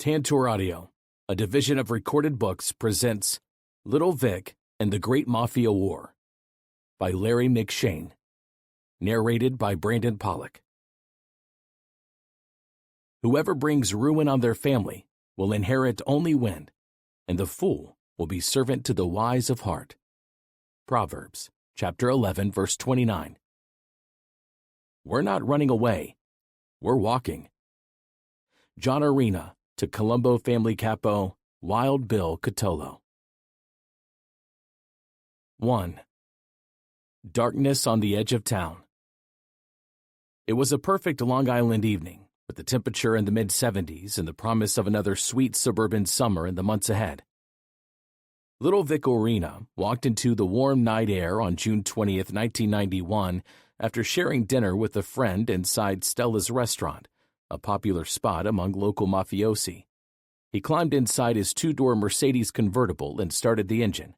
Tantor Audio, a division of Recorded Books, presents Little Vic and the Great Mafia War by Larry Mcshane, narrated by Brandon Pollock. Whoever brings ruin on their family will inherit only wind, and the fool will be servant to the wise of heart. Proverbs, chapter 11, verse 29. We're not running away. We're walking. John Orena to Colombo family capo, Wild Bill Cotolo. 1. Darkness on the edge of town. It was a perfect Long Island evening, with the temperature in the mid-70s and the promise of another sweet suburban summer in the months ahead. Little Vic Orena walked into the warm night air on June 20th, 1991, after sharing dinner with a friend inside Stella's restaurant, a popular spot among local mafiosi. He climbed inside his two-door Mercedes convertible and started the engine.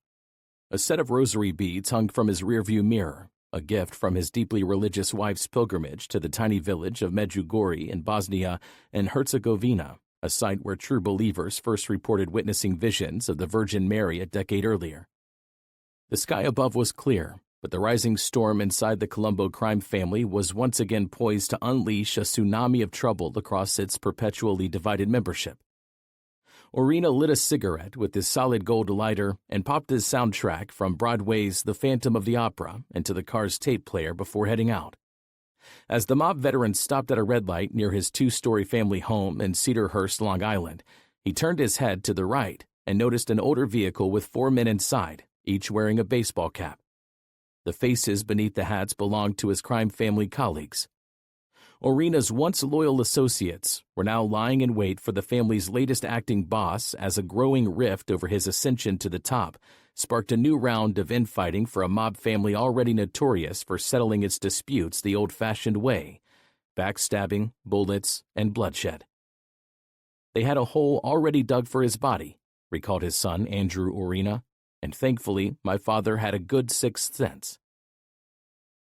A set of rosary beads hung from his rearview mirror, a gift from his deeply religious wife's pilgrimage to the tiny village of Medjugorje in Bosnia and Herzegovina, a site where true believers first reported witnessing visions of the Virgin Mary a decade earlier. The sky above was clear, but the rising storm inside the Colombo crime family was once again poised to unleash a tsunami of trouble across its perpetually divided membership. Orena lit a cigarette with his solid gold lighter and popped his soundtrack from Broadway's The Phantom of the Opera into the car's tape player before heading out. As the mob veteran stopped at a red light near his two-story family home in Cedarhurst, Long Island, he turned his head to the right and noticed an older vehicle with 4 men inside, each wearing a baseball cap. The faces beneath the hats belonged to his crime family colleagues. Orena's once loyal associates were now lying in wait for the family's latest acting boss as a growing rift over his ascension to the top sparked a new round of infighting for a mob family already notorious for settling its disputes the old-fashioned way: backstabbing, bullets, and bloodshed. They had a hole already dug for his body, recalled his son Andrew Orena, and thankfully my father had a good sixth sense.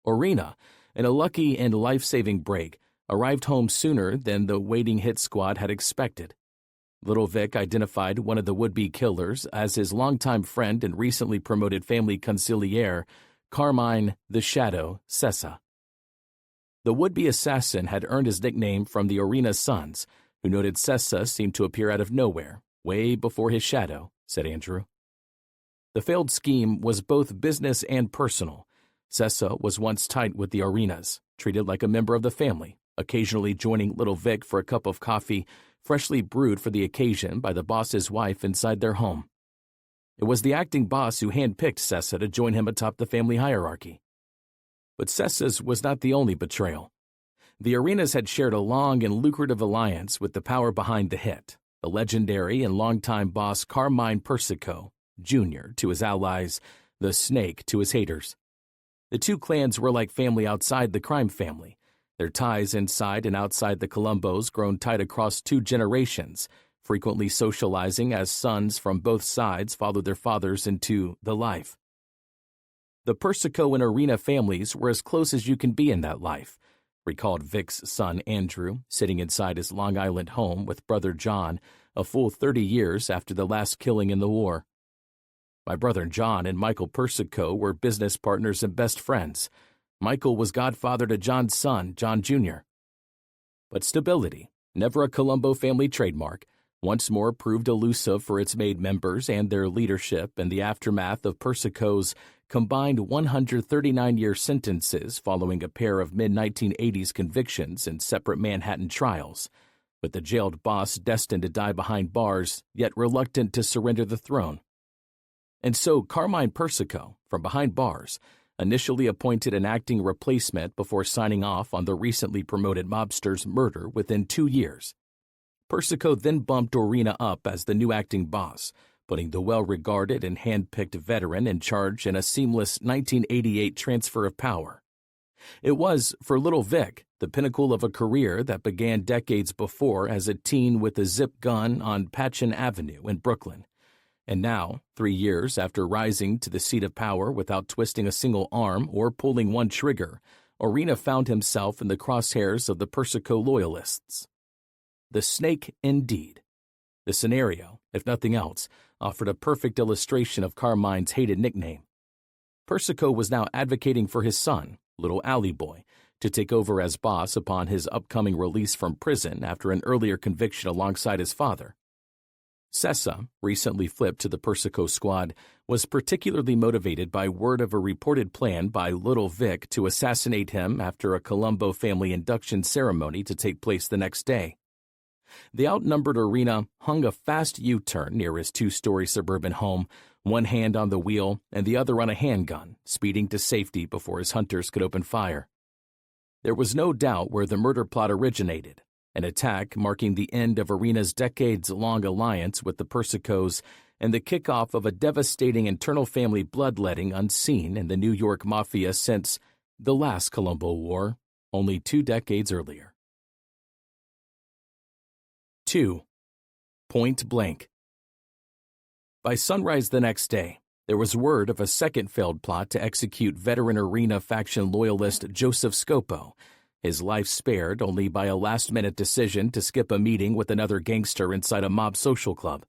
Orena, in a lucky and life-saving break, arrived home sooner than the waiting hit squad had expected. Little Vic identified one of the would-be killers as his longtime friend and recently promoted family consigliere, Carmine "The Shadow" Sessa. The would-be assassin had earned his nickname from the Orena sons, who noted Sessa seemed to appear out of nowhere, way before his shadow, said Andrew. The failed scheme was both business and personal. Sessa was once tight with the Orenas, treated like a member of the family, occasionally joining Little Vic for a cup of coffee, freshly brewed for the occasion by the boss's wife inside their home. It was the acting boss who handpicked Sessa to join him atop the family hierarchy. But Sessa's was not the only betrayal. The Orenas had shared a long and lucrative alliance with the power behind the hit, the legendary and longtime boss Carmine Persico, Jr. to his allies, the Snake to his haters. The two clans were like family outside the crime family, their ties inside and outside the Colombos grown tight across 2 generations, frequently socializing as sons from both sides followed their fathers into the life. The Persico and Orena families were as close as you can be in that life, recalled Vic's son Andrew, sitting inside his Long Island home with brother John, a full 30 years after the last killing in the war. My brother John and Michael Persico were business partners and best friends. Michael was godfather to John's son, John Jr. But stability, never a Colombo family trademark, once more proved elusive for its made members and their leadership in the aftermath of Persico's combined 139-year sentences following a pair of mid-1980s convictions in separate Manhattan trials, with the jailed boss destined to die behind bars, yet reluctant to surrender the throne. And so Carmine Persico, from behind bars, initially appointed an acting replacement before signing off on the recently promoted mobster's murder within 2 years. Persico then bumped Orena up as the new acting boss, putting the well-regarded and hand-picked veteran in charge in a seamless 1988 transfer of power. It was, for Little Vic, the pinnacle of a career that began decades before as a teen with a zip gun on Patchen Avenue in Brooklyn. And now, 3 years after rising to the seat of power without twisting a single arm or pulling one trigger, Orena found himself in the crosshairs of the Persico loyalists. The Snake indeed. The scenario, if nothing else, offered a perfect illustration of Carmine's hated nickname. Persico was now advocating for his son, Little Alley Boy, to take over as boss upon his upcoming release from prison after an earlier conviction alongside his father. Sessa, recently flipped to the Persico squad, was particularly motivated by word of a reported plan by Little Vic to assassinate him after a Colombo family induction ceremony to take place the next day. The outnumbered Orena hung a fast U-turn near his two-story suburban home, one hand on the wheel and the other on a handgun, speeding to safety before his hunters could open fire. There was no doubt where the murder plot originated, an attack marking the end of Orena's decades-long alliance with the Persicos and the kickoff of a devastating internal family bloodletting unseen in the New York Mafia since the last Colombo War, only 2 decades earlier. 2. Point Blank. By sunrise the next day, there was word of a second failed plot to execute veteran Orena faction loyalist Joseph Scopo, his life spared only by a last-minute decision to skip a meeting with another gangster inside a mob social club.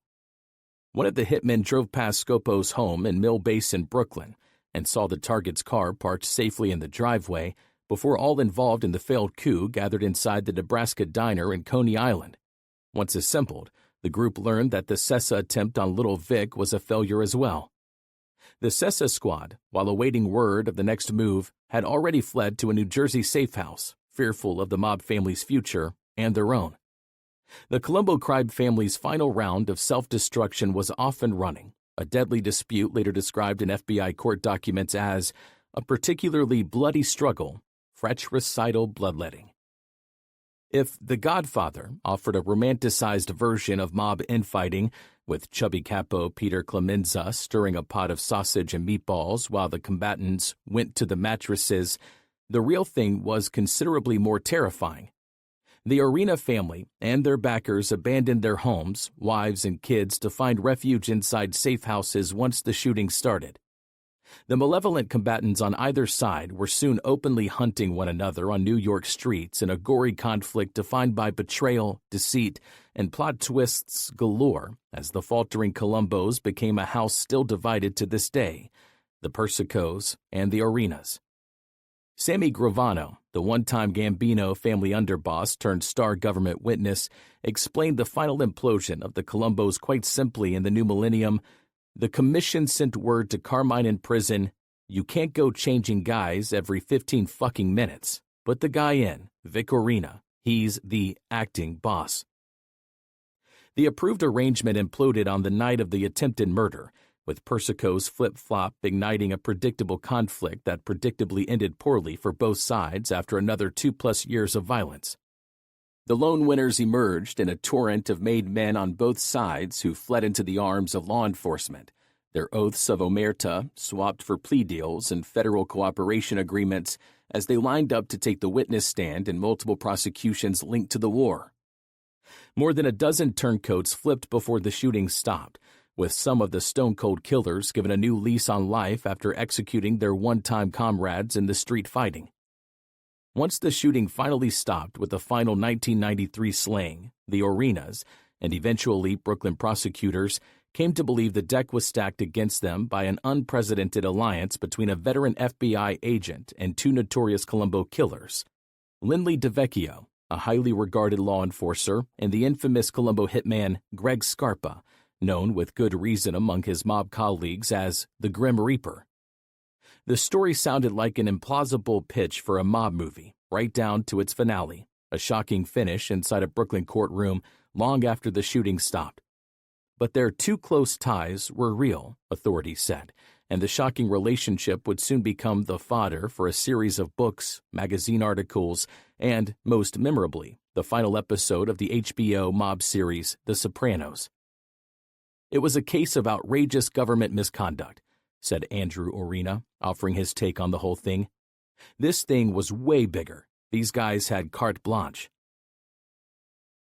One of the hitmen drove past Scopo's home in Mill Basin, Brooklyn, and saw the target's car parked safely in the driveway before all involved in the failed coup gathered inside the Nebraska diner in Coney Island. Once assembled, the group learned that the Sessa attempt on Little Vic was a failure as well. The Sessa squad, while awaiting word of the next move, had already fled to a New Jersey safe house, fearful of the mob family's future and their own. The Colombo crime family's final round of self-destruction was off and running, a deadly dispute later described in FBI court documents as a particularly bloody struggle, fratricidal bloodletting. If The Godfather offered a romanticized version of mob infighting, with chubby capo Peter Clemenza stirring a pot of sausage and meatballs while the combatants went to the mattresses, the real thing was considerably more terrifying. The Orena family and their backers abandoned their homes, wives, and kids to find refuge inside safe houses once the shooting started. The malevolent combatants on either side were soon openly hunting one another on New York streets in a gory conflict defined by betrayal, deceit, and plot twists galore as the faltering Colombos became a house still divided to this day, the Persicos and the Orenas. Sammy Gravano, the one-time Gambino family underboss turned star government witness, explained the final implosion of the Colombos quite simply in the new millennium. The commission sent word to Carmine in prison, "You can't go changing guys every 15 fucking minutes. Put the guy in, Vic Orena. He's the acting boss." The approved arrangement imploded on the night of the attempted murder, with Persico's flip-flop igniting a predictable conflict that predictably ended poorly for both sides after another 2+ years of violence. The lone winners emerged in a torrent of made men on both sides who fled into the arms of law enforcement, their oaths of omerta swapped for plea deals and federal cooperation agreements as they lined up to take the witness stand in multiple prosecutions linked to the war. More than a dozen turncoats flipped before the shooting stopped, with some of the stone-cold killers given a new lease on life after executing their one-time comrades in the street fighting. Once the shooting finally stopped with the final 1993 slaying, the Orenas, and eventually Brooklyn prosecutors, came to believe the deck was stacked against them by an unprecedented alliance between a veteran FBI agent and 2 notorious Colombo killers, Lindley DeVecchio, a highly regarded law enforcer, and the infamous Colombo hitman Greg Scarpa, known with good reason among his mob colleagues as the Grim Reaper. The story sounded like an implausible pitch for a mob movie, right down to its finale, a shocking finish inside a Brooklyn courtroom long after the shooting stopped. But their too close ties were real, authorities said, and the shocking relationship would soon become the fodder for a series of books, magazine articles, and, most memorably, the final episode of the HBO mob series The Sopranos. It was a case of outrageous government misconduct, said Andrew Orena, offering his take on the whole thing. This thing was way bigger. These guys had carte blanche.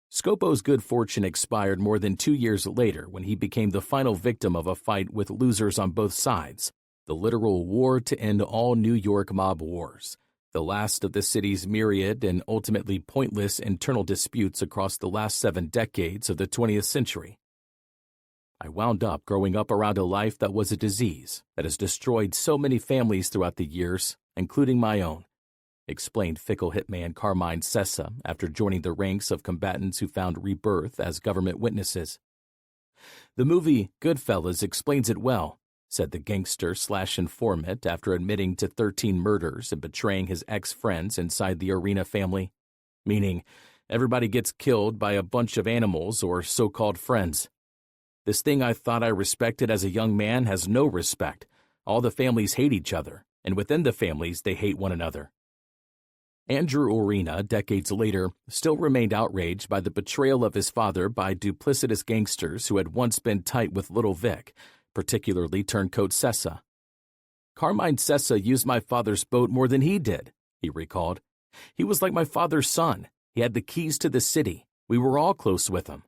Scopo's good fortune expired more than 2 years later when he became the final victim of a fight with losers on both sides, the literal war to end all New York mob wars, the last of the city's myriad and ultimately pointless internal disputes across the last 7 decades of the 20th century. I wound up growing up around a life that was a disease that has destroyed so many families throughout the years, including my own," explained fickle hitman Carmine Sessa after joining the ranks of combatants who found rebirth as government witnesses. "The movie Goodfellas explains it well," said the gangster/informant after admitting to 13 murders and betraying his ex-friends inside the Orena family, meaning everybody gets killed by a bunch of animals or so-called friends. This thing I thought I respected as a young man has no respect. All the families hate each other, and within the families they hate one another. Andrew Orena, decades later, still remained outraged by the betrayal of his father by duplicitous gangsters who had once been tight with Little Vic, particularly turncoat Sessa. "Carmine Sessa used my father's boat more than he did," he recalled. "He was like my father's son. He had the keys to the city. We were all close with him."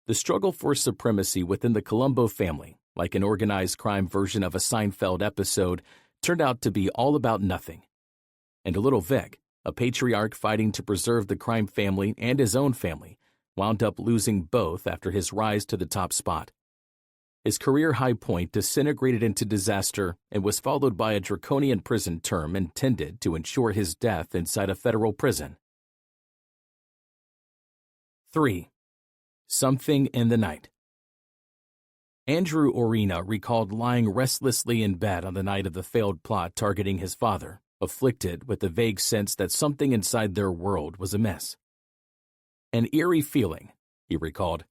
The struggle for supremacy within the Colombo family, like an organized crime version of a Seinfeld episode, turned out to be all about nothing. And Little Vic, a patriarch fighting to preserve the crime family and his own family, wound up losing both after his rise to the top spot. His career high point disintegrated into disaster and was followed by a draconian prison term intended to ensure his death inside a federal prison. 3. Something in the Night. Andrew Orena recalled lying restlessly in bed on the night of the failed plot targeting his father, afflicted with the vague sense that something inside their world was amiss. "An eerie feeling," he recalled.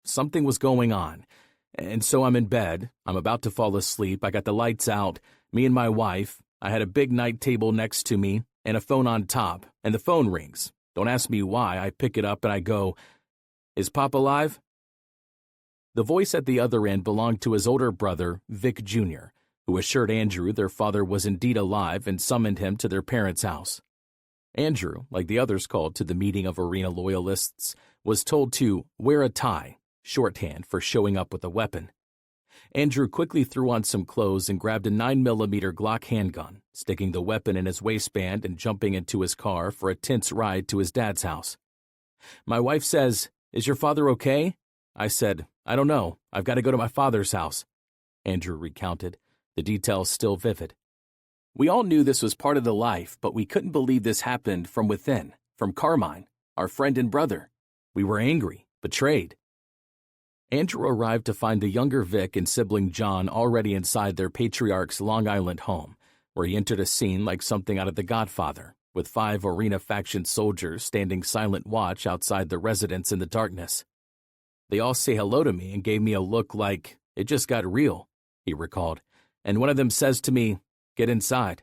"Something was going on, and so I'm in bed, I'm about to fall asleep, I got the lights out, me and my wife, I had a big night table next to me, and a phone on top, and the phone rings. Don't ask me why, I pick it up and I go, 'Is Pop alive?'" The voice at the other end belonged to his older brother, Vic Jr., who assured Andrew their father was indeed alive and summoned him to their parents' house. Andrew, like the others called to the meeting of Orena loyalists, was told to wear a tie, shorthand for showing up with a weapon. Andrew quickly threw on some clothes and grabbed a 9mm Glock handgun, sticking the weapon in his waistband and jumping into his car for a tense ride to his dad's house. "My wife says, 'Is your father okay?' I said, 'I don't know. I've got to go to my father's house,'" Andrew recounted, the details still vivid. "We all knew this was part of the life, but we couldn't believe this happened from within, from Carmine, our friend and brother. We were angry, betrayed." Andrew arrived to find the younger Vic and sibling John already inside their patriarch's Long Island home, where he entered a scene like something out of The Godfather, with 5 Orena faction soldiers standing silent watch outside the residence in the darkness. "They all say hello to me and gave me a look like, it just got real," he recalled, "and one of them says to me, 'Get inside.'"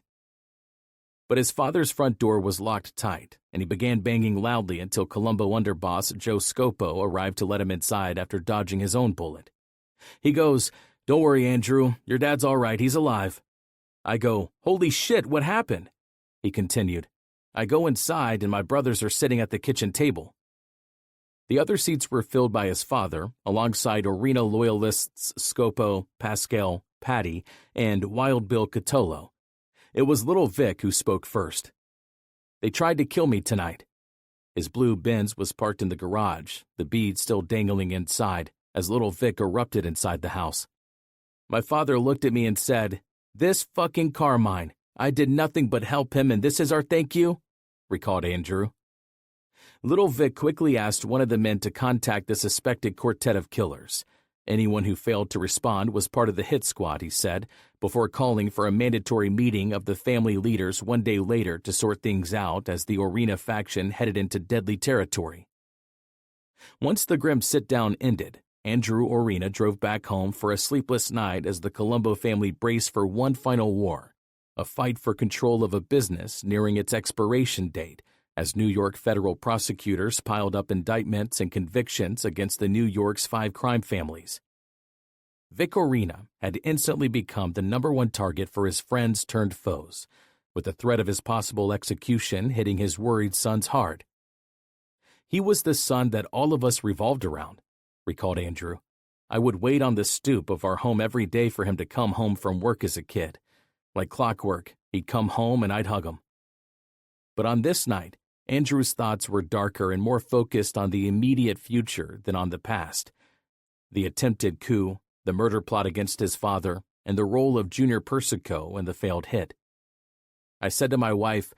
But his father's front door was locked tight, and he began banging loudly until Colombo underboss Joe Scopo arrived to let him inside after dodging his own bullet. He goes, "Don't worry, Andrew, your dad's all right, he's alive." I go, "Holy shit, what happened?" He continued. I go inside and my brothers are sitting at the kitchen table. The other seats were filled by his father, alongside Orena loyalists Scopo, Pascal, Patty, and Wild Bill Catolo. It was Little Vic who spoke first. "They tried to kill me tonight." His blue Benz was parked in the garage, the bead still dangling inside, as Little Vic erupted inside the house. "My father looked at me and said, 'This fucking Carmine. I did nothing but help him and this is our thank you?'" recalled Andrew. Little Vic quickly asked one of the men to contact the suspected quartet of killers. Anyone who failed to respond was part of the hit squad, he said, before calling for a mandatory meeting of the family leaders one day later to sort things out as the Orena faction headed into deadly territory. Once the grim sit-down ended, Andrew Orena drove back home for a sleepless night as the Colombo family braced for one final war, a fight for control of a business nearing its expiration date, as New York federal prosecutors piled up indictments and convictions against the New York's 5 crime families. Vic Orena had instantly become the #1 target for his friends turned foes, with the threat of his possible execution hitting his worried sons hard. "He was the son that all of us revolved around," recalled Andrew. "I would wait on the stoop of our home every day for him to come home from work as a kid. Like clockwork, he'd come home and I'd hug him." But on this night, Andrew's thoughts were darker and more focused on the immediate future than on the past. the attempted coup, the murder plot against his father, and the role of Junior Persico in the failed hit. I said to my wife,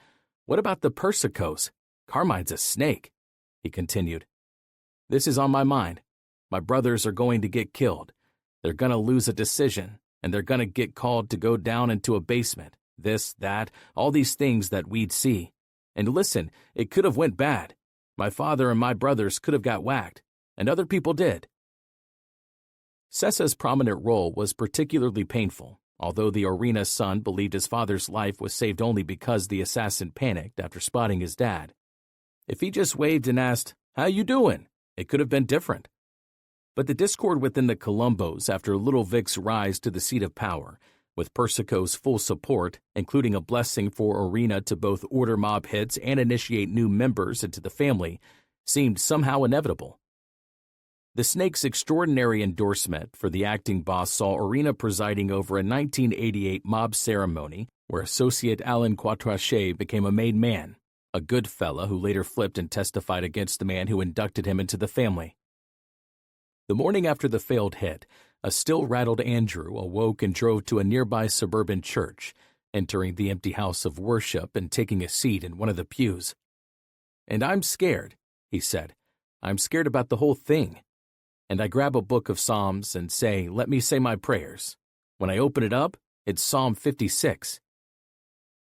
"What about the Persicos? Carmine's a snake," he continued. "This is on my mind. My brothers are going to get killed. They're going to lose a decision, and they're going to get called to go down into a basement, this, that, all these things that we'd see. And listen, it could have went bad. My father and my brothers could have got whacked, and other people did." Sessa's prominent role was particularly painful, although the Orena son believed his father's life was saved only because the assassin panicked after spotting his dad. If he just waved and asked, "How you doing?" it could have been different. But the discord within the Colombos after Little Vic's rise to the seat of power, with Persico's full support, including a blessing for Orena to both order mob hits and initiate new members into the family, seemed somehow inevitable. The Snake's extraordinary endorsement for the acting boss saw Orena presiding over a 1988 mob ceremony where Associate Alan Quatrache became a made man, a good fella who later flipped and testified against the man who inducted him into the family. The morning after the failed hit, a still-rattled Andrew awoke and drove to a nearby suburban church, entering the empty house of worship and taking a seat in one of the pews. "And I'm scared," he said. "I'm scared about the whole thing." And I grab a book of Psalms and say, "Let me say my prayers." When I open it up, it's Psalm 56.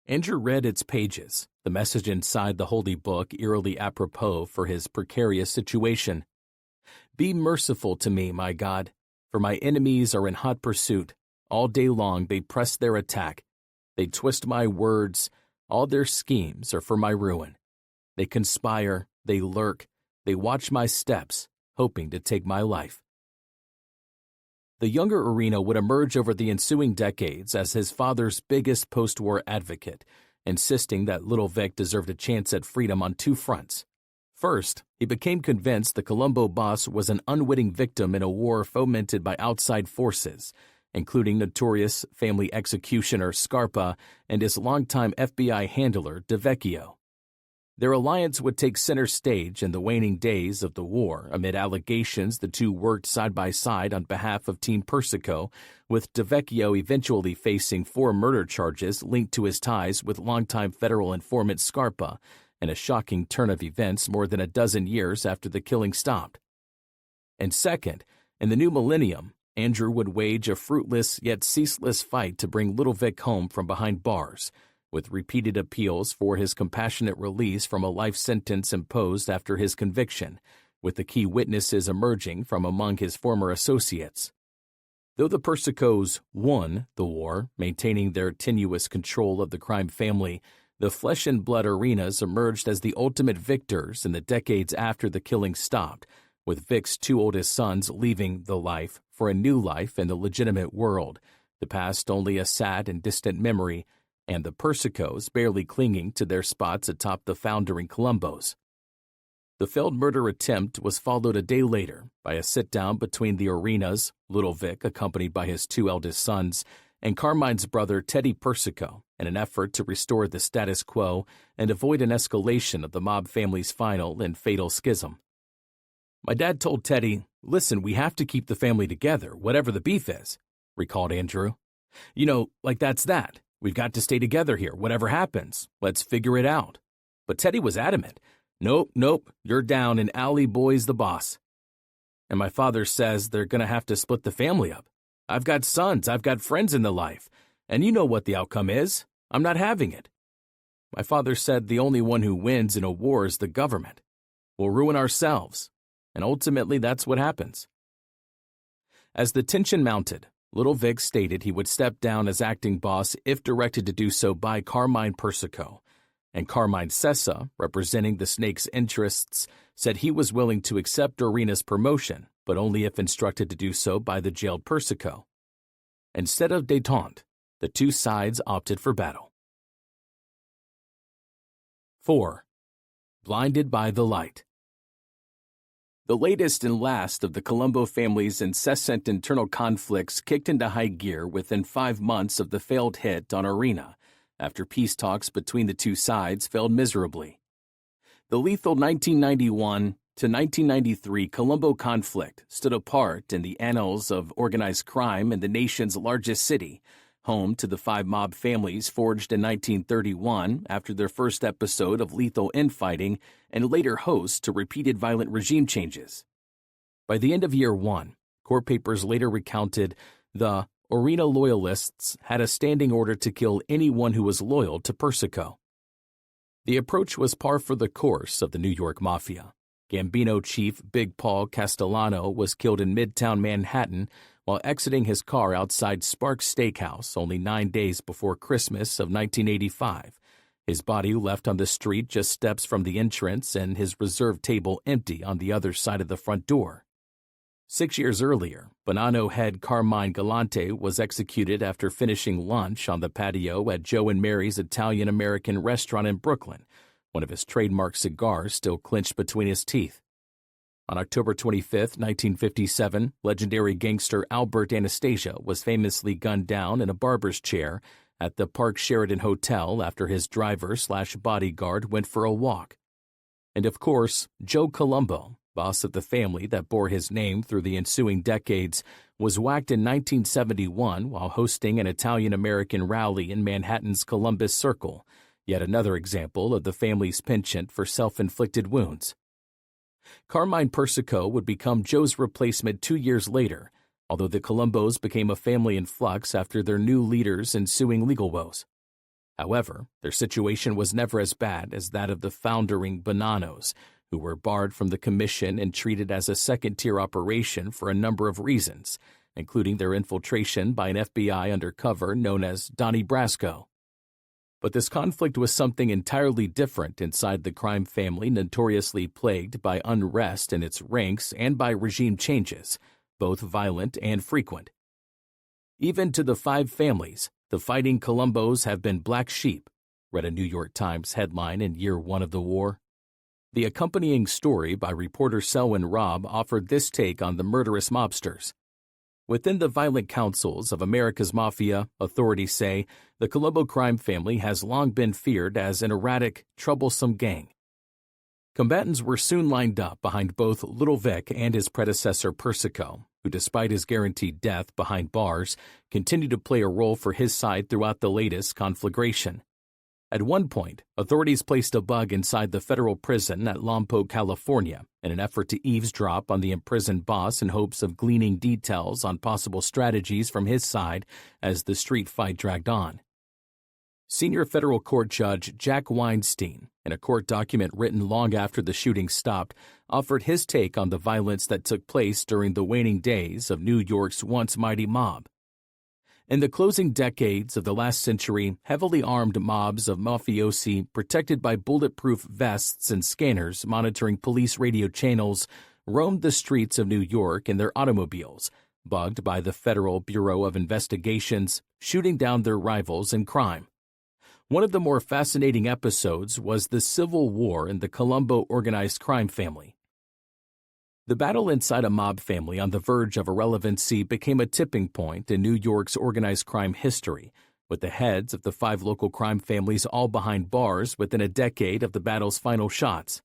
Andrew read its pages, the message inside the holy book eerily apropos for his precarious situation. "Be merciful to me, my God, for my enemies are in hot pursuit. All day long they press their attack. They twist my words. All their schemes are for my ruin. They conspire, they lurk, they watch my steps, hoping to take my life." The younger Orena would emerge over the ensuing decades as his father's biggest post-war advocate, insisting that Little Vic deserved a chance at freedom on two fronts. First, he became convinced the Colombo boss was an unwitting victim in a war fomented by outside forces, including notorious family executioner Scarpa and his longtime FBI handler DeVecchio. Their alliance would take center stage in the waning days of the war amid allegations the two worked side by side on behalf of Team Persico, with DeVecchio eventually facing 4 murder charges linked to his ties with longtime federal informant Scarpa, and a shocking turn of events more than a dozen years after the killing stopped. And second, in the new millennium, Andrew would wage a fruitless yet ceaseless fight to bring Little Vic home from behind bars, with repeated appeals for his compassionate release from a life sentence imposed after his conviction, with the key witnesses emerging from among his former associates. Though the Persicos won the war, maintaining their tenuous control of the crime family, the flesh-and-blood Orenas emerged as the ultimate victors in the decades after the killing stopped, with Vic's 2 oldest sons leaving the life for a new life in the legitimate world, the past only a sad and distant memory, and the Persicos barely clinging to their spots atop the foundering Colombos. The failed murder attempt was followed a day later by a sit-down between the Orenas, Little Vic accompanied by his 2 eldest sons, and Carmine's brother Teddy Persico in an effort to restore the status quo and avoid an escalation of the mob family's final and fatal schism. "My dad told Teddy, 'Listen, we have to keep the family together, whatever the beef is,'" recalled Andrew. "You know, like that's that. We've got to stay together here, whatever happens. Let's figure it out." But Teddy was adamant. Nope, you're down and Allie Boy's the boss." And my father says they're going to have to split the family up. "I've got sons, I've got friends in the life, and you know what the outcome is. I'm not having it." My father said the only one who wins in a war is the government. We'll ruin ourselves, and ultimately that's what happens. As the tension mounted, Little Vic stated he would step down as acting boss if directed to do so by Carmine Persico, and Carmine Sessa, representing the Snake's interests, said he was willing to accept Orena's promotion, but only if instructed to do so by the jailed Persico. Instead of détente, the two sides opted for battle. 4. Blinded by the light. The latest and last of the Colombo family's incessant internal conflicts kicked into high gear within 5 months of the failed hit on Orena, after peace talks between the two sides failed miserably. The lethal 1991 to 1993 Colombo conflict stood apart in the annals of organized crime in the nation's largest city, home to the 5 mob families forged in 1931 after their first episode of lethal infighting and later host to repeated violent regime changes. By the end of year 1, court papers later recounted the Orena loyalists had a standing order to kill anyone who was loyal to Persico. The approach was par for the course of the New York Mafia. Gambino chief Big Paul Castellano was killed in Midtown Manhattan while exiting his car outside Sparks Steakhouse only 9 days before Christmas of 1985. His body left on the street just steps from the entrance and his reserved table empty on the other side of the front door. 6 years earlier, Bonanno head Carmine Galante was executed after finishing lunch on the patio at Joe and Mary's Italian-American restaurant in Brooklyn, one of his trademark cigars still clenched between his teeth. On October 25, 1957, legendary gangster Albert Anastasia was famously gunned down in a barber's chair at the Park Sheraton Hotel after his driver/bodyguard went for a walk. And of course, Joe Colombo, boss of the family that bore his name through the ensuing decades, was whacked in 1971 while hosting an Italian-American rally in Manhattan's Columbus Circle, yet another example of the family's penchant for self-inflicted wounds. Carmine Persico would become Joe's replacement 2 years later, although the Colombos became a family in flux after their new leader's ensuing legal woes. However, their situation was never as bad as that of the foundering Bonannos, who were barred from the commission and treated as a second-tier operation for a number of reasons, including their infiltration by an FBI undercover known as Donnie Brasco. But this conflict was something entirely different inside the crime family notoriously plagued by unrest in its ranks and by regime changes, both violent and frequent. Even to the 5 families, the fighting Colombos have been black sheep, read a New York Times headline in year 1 of the war. The accompanying story by reporter Selwyn Robb offered this take on the murderous mobsters. Within the violent councils of America's Mafia, authorities say the Colombo crime family has long been feared as an erratic, troublesome gang. Combatants were soon lined up behind both Little Vic and his predecessor Persico, who despite his guaranteed death behind bars, continued to play a role for his side throughout the latest conflagration. At one point, authorities placed a bug inside the federal prison at Lompoc, California, in an effort to eavesdrop on the imprisoned boss in hopes of gleaning details on possible strategies from his side as the street fight dragged on. Senior federal court judge Jack Weinstein, in a court document written long after the shooting stopped, offered his take on the violence that took place during the waning days of New York's once mighty mob. In the closing decades of the last century, heavily armed mobs of mafiosi protected by bulletproof vests and scanners monitoring police radio channels roamed the streets of New York in their automobiles, bugged by the Federal Bureau of Investigations, shooting down their rivals in crime. One of the more fascinating episodes was the Civil War in the Colombo organized crime family. The battle inside a mob family on the verge of irrelevancy became a tipping point in New York's organized crime history, with the heads of the 5 local crime families all behind bars within a decade of the battle's final shots.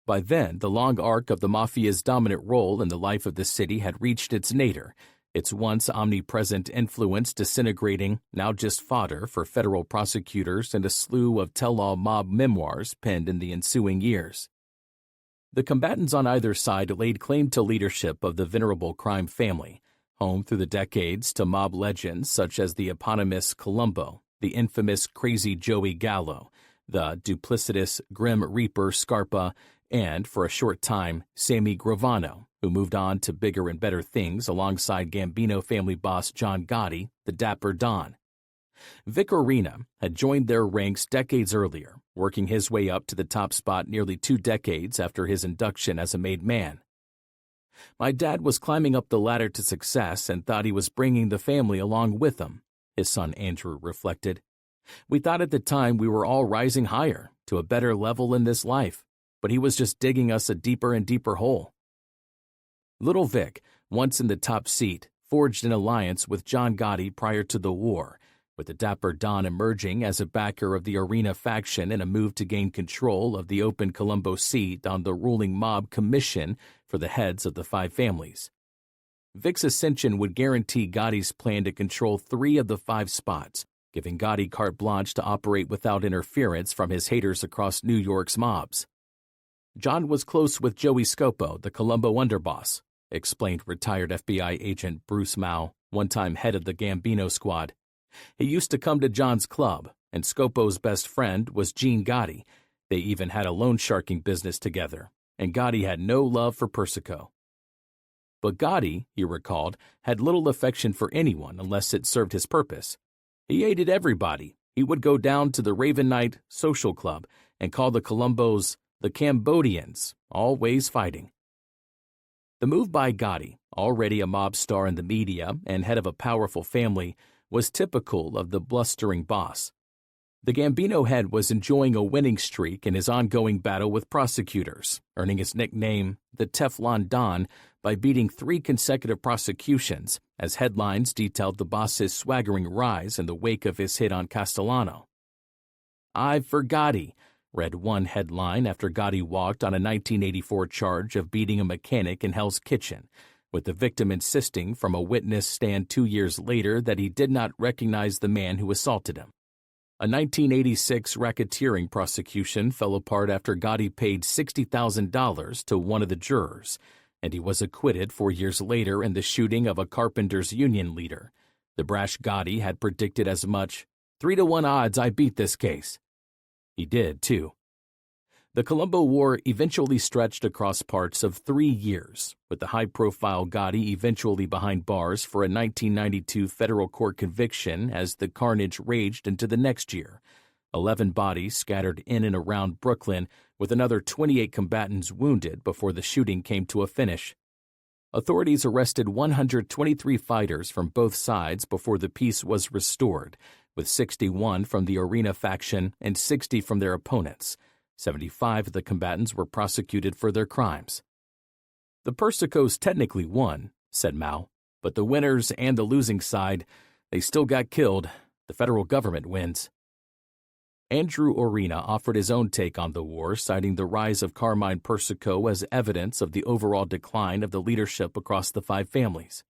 By then, the long arc of the mafia's dominant role in the life of the city had reached its nadir, its once omnipresent influence disintegrating, now just fodder for federal prosecutors and a slew of tell-all mob memoirs penned in the ensuing years. The combatants on either side laid claim to leadership of the venerable crime family, home through the decades to mob legends such as the eponymous Colombo, the infamous Crazy Joey Gallo, the duplicitous Grim Reaper Scarpa, and, for a short time, Sammy Gravano, who moved on to bigger and better things alongside Gambino family boss John Gotti, the Dapper Don. Vic Orena had joined their ranks decades earlier, working his way up to the top spot nearly 2 decades after his induction as a made man. My dad was climbing up the ladder to success and thought he was bringing the family along with him, his son Andrew reflected. We thought at the time we were all rising higher, to a better level in this life, but he was just digging us a deeper and deeper hole. Little Vic, once in the top seat, forged an alliance with John Gotti prior to the war, with the dapper Don emerging as a backer of the Orena faction in a move to gain control of the open Colombo seat on the ruling mob commission for the heads of the five families. Vic's ascension would guarantee Gotti's plan to control 3 of the 5 spots, giving Gotti carte blanche to operate without interference from his haters across New York's mobs. John was close with Joey Scopo, the Colombo underboss, explained retired FBI agent Bruce Mao, one-time head of the Gambino squad. He used to come to John's club, and Scopo's best friend was Gene Gotti. They even had a loan sharking business together, and Gotti had no love for Persico. But Gotti, he recalled, had little affection for anyone unless it served his purpose. He hated everybody. He would go down to the Raven Night social club and call the Colombos the Cambodians, always fighting. The move by Gotti, already a mob star in the media and head of a powerful family, was typical of the blustering boss. The Gambino head was enjoying a winning streak in his ongoing battle with prosecutors, earning his nickname, the Teflon Don, by beating 3 consecutive prosecutions, as headlines detailed the boss's swaggering rise in the wake of his hit on Castellano. "I've for Gotti," read one headline after Gotti walked on a 1984 charge of beating a mechanic in Hell's Kitchen, with the victim insisting from a witness stand 2 years later that he did not recognize the man who assaulted him. A 1986 racketeering prosecution fell apart after Gotti paid $60,000 to one of the jurors, and he was acquitted 4 years later in the shooting of a carpenters' union leader. The brash Gotti had predicted as much, 3-to-1 odds I beat this case. He did, too. The Colombo War eventually stretched across parts of 3 years, with the high-profile Gotti eventually behind bars for a 1992 federal court conviction as the carnage raged into the next year. 11 bodies scattered in and around Brooklyn, with another 28 combatants wounded before the shooting came to a finish. Authorities arrested 123 fighters from both sides before the peace was restored, with 61 from the Orena faction and 60 from their opponents. 75 of the combatants were prosecuted for their crimes. "The Persicos technically won," said Mao, "but the winners and the losing side, they still got killed. The federal government wins." Andrew Orena offered his own take on the war, citing the rise of Carmine Persico as evidence of the overall decline of the leadership across the 5 families.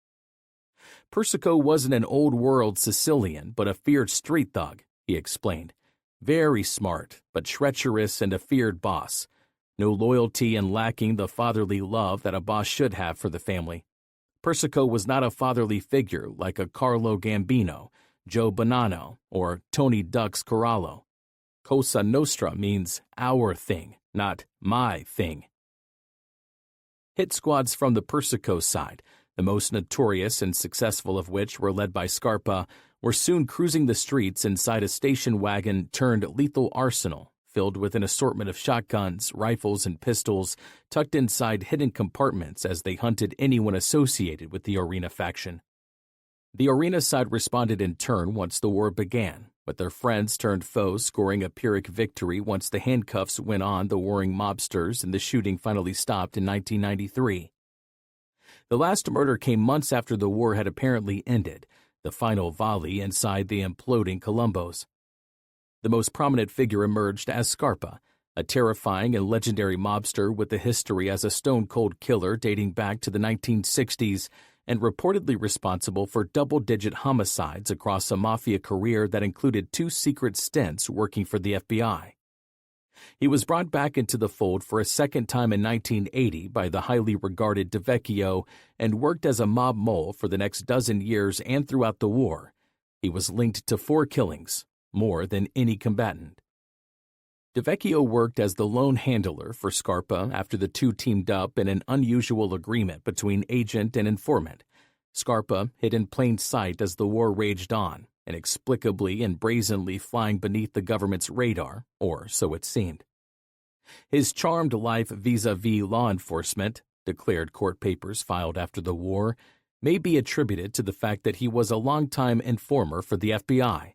"Persico wasn't an old-world Sicilian, but a feared street thug," he explained. "Very smart, but treacherous and a feared boss. No loyalty and lacking the fatherly love that a boss should have for the family. Persico was not a fatherly figure like a Carlo Gambino, Joe Bonanno, or Tony Ducks Corallo. Cosa Nostra means our thing, not my thing." Hit squads from the Persico side, the most notorious and successful of which were led by Scarpa, were soon cruising the streets inside a station wagon turned lethal arsenal, filled with an assortment of shotguns, rifles, and pistols tucked inside hidden compartments as they hunted anyone associated with the Orena faction. The Orena side responded in turn once the war began, with their friends turned foes scoring a Pyrrhic victory once the handcuffs went on the warring mobsters and the shooting finally stopped in 1993. The last murder came months after the war had apparently ended, the final volley inside the imploding Colombos. The most prominent figure emerged as Scarpa, a terrifying and legendary mobster with a history as a stone-cold killer dating back to the 1960s and reportedly responsible for double-digit homicides across a mafia career that included 2 secret stints working for the FBI. He was brought back into the fold for a second time in 1980 by the highly regarded DeVecchio and worked as a mob mole for the next dozen years and throughout the war. He was linked to 4 killings, more than any combatant. DeVecchio worked as the lone handler for Scarpa after the two teamed up in an unusual agreement between agent and informant. Scarpa hid in plain sight as the war raged on, inexplicably and brazenly flying beneath the government's radar, or so it seemed. His charmed life vis-a-vis law enforcement, declared court papers filed after the war, may be attributed to the fact that he was a longtime informer for the FBI.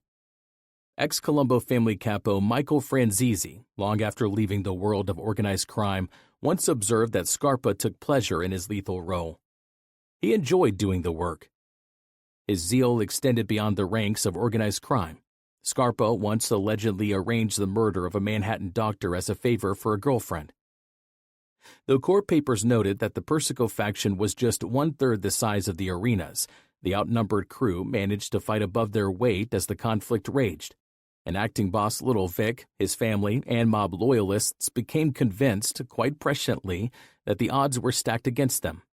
Ex-Colombo family capo Michael Franzese, long after leaving the world of organized crime, once observed that Scarpa took pleasure in his lethal role. He enjoyed doing the work. His zeal extended beyond the ranks of organized crime. Scarpa once allegedly arranged the murder of a Manhattan doctor as a favor for a girlfriend. Though court papers noted that the Persico faction was just one-third the size of the Orenas, the outnumbered crew managed to fight above their weight as the conflict raged. And acting boss Little Vic, his family, and mob loyalists became convinced, quite presciently, that the odds were stacked against them.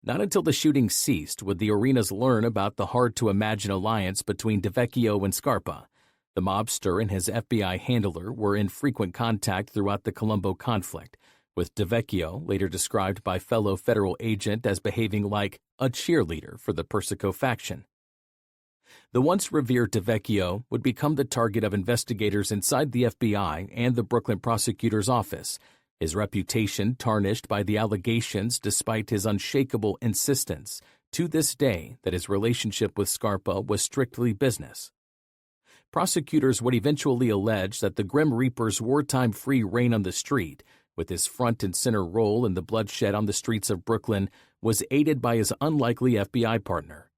Not until the shooting ceased would the Orenas learn about the hard-to-imagine alliance between DeVecchio and Scarpa. The mobster and his FBI handler were in frequent contact throughout the Colombo conflict, with DeVecchio later described by fellow federal agent as behaving like a cheerleader for the Persico faction. The once revered DeVecchio would become the target of investigators inside the FBI and the Brooklyn prosecutor's office, his reputation tarnished by the allegations despite his unshakable insistence to this day that his relationship with Scarpa was strictly business. Prosecutors would eventually allege that the Grim Reaper's wartime free reign on the street, with his front and center role in the bloodshed on the streets of Brooklyn, was aided by his unlikely FBI partner.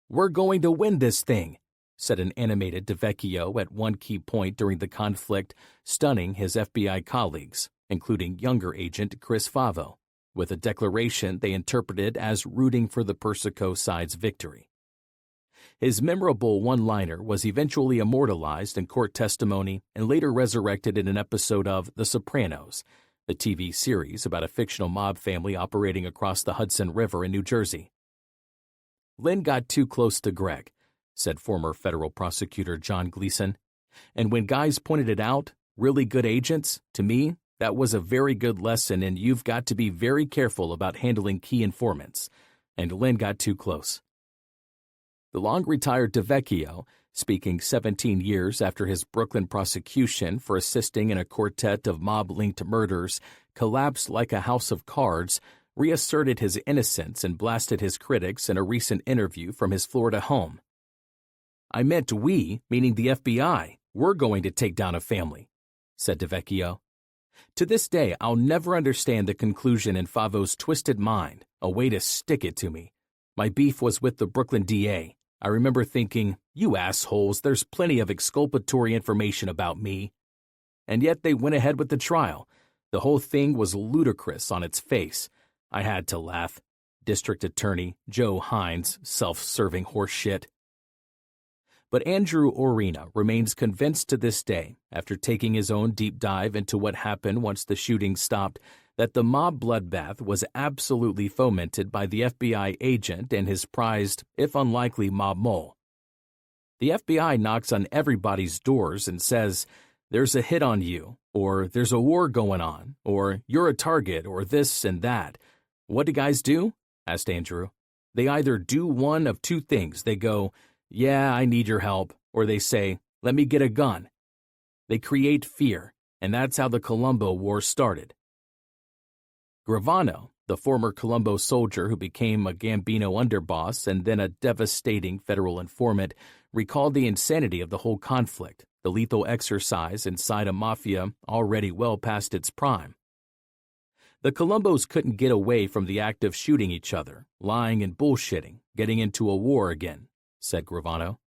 "We're going to win this thing," said an animated DeVecchio at one key point during the conflict, stunning his FBI colleagues, including younger agent Chris Favo, with a declaration they interpreted as rooting for the Persico side's victory. His memorable one-liner was eventually immortalized in court testimony and later resurrected in an episode of The Sopranos, the TV series about a fictional mob family operating across the Hudson River in New Jersey. "Lynn got too close to Greg," said former federal prosecutor John Gleason. "And when guys pointed it out, really good agents, to me, that was a very good lesson in you've got to be very careful about handling key informants. And Lynn got too close." The long-retired DeVecchio, speaking 17 years after his Brooklyn prosecution for assisting in a quartet of mob-linked murders, collapsed like a house of cards, reasserted his innocence and blasted his critics in a recent interview from his Florida home. "I meant we, meaning the FBI, we're going to take down a family," said DeVecchio. "To this day, I'll never understand the conclusion in Favo's twisted mind, a way to stick it to me. My beef was with the Brooklyn DA. I remember thinking, you assholes, there's plenty of exculpatory information about me. And yet they went ahead with the trial. The whole thing was ludicrous on its face. I had to laugh. District Attorney Joe Hines, self-serving horseshit." But Andrew Orena remains convinced to this day, after taking his own deep dive into what happened once the shooting stopped, that the mob bloodbath was absolutely fomented by the FBI agent and his prized, if unlikely, mob mole. The FBI knocks on everybody's doors and says, "There's a hit on you," or "There's a war going on," or "You're a target," or this and that. "What do guys do?" asked Andrew. "They either do one of two things. They go, 'Yeah, I need your help,' or they say, 'Let me get a gun.' They create fear, and that's how the Colombo War started." Gravano, the former Colombo soldier who became a Gambino underboss and then a devastating federal informant, recalled the insanity of the whole conflict, the lethal exercise inside a mafia already well past its prime. "The Colombos couldn't get away from the act of shooting each other, lying and bullshitting, getting into a war again," said Gravano.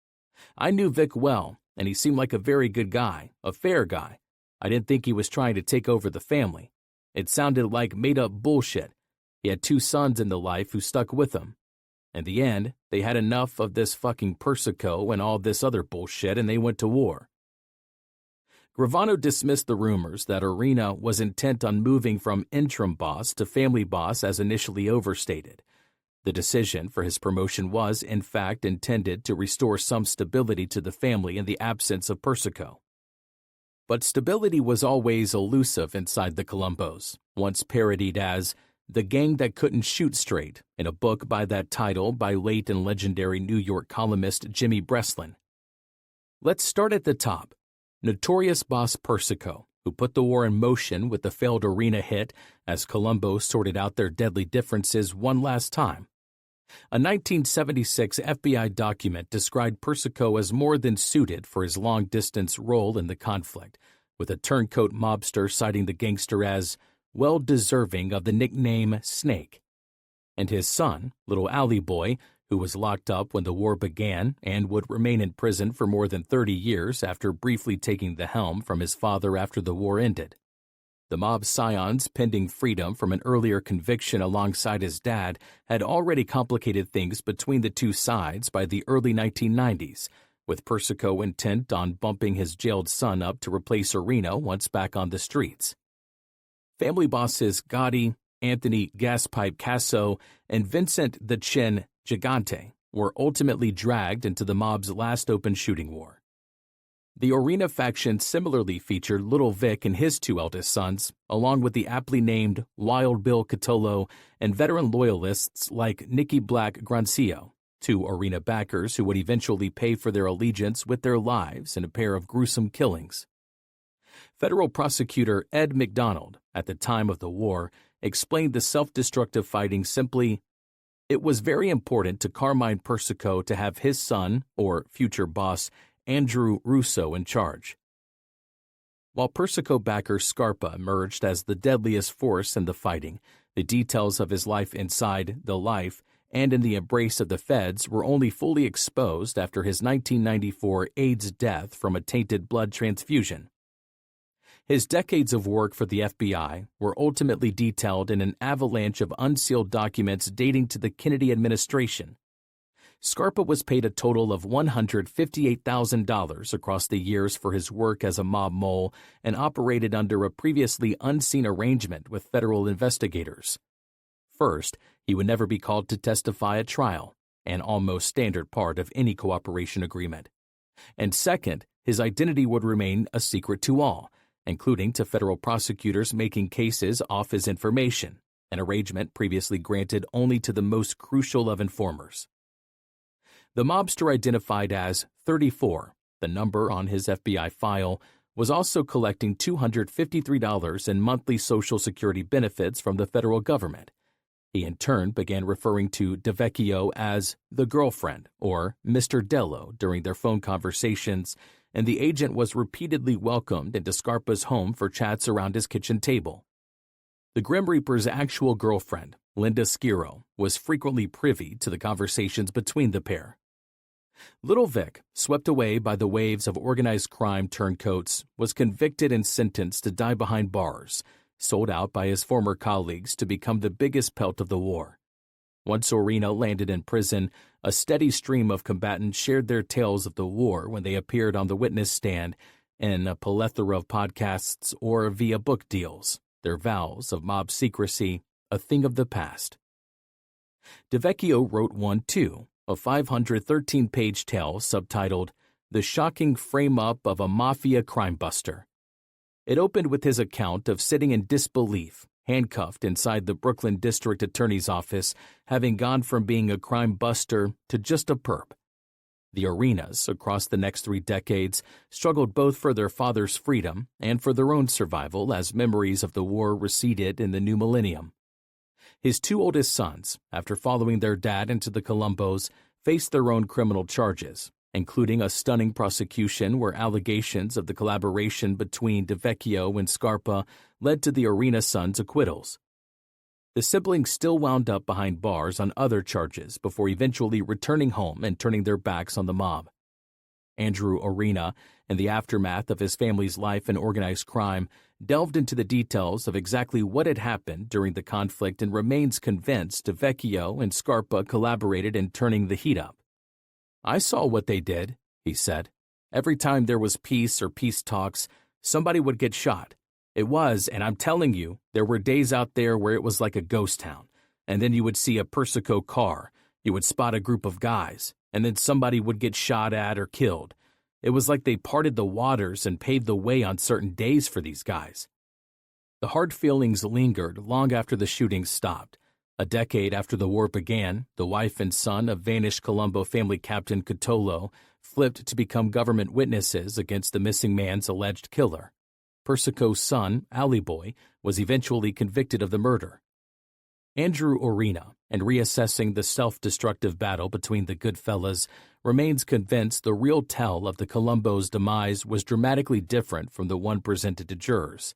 "I knew Vic well, and he seemed like a very good guy, a fair guy. I didn't think he was trying to take over the family. It sounded like made-up bullshit. He had 2 sons in the life who stuck with him. In the end, they had enough of this fucking Persico and all this other bullshit, and they went to war." Gravano dismissed the rumors that Orena was intent on moving from interim boss to family boss as initially overstated. The decision for his promotion was, in fact, intended to restore some stability to the family in the absence of Persico. But stability was always elusive inside the Colombos, once parodied as "the gang that couldn't shoot straight" in a book by that title by late and legendary New York columnist Jimmy Breslin. Let's start at the top. Notorious boss Persico, who put the war in motion with the failed Orena hit as Colombo sorted out their deadly differences one last time. A 1976 FBI document described Persico as more than suited for his long-distance role in the conflict, with a turncoat mobster citing the gangster as well-deserving of the nickname Snake. And his son, little alley boy, who was locked up when the war began and would remain in prison for more than 30 years after briefly taking the helm from his father after the war ended. The mob scion's pending freedom from an earlier conviction alongside his dad had already complicated things between the two sides by the early 1990s, with Persico intent on bumping his jailed son up to replace Orena once back on the streets. Family bosses Gotti, Anthony Gaspipe Casso, and Vincent the Chin Gigante were ultimately dragged into the mob's last open shooting war. The Orena faction similarly featured Little Vic and his two eldest sons, along with the aptly named Wild Bill Catolo and veteran loyalists like Nicky Black Grancio, two Orena backers who would eventually pay for their allegiance with their lives in a pair of gruesome killings. Federal prosecutor Ed McDonald, at the time of the war, explained the self-destructive fighting simply, "It was very important to Carmine Persico to have his son, or future boss, Andrew Russo in charge." While Persico backer Scarpa emerged as the deadliest force in the fighting, the details of his life inside the life and in the embrace of the feds were only fully exposed after his 1994 AIDS death from a tainted blood transfusion. His decades of work for the FBI were ultimately detailed in an avalanche of unsealed documents dating to the Kennedy administration. Scarpa was paid a total of $158,000 across the years for his work as a mob mole and operated under a previously unseen arrangement with federal investigators. First, he would never be called to testify at trial, an almost standard part of any cooperation agreement. And second, his identity would remain a secret to all, including to federal prosecutors making cases off his information, an arrangement previously granted only to the most crucial of informers. The mobster identified as 34, the number on his FBI file, was also collecting $253 in monthly Social Security benefits from the federal government. He in turn began referring to DeVecchio as the girlfriend or Mr. Dello during their phone conversations, and the agent was repeatedly welcomed into Scarpa's home for chats around his kitchen table. The Grim Reaper's actual girlfriend, Linda Schiro, was frequently privy to the conversations between the pair. Little Vic, swept away by the waves of organized crime turncoats, was convicted and sentenced to die behind bars, sold out by his former colleagues to become the biggest pelt of the war. Once Orena landed in prison, a steady stream of combatants shared their tales of the war when they appeared on the witness stand in a plethora of podcasts or via book deals, their vows of mob secrecy a thing of the past. DeVecchio wrote one too, a 513-page tale subtitled The Shocking Frame-Up of a Mafia Crime Buster. It opened with his account of sitting in disbelief, handcuffed inside the Brooklyn District Attorney's office, having gone from being a crime buster to just a perp. The Orenas, across the next 3 decades, struggled both for their father's freedom and for their own survival as memories of the war receded in the new millennium. His 2 oldest sons, after following their dad into the Colombos, faced their own criminal charges, including a stunning prosecution where allegations of the collaboration between DeVecchio and Scarpa led to the Orena sons' acquittals. The siblings still wound up behind bars on other charges before eventually returning home and turning their backs on the mob. Andrew Orena, in the aftermath of his family's life in organized crime, delved into the details of exactly what had happened during the conflict and remains convinced DeVecchio and Scarpa collaborated in turning the heat up. "I saw what they did," he said. "Every time there was peace or peace talks, somebody would get shot. It was, and I'm telling you, there were days out there where it was like a ghost town. And then you would see a Persico car, you would spot a group of guys, and then somebody would get shot at or killed. It was like they parted the waters and paved the way on certain days for these guys." The hard feelings lingered long after the shootings stopped. A decade after the war began, the wife and son of vanished Colombo family captain Catolo flipped to become government witnesses against the missing man's alleged killer. Persico's son, Alley Boy, was eventually convicted of the murder. Andrew Orena, in reassessing the self-destructive battle between the Goodfellas, remains convinced the real tell of the Colombo's demise was dramatically different from the one presented to jurors.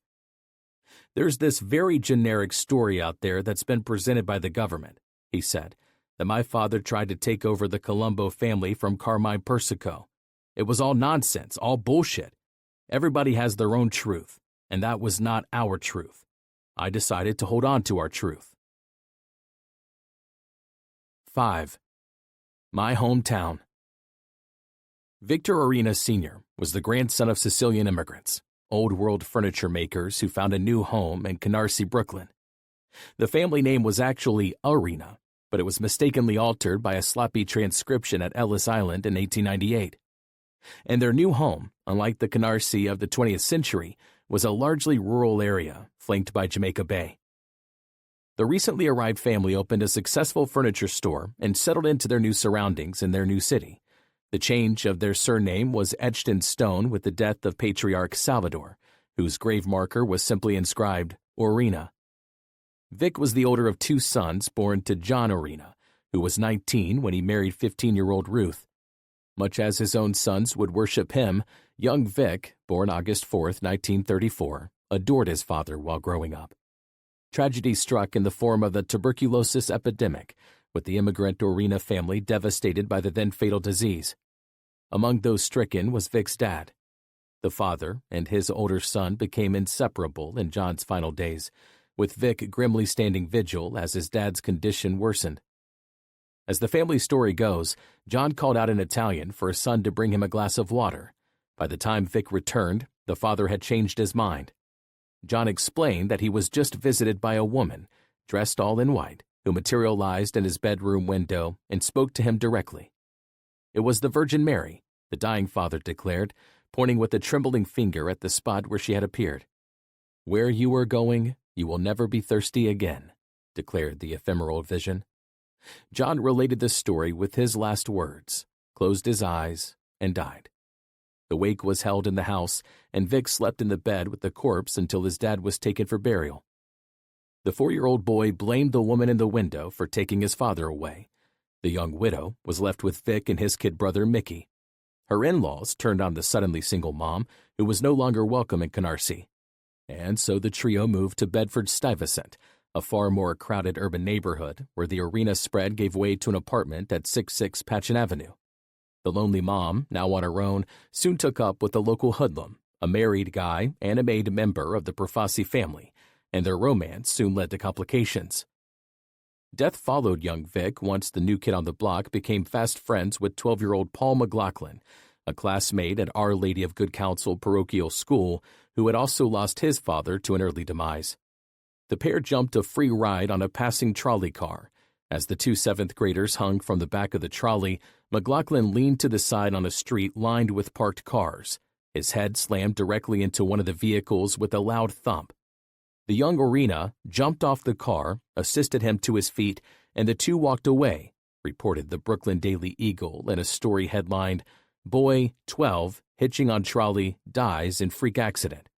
"There's this very generic story out there that's been presented by the government," he said. that my father tried to take over the Colombo family from Carmine Persico. It was all nonsense, all bullshit. Everybody has their own truth, and that was not our truth. I decided to hold on to our truth. 5. My hometown. Victor Orena Sr. was the grandson of Sicilian immigrants, old-world furniture makers who found a new home in Canarsie, Brooklyn. The family name was actually Orena, but it was mistakenly altered by a sloppy transcription at Ellis Island in 1898. And their new home, unlike the Canarsie of the 20th century, was a largely rural area flanked by Jamaica Bay. The recently arrived family opened a successful furniture store and settled into their new surroundings in their new city. The change of their surname was etched in stone with the death of Patriarch Salvador, whose grave marker was simply inscribed, Orena. Vic was the older of two sons born to John Orena, who was 19 when he married 15-year-old Ruth. Much as his own sons would worship him, young Vic, born August 4, 1934, adored his father while growing up. Tragedy struck in the form of the tuberculosis epidemic, with the immigrant Orena family devastated by the then fatal disease. Among those stricken was Vic's dad. The father and his older son became inseparable in John's final days, with Vic grimly standing vigil as his dad's condition worsened. As the family story goes, John called out in Italian for his son to bring him a glass of water. By the time Vic returned, the father had changed his mind. John explained that he was just visited by a woman, dressed all in white, who materialized in his bedroom window and spoke to him directly. It was the Virgin Mary, the dying father declared, pointing with a trembling finger at the spot where she had appeared. "Where you are going, you will never be thirsty again," declared the ephemeral vision. John related the story with his last words, closed his eyes, and died. The wake was held in the house, and Vic slept in the bed with the corpse until his dad was taken for burial. The 4-year-old boy blamed the woman in the window for taking his father away. The young widow was left with Vic and his kid brother Mickey. Her in-laws turned on the suddenly single mom, who was no longer welcome in Canarsie. And so the trio moved to Bedford-Stuyvesant, a far more crowded urban neighborhood where the Orena spread gave way to an apartment at 66 Patchen Avenue. The lonely mom, now on her own, soon took up with a local hoodlum, a married guy and a maid member of the Profassi family, and their romance soon led to complications. Death followed young Vic once the new kid on the block became fast friends with 12-year-old Paul McLaughlin, a classmate at Our Lady of Good Counsel parochial school who had also lost his father to an early demise. The pair jumped a free ride on a passing trolley car. As the two 7th graders hung from the back of the trolley, McLaughlin leaned to the side on a street lined with parked cars. His head slammed directly into one of the vehicles with a loud thump. The young Orena jumped off the car, assisted him to his feet, and the two walked away, reported the Brooklyn Daily Eagle in a story headlined, "Boy, 12, hitching on trolley, dies in freak accident."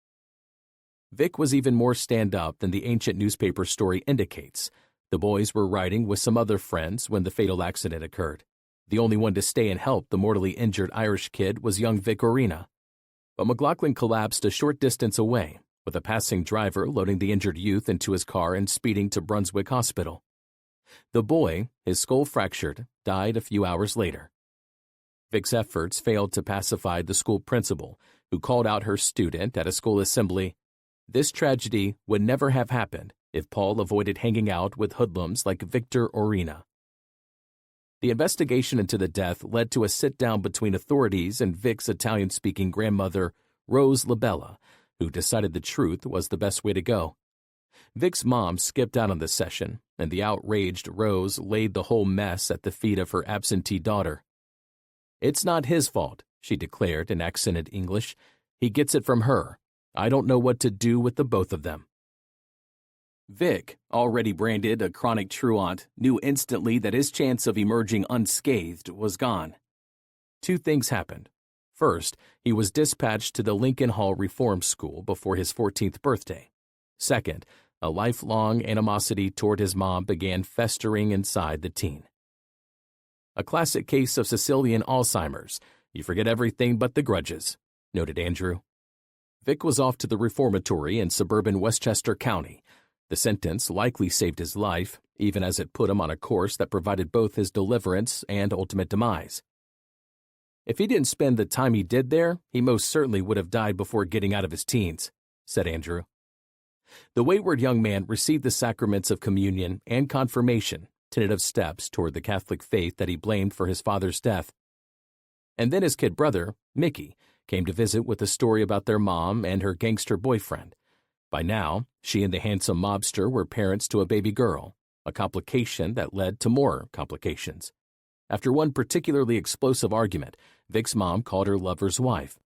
Vic was even more stand-up than the ancient newspaper story indicates. The boys were riding with some other friends when the fatal accident occurred. The only one to stay and help the mortally injured Irish kid was young Vic Orena. But McLaughlin collapsed a short distance away, with a passing driver loading the injured youth into his car and speeding to Brunswick Hospital. The boy, his skull fractured, died a few hours later. Vic's efforts failed to pacify the school principal, who called out her student at a school assembly. This tragedy would never have happened if Paul avoided hanging out with hoodlums like Victor Orena. The investigation into the death led to a sit-down between authorities and Vic's Italian-speaking grandmother, Rose Labella, who decided the truth was the best way to go. Vic's mom skipped out on the session, and the outraged Rose laid the whole mess at the feet of her absentee daughter. "It's not his fault," she declared in accented English. "He gets it from her. I don't know what to do with the both of them." Vic, already branded a chronic truant, knew instantly that his chance of emerging unscathed was gone. Two things happened. First, he was dispatched to the Lincoln Hall Reform School before his 14th birthday. Second, a lifelong animosity toward his mom began festering inside the teen. "A classic case of Sicilian Alzheimer's. You forget everything but the grudges," noted Andrew. Vic was off to the reformatory in suburban Westchester County. The sentence likely saved his life, even as it put him on a course that provided both his deliverance and ultimate demise. If he didn't spend the time he did there, he most certainly would have died before getting out of his teens, said Andrew. The wayward young man received the sacraments of communion and confirmation, tentative steps toward the Catholic faith that he blamed for his father's death. And then his kid brother, Mickey, came to visit with a story about their mom and her gangster boyfriend. By now, she and the handsome mobster were parents to a baby girl, a complication that led to more complications. After one particularly explosive argument, Vic's mom called her lover's wife.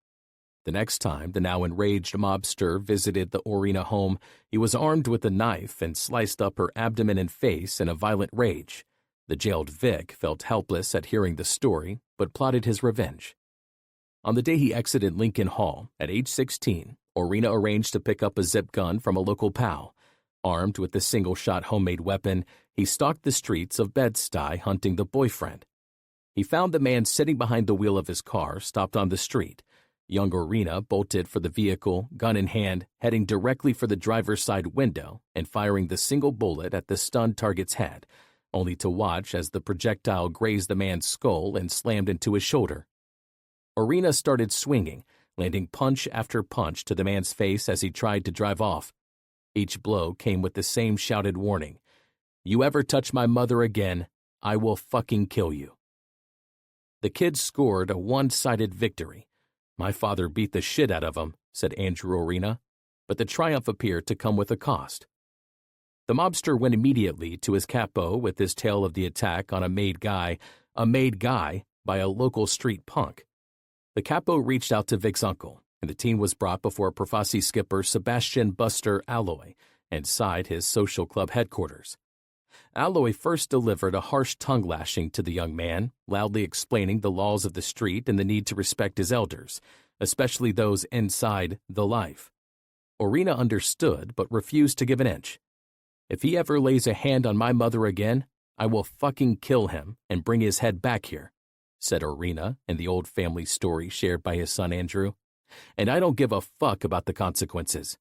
The next time the now enraged mobster visited the Orena home, he was armed with a knife and sliced up her abdomen and face in a violent rage. The jailed Vic felt helpless at hearing the story, but plotted his revenge. On the day he exited Lincoln Hall, at age 16, Orena arranged to pick up a zip gun from a local pal. Armed with the single-shot homemade weapon, he stalked the streets of Bed-Stuy hunting the boyfriend. He found the man sitting behind the wheel of his car, stopped on the street. Young Orena bolted for the vehicle, gun in hand, heading directly for the driver's side window and firing the single bullet at the stunned target's head, only to watch as the projectile grazed the man's skull and slammed into his shoulder. Orena started swinging, landing punch after punch to the man's face as he tried to drive off. Each blow came with the same shouted warning: "You ever touch my mother again, I will fucking kill you." The kid scored a one-sided victory. "My father beat the shit out of him," said Andrew Orena, but the triumph appeared to come with a cost. The mobster went immediately to his capo with his tale of the attack on a made guy by a local street punk. The capo reached out to Vic's uncle, and the teen was brought before Profasi skipper Sebastian Buster Alloy inside his social club headquarters. Alloy first delivered a harsh tongue-lashing to the young man, loudly explaining the laws of the street and the need to respect his elders, especially those inside the life. Orena understood but refused to give an inch. "If he ever lays a hand on my mother again, I will fucking kill him and bring his head back here," said Orena in the old family story shared by his son Andrew. "And I don't give a fuck about the consequences."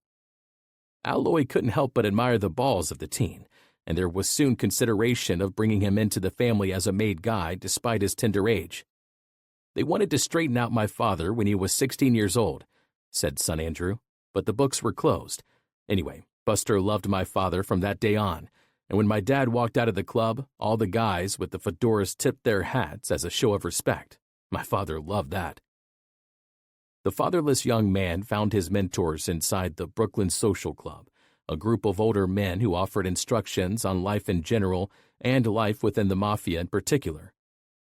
Alloy couldn't help but admire the balls of the teen, and there was soon consideration of bringing him into the family as a made guy despite his tender age. "They wanted to straighten out my father when he was 16 years old," said son Andrew, "but the books were closed. Anyway, Buster loved my father from that day on, and when my dad walked out of the club, all the guys with the fedoras tipped their hats as a show of respect. My father loved that." The fatherless young man found his mentors inside the Brooklyn Social Club, a group of older men who offered instructions on life in general and life within the mafia in particular.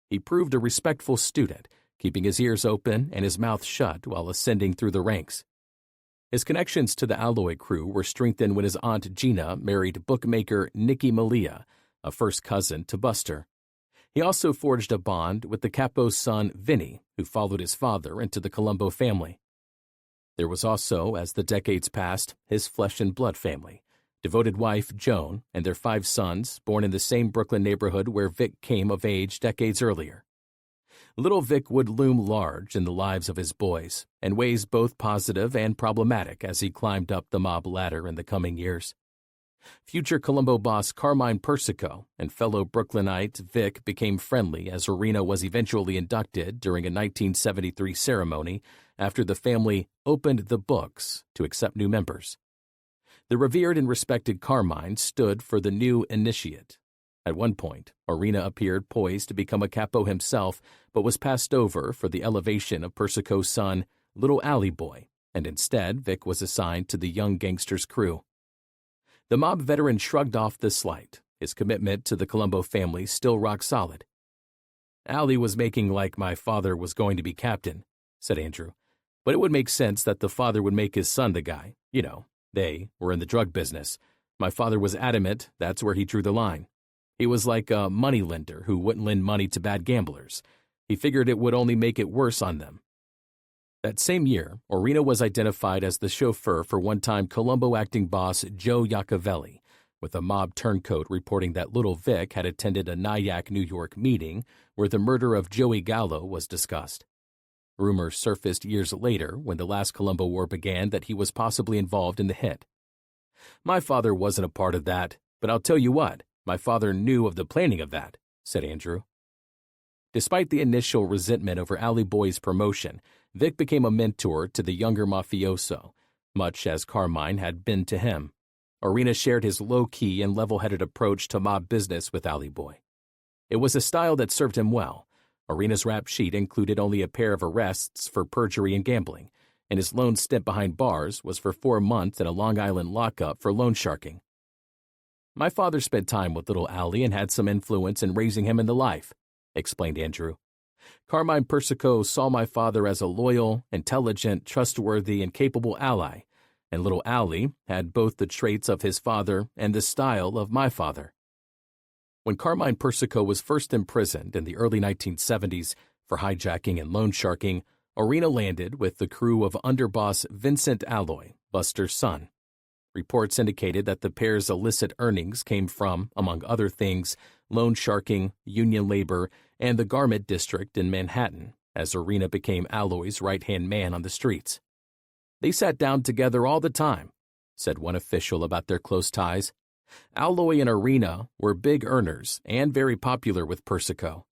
He proved a respectful student, keeping his ears open and his mouth shut while ascending through the ranks. His connections to the Alloy crew were strengthened when his aunt Gina married bookmaker Nicky Malia, a first cousin to Buster. He also forged a bond with the capo's son Vinny, who followed his father into the Colombo family. There was also, as the decades passed, his flesh and blood family, devoted wife Joan and their 5 sons, born in the same Brooklyn neighborhood where Vic came of age decades earlier. Little Vic would loom large in the lives of his boys, and ways both positive and problematic as he climbed up the mob ladder in the coming years. Future Colombo boss Carmine Persico and fellow Brooklynite Vic became friendly as Orena was eventually inducted during a 1973 ceremony after the family opened the books to accept new members. The revered and respected Carmine stood for the new initiate. At one point, Orena appeared poised to become a capo himself, but was passed over for the elevation of Persico's son, Little Alley Boy, and instead Vic was assigned to the young gangster's crew. The mob veteran shrugged off the slight, his commitment to the Colombo family still rock solid. "Allie was making like my father was going to be captain," said Andrew, "but it would make sense that the father would make his son the guy. You know, they were in the drug business. My father was adamant that's where he drew the line. He was like a moneylender who wouldn't lend money to bad gamblers. He figured it would only make it worse on them." That same year, Orena was identified as the chauffeur for one-time Colombo acting boss Joe Iacovelli, with a mob turncoat reporting that Little Vic had attended a Nyack, New York meeting where the murder of Joey Gallo was discussed. Rumors surfaced years later when the last Colombo War began that he was possibly involved in the hit. My father wasn't a part of that, but I'll tell you what, my father knew of the planning of that, said Andrew. Despite the initial resentment over Alley Boy's promotion, Vic became a mentor to the younger mafioso, much as Carmine had been to him. Orena shared his low-key and level-headed approach to mob business with Alley Boy. It was a style that served him well. Orena's rap sheet included only a pair of arrests for perjury and gambling, and his lone stint behind bars was for 4 months in a Long Island lockup for loan sharking. My father spent time with little Alley and had some influence in raising him into life, explained Andrew. Carmine Persico saw my father as a loyal, intelligent, trustworthy, and capable ally, and little Alley had both the traits of his father and the style of my father. When Carmine Persico was first imprisoned in the early 1970s for hijacking and loan sharking, Orena landed with the crew of underboss Vincent Alloy, Buster's son. Reports indicated that the pair's illicit earnings came from, among other things, loan sharking, union labor, and the garment district in Manhattan, as Orena became Alloy's right-hand man on the streets. They sat down together all the time, said one official about their close ties. Alloy and Orena were big earners and very popular with Persico.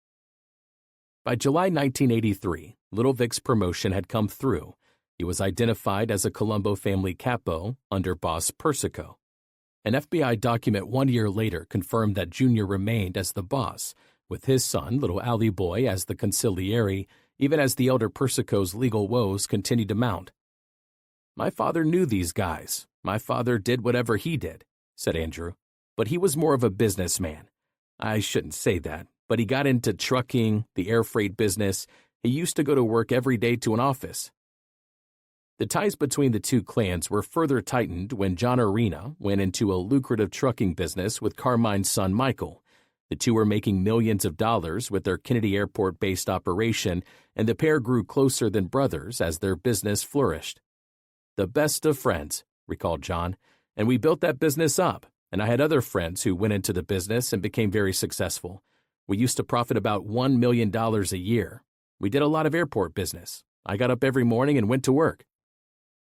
By July 1983, Little Vic's promotion had come through. He was identified as a Colombo family capo under boss Persico. An FBI document 1 year later confirmed that Junior remained as the boss, with his son, Little Alley Boy, as the consigliere, even as the elder Persico's legal woes continued to mount. My father knew these guys. My father did whatever he did, said Andrew, but he was more of a businessman. I shouldn't say that, but he got into trucking, the air freight business. He used to go to work every day to an office. The ties between the two clans were further tightened when John Orena went into a lucrative trucking business with Carmine's son Michael. The two were making millions of dollars with their Kennedy Airport-based operation, and the pair grew closer than brothers as their business flourished. The best of friends, recalled John, and we built that business up, and I had other friends who went into the business and became very successful. We used to profit about $1 million a year. We did a lot of airport business. I got up every morning and went to work.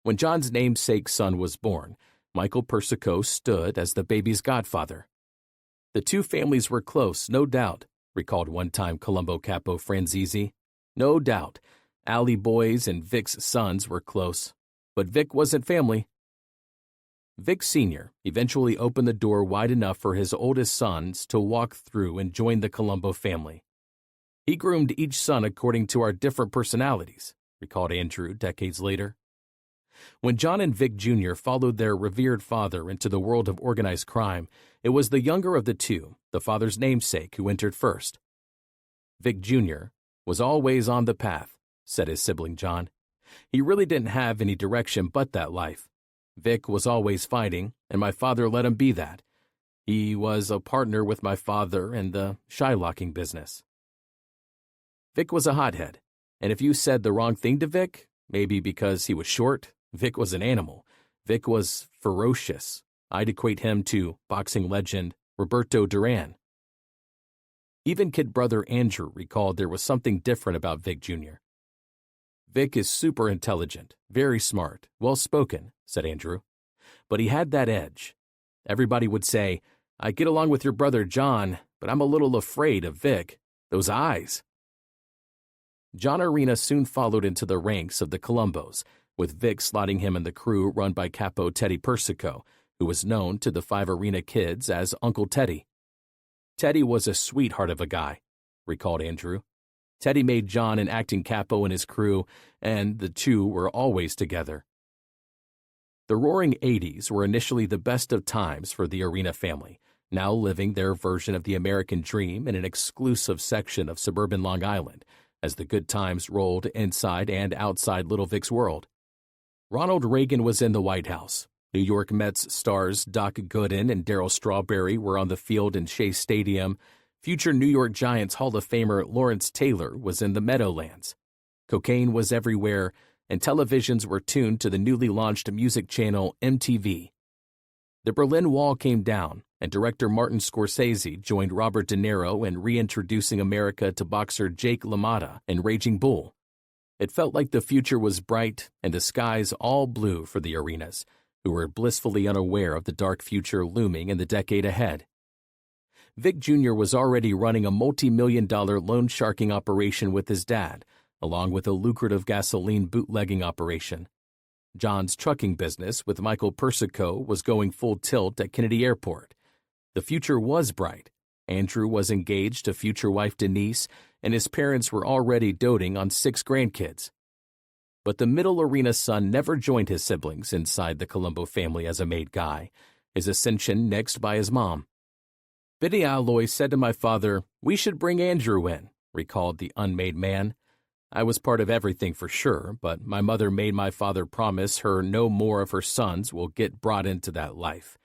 When John's namesake son was born, Michael Persico stood as the baby's godfather. The two families were close, no doubt, recalled one-time Colombo capo Franzese. No doubt, Alley Boys and Vic's sons were close, but Vic wasn't family. Vic Sr. eventually opened the door wide enough for his oldest sons to walk through and join the Colombo family. He groomed each son according to our different personalities, recalled Andrew decades later. When John and Vic Jr. followed their revered father into the world of organized crime, it was the younger of the two, the father's namesake, who entered first. Vic Jr. was always on the path, said his sibling John. He really didn't have any direction but that life. Vic was always fighting, and my father let him be that. He was a partner with my father in the shylocking business. Vic was a hothead, and if you said the wrong thing to Vic, maybe because he was short, Vic was an animal. Vic was ferocious. I'd equate him to boxing legend Roberto Duran. Even kid brother Andrew recalled there was something different about Vic Jr. Vic is super intelligent, very smart, well-spoken, said Andrew. But he had that edge. Everybody would say, I get along with your brother John, but I'm a little afraid of Vic. Those eyes. John Orena soon followed into the ranks of the Colombos, with Vic slotting him in the crew run by Capo Teddy Persico, who was known to the 5 Orena kids as Uncle Teddy. Teddy was a sweetheart of a guy, recalled Andrew. Teddy made John an acting capo in his crew, and the two were always together. The roaring 80s were initially the best of times for the Orena family, now living their version of the American dream in an exclusive section of suburban Long Island, as the good times rolled inside and outside Little Vic's world. Ronald Reagan was in the White House. New York Mets stars Doc Gooden and Darryl Strawberry were on the field in Shea Stadium. Future New York Giants Hall of Famer Lawrence Taylor was in the Meadowlands. Cocaine was everywhere, and televisions were tuned to the newly launched music channel MTV. The Berlin Wall came down, and director Martin Scorsese joined Robert De Niro in reintroducing America to boxer Jake LaMotta in Raging Bull. It felt like the future was bright and the skies all blue for the Orenas, who were blissfully unaware of the dark future looming in the decade ahead. Vic Jr. was already running a multi-million-dollar loan sharking operation with his dad, along with a lucrative gasoline bootlegging operation. John's trucking business with Michael Persico was going full tilt at Kennedy Airport. The future was bright. Andrew was engaged to future wife Denise, and his parents were already doting on 6 grandkids. But the middle Orena son never joined his siblings inside the Colombo family as a made guy, his ascension nixed by his mom. Biddy Alloy said to my father, "We should bring Andrew in," recalled the unmade man. I was part of everything for sure, but my mother made my father promise her no more of her sons will get brought into that life.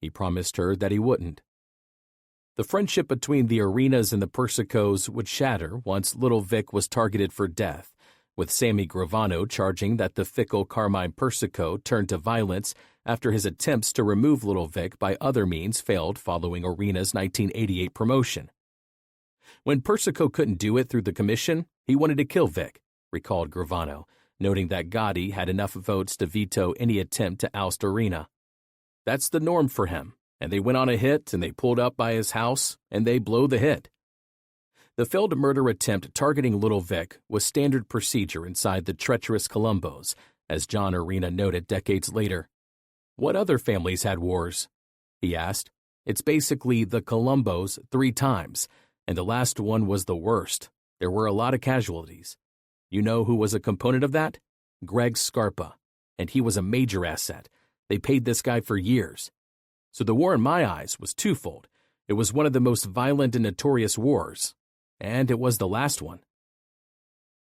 He promised her that he wouldn't. The friendship between the Orenas and the Persicos would shatter once little Vic was targeted for death, with Sammy Gravano charging that the fickle Carmine Persico turned to violence after his attempts to remove little Vic by other means failed following Orena's 1988 promotion. When Persico couldn't do it through the commission, he wanted to kill Vic, recalled Gravano, noting that Gotti had enough votes to veto any attempt to oust Orena. That's the norm for him, and they went on a hit and they pulled up by his house and they blow the hit. The failed murder attempt targeting little Vic was standard procedure inside the treacherous Colombos, as John Orena noted decades later. What other families had wars? He asked. It's basically the Colombos 3 times, and the last one was the worst. There were a lot of casualties. You know who was a component of that? Greg Scarpa, and he was a major asset. They paid this guy for years. So the war in my eyes was twofold. It was one of the most violent and notorious wars, and it was the last one.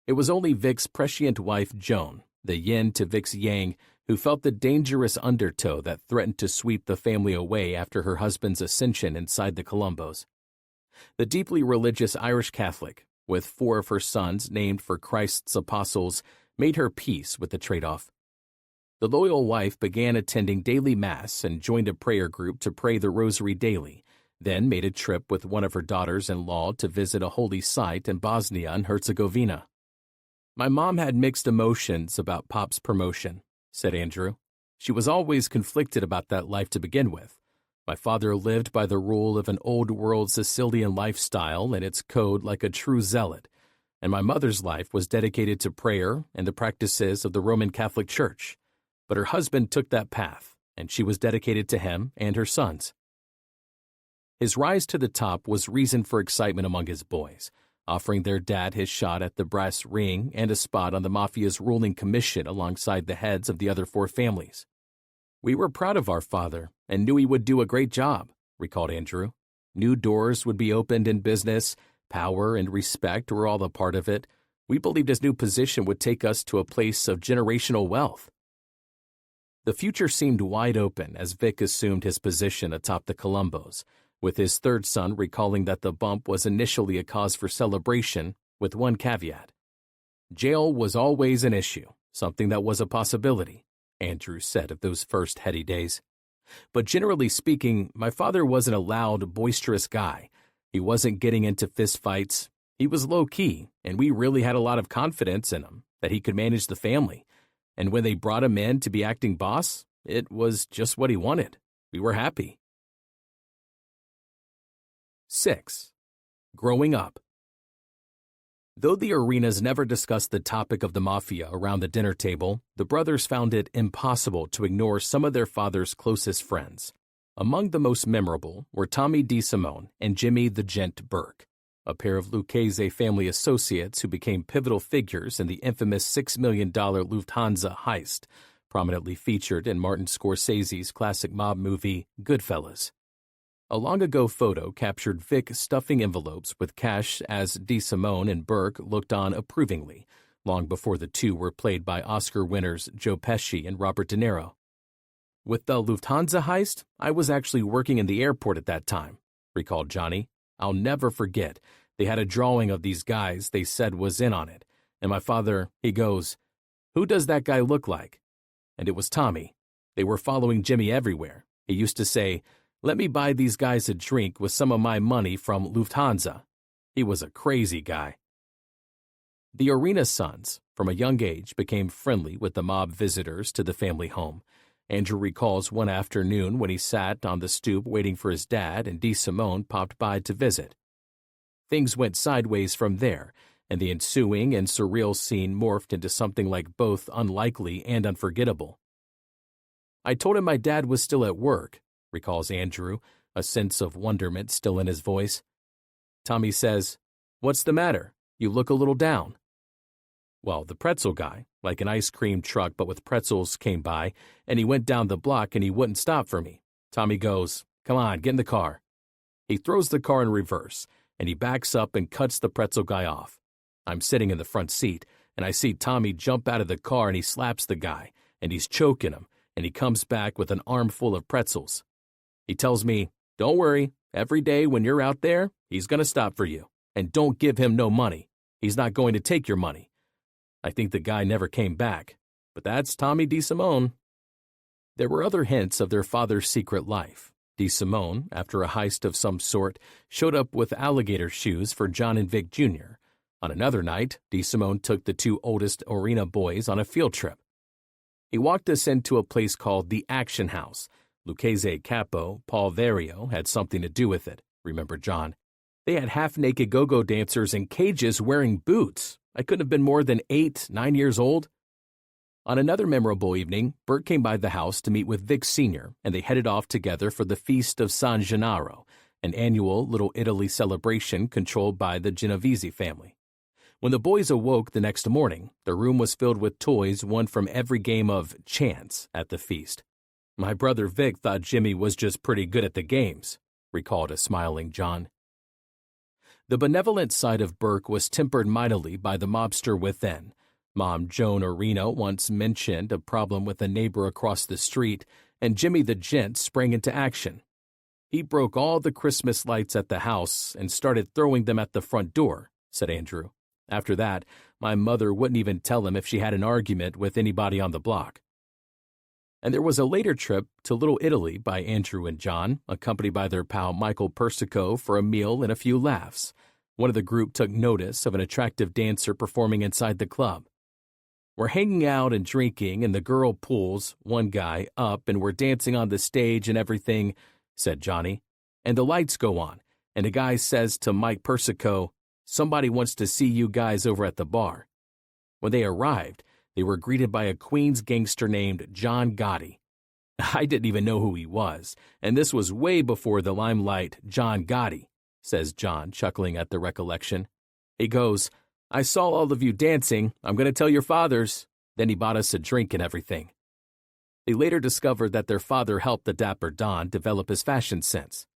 It was only Vic's prescient wife, Joan, the yin to Vic's yang, who felt the dangerous undertow that threatened to sweep the family away after her husband's ascension inside the Colombos. The deeply religious Irish Catholic, with 4 of her sons named for Christ's apostles, made her peace with the trade-off. The loyal wife began attending daily mass and joined a prayer group to pray the rosary daily, then made a trip with one of her daughters-in-law to visit a holy site in Bosnia and Herzegovina. My mom had mixed emotions about Pop's promotion, said Andrew. She was always conflicted about that life to begin with. My father lived by the rule of an old-world Sicilian lifestyle and its code like a true zealot, and my mother's life was dedicated to prayer and the practices of the Roman Catholic Church. But her husband took that path, and she was dedicated to him and her sons. His rise to the top was reason for excitement among his boys, offering their dad his shot at the brass ring and a spot on the Mafia's ruling commission alongside the heads of the other 4 families. We were proud of our father and knew he would do a great job, recalled Andrew. New doors would be opened in business, power and respect were all a part of it. We believed his new position would take us to a place of generational wealth. The future seemed wide open as Vic assumed his position atop the Colombos, with his 3rd son recalling that the bump was initially a cause for celebration, with one caveat. Jail was always an issue, something that was a possibility, Andrew said of those first heady days. But generally speaking, my father wasn't a loud, boisterous guy. He wasn't getting into fistfights. He was low-key, and we really had a lot of confidence in him, that he could manage the family. And when they brought him in to be acting boss, it was just what he wanted. We were happy. 6. Growing up. Though the Orenas never discussed the topic of the Mafia around the dinner table, the brothers found it impossible to ignore some of their father's closest friends. Among the most memorable were Tommy DeSimone and Jimmy the Gent Burke, a pair of Lucchese family associates who became pivotal figures in the infamous $6 million Lufthansa heist, prominently featured in Martin Scorsese's classic mob movie Goodfellas. A long-ago photo captured Vic stuffing envelopes with cash as DeSimone and Burke looked on approvingly, long before the two were played by Oscar winners Joe Pesci and Robert De Niro. With the Lufthansa heist, I was actually working in the airport at that time, recalled Johnny. I'll never forget. They had a drawing of these guys they said was in on it, and my father, he goes, "Who does that guy look like?" And it was Tommy. They were following Jimmy everywhere. He used to say, "Let me buy these guys a drink with some of my money from Lufthansa." He was a crazy guy. The Orena sons, from a young age, became friendly with the mob visitors to the family home, Andrew recalls one afternoon when he sat on the stoop waiting for his dad and DeSimone popped by to visit. Things went sideways from there, and the ensuing and surreal scene morphed into something like both unlikely and unforgettable. I told him my dad was still at work, recalls Andrew, a sense of wonderment still in his voice. Tommy says, "What's the matter? You look a little down." Well, the pretzel guy, like an ice cream truck but with pretzels, came by, and he went down the block and he wouldn't stop for me. Tommy goes, "Come on, get in the car." He throws the car in reverse, and he backs up and cuts the pretzel guy off. I'm sitting in the front seat, and I see Tommy jump out of the car and he slaps the guy, and he's choking him, and he comes back with an armful of pretzels. He tells me, "Don't worry, every day when you're out there, he's going to stop for you, and don't give him no money. He's not going to take your money." I think the guy never came back, but that's Tommy DeSimone. There were other hints of their father's secret life. DeSimone, after a heist of some sort, showed up with alligator shoes for John and Vic Jr. On another night, DeSimone took the two oldest Orena boys on a field trip. He walked us into a place called the Action House. Lucchese Capo, Paul Vario, had something to do with it, remembered John. They had half-naked go-go dancers in cages wearing boots. I couldn't have been more than 8, 9 years old. On another memorable evening, Bert came by the house to meet with Vic Sr., and they headed off together for the Feast of San Gennaro, an annual Little Italy celebration controlled by the Genovese family. When the boys awoke the next morning, their room was filled with toys won from every game of chance at the feast. "My brother Vic thought Jimmy was just pretty good at the games," recalled a smiling John. The benevolent side of Burke was tempered mightily by the mobster within. Mom Joan Orena once mentioned a problem with a neighbor across the street, and Jimmy the Gent sprang into action. "He broke all the Christmas lights at the house and started throwing them at the front door," said Andrew. "After that, my mother wouldn't even tell him if she had an argument with anybody on the block." And there was a later trip to Little Italy by Andrew and John, accompanied by their pal Michael Persico for a meal and a few laughs. One of the group took notice of an attractive dancer performing inside the club. "We're hanging out and drinking, and the girl pulls one guy up, and we're dancing on the stage and everything," said Johnny. "And the lights go on, and the guy says to Mike Persico, 'Somebody wants to see you guys over at the bar.' When they arrived, they were greeted by a Queens gangster named John Gotti. I didn't even know who he was, and this was way before the limelight John Gotti," says John, chuckling at the recollection. He goes, "I saw all of you dancing. I'm going to tell your fathers." Then he bought us a drink and everything. They later discovered that their father helped the dapper Don develop his fashion sense.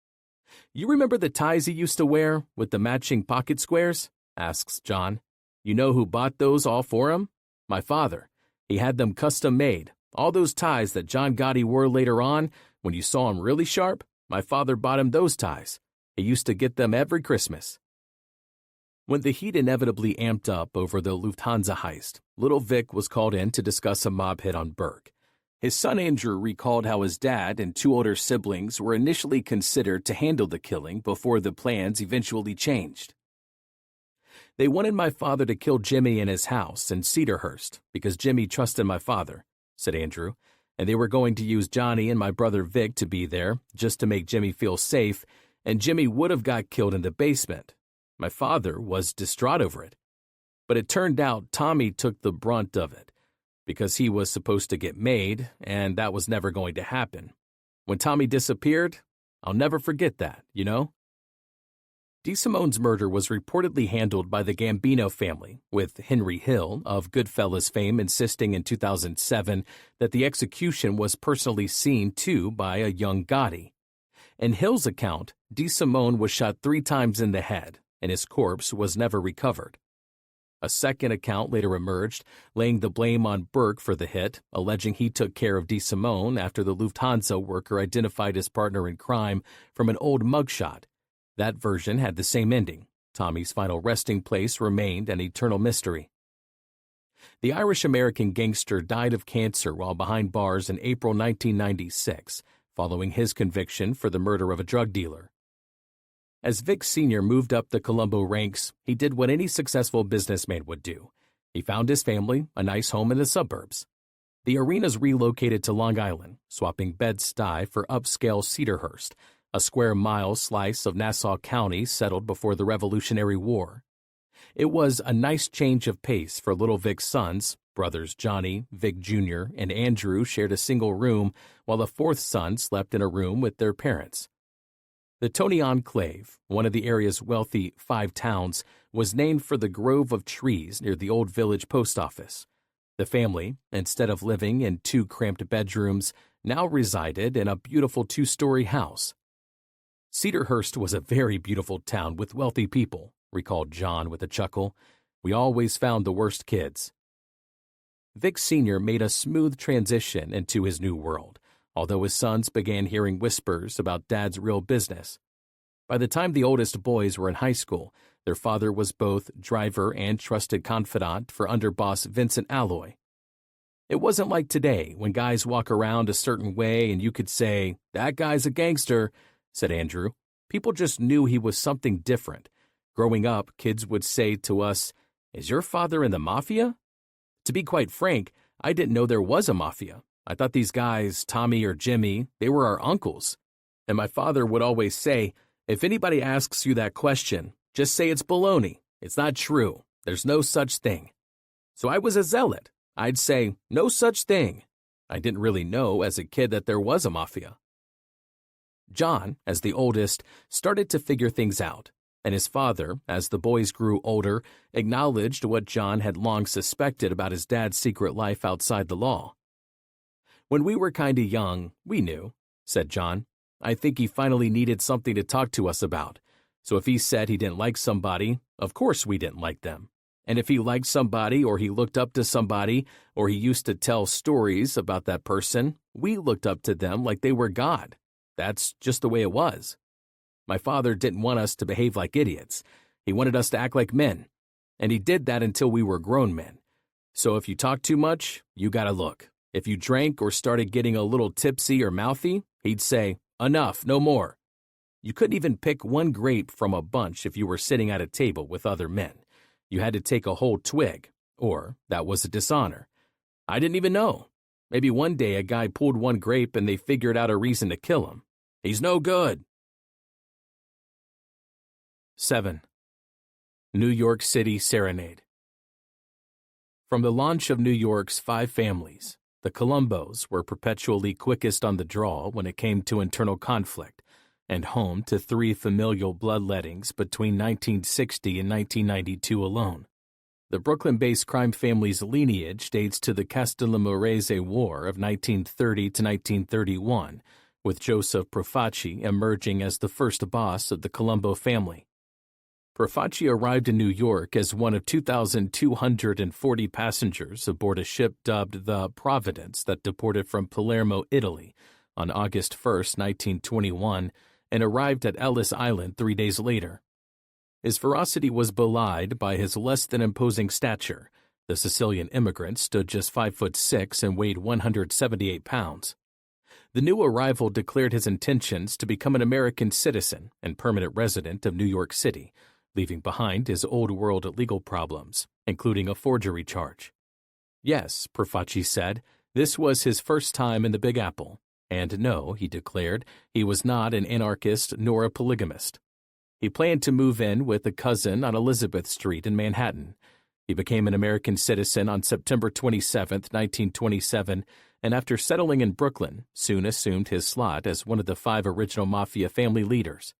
"You remember the ties he used to wear with the matching pocket squares?" asks John. "You know who bought those all for him? My father. He had them custom made. All those ties that John Gotti wore later on, when you saw him really sharp, my father bought him those ties. He used to get them every Christmas." When the heat inevitably amped up over the Lufthansa heist, little Vic was called in to discuss a mob hit on Burke. His son Andrew recalled how his dad and two older siblings were initially considered to handle the killing before the plans eventually changed. "They wanted my father to kill Jimmy in his house in Cedarhurst because Jimmy trusted my father," said Andrew, "and they were going to use Johnny and my brother Vic to be there just to make Jimmy feel safe, and Jimmy would have got killed in the basement. My father was distraught over it. But it turned out Tommy took the brunt of it, because he was supposed to get made, and that was never going to happen. When Tommy disappeared, I'll never forget that, you know?" DeSimone's murder was reportedly handled by the Gambino family, with Henry Hill of Goodfellas fame insisting in 2007 that the execution was personally seen to by a young Gotti. In Hill's account, DeSimone was shot 3 times in the head, and his corpse was never recovered. A second account later emerged, laying the blame on Burke for the hit, alleging he took care of DeSimone after the Lufthansa worker identified his partner in crime from an old mugshot. That version had the same ending. Tommy's final resting place remained an eternal mystery. The Irish-American gangster died of cancer while behind bars in April 1996, following his conviction for the murder of a drug dealer. As Vic Sr. moved up the Colombo ranks, he did what any successful businessman would do. He found his family a nice home in the suburbs. The Orenas relocated to Long Island, swapping Bed-Stuy for upscale Cedarhurst, a square-mile slice of Nassau County settled before the Revolutionary War. It was a nice change of pace for little Vic's sons. Brothers Johnny, Vic Jr., and Andrew shared a single room, while a fourth son slept in a room with their parents. The Tony Enclave, one of the area's wealthy 5 towns, was named for the grove of trees near the old village post office. The family, instead of living in 2 cramped bedrooms, now resided in a beautiful 2-story house. Cedarhurst was a very beautiful town with wealthy people, recalled John with a chuckle. We always found the worst kids. Vic Sr. made a smooth transition into his new world, although his sons began hearing whispers about Dad's real business. By the time the oldest boys were in high school, their father was both driver and trusted confidant for underboss Vincent Alloy. It wasn't like today, when guys walk around a certain way and you could say, "That guy's a gangster," said Andrew. People just knew he was something different. Growing up, kids would say to us, "Is your father in the mafia?" To be quite frank, I didn't know there was a mafia. I thought these guys, Tommy or Jimmy, they were our uncles. And my father would always say, "If anybody asks you that question, just say it's baloney. It's not true. There's no such thing." So I was a zealot. I'd say, "No such thing." I didn't really know as a kid that there was a mafia. John, as the oldest, started to figure things out, and his father, as the boys grew older, acknowledged what John had long suspected about his dad's secret life outside the law. "When we were kinda young, we knew," said John. "I think he finally needed something to talk to us about. So if he said he didn't like somebody, of course we didn't like them. And if he liked somebody or he looked up to somebody or he used to tell stories about that person, we looked up to them like they were God. That's just the way it was. My father didn't want us to behave like idiots. He wanted us to act like men. And he did that until we were grown men. So if you talk too much, you gotta look. If you drank or started getting a little tipsy or mouthy, he'd say, 'Enough, no more.' You couldn't even pick one grape from a bunch if you were sitting at a table with other men. You had to take a whole twig, or that was a dishonor. I didn't even know. Maybe one day a guy pulled one grape and they figured out a reason to kill him. He's no good." 7. New York City Serenade. From the launch of New York's 5 families, the Colombos were perpetually quickest on the draw when it came to internal conflict, and home to 3 familial bloodlettings between 1960 and 1992 alone. The Brooklyn-based crime family's lineage dates to the Castellamorese War of 1930 to 1931, with Joseph Profaci emerging as the first boss of the Colombo family. Profaci arrived in New York as one of 2,240 passengers aboard a ship dubbed the Providence that deported from Palermo, Italy, on August 1, 1921, and arrived at Ellis Island 3 days later. His ferocity was belied by his less than imposing stature. The Sicilian immigrant stood just 5'6" and weighed 178 pounds. The new arrival declared his intentions to become an American citizen and permanent resident of New York City, leaving behind his old-world legal problems, including a forgery charge. Yes, Profaci said, this was his first time in the Big Apple, and no, he declared, he was not an anarchist nor a polygamist. He planned to move in with a cousin on Elizabeth Street in Manhattan. He became an American citizen on September 27, 1927, and after settling in Brooklyn, soon assumed his slot as one of the 5 original Mafia family leaders.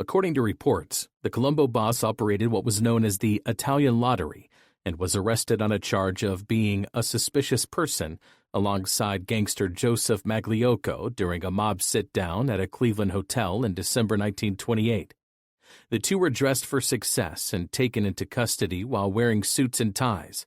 According to reports, the Colombo boss operated what was known as the Italian Lottery and was arrested on a charge of being a suspicious person alongside gangster Joseph Magliocco during a mob sit-down at a Cleveland hotel in December 1928. The 2 were dressed for success and taken into custody while wearing suits and ties.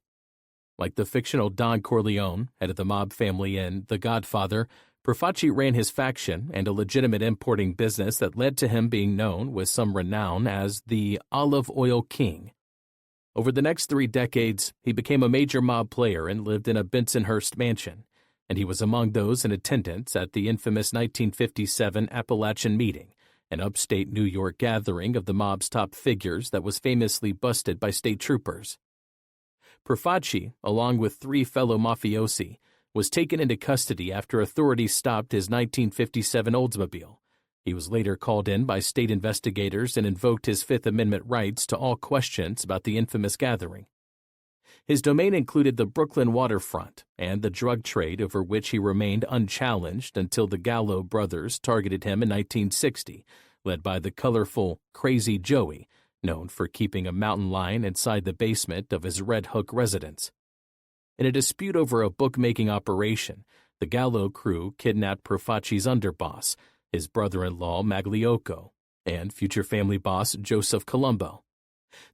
Like the fictional Don Corleone, head of the mob family in The Godfather, Profaci ran his faction and a legitimate importing business that led to him being known with some renown as the Olive Oil King. Over the next 3 decades, he became a major mob player and lived in a Bensonhurst mansion, and he was among those in attendance at the infamous 1957 Appalachian Meeting, an upstate New York gathering of the mob's top figures that was famously busted by state troopers. Profaci, along with 3 fellow mafiosi, was taken into custody after authorities stopped his 1957 Oldsmobile. He was later called in by state investigators and invoked his Fifth Amendment rights to all questions about the infamous gathering. His domain included the Brooklyn waterfront and the drug trade, over which he remained unchallenged until the Gallo brothers targeted him in 1960, led by the colorful Crazy Joey, known for keeping a mountain lion inside the basement of his Red Hook residence. In a dispute over a bookmaking operation, the Gallo crew kidnapped Profaci's underboss, his brother-in-law Magliocco, and future family boss Joseph Colombo.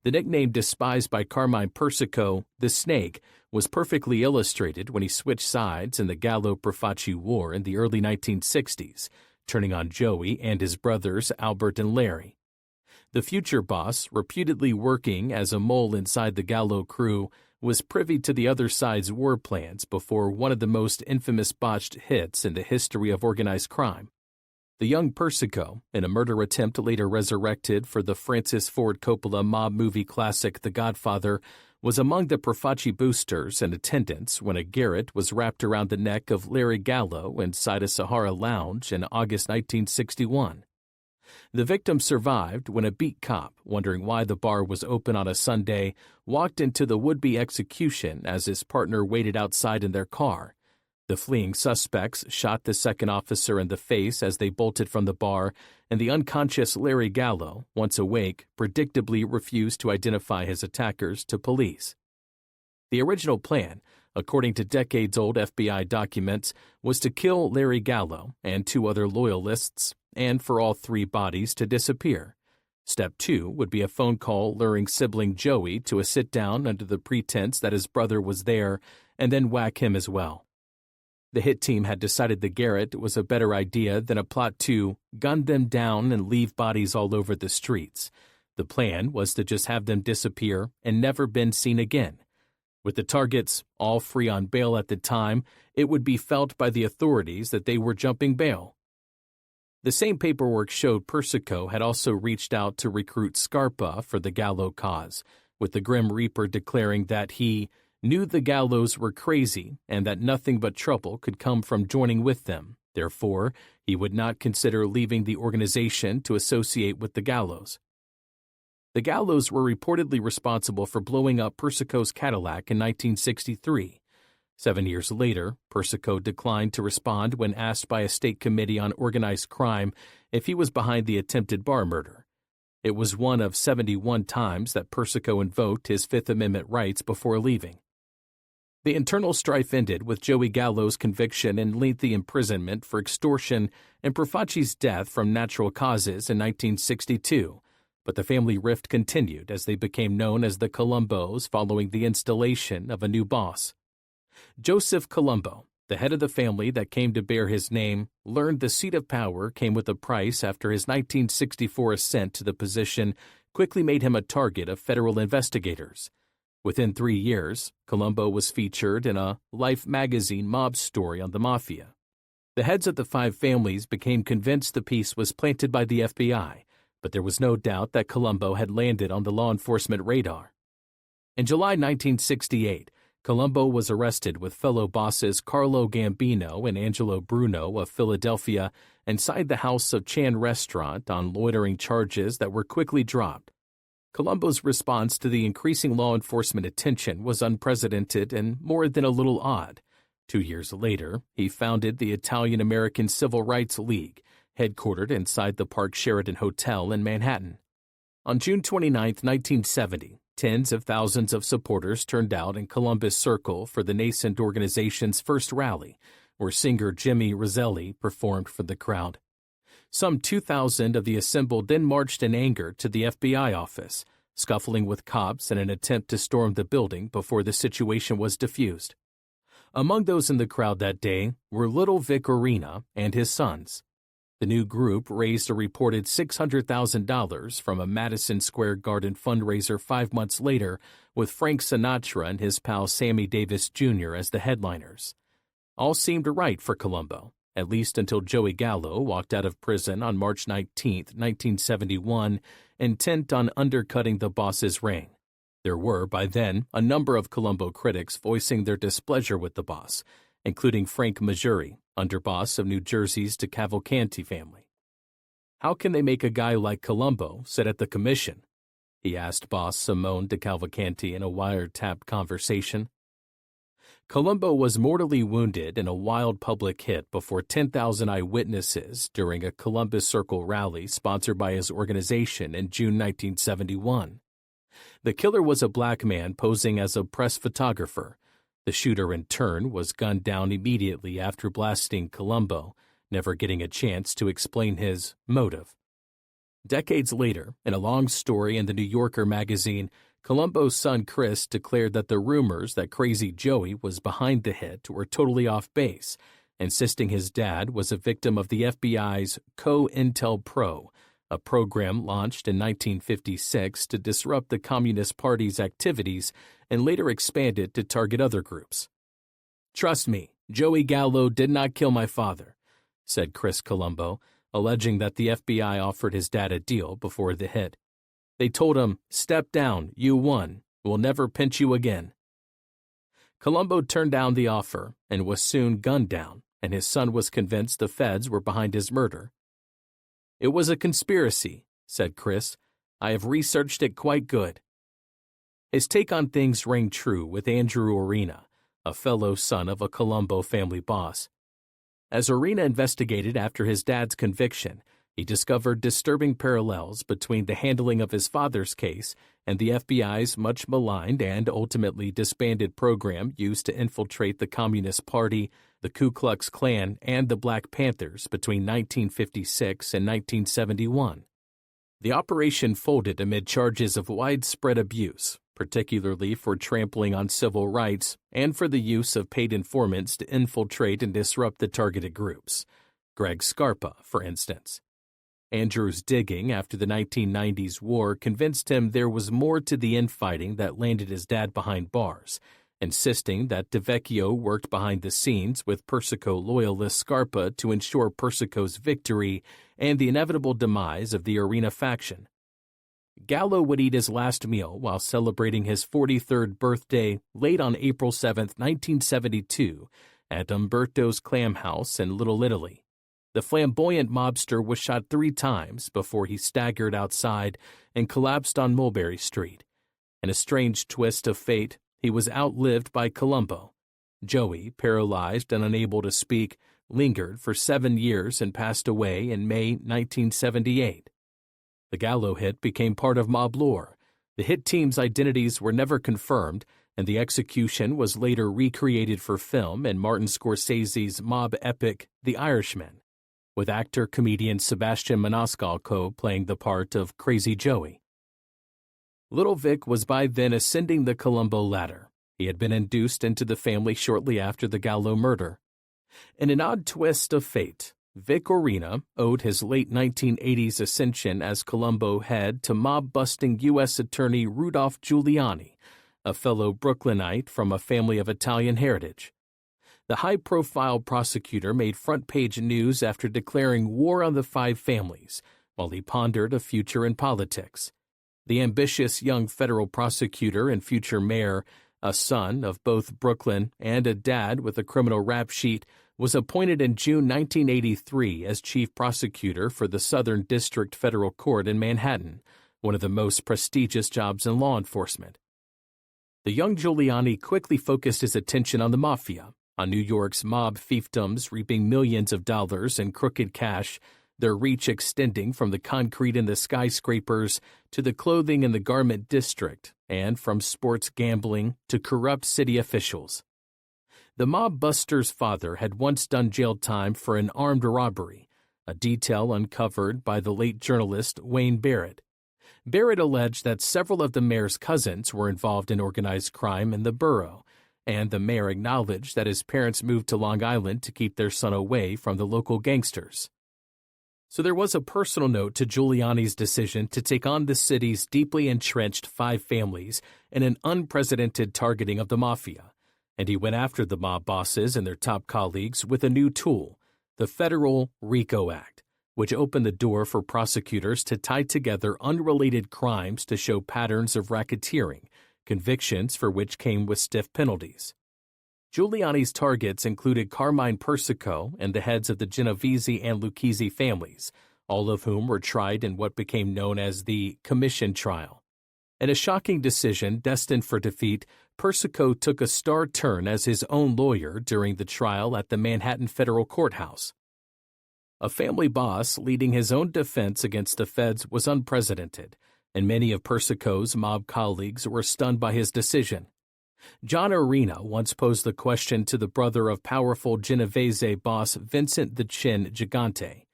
The nickname despised by Carmine Persico, the Snake, was perfectly illustrated when he switched sides in the Gallo-Profaci War in the early 1960s, turning on Joey and his brothers Albert and Larry. The future boss, reputedly working as a mole inside the Gallo crew, was privy to the other side's war plans before one of the most infamous botched hits in the history of organized crime. The young Persico, in a murder attempt later resurrected for the Francis Ford Coppola mob movie classic The Godfather, was among the Profaci boosters and attendants when a garrote was wrapped around the neck of Larry Gallo inside a Sahara lounge in August 1961. The victim survived when a beat cop, wondering why the bar was open on a Sunday, walked into the would-be execution as his partner waited outside in their car. The fleeing suspects shot the second officer in the face as they bolted from the bar, and the unconscious Larry Gallo, once awake, predictably refused to identify his attackers to police. The original plan, according to decades-old FBI documents, was to kill Larry Gallo and two other loyalists, and for all three bodies to disappear. Step 2 would be a phone call luring sibling Joey to a sit-down under the pretense that his brother was there, and then whack him as well. The hit team had decided the garrote was a better idea than a plot to gun them down and leave bodies all over the streets. The plan was to just have them disappear and never been seen again. With the targets all free on bail at the time, it would be felt by the authorities that they were jumping bail. The same paperwork showed Persico had also reached out to recruit Scarpa for the Gallo cause, with the Grim Reaper declaring that he knew the Gallos were crazy and that nothing but trouble could come from joining with them. Therefore, he would not consider leaving the organization to associate with the Gallos. The Gallos were reportedly responsible for blowing up Persico's Cadillac in 1963. 7 years later, Persico declined to respond when asked by a state committee on organized crime if he was behind the attempted bar murder. It was one of 71 times that Persico invoked his Fifth Amendment rights before leaving. The internal strife ended with Joey Gallo's conviction and lengthy imprisonment for extortion and Profaci's death from natural causes in 1962, but the family rift continued as they became known as the Colombos following the installation of a new boss. Joseph Colombo, the head of the family that came to bear his name, learned the seat of power came with a price after his 1964 ascent to the position quickly made him a target of federal investigators. Within 3 years, Colombo was featured in a Life magazine mob story on the Mafia. The heads of the 5 families became convinced the piece was planted by the FBI, but there was no doubt that Colombo had landed on the law enforcement radar. In July 1968, Colombo was arrested with fellow bosses Carlo Gambino and Angelo Bruno of Philadelphia inside the House of Chan restaurant on loitering charges that were quickly dropped. Colombo's response to the increasing law enforcement attention was unprecedented and more than a little odd. 2 years later, he founded the Italian-American Civil Rights League, headquartered inside the Park Sheraton Hotel in Manhattan. On June 29, 1970, tens of thousands of supporters turned out in Columbus Circle for the nascent organization's first rally, where singer Jimmy Roselli performed for the crowd. Some 2,000 of the assembled then marched in anger to the FBI office, scuffling with cops in an attempt to storm the building before the situation was diffused. Among those in the crowd that day were Little Vic Orena and his sons. The new group raised a reported $600,000 from a Madison Square Garden fundraiser 5 months later, with Frank Sinatra and his pal Sammy Davis Jr. as the headliners. All seemed right for Colombo, at least until Joey Gallo walked out of prison on March 19, 1971, intent on undercutting the boss's reign. There were, by then, a number of Colombo critics voicing their displeasure with the boss, including Frank Majuri, underboss of New Jersey's DeCavalcanti family. "How can they make a guy like Colombo sit at the commission?" he asked boss Simone DeCavalcanti in a wiretapped conversation. Colombo was mortally wounded in a wild public hit before 10,000 eyewitnesses during a Columbus Circle rally sponsored by his organization in June 1971. The killer was a black man posing as a press photographer. The shooter, in turn, was gunned down immediately after blasting Colombo, never getting a chance to explain his motive. Decades later, in a long story in the New Yorker magazine, Colombo's son Chris declared that the rumors that Crazy Joey was behind the hit were totally off base, insisting his dad was a victim of the FBI's COINTELPRO, a program launched in 1956 to disrupt the Communist Party's activities and later expanded to target other groups. "Trust me, Joey Gallo did not kill my father," said Chris Colombo, alleging that the FBI offered his dad a deal before the hit. "They told him, 'Step down, you won. We'll never pinch you again.'" Colombo turned down the offer and was soon gunned down, and his son was convinced the feds were behind his murder. "It was a conspiracy," said Chris. "I have researched it quite good." His take on things rang true with Andrew Orena, a fellow son of a Colombo family boss. As Orena investigated after his dad's conviction, he discovered disturbing parallels between the handling of his father's case and the FBI's much maligned and ultimately disbanded program used to infiltrate the Communist Party, the Ku Klux Klan, and the Black Panthers between 1956 and 1971. The operation folded amid charges of widespread abuse, particularly for trampling on civil rights and for the use of paid informants to infiltrate and disrupt the targeted groups. Greg Scarpa, for instance. Andrew's digging after the 1990s war convinced him there was more to the infighting that landed his dad behind bars, insisting that DeVecchio worked behind the scenes with Persico loyalist Scarpa to ensure Persico's victory and the inevitable demise of the Orena faction. Gallo would eat his last meal while celebrating his 43rd birthday late on April 7, 1972, at Umberto's Clam House in Little Italy. The flamboyant mobster was shot 3 times before he staggered outside and collapsed on Mulberry Street. In a strange twist of fate, he was outlived by Colombo. Joey, paralyzed and unable to speak, lingered for 7 years and passed away in May 1978. The Gallo hit became part of mob lore. The hit team's identities were never confirmed, and the execution was later recreated for film in Martin Scorsese's mob epic The Irishman, with actor-comedian Sebastian Maniscalco playing the part of Crazy Joey. Little Vic was by then ascending the Colombo ladder. He had been induced into the family shortly after the Gallo murder. In an odd twist of fate, Vic Orena owed his late 1980s ascension as Colombo head to mob-busting U.S. Attorney Rudolph Giuliani, a fellow Brooklynite from a family of Italian heritage. The high-profile prosecutor made front-page news after declaring war on the 5 families, while he pondered a future in politics. The ambitious young federal prosecutor and future mayor, a son of both Brooklyn and a dad with a criminal rap sheet, was appointed in June 1983 as chief prosecutor for the Southern District Federal Court in Manhattan, one of the most prestigious jobs in law enforcement. The young Giuliani quickly focused his attention on the mafia, on New York's mob fiefdoms reaping millions of dollars in crooked cash, their reach extending from the concrete in the skyscrapers to the clothing in the garment district, and from sports gambling to corrupt city officials. The mob buster's father had once done jail time for an armed robbery, a detail uncovered by the late journalist Wayne Barrett. Barrett alleged that several of the mayor's cousins were involved in organized crime in the borough, and the mayor acknowledged that his parents moved to Long Island to keep their son away from the local gangsters. So there was a personal note to Giuliani's decision to take on the city's deeply entrenched 5 families in an unprecedented targeting of the mafia, and he went after the mob bosses and their top colleagues with a new tool, the Federal RICO Act, which opened the door for prosecutors to tie together unrelated crimes to show patterns of racketeering, convictions for which came with stiff penalties. Giuliani's targets included Carmine Persico and the heads of the Genovese and Lucchese families, all of whom were tried in what became known as the Commission Trial. In a shocking decision destined for defeat, Persico took a star turn as his own lawyer during the trial at the Manhattan Federal Courthouse. A family boss leading his own defense against the feds was unprecedented, and many of Persico's mob colleagues were stunned by his decision. John Orena once posed the question to the brother of powerful Genovese boss Vincent the Chin Gigante.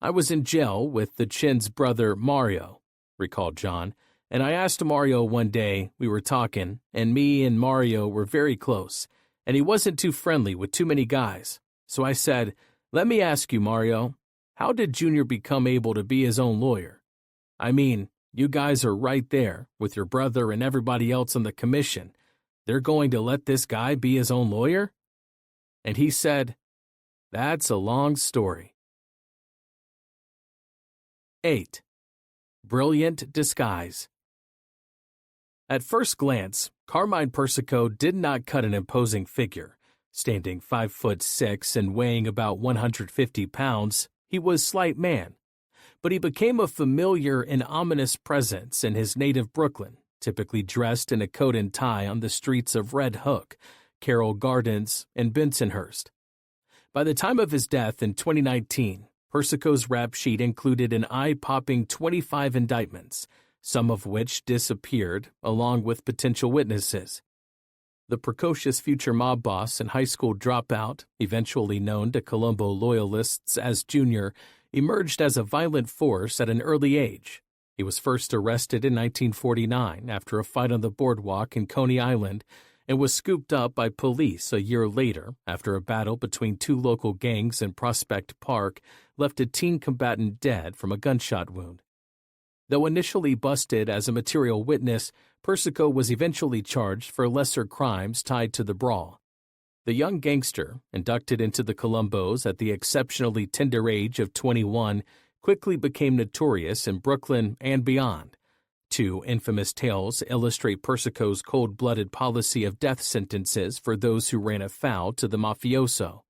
"I was in jail with the Chin's brother Mario," recalled John, "and I asked Mario one day, we were talking, and me and Mario were very close, and he wasn't too friendly with too many guys. So I said, 'Let me ask you, Mario, how did Junior become able to be his own lawyer? I mean, you guys are right there with your brother and everybody else on the commission. They're going to let this guy be his own lawyer?' And he said, 'That's a long story.'" 8. Brilliant disguise. At first glance, Carmine Persico did not cut an imposing figure. Standing 5'6" and weighing about 150 pounds, he was a slight man. But he became a familiar and ominous presence in his native Brooklyn, typically dressed in a coat and tie on the streets of Red Hook, Carroll Gardens, and Bensonhurst. By the time of his death in 2019, Persico's rap sheet included an eye-popping 25 indictments, some of which disappeared, along with potential witnesses. The precocious future mob boss and high school dropout, eventually known to Colombo loyalists as Junior, emerged as a violent force at an early age. He was first arrested in 1949 after a fight on the boardwalk in Coney Island and was scooped up by police a year later after a battle between two local gangs in Prospect Park left a teen combatant dead from a gunshot wound. Though initially busted as a material witness, Persico was eventually charged for lesser crimes tied to the brawl. The young gangster, inducted into the Colombos at the exceptionally tender age of 21, quickly became notorious in Brooklyn and beyond. Two infamous tales illustrate Persico's cold-blooded policy of death sentences for those who ran afoul to the mafioso.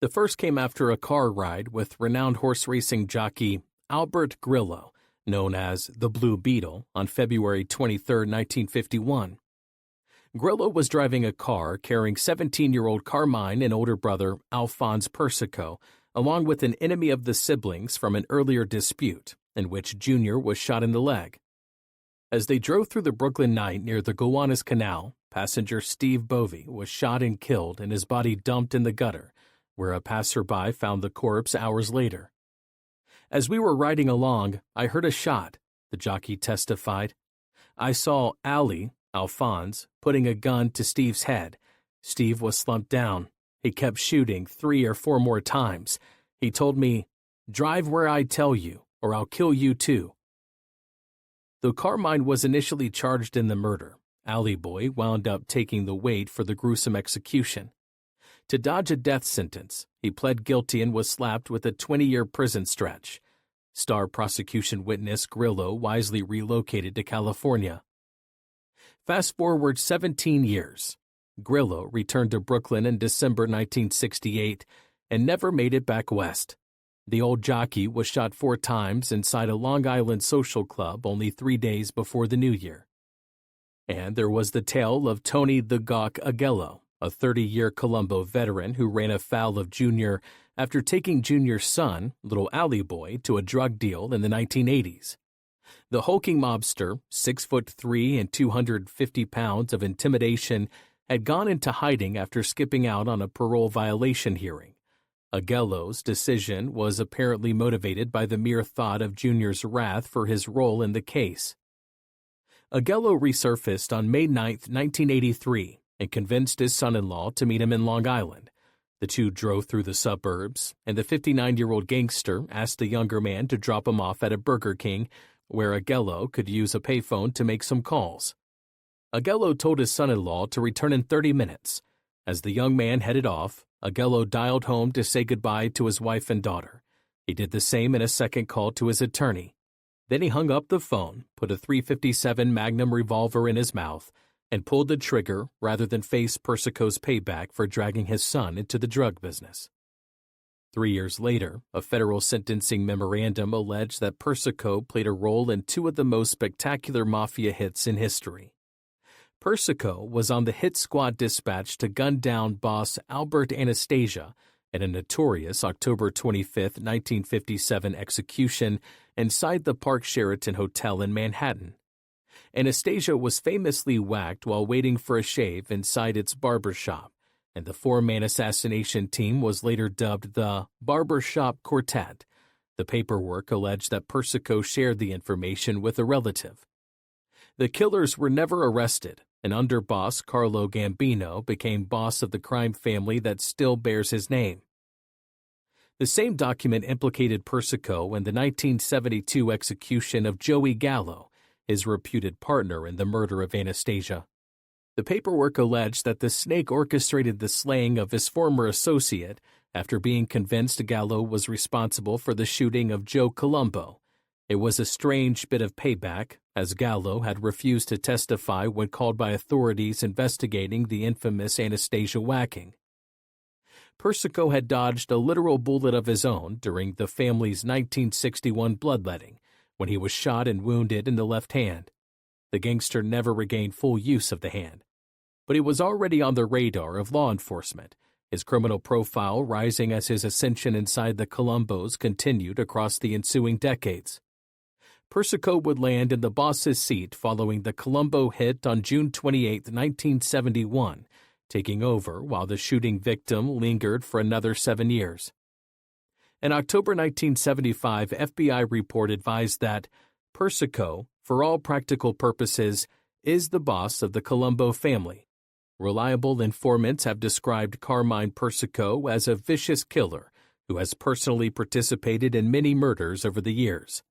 The first came after a car ride with renowned horse racing jockey Albert Grillo, known as the Blue Beetle, on February 23, 1951. Grillo was driving a car carrying 17-year-old Carmine and older brother Alphonse Persico, along with an enemy of the siblings from an earlier dispute, in which Junior was shot in the leg. As they drove through the Brooklyn night near the Gowanus Canal, passenger Steve Bovey was shot and killed and his body dumped in the gutter, where a passerby found the corpse hours later. "As we were riding along, I heard a shot," the jockey testified. "I saw Alphonse, putting a gun to Steve's head. Steve was slumped down. He kept shooting 3 or 4 more times. He told me, 'Drive where I tell you, or I'll kill you too.'" Though Carmine was initially charged in the murder, Alley Boy wound up taking the weight for the gruesome execution. To dodge a death sentence, he pled guilty and was slapped with a 20-year prison stretch. Star prosecution witness Grillo wisely relocated to California. Fast forward 17 years. Grillo returned to Brooklyn in December 1968 and never made it back west. The old jockey was shot 4 times inside a Long Island social club only 3 days before the new year. And there was the tale of Tony the Gawk Agello, a 30-year Colombo veteran who ran afoul of Junior after taking Junior's son, Little Alley Boy, to a drug deal in the 1980s. The hulking mobster, 6'3" and 250 pounds of intimidation, had gone into hiding after skipping out on a parole violation hearing. Agello's decision was apparently motivated by the mere thought of Junior's wrath for his role in the case. Agello resurfaced on May 9, 1983, and convinced his son-in-law to meet him in Long Island. The two drove through the suburbs, and the 59-year-old gangster asked the younger man to drop him off at a Burger King, where Agello could use a payphone to make some calls. Agello told his son-in-law to return in 30 minutes. As the young man headed off, Agello dialed home to say goodbye to his wife and daughter. He did the same in a second call to his attorney. Then he hung up the phone, put a .357 Magnum revolver in his mouth, and pulled the trigger rather than face Persico's payback for dragging his son into the drug business. 3 years later, a federal sentencing memorandum alleged that Persico played a role in two of the most spectacular mafia hits in history. Persico was on the hit squad dispatched to gun down boss Albert Anastasia at a notorious October 25, 1957 execution inside the Park Sheraton Hotel in Manhattan. Anastasia was famously whacked while waiting for a shave inside its barber shop, and the four-man assassination team was later dubbed the Barbershop Quartet. The paperwork alleged that Persico shared the information with a relative. The killers were never arrested, and underboss Carlo Gambino became boss of the crime family that still bears his name. The same document implicated Persico in the 1972 execution of Joey Gallo, his reputed partner in the murder of Anastasia. The paperwork alleged that the snake orchestrated the slaying of his former associate after being convinced Gallo was responsible for the shooting of Joe Colombo. It was a strange bit of payback, as Gallo had refused to testify when called by authorities investigating the infamous Anastasia whacking. Persico had dodged a literal bullet of his own during the family's 1961 bloodletting, when he was shot and wounded in the left hand. The gangster never regained full use of the hand, but he was already on the radar of law enforcement, his criminal profile rising as his ascension inside the Colombos continued across the ensuing decades. Persico would land in the boss's seat following the Colombo hit on June 28, 1971, taking over while the shooting victim lingered for another 7 years. An October 1975 FBI report advised that Persico, for all practical purposes, is the boss of the Colombo family. Reliable informants have described Carmine Persico as a vicious killer who has personally participated in many murders over the years.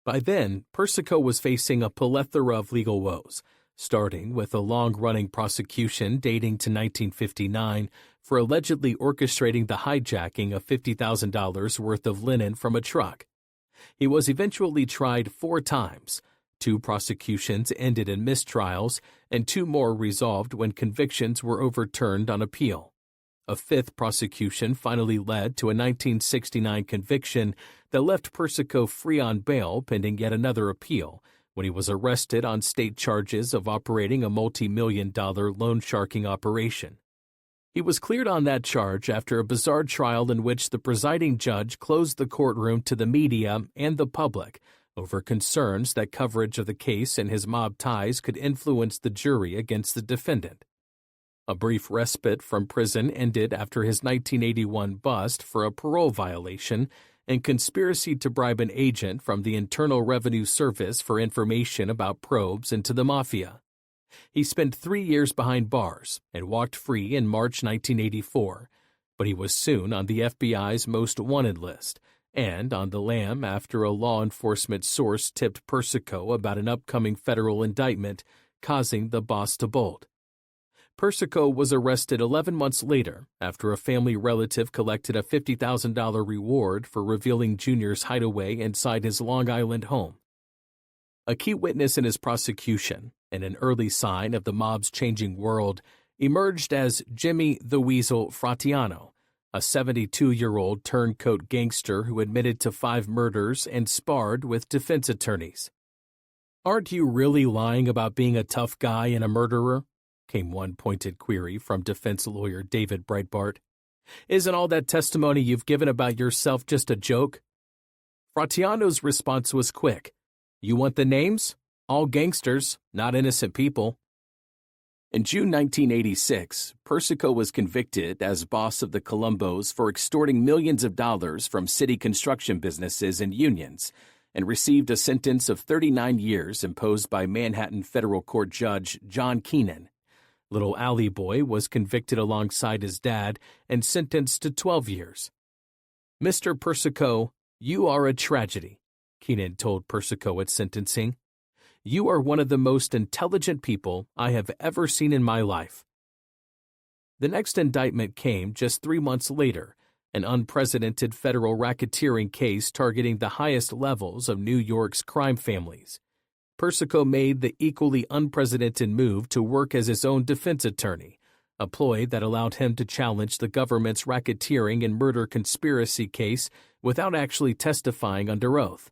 By then, Persico was facing a plethora of legal woes, starting with a long-running prosecution dating to 1959 for allegedly orchestrating the hijacking of $50,000 worth of linen from a truck. He was eventually tried 4 times. 2 prosecutions ended in mistrials, and 2 more resolved when convictions were overturned on appeal. A 5th prosecution finally led to a 1969 conviction that left Persico free on bail pending yet another appeal, when he was arrested on state charges of operating a multi-million-dollar loan sharking operation. He was cleared on that charge after a bizarre trial in which the presiding judge closed the courtroom to the media and the public over concerns that coverage of the case and his mob ties could influence the jury against the defendant. A brief respite from prison ended after his 1981 bust for a parole violation and conspiracy to bribe an agent from the Internal Revenue Service for information about probes into the mafia. He spent 3 years behind bars and walked free in March 1984, but he was soon on the FBI's most wanted list and on the lam after a law enforcement source tipped Persico about an upcoming federal indictment, causing the boss to bolt. Persico was arrested 11 months later after a family relative collected a $50,000 reward for revealing Junior's hideaway inside his Long Island home. A key witness in his prosecution, and an early sign of the mob's changing world, emerged as Jimmy the Weasel Fratiano, a 72-year-old turncoat gangster who admitted to 5 murders and sparred with defense attorneys. "Aren't you really lying about being a tough guy and a murderer?" came one pointed query from defense lawyer David Breitbart. "Isn't all that testimony you've given about yourself just a joke?" Fratiano's response was quick. "You want the names? All gangsters, not innocent people." In June 1986, Persico was convicted as boss of the Colombos for extorting millions of dollars from city construction businesses and unions, and received a sentence of 39 years imposed by Manhattan Federal Court Judge John Keenan. Little Alley Boy was convicted alongside his dad and sentenced to 12 years. "Mr. Persico, you are a tragedy," Keenan told Persico at sentencing. "You are one of the most intelligent people I have ever seen in my life." The next indictment came just 3 months later, an unprecedented federal racketeering case targeting the highest levels of New York's crime families. Persico made the equally unprecedented move to work as his own defense attorney, a ploy that allowed him to challenge the government's racketeering and murder conspiracy case without actually testifying under oath.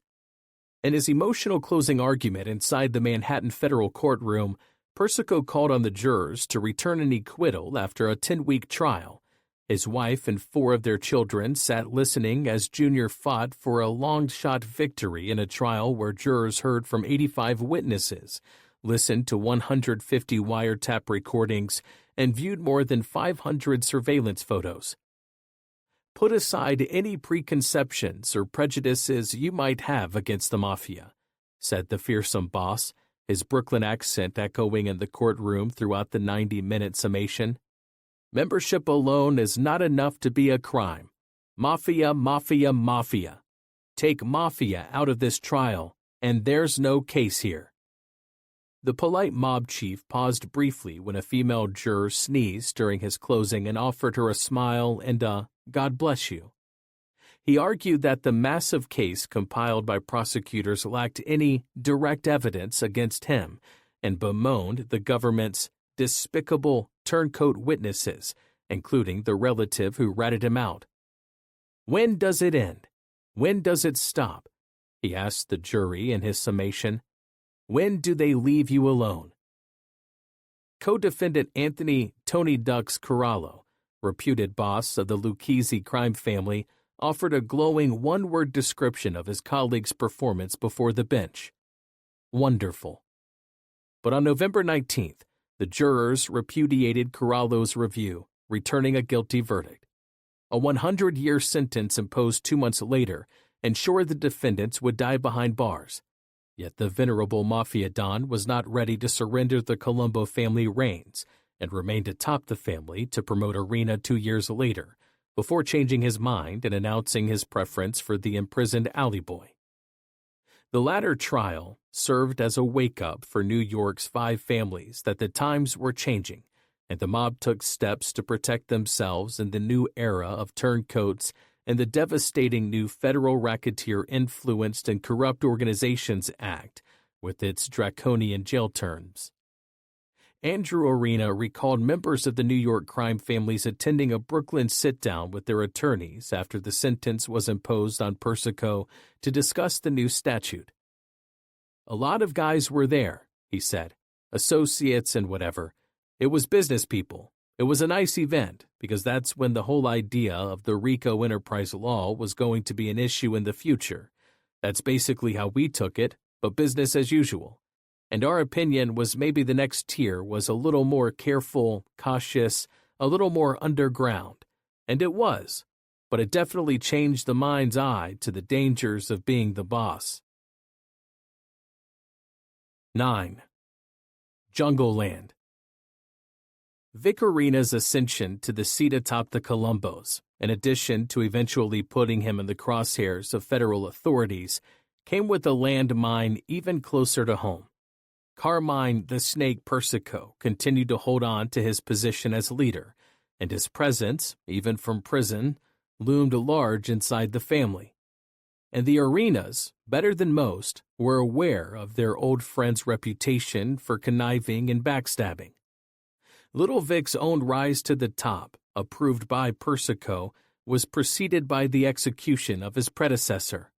In his emotional closing argument inside the Manhattan federal courtroom, Persico called on the jurors to return an acquittal after a 10-week trial. His wife and 4 of their children sat listening as Junior fought for a long-shot victory in a trial where jurors heard from 85 witnesses, listened to 150 wiretap recordings, and viewed more than 500 surveillance photos. Put aside any preconceptions or prejudices you might have against the Mafia, said the fearsome boss, his Brooklyn accent echoing in the courtroom throughout the 90-minute summation. Membership alone is not enough to be a crime. Mafia, mafia, mafia. Take mafia out of this trial, and there's no case here. The polite mob chief paused briefly when a female juror sneezed during his closing and offered her a smile and a "God bless you." He argued that the massive case compiled by prosecutors lacked any direct evidence against him and bemoaned the government's despicable turncoat witnesses, including the relative who ratted him out. "When does it end? When does it stop?" he asked the jury in his summation. "When do they leave you alone?" Co-defendant Anthony "Tony Ducks" Corallo, reputed boss of the Lucchese crime family, offered a glowing one-word description of his colleague's performance before the bench. Wonderful. But on November 19th, the jurors repudiated Corallo's review, returning a guilty verdict. A 100-year sentence imposed 2 months later ensured the defendants would die behind bars. Yet the venerable Mafia Don was not ready to surrender the Colombo family reins and remained atop the family to promote Orena 2 years later, before changing his mind and announcing his preference for the imprisoned alley boy. The latter trial served as a wake-up for New York's 5 families that the times were changing, and the mob took steps to protect themselves in the new era of turncoats and the devastating new Federal Racketeer-Influenced and Corrupt Organizations Act, with its draconian jail terms. Andrew Orena recalled members of the New York crime families attending a Brooklyn sit-down with their attorneys after the sentence was imposed on Persico to discuss the new statute. "A lot of guys were there," he said, "associates and whatever. It was business people. It was a nice event, because that's when the whole idea of the RICO enterprise law was going to be an issue in the future. That's basically how we took it, but business as usual. And our opinion was maybe the next tier was a little more careful, cautious, a little more underground. And it was, but it definitely changed the mind's eye to the dangers of being the boss." 9. Jungle Land. Vic Orena's ascension to the seat atop the Colombos, in addition to eventually putting him in the crosshairs of federal authorities, came with a landmine even closer to home. Carmine the Snake Persico continued to hold on to his position as leader, and his presence, even from prison, loomed large inside the family. And the Orenas, better than most, were aware of their old friend's reputation for conniving and backstabbing. Little Vic's own rise to the top, approved by Persico, was preceded by the execution of his predecessor.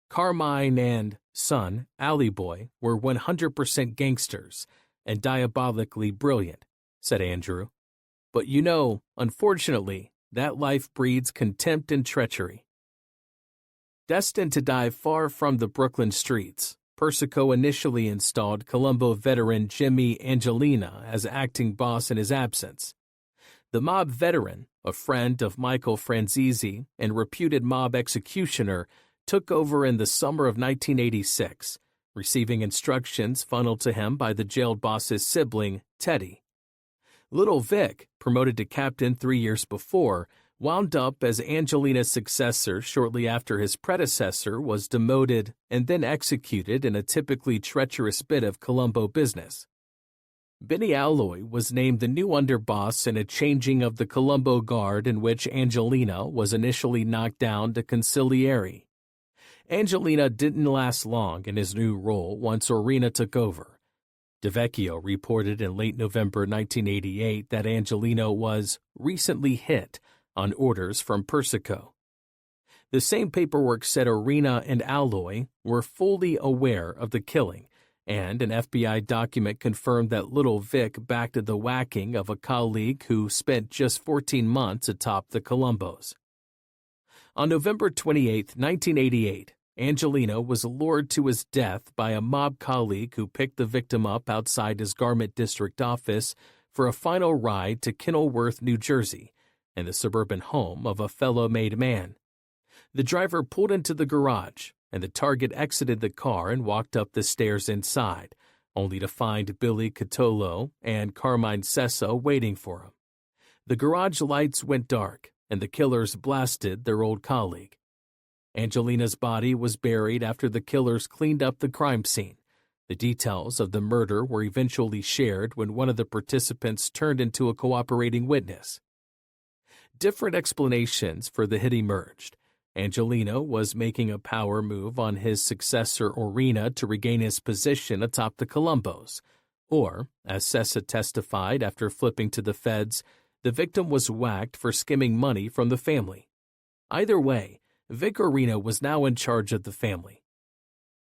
Carmine and son, Alley Boy, were 100% gangsters and diabolically brilliant, said Andrew. But unfortunately, that life breeds contempt and treachery. Destined to die far from the Brooklyn streets, Persico initially installed Colombo veteran Jimmy Angelina as acting boss in his absence. The mob veteran, a friend of Michael Franzese and reputed mob executioner, took over in the summer of 1986, receiving instructions funneled to him by the jailed boss's sibling, Teddy. Little Vic, promoted to captain 3 years before, wound up as Angelina's successor shortly after his predecessor was demoted and then executed in a typically treacherous bit of Colombo business. Benny Alloy was named the new underboss in a changing of the Colombo guard in which Angelina was initially knocked down to consigliere. Angelina didn't last long in his new role once Orena took over. DeVecchio reported in late November 1988 that Angelino was recently hit on orders from Persico. The same paperwork said Orena and Alloy were fully aware of the killing, and an FBI document confirmed that Little Vic backed the whacking of a colleague who spent just 14 months atop the Colombos. On November 28, 1988, Angelino was lured to his death by a mob colleague who picked the victim up outside his Garment District office for a final ride to Kenilworth, New Jersey, and the suburban home of a fellow-made man. The driver pulled into the garage, and the target exited the car and walked up the stairs inside, only to find Billy Catolo and Carmine Persico waiting for him. The garage lights went dark, and the killers blasted their old colleague. Angelina's body was buried after the killers cleaned up the crime scene. The details of the murder were eventually shared when one of the participants turned into a cooperating witness. Different explanations for the hit emerged. Angelino was making a power move on his successor Orena to regain his position atop the Colombos. Or, as Sessa testified after flipping to the feds, the victim was whacked for skimming money from the family. Either way, Vic Orena was now in charge of the family.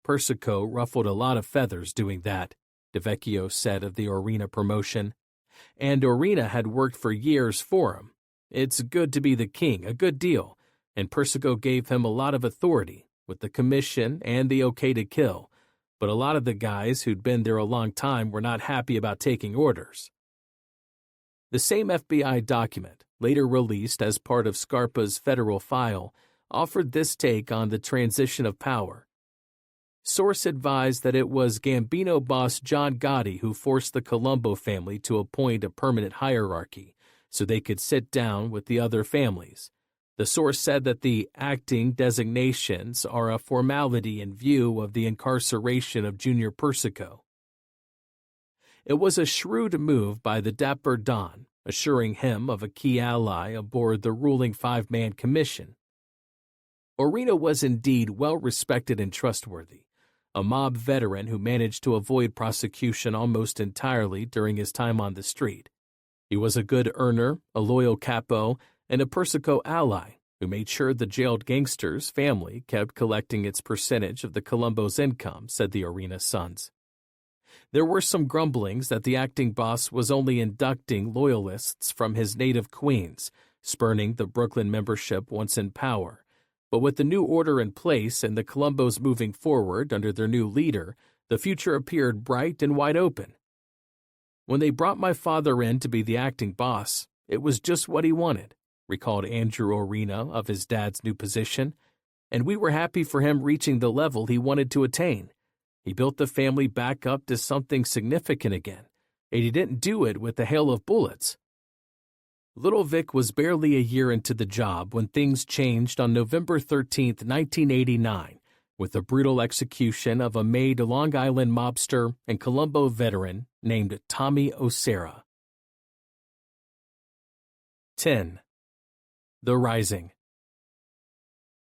Persico ruffled a lot of feathers doing that, DeVecchio said of the Orena promotion. And Orena had worked for years for him. It's good to be the king, a good deal. And Persico gave him a lot of authority, with the commission and the okay to kill, but a lot of the guys who'd been there a long time were not happy about taking orders. The same FBI document, later released as part of Scarpa's federal file, offered this take on the transition of power. Source advised that it was Gambino boss John Gotti who forced the Colombo family to appoint a permanent hierarchy, so they could sit down with the other families. The source said that the acting designations are a formality in view of the incarceration of Junior Persico. It was a shrewd move by the dapper Don, assuring him of a key ally aboard the ruling five-man commission. Orena was indeed well-respected and trustworthy, a mob veteran who managed to avoid prosecution almost entirely during his time on the street. He was a good earner, a loyal capo, and a Persico ally who made sure the jailed gangster's family kept collecting its percentage of the Colombo's income, said the Orena sons. There were some grumblings that the acting boss was only inducting loyalists from his native Queens, spurning the Brooklyn membership once in power. But with the new order in place and the Colombos moving forward under their new leader, the future appeared bright and wide open. When they brought my father in to be the acting boss, it was just what he wanted, recalled Andrew Orena of his dad's new position, and we were happy for him reaching the level he wanted to attain. He built the family back up to something significant again, and he didn't do it with a hail of bullets. Little Vic was barely a year into the job when things changed on November 13, 1989, with the brutal execution of a made Long Island mobster and Colombo veteran named Tommy Orena. 10. The Rising.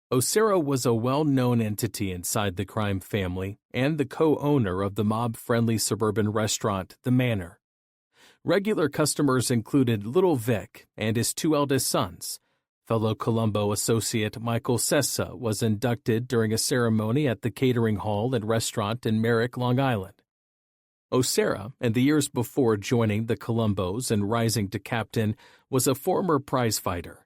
Orena was a well-known entity inside the crime family and the co-owner of the mob-friendly suburban restaurant, The Manor. Regular customers included Little Vic and his two eldest sons. Fellow Colombo associate Michael Sessa was inducted during a ceremony at the catering hall and restaurant in Merrick, Long Island. Orena, in the years before joining the Colombos and rising to captain, was a former prizefighter.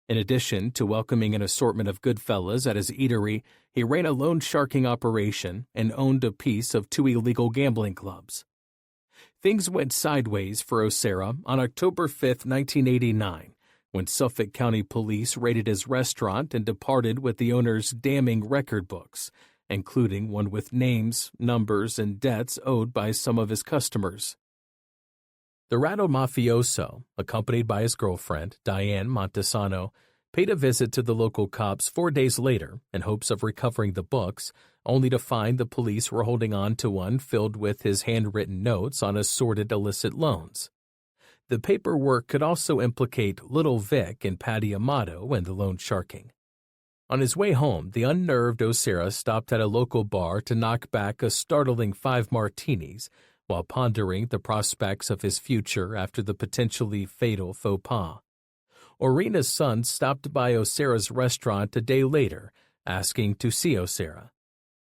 In addition to welcoming an assortment of good fellas at his eatery, he ran a loan sharking operation and owned a piece of 2 illegal gambling clubs. Things went sideways for Orena on October 5, 1989, when Suffolk County Police raided his restaurant and departed with the owner's damning record books, including one with names, numbers, and debts owed by some of his customers. The rattled mafioso, accompanied by his girlfriend, Diane Montesano, paid a visit to the local cops 4 days later in hopes of recovering the books, only to find the police were holding on to one filled with his handwritten notes on assorted illicit loans. The paperwork could also implicate Little Vic and Patty Amato in the loan sharking. On his way home, the unnerved Orena stopped at a local bar to knock back a startling 5 martinis while pondering the prospects of his future after the potentially fatal faux pas. Orena's son stopped by Orera's restaurant a day later, asking to see Orena.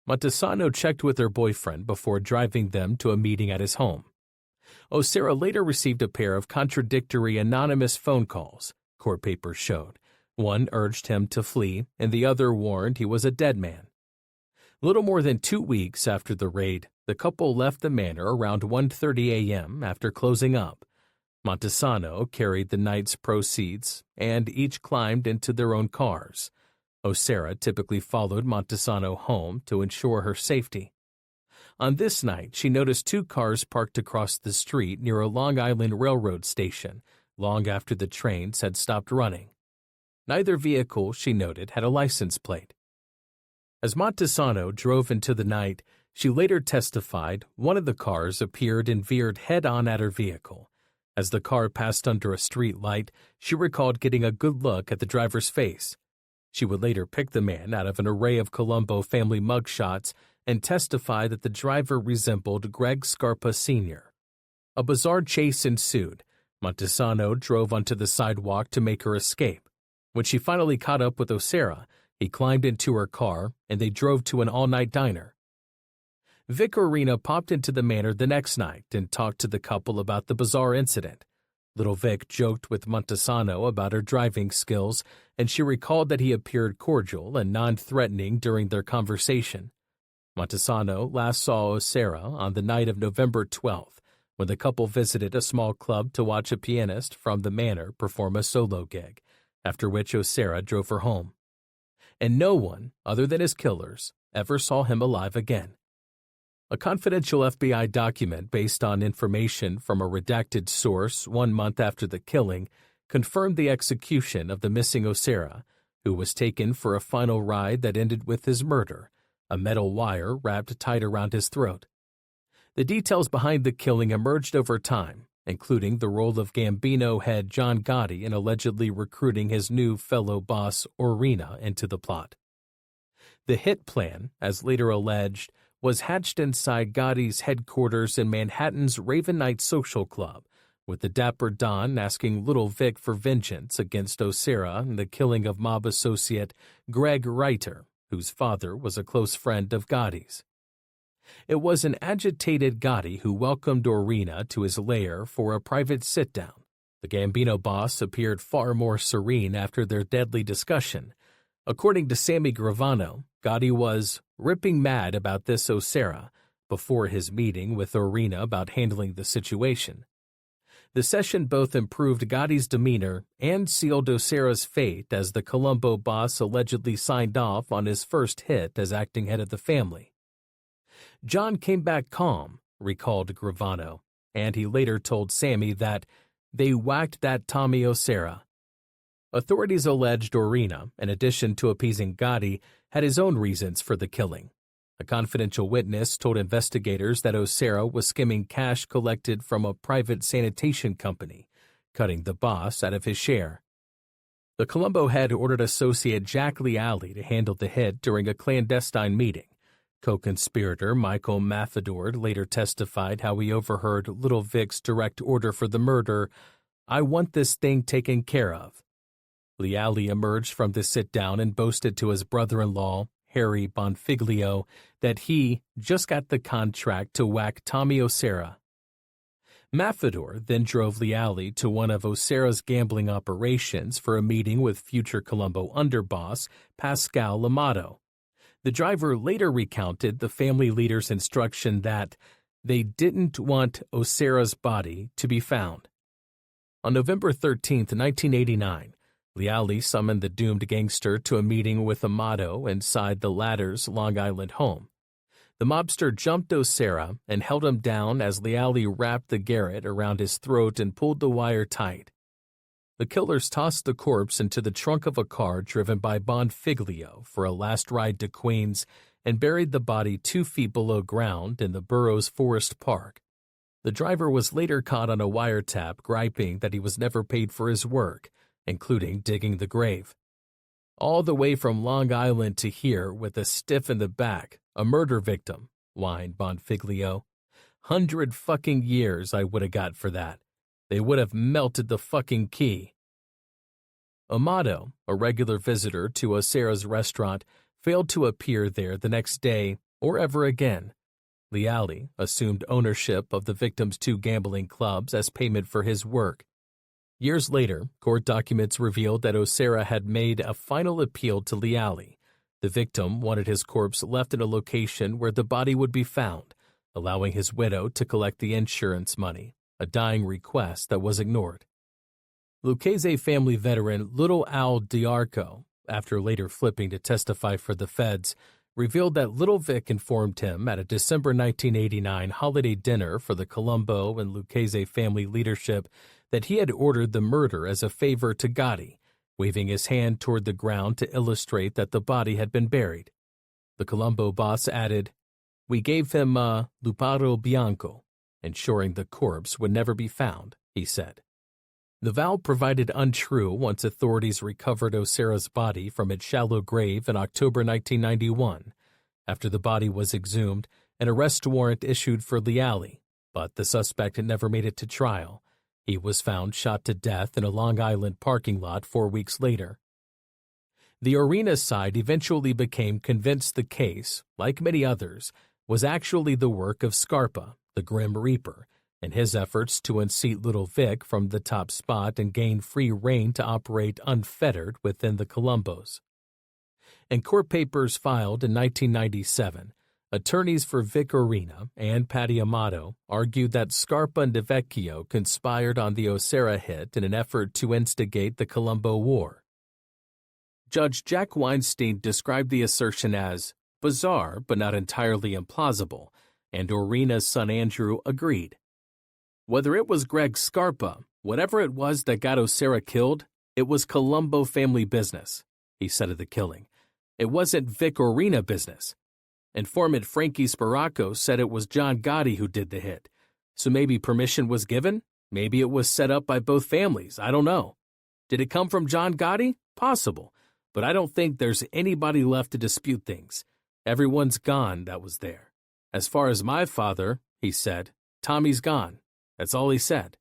Montesano checked with her boyfriend before driving them to a meeting at his home. Orena later received a pair of contradictory anonymous phone calls, court papers showed. One urged him to flee, and the other warned he was a dead man. Little more than 2 weeks after the raid, the couple left the manor around 1:30 a.m. after closing up. Montesano carried the night's proceeds, and each climbed into their own cars. Orena typically followed Montesano home to ensure her safety. On this night, she noticed 2 cars parked across the street near a Long Island Railroad station, long after the trains had stopped running. Neither vehicle, she noted, had a license plate. As Montesano drove into the night, she later testified one of the cars appeared and veered head-on at her vehicle. As the car passed under a street light, she recalled getting a good look at the driver's face. She would later pick the man out of an array of Colombo family mugshots and testify that the driver resembled Greg Scarpa Sr. A bizarre chase ensued. Montesano drove onto the sidewalk to make her escape. When she finally caught up with Orena, he climbed into her car and they drove to an all-night diner. Vic Orena popped into the manor the next night and talked to the couple about the bizarre incident. Little Vic joked with Montesano about her driving skills, and she recalled that he appeared cordial and non-threatening during their conversation. Montesano last saw Orena on the night of November 12th, when the couple visited a small club to watch a pianist from the manor perform a solo gig, after which Orena drove her home. And no one, other than his killers, ever saw him alive again. A confidential FBI document based on information from a redacted source 1 month after the killing confirmed the execution of the missing Orena, who was taken for a final ride that ended with his murder, a metal wire wrapped tight around his throat. The details behind the killing emerged over time, including the role of Gambino head John Gotti in allegedly recruiting his new fellow boss Orena into the plot. The hit plan, as later alleged, was hatched inside Gotti's headquarters in Manhattan's Raven Night Social Club, with the dapper Don asking Little Vic for vengeance against Orena in the killing of mob associate Greg Reiter, whose father was a close friend of Gotti's. It was an agitated Gotti who welcomed Orena to his lair for a private sit-down. The Gambino boss appeared far more serene after their deadly discussion. According to Sammy Gravano, Gotti was ripping mad about this Orena before his meeting with Orena about handling the situation. The session both improved Gotti's demeanor and sealed Orena's fate as the Colombo boss allegedly signed off on his first hit as acting head of the family. John came back calm, recalled Gravano, and he later told Sammy that they whacked that Tommy Orena. Authorities alleged Orena, in addition to appeasing Gotti, had his own reasons for the killing. A confidential witness told investigators that Orena was skimming cash collected from a private sanitation company, cutting the boss out of his share. The Colombo head ordered associate Jack Leali to handle the hit during a clandestine meeting. Co-conspirator Michael Mathador later testified how he overheard Little Vic's direct order for the murder, "I want this thing taken care of." Leali emerged from the sit-down and boasted to his brother-in-law, Harry Bonfiglio, that he just got the contract to whack Tommy Orena. Mathador then drove Leali to one of Orena's gambling operations for a meeting with future Colombo underboss Pascal Amato. The driver later recounted the family leader's instruction that they didn't want Orena's body to be found. On November 13, 1989, Leali summoned the doomed gangster to a meeting with Amato inside the latter's Long Island home. The mobster jumped Orena and held him down as Leali wrapped the garrote around his throat and pulled the wire tight. The killers tossed the corpse into the trunk of a car driven by Bonfiglio for a last ride to Queens and buried the body 2 feet below ground in the borough's Forest Park. The driver was later caught on a wiretap griping that he was never paid for his work, including digging the grave. All the way from Long Island to here with a stiff in the back, a murder victim, whined Bonfiglio. 100 fucking years I would have got for that. They would have melted the fucking key. Amato, a regular visitor to Osera's restaurant, failed to appear there the next day or ever again. Leali assumed ownership of the victim's 2 gambling clubs as payment for his work. Years later, court documents revealed that Osera had made a final appeal to Leali. The victim wanted his corpse left in a location where the body would be found, allowing his widow to collect the insurance money, a dying request that was ignored. Lucchese family veteran Little Al Diarco, after later flipping to testify for the feds, revealed that Little Vic informed him at a December 1989 holiday dinner for the Colombo and Lucchese family leadership that he had ordered the murder as a favor to Gotti, waving his hand toward the ground to illustrate that the body had been buried. The Colombo boss added, "We gave him a luparo bianco, ensuring the corpse would never be found," he said. The vow proved untrue once authorities recovered Osera's body from its shallow grave in October 1991. After the body was exhumed, an arrest warrant issued for Leali, but the suspect never made it to trial. He was found shot to death in a Long Island parking lot 4 weeks later. The Orena side eventually became convinced the case, like many others, was actually the work of Scarpa, the Grim Reaper, and his efforts to unseat Little Vic from the top spot and gain free rein to operate unfettered within the Colombos. In court papers filed in 1997, attorneys for Vic Orena and Patty Amato argued that Scarpa and DeVecchio conspired on the Osera hit in an effort to instigate the Colombo War. Judge Jack Weinstein described the assertion as bizarre but not entirely implausible, and Orena's son Andrew agreed. Whether it was Greg Scarpa, whatever it was that got Osera killed, it was Colombo family business, he said of the killing. It wasn't Vic Orena business. Informant Frankie Spiracco said it was John Gotti who did the hit. So maybe permission was given? Maybe it was set up by both families, I don't know. Did it come from John Gotti? Possible, but I don't think there's anybody left to dispute things. Everyone's gone that was there. As far as my father, he said, Tommy's gone. That's all he said.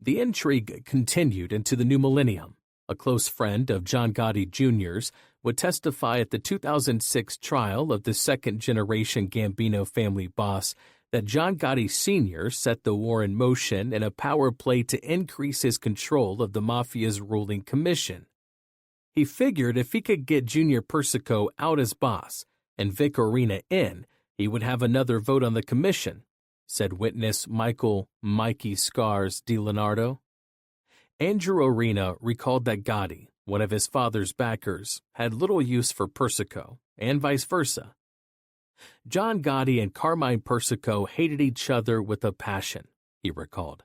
The intrigue continued into the new millennium. A close friend of John Gotti Jr.'s would testify at the 2006 trial of the second-generation Gambino family boss that John Gotti Sr. set the war in motion in a power play to increase his control of the Mafia's ruling commission. He figured if he could get Junior Persico out as boss and Vic Orena in, he would have another vote on the commission, said witness Michael Mikey Scars DiLeonardo. Andrew Orena recalled that Gotti, one of his father's backers, had little use for Persico, and vice versa. John Gotti and Carmine Persico hated each other with a passion, he recalled.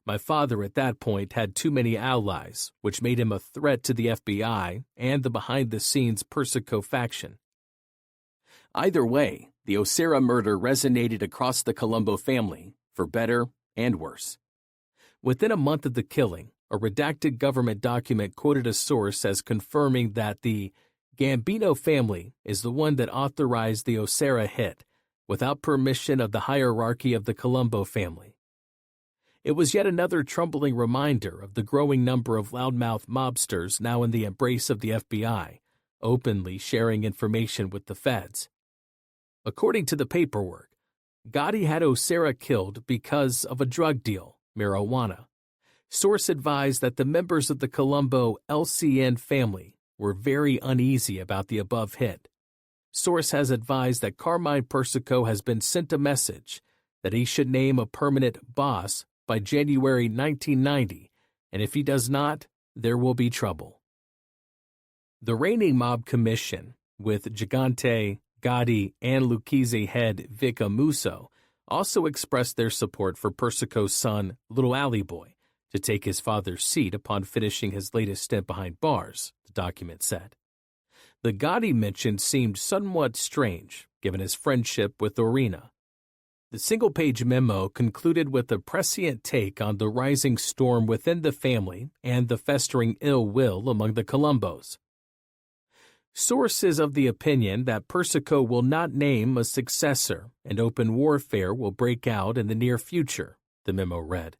My father at that point had too many allies, which made him a threat to the FBI and the behind-the-scenes Persico faction. Either way, the Osera murder resonated across the Colombo family, for better and worse. Within a month of the killing, a redacted government document quoted a source as confirming that the Gambino family is the one that authorized the Osera hit, without permission of the hierarchy of the Colombo family. It was yet another troubling reminder of the growing number of loudmouth mobsters now in the embrace of the FBI, openly sharing information with the feds. According to the paperwork, Gotti had Osera killed because of a drug deal, marijuana. Source advised that the members of the Colombo LCN family were very uneasy about the above hit. Source has advised that Carmine Persico has been sent a message that he should name a permanent boss by January 1990, and if he does not, there will be trouble. The reigning mob commission, with Gigante, Gotti, and Lucchese head Vic Amuso, also expressed their support for Persico's son, Little Alley Boy, to take his father's seat upon finishing his latest stint behind bars, the document said. The Gotti mention seemed somewhat strange, given his friendship with Orena. The single-page memo concluded with a prescient take on the rising storm within the family and the festering ill will among the Colombos. Sources of the opinion that Persico will not name a successor and open warfare will break out in the near future, the memo read.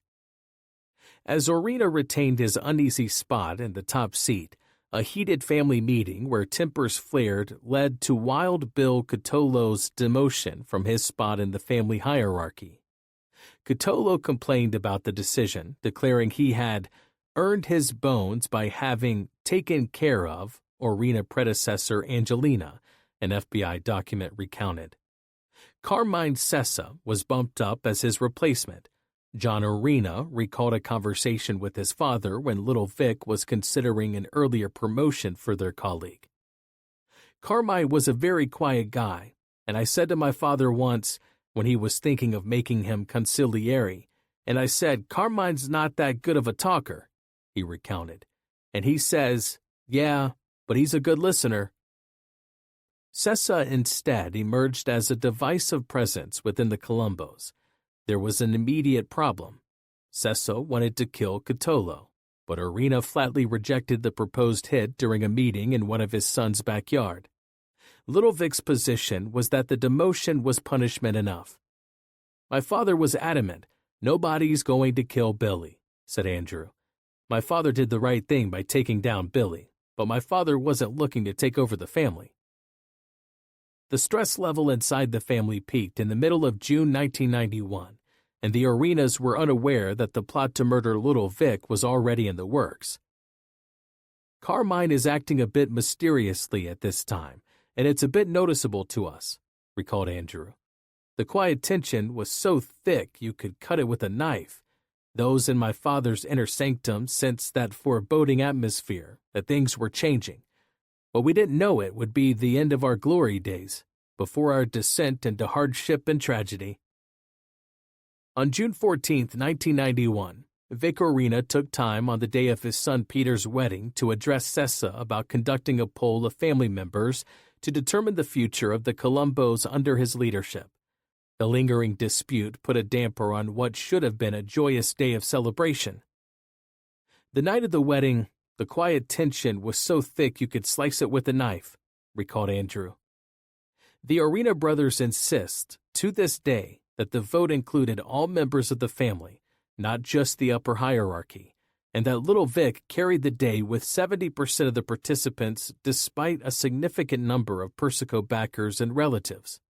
As Orena retained his uneasy spot in the top seat, a heated family meeting where tempers flared led to Wild Bill Cotolo's demotion from his spot in the family hierarchy. Cotolo complained about the decision, declaring he had earned his bones by having taken care of Orena predecessor Angelina, an FBI document recounted. Carmine Sessa was bumped up as his replacement. John Orena recalled a conversation with his father when Little Vic was considering an earlier promotion for their colleague. Carmine was a very quiet guy, and I said to my father once, when he was thinking of making him consigliere, and I said, "Carmine's not that good of a talker," he recounted. And he says, "Yeah, but he's a good listener." Sessa instead emerged as a divisive presence within the Colombos. There was an immediate problem. Sessa wanted to kill Cotolo, but Orena flatly rejected the proposed hit during a meeting in one of his son's backyard. Little Vic's position was that the demotion was punishment enough. "My father was adamant, nobody's going to kill Billy," said Andrew. "My father did the right thing by taking down Billy, but my father wasn't looking to take over the family." The stress level inside the family peaked in the middle of June 1991, and the Orenas were unaware that the plot to murder Little Vic was already in the works. "Carmine is acting a bit mysteriously at this time, and it's a bit noticeable to us," recalled Andrew. "The quiet tension was so thick you could cut it with a knife. Those in my father's inner sanctum sensed that foreboding atmosphere, that things were changing. But we didn't know it would be the end of our glory days, before our descent into hardship and tragedy." On June 14, 1991, Vic Orena took time on the day of his son Peter's wedding to address Sessa about conducting a poll of family members to determine the future of the Colombos under his leadership. The lingering dispute put a damper on what should have been a joyous day of celebration. "The night of the wedding, the quiet tension was so thick you could slice it with a knife," recalled Andrew. The Orena brothers insist, to this day, that the vote included all members of the family, not just the upper hierarchy, and that Little Vic carried the day with 70% of the participants despite a significant number of Persico backers and relatives.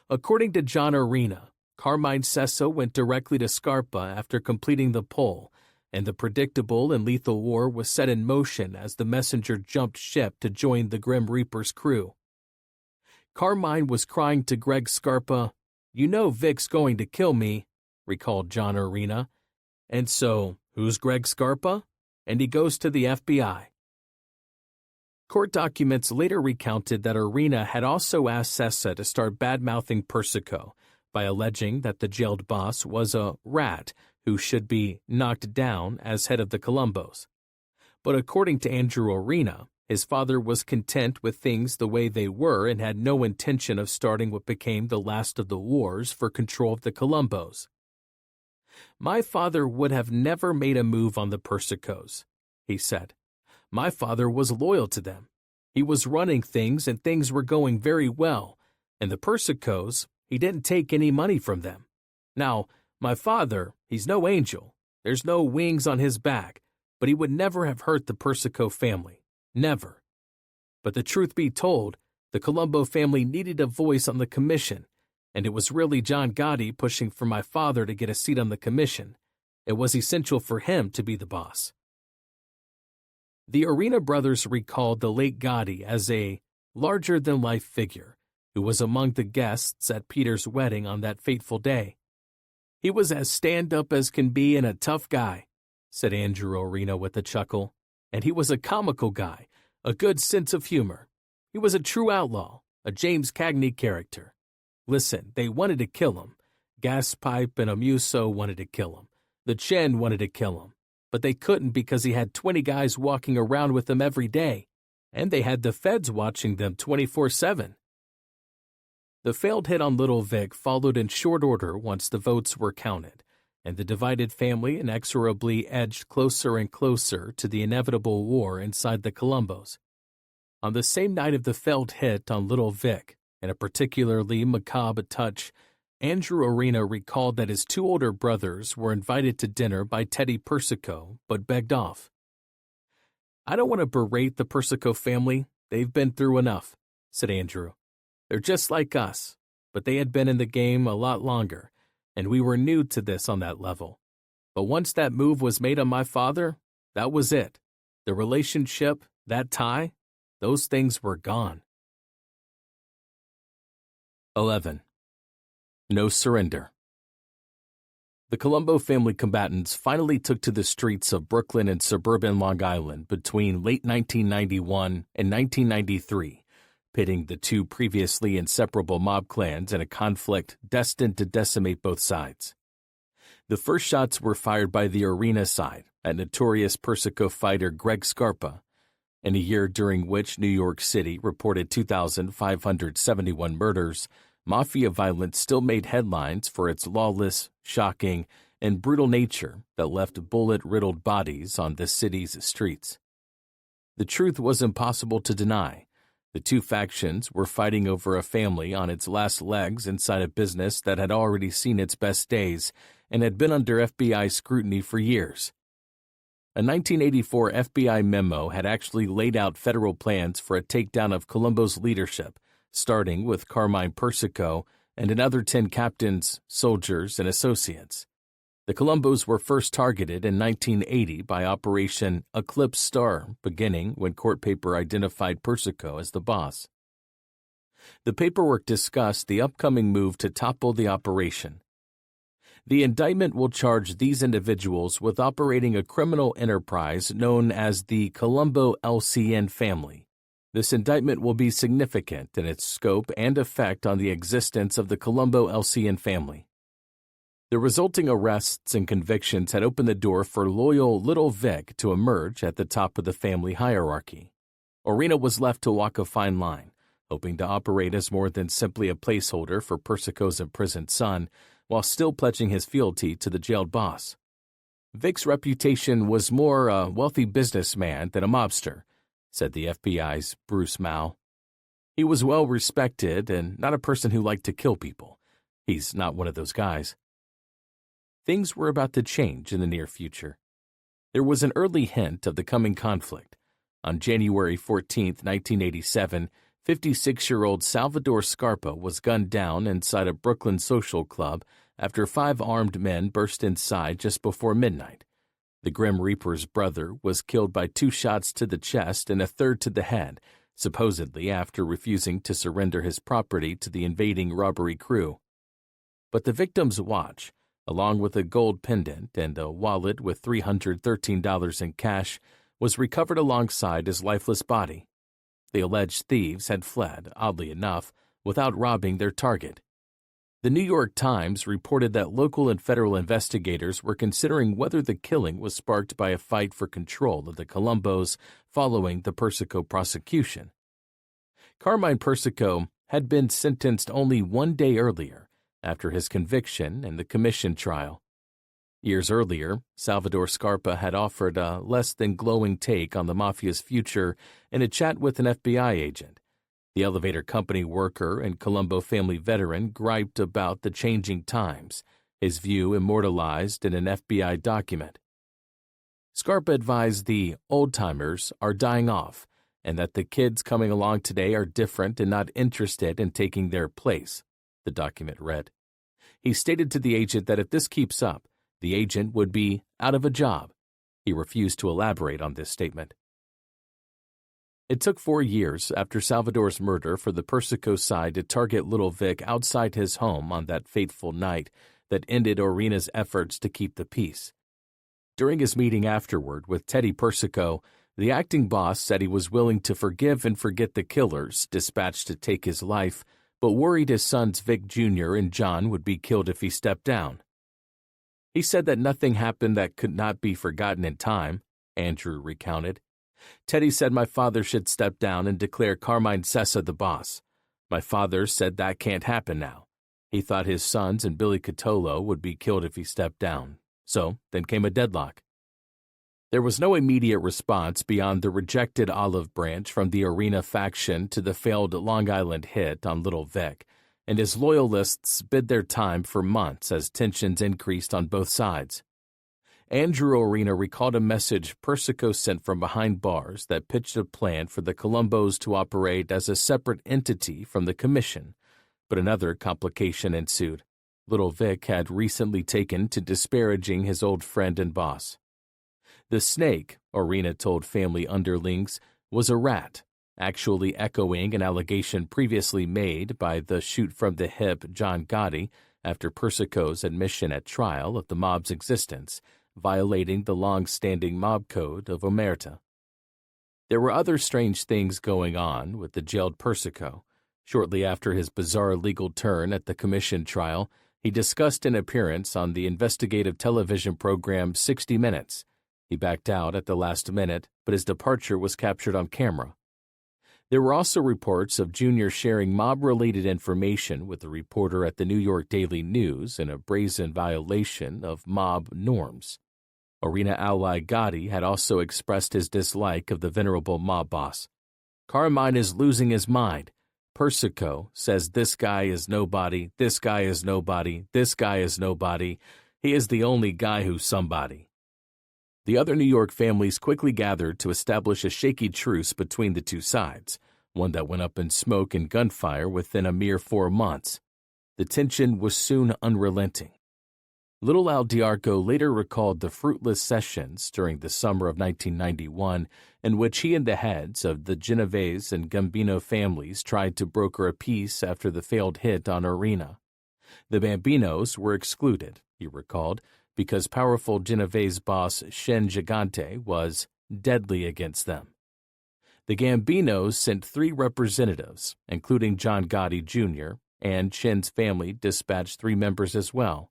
According to John Orena, Carmine Sessa went directly to Scarpa after completing the poll, and the predictable and lethal war was set in motion as the messenger jumped ship to join the Grim Reaper's crew. Carmine was crying to Greg Scarpa, "You know Vic's going to kill me," recalled John Orena. "And so, who's Greg Scarpa?" And he goes to the FBI. Court documents later recounted that Orena had also asked Sessa to start bad-mouthing Persico by alleging that the jailed boss was a rat who should be knocked down as head of the Colombos. But according to Andrew Orena, his father was content with things the way they were and had no intention of starting what became the last of the wars for control of the Colombos. "My father would have never made a move on the Persicos," he said. "My father was loyal to them. He was running things and things were going very well, and the Persicos, he didn't take any money from them. Now, my father, he's no angel. There's no wings on his back, but he would never have hurt the Persico family. Never. But the truth be told, the Colombo family needed a voice on the commission, and it was really John Gotti pushing for my father to get a seat on the commission. It was essential for him to be the boss." The Orena brothers recalled the late Gotti as a larger-than-life figure who was among the guests at Peter's wedding on that fateful day. "He was as stand-up as can be and a tough guy," said Andrew Orena with a chuckle. "And he was a comical guy, a good sense of humor. He was a true outlaw, a James Cagney character. Listen, they wanted to kill him. Gaspipe and Amuso wanted to kill him. The Chen wanted to kill him. But they couldn't because he had 20 guys walking around with them every day, and they had the feds watching them 24/7. The failed hit on Little Vic followed in short order once the votes were counted, and the divided family inexorably edged closer and closer to the inevitable war inside the Colombos. On the same night of the failed hit on Little Vic, in a particularly macabre touch, Andrew Orena recalled that his two older brothers were invited to dinner by Teddy Persico, but begged off. "I don't want to berate the Persico family. They've been through enough," said Andrew. "They're just like us, but they had been in the game a lot longer, and we were new to this on that level. But once that move was made on my father, that was it. The relationship, that tie, those things were gone." 11. No surrender. The Colombo family combatants finally took to the streets of Brooklyn and suburban Long Island between late 1991 and 1993, pitting the two previously inseparable mob clans in a conflict destined to decimate both sides. The first shots were fired by the Orena side at notorious Persico fighter Greg Scarpa, in a year during which New York City reported 2,571 murders. Mafia violence still made headlines for its lawless, shocking, and brutal nature that left bullet-riddled bodies on the city's streets. The truth was impossible to deny. The two factions were fighting over a family on its last legs inside a business that had already seen its best days and had been under FBI scrutiny for years. A 1984 FBI memo had actually laid out federal plans for a takedown of Colombo's leadership, starting with Carmine Persico and another 10 captains, soldiers, and associates. The Colombos were first targeted in 1980 by Operation Eclipse Star, beginning when court paper identified Persico as the boss. The paperwork discussed the upcoming move to topple the operation. The indictment will charge these individuals with operating a criminal enterprise known as the Colombo LCN family. This indictment will be significant in its scope and effect on the existence of the Colombo LCN family. The resulting arrests and convictions had opened the door for loyal Little Vic to emerge at the top of the family hierarchy. Orena was left to walk a fine line, hoping to operate as more than simply a placeholder for Persico's imprisoned son, while still pledging his fealty to the jailed boss. Vic's reputation was more a wealthy businessman than a mobster, said the FBI's Bruce Mao. He was well respected and not a person who liked to kill people. He's not one of those guys. Things were about to change in the near future. There was an early hint of the coming conflict. On January 14, 1987, 56-year-old Salvador Scarpa was gunned down inside a Brooklyn social club after 5 armed men burst inside just before midnight. The Grim Reaper's brother was killed by 2 shots to the chest and a third to the head, supposedly after refusing to surrender his property to the invading robbery crew. But the victim's watch, along with a gold pendant and a wallet with $313 in cash, was recovered alongside his lifeless body. The alleged thieves had fled, oddly enough, without robbing their target. The New York Times reported that local and federal investigators were considering whether the killing was sparked by a fight for control of the Colombos following the Persico prosecution. Carmine Persico had been sentenced only 1 day earlier, after his conviction in the commission trial. Years earlier, Salvador Scarpa had offered a less than glowing take on the Mafia's future in a chat with an FBI agent. The elevator company worker and Colombo family veteran griped about the changing times, his view immortalized in an FBI document. Scarpa advised the old-timers are dying off and that the kids coming along today are different and not interested in taking their place, the document read. He stated to the agent that if this keeps up, the agent would be out of a job. He refused to elaborate on this statement. It took 4 years after Salvador's murder for the Persico side to target Little Vic outside his home on that fateful night that ended Orena's efforts to keep the peace. During his meeting afterward with Teddy Persico, the acting boss said he was willing to forgive and forget the killers dispatched to take his life, but worried his sons Vic Jr. and John would be killed if he stepped down. He said that nothing happened that could not be forgotten in time, Andrew recounted. Teddy said my father should step down and declare Carmine Sessa the boss. My father said that can't happen now. He thought his sons and Billy Catolo would be killed if he stepped down. So then came a deadlock. There was no immediate response beyond the rejected olive branch from the Orena faction to the failed Long Island hit on Little Vic, and his loyalists bid their time for months as tensions increased on both sides. Andrew Orena recalled a message Persico sent from behind bars that pitched a plan for the Colombos to operate as a separate entity from the commission, but another complication ensued. Little Vic had recently taken to disparaging his old friend and boss. The snake, Orena told family underlings, was a rat, actually echoing an allegation previously made by the shoot-from-the-hip John Gotti after Persico's admission at trial of the mob's existence, violating the long-standing mob code of Omerta. There were other strange things going on with the jailed Persico. Shortly after his bizarre legal turn at the commission trial, he discussed an appearance on the investigative television program 60 Minutes. He backed out at the last minute, but his departure was captured on camera. There were also reports of Junior sharing mob-related information with a reporter at the New York Daily News in a brazen violation of mob norms. Orena ally Gotti had also expressed his dislike of the venerable mob boss. "Carmine is losing his mind. Persico says this guy is nobody, this guy is nobody, this guy is nobody. He is the only guy who's somebody." The other New York families quickly gathered to establish a shaky truce between the two sides, one that went up in smoke and gunfire within a mere 4 months. The tension was soon unrelenting. Little Al Diarco later recalled the fruitless sessions during the summer of 1991 in which he and the heads of the Genovese and Gambino families tried to broker a peace after the failed hit on Orena. The Bambinos were excluded, he recalled, because powerful Genovese boss Shen Gigante was deadly against them. The Gambinos sent 3 representatives, including John Gotti Jr., and Shen's family dispatched 3 members as well.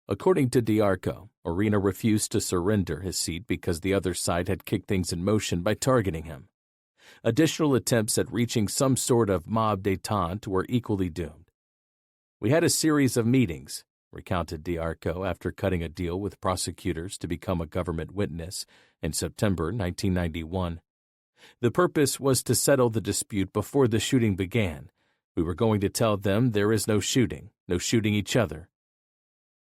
According to Diarco, Orena refused to surrender his seat because the other side had kicked things in motion by targeting him. Additional attempts at reaching some sort of mob détente were equally doomed. "We had a series of meetings," recounted Diarco after cutting a deal with prosecutors to become a government witness in September 1991. "The purpose was to settle the dispute before the shooting began. We were going to tell them there is no shooting each other."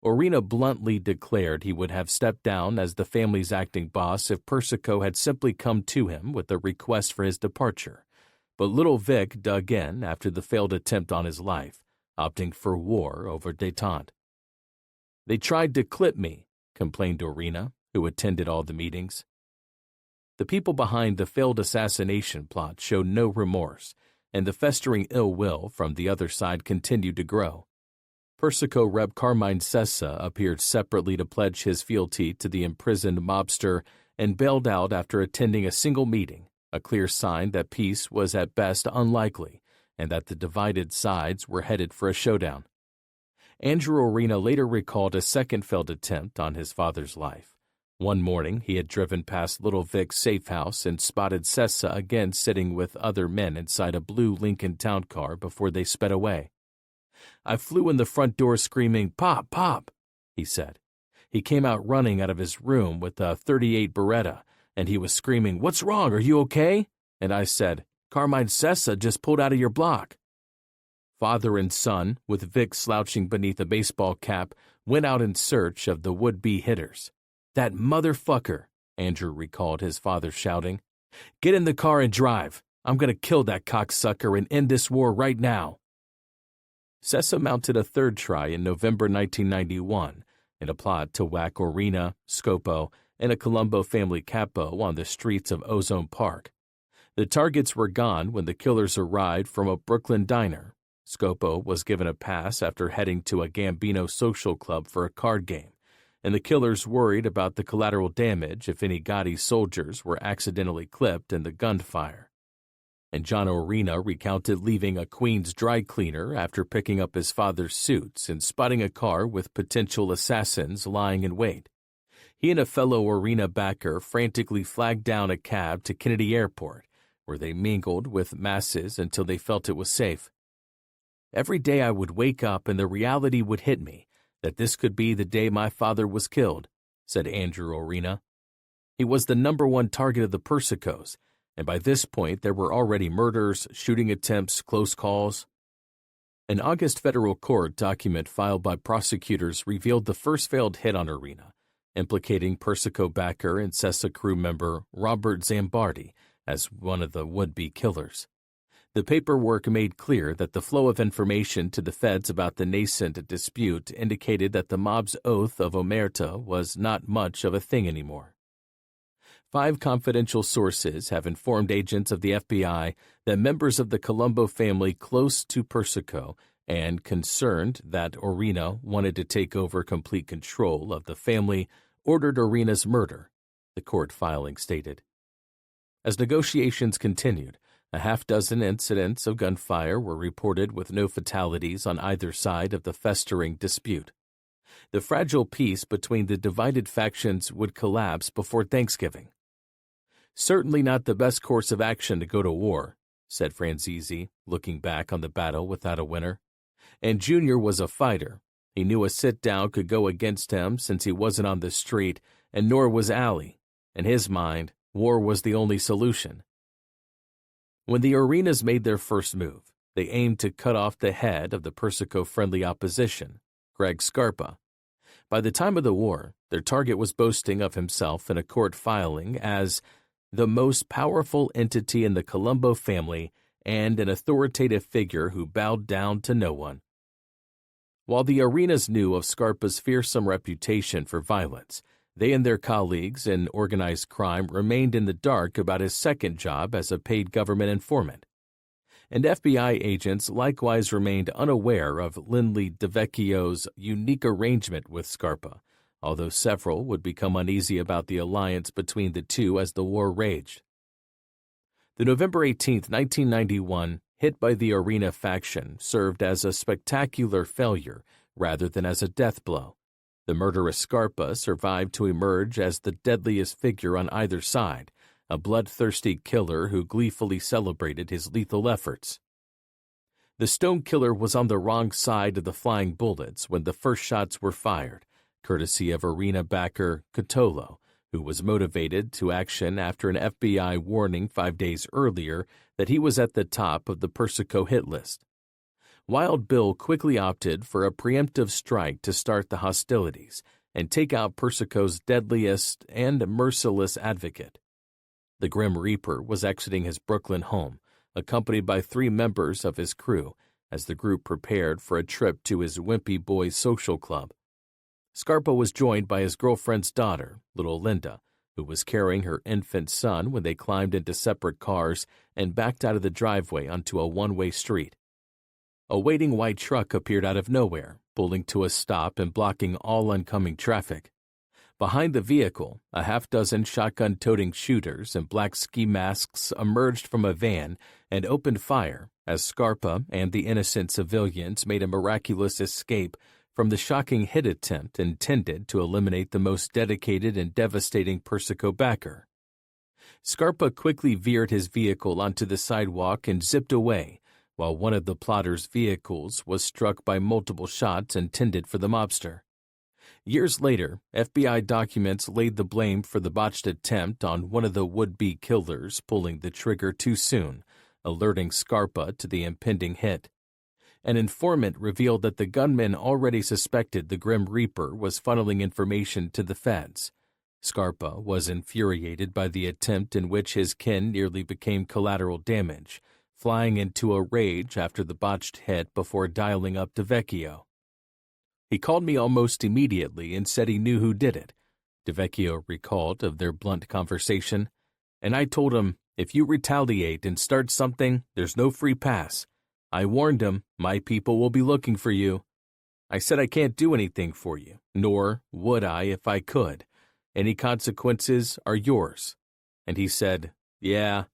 Orena bluntly declared he would have stepped down as the family's acting boss if Persico had simply come to him with a request for his departure. But Little Vic dug in after the failed attempt on his life, opting for war over détente. "They tried to clip me," complained Orena, who attended all the meetings. The people behind the failed assassination plot showed no remorse, and the festering ill will from the other side continued to grow. Persico Rep Carmine Sessa appeared separately to pledge his fealty to the imprisoned mobster and bailed out after attending a single meeting, a clear sign that peace was at best unlikely and that the divided sides were headed for a showdown. Andrew Orena later recalled a second failed attempt on his father's life. One morning, he had driven past Little Vic's safe house and spotted Sessa again sitting with other men inside a blue Lincoln Town car before they sped away. "I flew in the front door screaming, 'Pop, Pop,'" he said. "He came out running out of his room with a .38 Beretta, and he was screaming, 'What's wrong? Are you okay?' And I said, 'Carmine Sessa just pulled out of your block.'" Father and son, with Vic slouching beneath a baseball cap, went out in search of the would-be hitters. "That motherfucker," Andrew recalled his father shouting. "Get in the car and drive. I'm going to kill that cocksucker and end this war right now." Sessa mounted a third try in November 1991 in a plot to whack Orena, Scopo, and a Colombo family capo on the streets of Ozone Park. The targets were gone when the killers arrived from a Brooklyn diner. Scopo was given a pass after heading to a Gambino social club for a card game, and the killers worried about the collateral damage if any Gotti soldiers were accidentally clipped in the gunfire. And John Orena recounted leaving a Queens dry cleaner after picking up his father's suits and spotting a car with potential assassins lying in wait. He and a fellow Orena backer frantically flagged down a cab to Kennedy Airport, where they mingled with masses until they felt it was safe. "Every day I would wake up and the reality would hit me that this could be the day my father was killed," said Andrew Orena. He was the #1 target of the Persicos, and by this point there were already murders, shooting attempts, close calls. An August federal court document filed by prosecutors revealed the first failed hit on Orena, implicating Persico backer and CESA crew member Robert Zambardi as one of the would-be killers. The paperwork made clear that the flow of information to the feds about the nascent dispute indicated that the mob's oath of omerta was not much of a thing anymore. 5 confidential sources have informed agents of the FBI that members of the Colombo family close to Persico and concerned that Orena wanted to take over complete control of the family ordered Orena's murder, the court filing stated. As negotiations continued, a half-dozen incidents of gunfire were reported with no fatalities on either side of the festering dispute. The fragile peace between the divided factions would collapse before Thanksgiving. "Certainly not the best course of action to go to war," said Franzese, looking back on the battle without a winner. And Junior was a fighter. He knew a sit-down could go against him since he wasn't on the street, and nor was Allie. In his mind, war was the only solution. When the Orenas made their first move, they aimed to cut off the head of the Persico-friendly opposition, Greg Scarpa. By the time of the war, their target was boasting of himself in a court filing as the most powerful entity in the Colombo family and an authoritative figure who bowed down to no one. While the Orenas knew of Scarpa's fearsome reputation for violence, they and their colleagues in organized crime remained in the dark about his second job as a paid government informant. And FBI agents likewise remained unaware of Lindley DeVecchio's unique arrangement with Scarpa, although several would become uneasy about the alliance between the two as the war raged. The November 18, 1991, hit by the Orena faction served as a spectacular failure rather than as a death blow. The murderous Scarpa survived to emerge as the deadliest figure on either side, a bloodthirsty killer who gleefully celebrated his lethal efforts. The Stone Killer was on the wrong side of the flying bullets when the first shots were fired, courtesy of Orena backer Cotolo, who was motivated to action after an FBI warning 5 days earlier that he was at the top of the Persico hit list. Wild Bill quickly opted for a preemptive strike to start the hostilities and take out Persico's deadliest and merciless advocate. The Grim Reaper was exiting his Brooklyn home, accompanied by 3 members of his crew, as the group prepared for a trip to his Wimpy Boys social club. Scarpa was joined by his girlfriend's daughter, little Linda, who was carrying her infant son when they climbed into separate cars and backed out of the driveway onto a one-way street. A waiting white truck appeared out of nowhere, pulling to a stop and blocking all oncoming traffic. Behind the vehicle, a half-dozen shotgun-toting shooters in black ski masks emerged from a van and opened fire as Scarpa and the innocent civilians made a miraculous escape from the shocking hit attempt intended to eliminate the most dedicated and devastating Persico backer. Scarpa quickly veered his vehicle onto the sidewalk and zipped away, while one of the plotters' vehicles was struck by multiple shots intended for the mobster. Years later, FBI documents laid the blame for the botched attempt on one of the would-be killers pulling the trigger too soon, alerting Scarpa to the impending hit. An informant revealed that the gunman already suspected the Grim Reaper was funneling information to the feds. Scarpa was infuriated by the attempt in which his kin nearly became collateral damage, flying into a rage after the botched hit before dialing up DeVecchio. "He called me almost immediately and said he knew who did it," DeVecchio recalled of their blunt conversation. "And I told him, if you retaliate and start something, there's no free pass. I warned him, my people will be looking for you. I said I can't do anything for you, nor would I if I could. Any consequences are yours." And he said, "Yeah."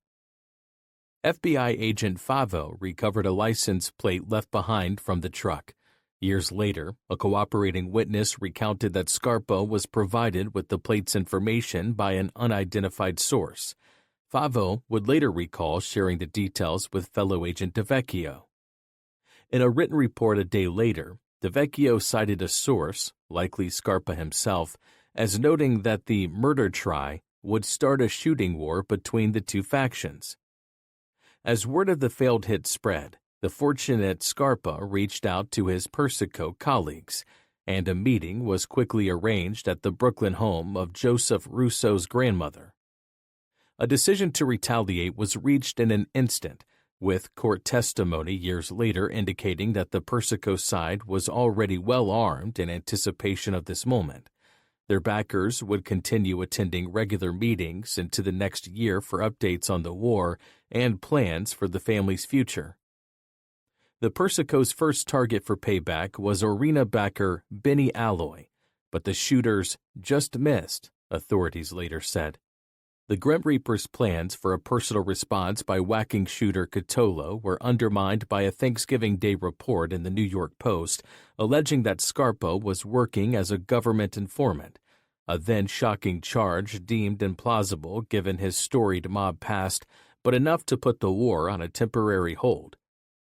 FBI agent Favo recovered a license plate left behind from the truck. Years later, a cooperating witness recounted that Scarpa was provided with the plate's information by an unidentified source. Favo would later recall sharing the details with fellow agent DeVecchio. In a written report a day later, DeVecchio cited a source, likely Scarpa himself, as noting that the murder try would start a shooting war between the two factions. As word of the failed hit spread, the fortunate Scarpa reached out to his Persico colleagues, and a meeting was quickly arranged at the Brooklyn home of Joseph Russo's grandmother. A decision to retaliate was reached in an instant, with court testimony years later indicating that the Persico side was already well armed in anticipation of this moment. Their backers would continue attending regular meetings into the next year for updates on the war and plans for the family's future. The Persico's first target for payback was Orena backer Benny Alloy, but the shooters just missed, authorities later said. The Grim Reaper's plans for a personal response by whacking shooter Cotolo were undermined by a Thanksgiving Day report in the New York Post alleging that Scarpa was working as a government informant, a then shocking charge deemed implausible given his storied mob past, but enough to put the war on a temporary hold.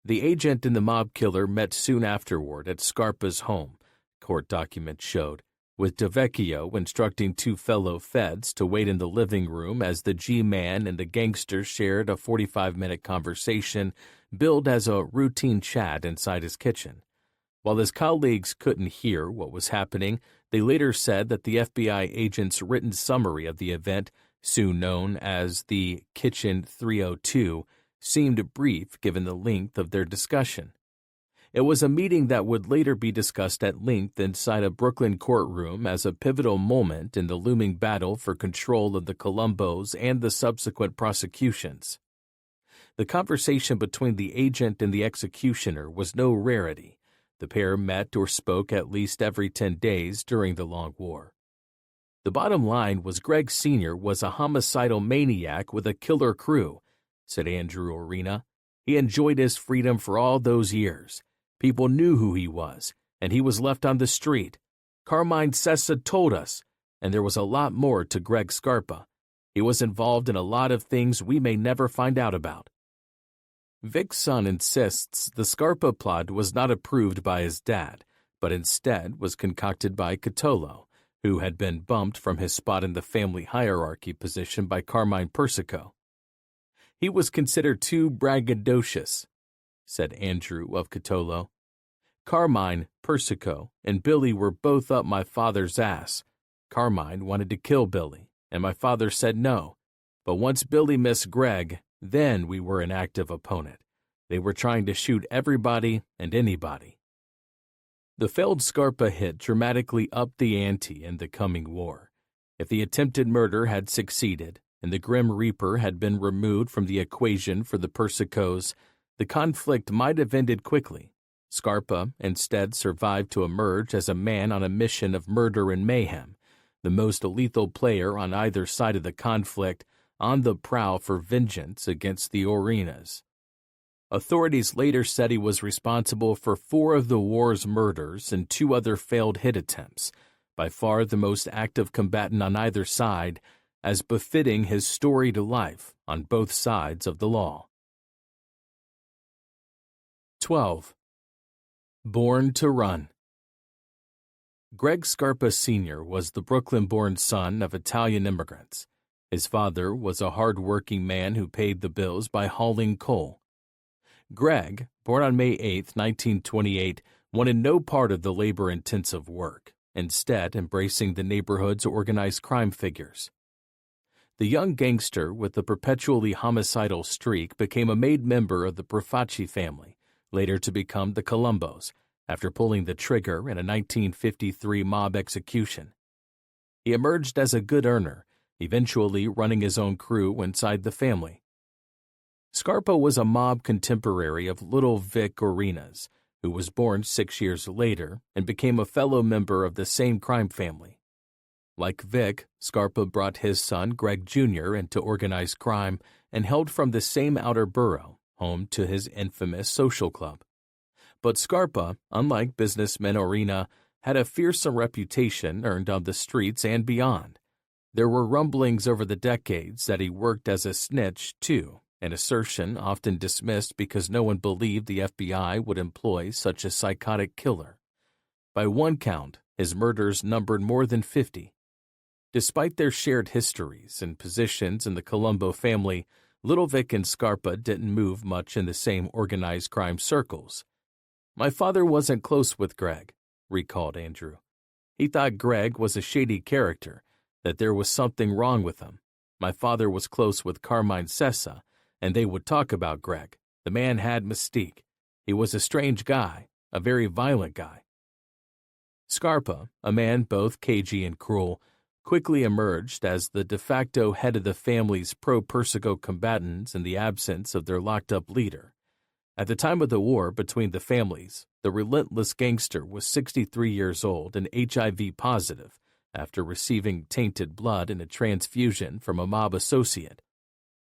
The agent and the mob killer met soon afterward at Scarpa's home, court documents showed, with DeVecchio instructing two fellow feds to wait in the living room as the G-Man and the gangster shared a 45-minute conversation billed as a routine chat inside his kitchen. While his colleagues couldn't hear what was happening, they later said that the FBI agent's written summary of the event, soon known as the Kitchen 302, seemed brief given the length of their discussion. It was a meeting that would later be discussed at length inside a Brooklyn courtroom as a pivotal moment in the looming battle for control of the Colombos and the subsequent prosecutions. The conversation between the agent and the executioner was no rarity. The pair met or spoke at least every 10 days during the long war. The bottom line was Greg Sr. was a homicidal maniac with a killer crew, said Andrew Orena. He enjoyed his freedom for all those years. People knew who he was, and he was left on the street. Carmine Sessa told us, and there was a lot more to Greg Scarpa. He was involved in a lot of things we may never find out about. Vic's son insists the Scarpa plot was not approved by his dad, but instead was concocted by Cotolo, who had been bumped from his spot in the family hierarchy position by Carmine Persico. He was considered too braggadocious, said Andrew of Cotolo. Carmine, Persico, and Billy were both up my father's ass. Carmine wanted to kill Billy, and my father said no. But once Billy missed Greg, then we were an active opponent. They were trying to shoot everybody and anybody. The failed Scarpa hit dramatically upped the ante in the coming war. If the attempted murder had succeeded, and the Grim Reaper had been removed from the equation for the Persicos, the conflict might have ended quickly. Scarpa instead survived to emerge as a man on a mission of murder and mayhem, the most lethal player on either side of the conflict, on the prowl for vengeance against the Orenas. Authorities later said he was responsible for 4 of the war's murders and 2 other failed hit attempts, by far the most active combatant on either side, as befitting his storied life on both sides of the law. 12. Born to Run. Greg Scarpa Sr. was the Brooklyn-born son of Italian immigrants. His father was a hard-working man who paid the bills by hauling coal. Greg, born on May 8, 1928, wanted no part of the labor-intensive work, instead embracing the neighborhood's organized crime figures. The young gangster with the perpetually homicidal streak became a made member of the Profaci family, later to become the Colombos, after pulling the trigger in a 1953 mob execution. He emerged as a good earner, eventually running his own crew inside the family. Scarpa was a mob contemporary of little Vic Orena's, who was born 6 years later and became a fellow member of the same crime family. Like Vic, Scarpa brought his son Greg Jr. into organized crime and hailed from the same outer borough, home to his infamous social club. But Scarpa, unlike businessman Orena, had a fearsome reputation earned on the streets and beyond. There were rumblings over the decades that he worked as a snitch, too, an assertion often dismissed because no one believed the FBI would employ such a psychotic killer. By one count, his murders numbered more than 50. Despite their shared histories and positions in the Colombo family, Little Vic and Scarpa didn't move much in the same organized crime circles. "My father wasn't close with Greg," recalled Andrew. "He thought Greg was a shady character, that there was something wrong with him. My father was close with Carmine Persico, and they would talk about Greg. The man had mystique. He was a strange guy, a very violent guy." Scarpa, a man both cagey and cruel, quickly emerged as the de facto head of the family's pro-Persico combatants in the absence of their locked-up leader. At the time of the war between the families, the relentless gangster was 63 years old and HIV positive after receiving tainted blood in a transfusion from a mob associate.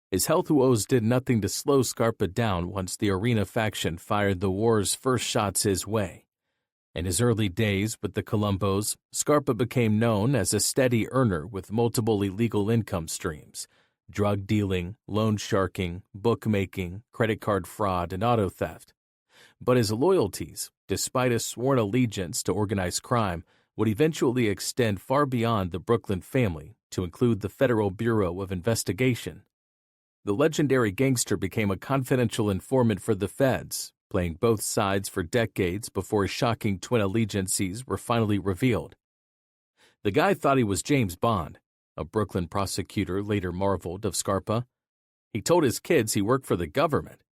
His health woes did nothing to slow Scarpa down once the Orena faction fired the war's first shots his way. In his early days with the Colombos, Scarpa became known as a steady earner with multiple illegal income streams: drug dealing, loan sharking, bookmaking, credit card fraud, and auto theft. But his loyalties, despite a sworn allegiance to organized crime, would eventually extend far beyond the Brooklyn family to include the Federal Bureau of Investigation. The legendary gangster became a confidential informant for the feds, playing both sides for decades before his shocking twin allegiances were finally revealed. "The guy thought he was James Bond," a Brooklyn prosecutor later marveled of Scarpa. "He told his kids he worked for the government."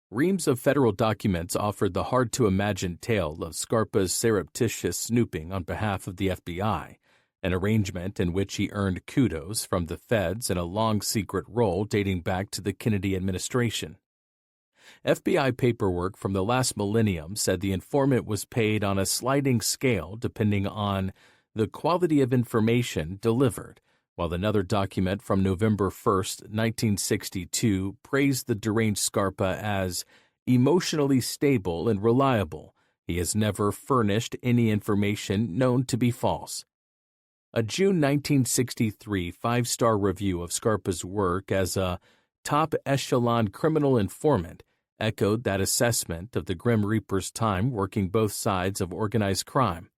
Reams of federal documents offered the hard-to-imagine tale of Scarpa's surreptitious snooping on behalf of the FBI, an arrangement in which he earned kudos from the feds in a long secret role dating back to the Kennedy administration. FBI paperwork from the last millennium said the informant was paid on a sliding scale depending on the quality of information delivered, while another document from November 1, 1962 praised the deranged Scarpa as emotionally stable and reliable. He has never furnished any information known to be false. A June 1963 five-star review of Scarpa's work as a top-echelon criminal informant echoed that assessment of the Grim Reaper's time working both sides of organized crime.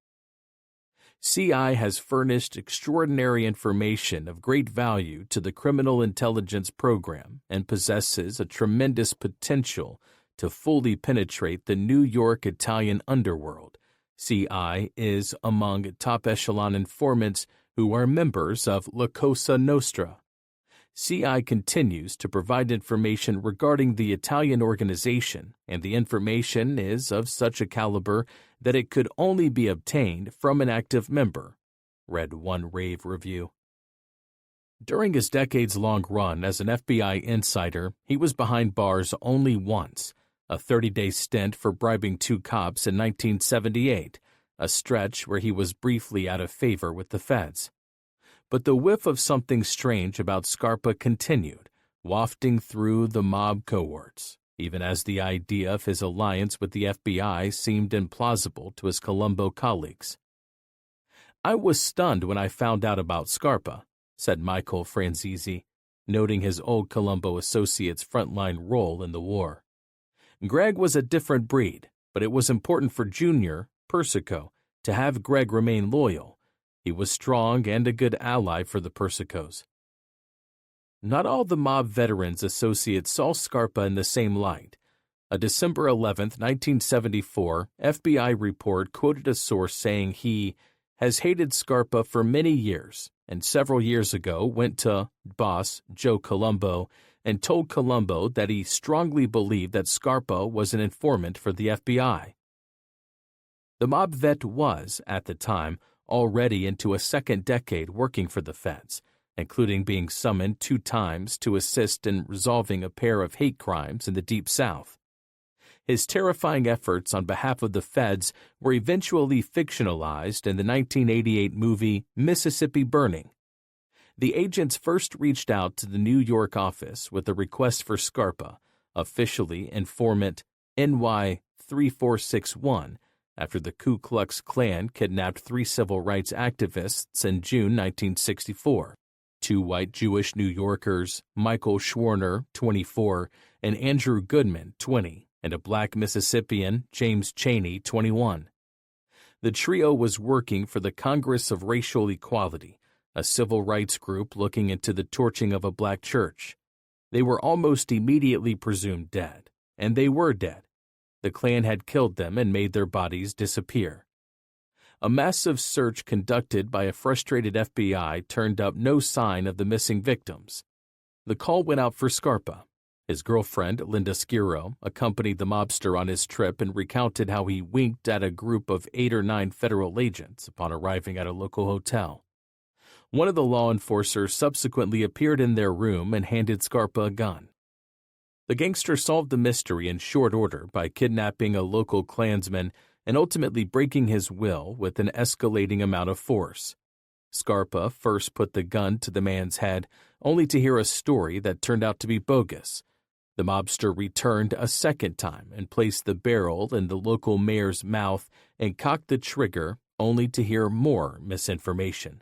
CI has furnished extraordinary information of great value to the Criminal Intelligence Program and possesses a tremendous potential to fully penetrate the New York Italian underworld. CI is among top-echelon informants who are members of La Cosa Nostra. CI continues to provide information regarding the Italian organization, and the information is of such a caliber that it could only be obtained from an active member, read one rave review. During his decades-long run as an FBI insider, he was behind bars only once, a 30-day stint for bribing two cops in 1978, a stretch where he was briefly out of favor with the feds. But the whiff of something strange about Scarpa continued, wafting through the mob cohorts, even as the idea of his alliance with the FBI seemed implausible to his Colombo colleagues. "I was stunned when I found out about Scarpa," said Michael Franzese, noting his old Colombo associate's frontline role in the war. "Greg was a different breed, but it was important for Junior, Persico, to have Greg remain loyal. He was strong and a good ally for the Persicos." Not all the mob veterans' associates saw Scarpa in the same light. A December 11, 1974, FBI report quoted a source saying he has hated Scarpa for many years and several years ago went to boss Joe Colombo and told Colombo that he strongly believed that Scarpa was an informant for the FBI. The mob vet was, at the time, already into a second decade working for the feds, including being summoned 2 times to assist in resolving a pair of hate crimes in the Deep South. His terrifying efforts on behalf of the feds were eventually fictionalized in the 1988 movie Mississippi Burning. The agents first reached out to the New York office with a request for Scarpa, officially informant NY3461, after the Ku Klux Klan kidnapped 3 civil rights activists in June 1964, 2 white Jewish New Yorkers, Michael Schwerner, 24, and Andrew Goodman, 20, and a black Mississippian, James Chaney, 21. The trio was working for the Congress of Racial Equality, a civil rights group looking into the torching of a black church. They were almost immediately presumed dead, and they were dead. The Klan had killed them and made their bodies disappear. A massive search conducted by a frustrated FBI turned up no sign of the missing victims. The call went out for Scarpa. His girlfriend, Linda Skiro, accompanied the mobster on his trip and recounted how he winked at a group of 8 or 9 federal agents upon arriving at a local hotel. One of the law enforcers subsequently appeared in their room and handed Scarpa a gun. The gangster solved the mystery in short order by kidnapping a local Klansman and ultimately breaking his will with an escalating amount of force. Scarpa first put the gun to the man's head, only to hear a story that turned out to be bogus. The mobster returned a second time and placed the barrel in the local mayor's mouth and cocked the trigger, only to hear more misinformation.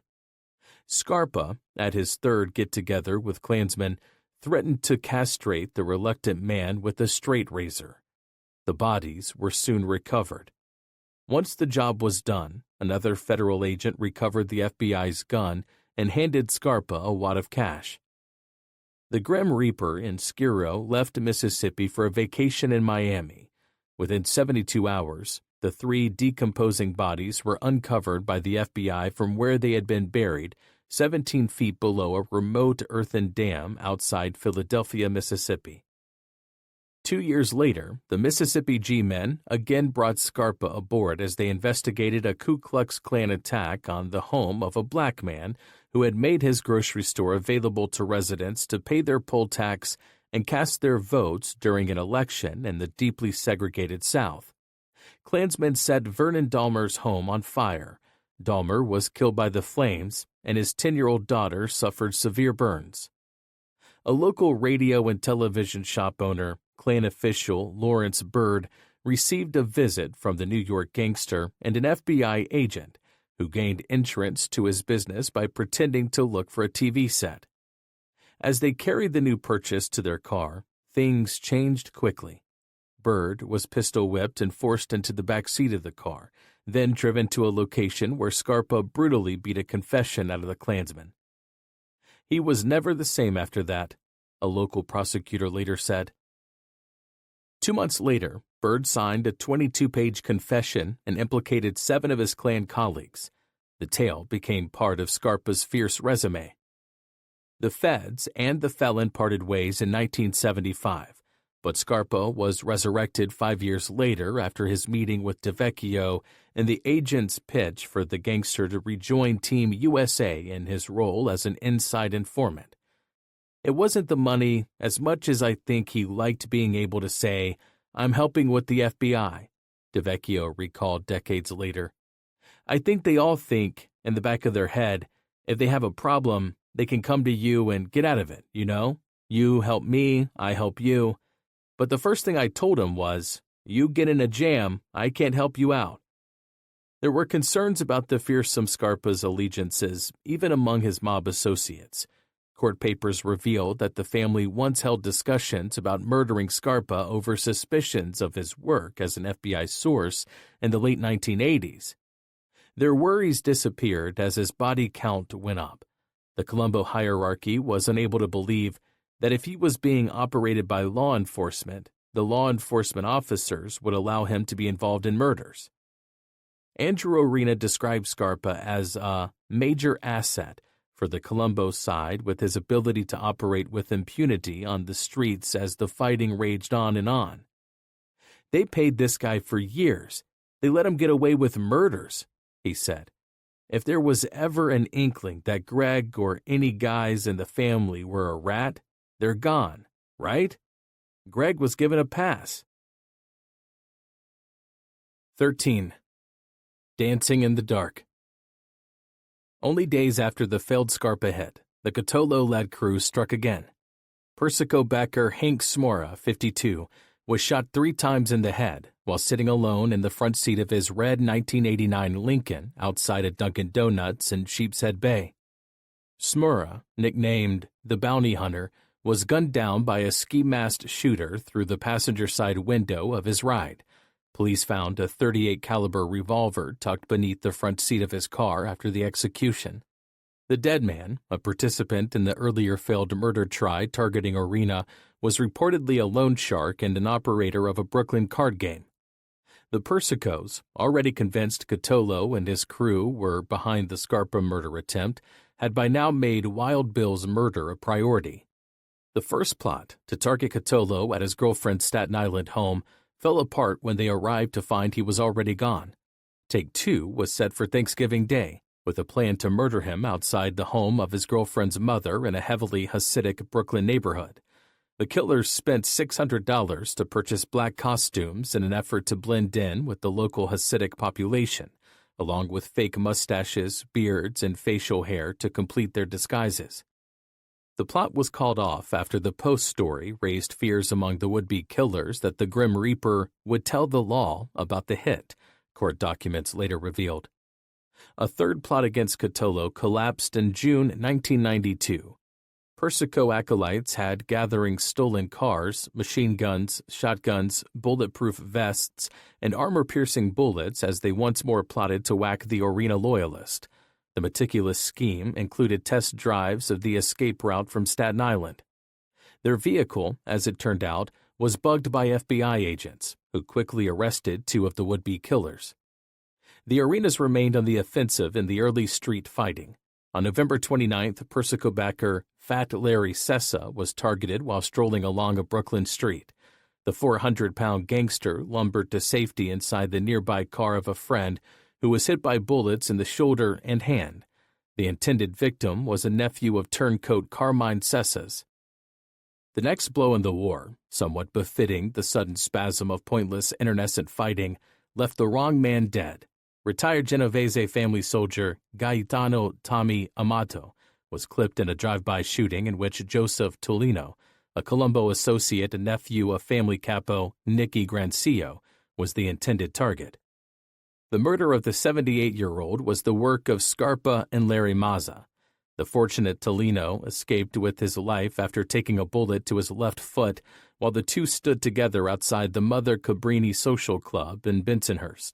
Scarpa, at his third get-together with Klansmen, threatened to castrate the reluctant man with a straight razor. The bodies were soon recovered. Once the job was done, another federal agent recovered the FBI's gun and handed Scarpa a wad of cash. The Grim Reaper in Skiro left Mississippi for a vacation in Miami. Within 72 hours, the 3 decomposing bodies were uncovered by the FBI from where they had been buried 17 feet below a remote earthen dam outside Philadelphia, Mississippi. 2 years later, the Mississippi G-men again brought Scarpa aboard as they investigated a Ku Klux Klan attack on the home of a black man who had made his grocery store available to residents to pay their poll tax and cast their votes during an election in the deeply segregated South. Klansmen set Vernon Dahmer's home on fire. Dahmer was killed by the flames, and his 10-year-old daughter suffered severe burns. A local radio and television shop owner, Klan official Lawrence Byrd, received a visit from the New York gangster and an FBI agent who gained entrance to his business by pretending to look for a TV set. As they carried the new purchase to their car, things changed quickly. Byrd was pistol-whipped and forced into the back seat of the car, then driven to a location where Scarpa brutally beat a confession out of the Klansman. He was never the same after that, a local prosecutor later said. 2 months later, Byrd signed a 22-page confession and implicated 7 of his Klan colleagues. The tale became part of Scarpa's fierce resume. The feds and the felon parted ways in 1975, but Scarpa was resurrected 5 years later after his meeting with DeVecchio and the agent's pitch for the gangster to rejoin Team USA in his role as an inside informant. It wasn't the money as much as I think he liked being able to say, "I'm helping with the FBI," DeVecchio recalled decades later. I think they all think, in the back of their head, if they have a problem, they can come to you and get out of it, you know? You help me, I help you. But the first thing I told him was, you get in a jam, I can't help you out. There were concerns about the fearsome Scarpa's allegiances, even among his mob associates. Court papers revealed that the family once held discussions about murdering Scarpa over suspicions of his work as an FBI source in the late 1980s. Their worries disappeared as his body count went up. The Colombo hierarchy was unable to believe that if he was being operated by law enforcement, the law enforcement officers would allow him to be involved in murders. Andrew Orena described Scarpa as a major asset for the Colombo side, with his ability to operate with impunity on the streets as the fighting raged on and on. They paid this guy for years. They let him get away with murders, he said. If there was ever an inkling that Greg or any guys in the family were a rat, they're gone, right? Greg was given a pass. 13. Dancing in the Dark. Only days after the failed Scarpa hit, the Cotolo-led crew struck again. Persico backer Hank Smora, 52, was shot 3 times in the head while sitting alone in the front seat of his red 1989 Lincoln outside a Dunkin' Donuts in Sheepshead Bay. Smora, nicknamed the Bounty Hunter, was gunned down by a ski-masked shooter through the passenger side window of his ride. Police found a .38 caliber revolver tucked beneath the front seat of his car after the execution. The dead man, a participant in the earlier failed murder try targeting Orena, was reportedly a loan shark and an operator of a Brooklyn card game. The Persicos, already convinced Cotolo and his crew were behind the Scarpa murder attempt, had by now made Wild Bill's murder a priority. The first plot, to target Cotolo at his girlfriend's Staten Island home, fell apart when they arrived to find he was already gone. Take two was set for Thanksgiving Day, with a plan to murder him outside the home of his girlfriend's mother in a heavily Hasidic Brooklyn neighborhood. The killers spent $600 to purchase black costumes in an effort to blend in with the local Hasidic population, along with fake mustaches, beards, and facial hair to complete their disguises. The plot was called off after the Post story raised fears among the would-be killers that the Grim Reaper would tell the law about the hit, court documents later revealed. A third plot against Cotolo collapsed in June 1992. Persico acolytes had gathering stolen cars, machine guns, shotguns, bulletproof vests, and armor-piercing bullets as they once more plotted to whack the Orena loyalist. The meticulous scheme included test drives of the escape route from Staten Island. Their vehicle, as it turned out, was bugged by FBI agents, who quickly arrested two of the would-be killers. The Orenas remained on the offensive in the early street fighting. On November 29th, Persico backer Fat Larry Sessa was targeted while strolling along a Brooklyn street. The 400-pound gangster lumbered to safety inside the nearby car of a friend who was hit by bullets in the shoulder and hand. The intended victim was a nephew of turncoat Carmine Sessa's. The next blow in the war, somewhat befitting the sudden spasm of pointless internecine fighting, left the wrong man dead. Retired Genovese family soldier Gaetano Tommy Amato was clipped in a drive-by shooting in which Joseph Tolino, a Colombo associate and nephew of family capo Nicky Grancio, was the intended target. The murder of the 78-year-old was the work of Scarpa and Larry Mazza. The fortunate Tolino escaped with his life after taking a bullet to his left foot while the two stood together outside the Mother Cabrini Social Club in Bensonhurst.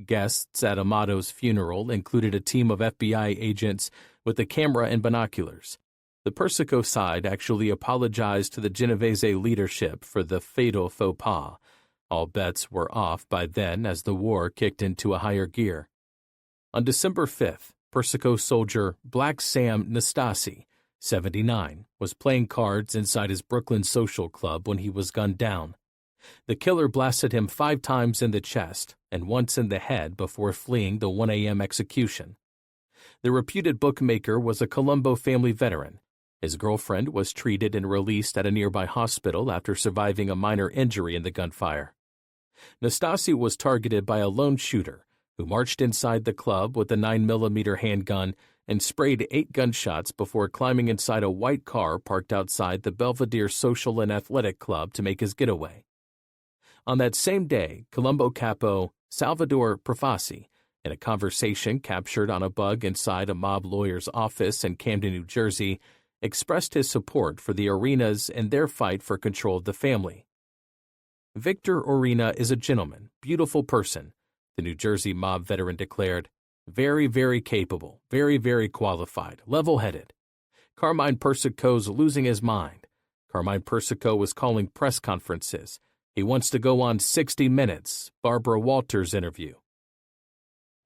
Guests at Amato's funeral included a team of FBI agents with a camera and binoculars. The Persico side actually apologized to the Genovese leadership for the fatal faux pas. All bets were off by then as the war kicked into a higher gear. On December 5th, Persico soldier Black Sam Nastasi, 79, was playing cards inside his Brooklyn social club when he was gunned down. The killer blasted him 5 times in the chest and once in the head before fleeing the 1 a.m. execution. The reputed bookmaker was a Colombo family veteran. His girlfriend was treated and released at a nearby hospital after surviving a minor injury in the gunfire. Nastasi was targeted by a lone shooter who marched inside the club with a 9mm handgun and sprayed 8 gunshots before climbing inside a white car parked outside the Belvedere Social and Athletic Club to make his getaway. On that same day, Colombo capo Salvador Profasi, in a conversation captured on a bug inside a mob lawyer's office in Camden, New Jersey, expressed his support for the Orenas and their fight for control of the family. Victor Orena is a gentleman, beautiful person, the New Jersey mob veteran declared. Very, very capable, very, very qualified, level-headed. Carmine Persico's losing his mind. Carmine Persico was calling press conferences. He wants to go on 60 Minutes, Barbara Walters interview.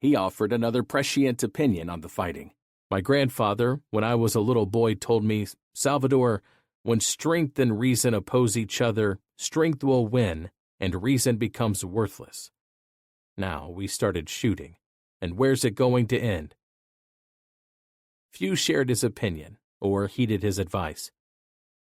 He offered another prescient opinion on the fighting. My grandfather, when I was a little boy, told me, Salvador, when strength and reason oppose each other, strength will win, and reason becomes worthless. Now we started shooting, and where's it going to end? Few shared his opinion or heeded his advice.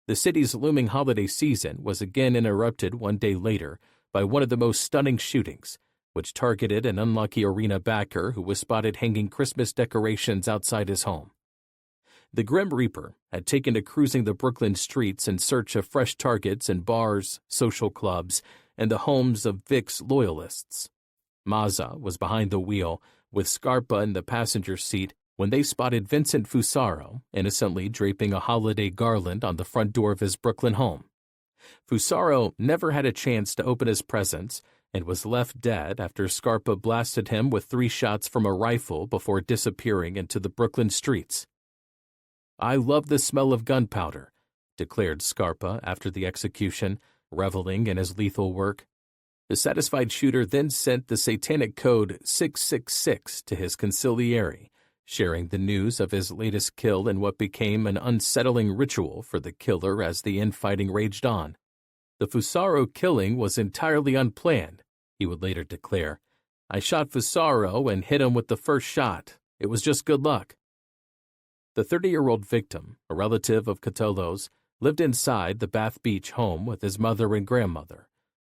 The city's looming holiday season was again interrupted one day later by one of the most stunning shootings, which targeted an unlucky Orena backer who was spotted hanging Christmas decorations outside his home. The Grim Reaper had taken to cruising the Brooklyn streets in search of fresh targets in bars, social clubs, and the homes of Vic's loyalists. Mazza was behind the wheel, with Scarpa in the passenger seat, when they spotted Vincent Fusaro innocently draping a holiday garland on the front door of his Brooklyn home. Fusaro never had a chance to open his presents and was left dead after Scarpa blasted him with 3 shots from a rifle before disappearing into the Brooklyn streets. "I love the smell of gunpowder," declared Scarpa after the execution, reveling in his lethal work. The satisfied shooter then sent the satanic code 666 to his consigliere, sharing the news of his latest kill in what became an unsettling ritual for the killer as the infighting raged on. "The Fusaro killing was entirely unplanned," he would later declare. "I shot Fusaro and hit him with the first shot. It was just good luck." The 30-year-old victim, a relative of Cotolo's, lived inside the Bath Beach home with his mother and grandmother.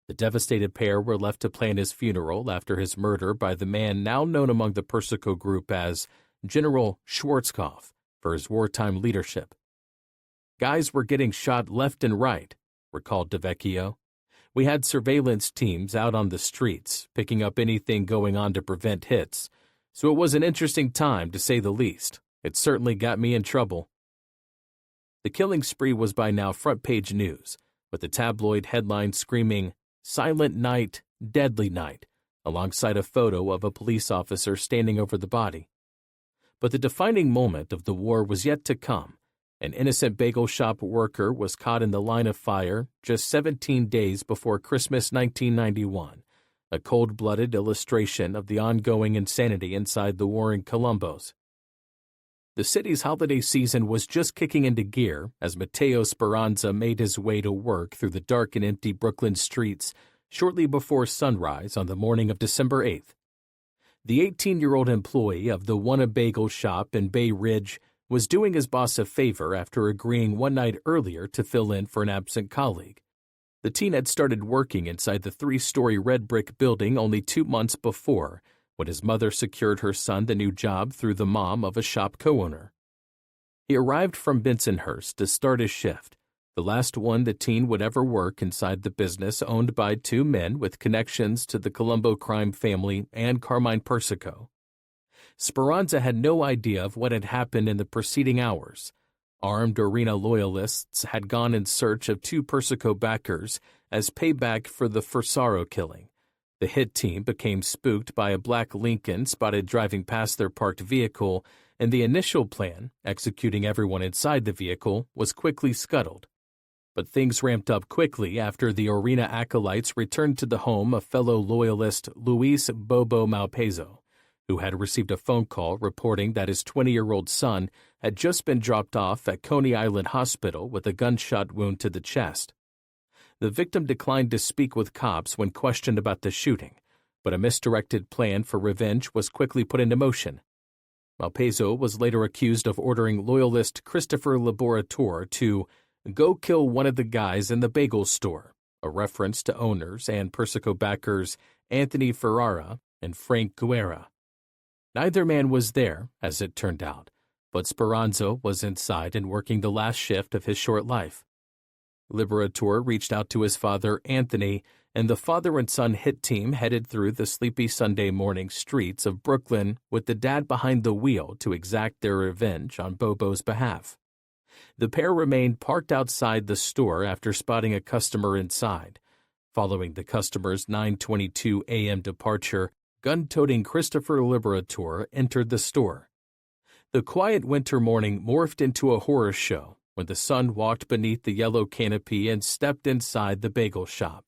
The devastated pair were left to plan his funeral after his murder by the man now known among the Persico group as General Schwarzkopf for his wartime leadership. "Guys were getting shot left and right," recalled DeVecchio. "We had surveillance teams out on the streets, picking up anything going on to prevent hits, so it was an interesting time to say the least. It certainly got me in trouble." The killing spree was by now front-page news, with the tabloid headline screaming, "Silent Night, Deadly Night," alongside a photo of a police officer standing over the body. But the defining moment of the war was yet to come. An innocent bagel shop worker was caught in the line of fire just 17 days before Christmas 1991, a cold-blooded illustration of the ongoing insanity inside the warring Colombos. The city's holiday season was just kicking into gear as Matteo Speranza made his way to work through the dark and empty Brooklyn streets shortly before sunrise on the morning of December 8th. The 18-year-old employee of the Wanna Bagel shop in Bay Ridge was doing his boss a favor after agreeing one night earlier to fill in for an absent colleague. The teen had started working inside the 3-story red brick building only 2 months before, when his mother secured her son the new job through the mom of a shop co-owner. He arrived from Bensonhurst to start his shift, the last one the teen would ever work inside the business owned by 2 men with connections to the Colombo crime family and Carmine Persico. Speranza had no idea of what had happened in the preceding hours. Armed Orena loyalists had gone in search of 2 Persico backers as payback for the Fusaro killing. The hit team became spooked by a black Lincoln spotted driving past their parked vehicle, and the initial plan, executing everyone inside the vehicle, was quickly scuttled. But things ramped up quickly after the Orena acolytes returned to the home of fellow loyalist Luis Bobo Malpezzo, who had received a phone call reporting that his 20-year-old son had just been dropped off at Coney Island Hospital with a gunshot wound to the chest. The victim declined to speak with cops when questioned about the shooting, but a misdirected plan for revenge was quickly put into motion. Malpezzo was later accused of ordering loyalist Christopher Laborator to go kill one of the guys in the bagel store, a reference to owners and Persico backers Anthony Ferrara and Frank Guerra. Neither man was there, as it turned out, but Speranza was inside and working the last shift of his short life. Liberator reached out to his father, Anthony, and the father and son hit team headed through the sleepy Sunday morning streets of Brooklyn with the dad behind the wheel to exact their revenge on Bobo's behalf. The pair remained parked outside the store after spotting a customer inside. Following the customer's 9:22 a.m. departure, gun-toting Christopher Liberator entered the store. The quiet winter morning morphed into a horror show when the son walked beneath the yellow canopy and stepped inside the bagel shop.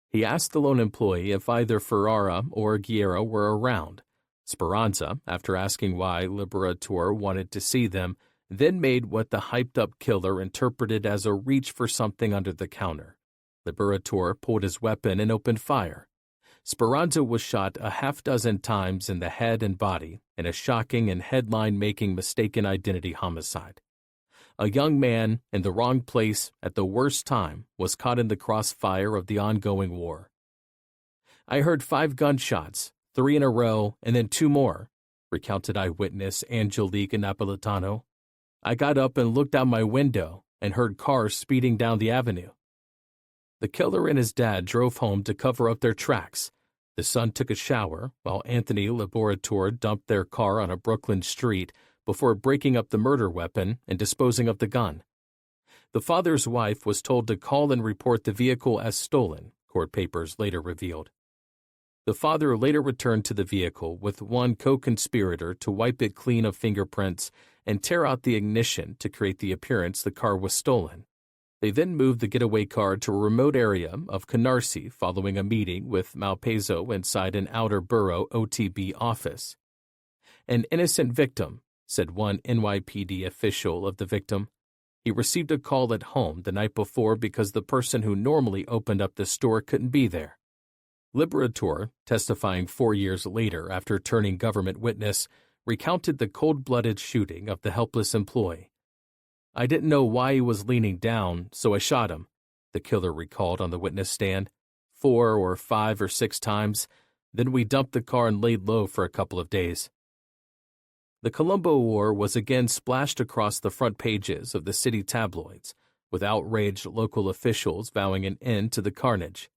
He asked the lone employee if either Ferrara or Guerra were around. Speranza, after asking why Liberator wanted to see them, then made what the hyped-up killer interpreted as a reach for something under the counter. Liberator pulled his weapon and opened fire. Speranza was shot a half-dozen times in the head and body in a shocking and headline-making mistaken identity homicide. A young man in the wrong place at the worst time was caught in the crossfire of the ongoing war. "I heard 5 gunshots, 3 in a row, and then 2 more," recounted eyewitness Angelique Napolitano. "I got up and looked out my window and heard cars speeding down the avenue." The killer and his dad drove home to cover up their tracks. The son took a shower, while Anthony Liberator dumped their car on a Brooklyn street before breaking up the murder weapon and disposing of the gun. The father's wife was told to call and report the vehicle as stolen, court papers later revealed. The father later returned to the vehicle with one co-conspirator to wipe it clean of fingerprints and tear out the ignition to create the appearance the car was stolen. They then moved the getaway car to a remote area of Canarsie following a meeting with Malpaiso inside an outer borough OTB office. An innocent victim, said one NYPD official of the victim. He received a call at home the night before because the person who normally opened up the store couldn't be there. Liberator, testifying 4 years later after turning government witness, recounted the cold-blooded shooting of the helpless employee. "I didn't know why he was leaning down, so I shot him," the killer recalled on the witness stand. 4 or 5 or 6 times, then we dumped the car and laid low for a couple of days. The Colombo War was again splashed across the front pages of the city tabloids, with outraged local officials vowing an end to the carnage.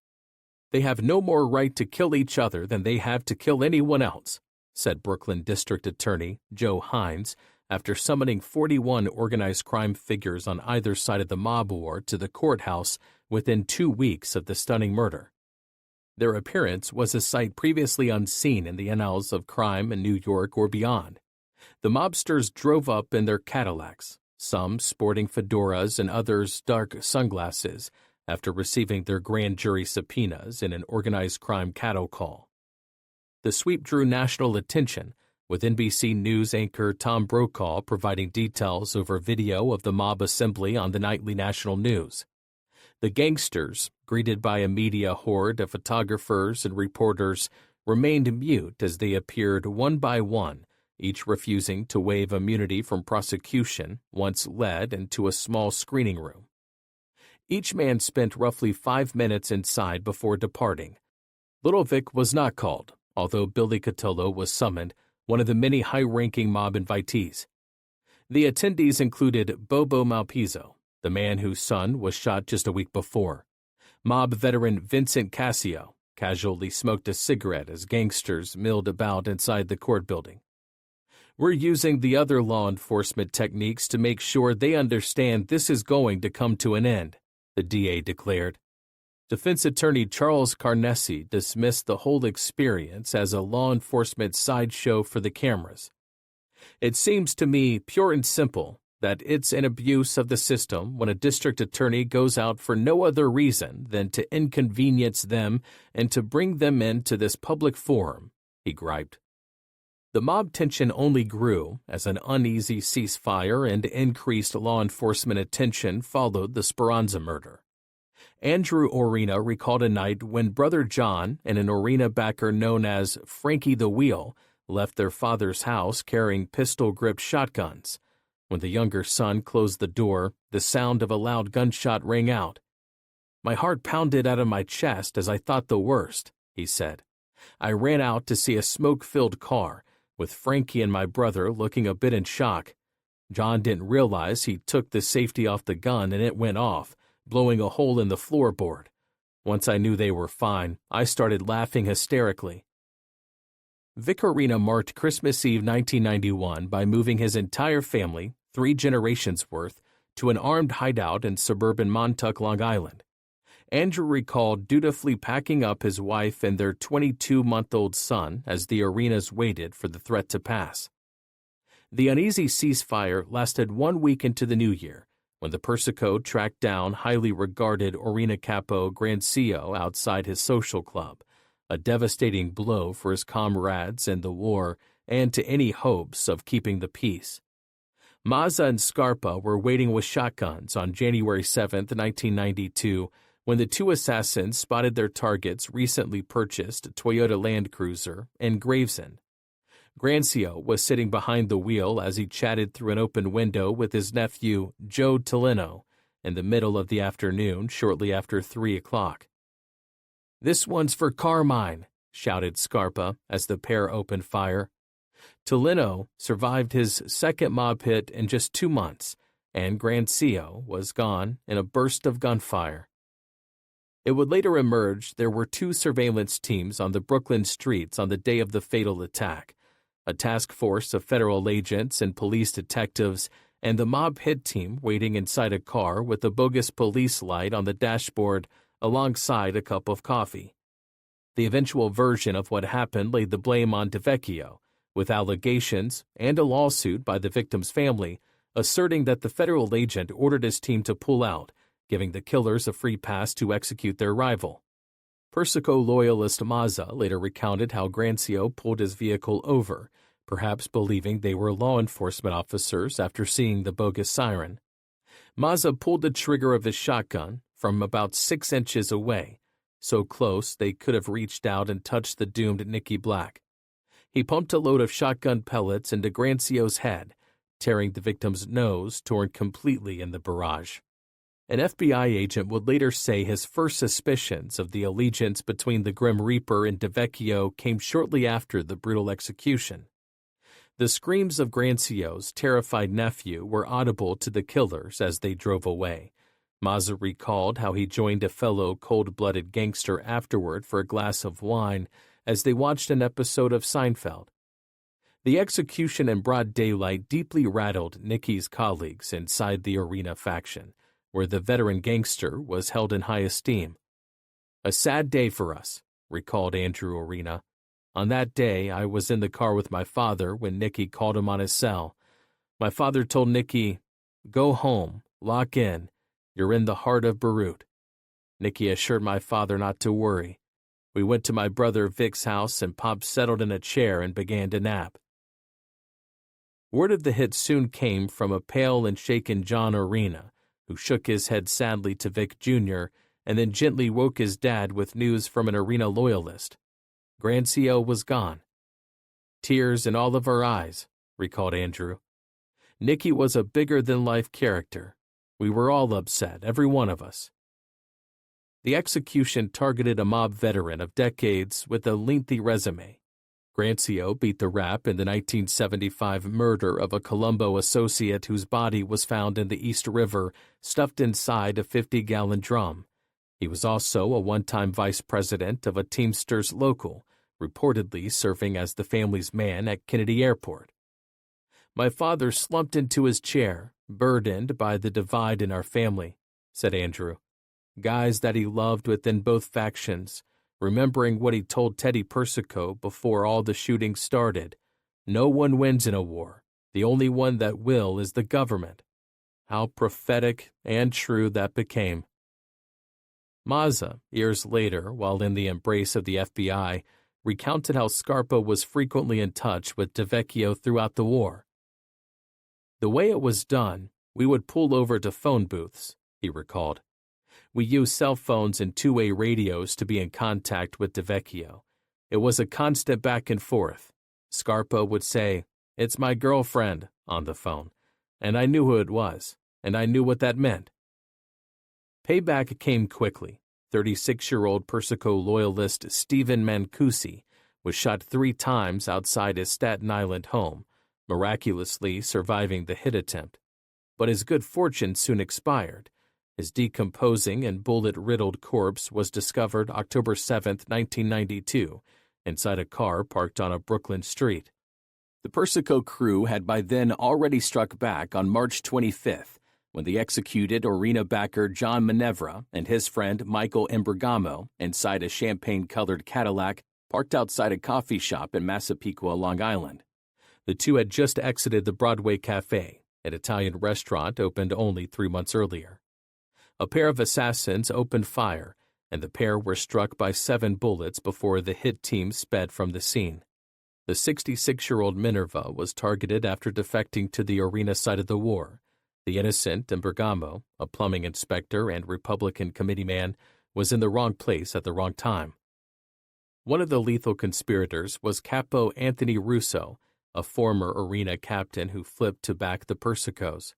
"They have no more right to kill each other than they have to kill anyone else," said Brooklyn District Attorney Joe Hines, after summoning 41 organized crime figures on either side of the mob war to the courthouse within 2 weeks of the stunning murder. Their appearance was a sight previously unseen in the annals of crime in New York or beyond. The mobsters drove up in their Cadillacs, some sporting fedoras and others dark sunglasses, after receiving their grand jury subpoenas in an organized crime cattle call. The sweep drew national attention, with NBC News anchor Tom Brokaw providing details over video of the mob assembly on the nightly national news. The gangsters, greeted by a media horde of photographers and reporters, remained mute as they appeared one by one, each refusing to waive immunity from prosecution once led into a small screening room. Each man spent roughly 5 minutes inside before departing. Little Vic was not called, although Billy Cottillo was summoned, one of the many high-ranking mob invitees. The attendees included Bobo Malpaiso, the man whose son was shot just a week before. Mob veteran Vincent Cassio casually smoked a cigarette as gangsters milled about inside the court building. "We're using the other law enforcement techniques to make sure they understand this is going to come to an end," the DA declared. Defense attorney Charles Carnesi dismissed the whole experience as a law enforcement sideshow for the cameras. "It seems to me pure and simple that it's an abuse of the system when a district attorney goes out for no other reason than to inconvenience them and to bring them into this public forum," he griped. The mob tension only grew as an uneasy ceasefire and increased law enforcement attention followed the Speranza murder. Andrew Orena recalled a night when Brother John and an Orena backer known as Frankie the Wheel left their father's house carrying pistol-gripped shotguns. When the younger son closed the door, the sound of a loud gunshot rang out. "My heart pounded out of my chest as I thought the worst," he said. "I ran out to see a smoke-filled car, with Frankie and my brother looking a bit in shock. John didn't realize he took the safety off the gun and it went off, blowing a hole in the floorboard. Once I knew they were fine, I started laughing hysterically." Vic Orena marked Christmas Eve 1991 by moving his entire family, 3 generations worth, to an armed hideout in suburban Montauk, Long Island. Andrew recalled dutifully packing up his wife and their 22-month-old son as the Orenas waited for the threat to pass. The uneasy ceasefire lasted 1 week into the new year, when the Persico tracked down highly regarded Orena capo Grancio outside his social club, a devastating blow for his comrades in the war and to any hopes of keeping the peace. Mazza and Scarpa were waiting with shotguns on January 7, 1992, when the 2 assassins spotted their target's recently purchased Toyota Land Cruiser in Gravesend. Grancio was sitting behind the wheel as he chatted through an open window with his nephew, Joe Tolino, in the middle of the afternoon shortly after 3 o'clock. "This one's for Carmine," shouted Scarpa as the pair opened fire. Tolino survived his second mob hit in just 2 months, and Grancio was gone in a burst of gunfire. It would later emerge there were 2 surveillance teams on the Brooklyn streets on the day of the fatal attack, a task force of federal agents and police detectives, and the mob hit team waiting inside a car with a bogus police light on the dashboard alongside a cup of coffee. The eventual version of what happened laid the blame on DeVecchio, with allegations and a lawsuit by the victim's family asserting that the federal agent ordered his team to pull out, giving the killers a free pass to execute their rival. Persico loyalist Mazza later recounted how Grancio pulled his vehicle over, perhaps believing they were law enforcement officers after seeing the bogus siren. Mazza pulled the trigger of his shotgun from about 6 inches away, so close they could have reached out and touched the doomed Nicky Black. He pumped a load of shotgun pellets into Grancio's head, tearing the victim's nose torn completely in the barrage. An FBI agent would later say his first suspicions of the allegiance between the Grim Reaper and DeVecchio came shortly after the brutal execution. The screams of Grancio's terrified nephew were audible to the killers as they drove away. Mazza recalled how he joined a fellow cold-blooded gangster afterward for a glass of wine as they watched an episode of Seinfeld. The execution in broad daylight deeply rattled Nicky's colleagues inside the Orena faction, where the veteran gangster was held in high esteem. "A sad day for us," recalled Andrew Orena. "On that day, I was in the car with my father when Nicky called him on his cell. My father told Nicky, 'Go home, lock in, you're in the heart of Beirut.' Nicky assured my father not to worry. We went to my brother Vic's house and Pop settled in a chair and began to nap." Word of the hit soon came from a pale and shaken John Orena, who shook his head sadly to Vic Jr. and then gently woke his dad with news from an Orena loyalist. Grancio was gone. "Tears in all of our eyes," recalled Andrew. "Nicky was a bigger-than-life character. We were all upset, every one of us." The execution targeted a mob veteran of decades with a lengthy resume. Grancio beat the rap in the 1975 murder of a Colombo associate whose body was found in the East River, stuffed inside a 50-gallon drum. He was also a one-time vice president of a Teamsters local, reportedly serving as the family's man at Kennedy Airport. "My father slumped into his chair, burdened by the divide in our family," said Andrew. "Guys that he loved within both factions, remembering what he told Teddy Persico before all the shooting started. No one wins in a war. The only one that will is the government." How prophetic and true that became. Mazza, years later, while in the embrace of the FBI, recounted how Scarpa was frequently in touch with DeVecchio throughout the war. "The way it was done, we would pull over to phone booths," he recalled. "We used cell phones and two-way radios to be in contact with DeVecchio. It was a constant back and forth. Scarpa would say, 'It's my girlfriend,' on the phone, and I knew who it was, and I knew what that meant." Payback came quickly. 36-year-old Persico loyalist Stephen Mancusi was shot 3 times outside his Staten Island home, miraculously surviving the hit attempt. But his good fortune soon expired. His decomposing and bullet-riddled corpse was discovered October 7, 1992, inside a car parked on a Brooklyn street. The Persico crew had by then already struck back on March 25th, when they executed Orena backer John Manevra and his friend Michael Imbergamo inside a champagne-colored Cadillac parked outside a coffee shop in Massapequa, Long Island. The two had just exited the Broadway Cafe, an Italian restaurant opened only 3 months earlier. A pair of assassins opened fire, and the pair were struck by 7 bullets before the hit team sped from the scene. The 66-year-old Minerva was targeted after defecting to the Orena side of the war. The innocent Imbergamo, a plumbing inspector and Republican committeeman, was in the wrong place at the wrong time. One of the lethal conspirators was Capo Anthony Russo, a former Orena captain who flipped to back the Persicos.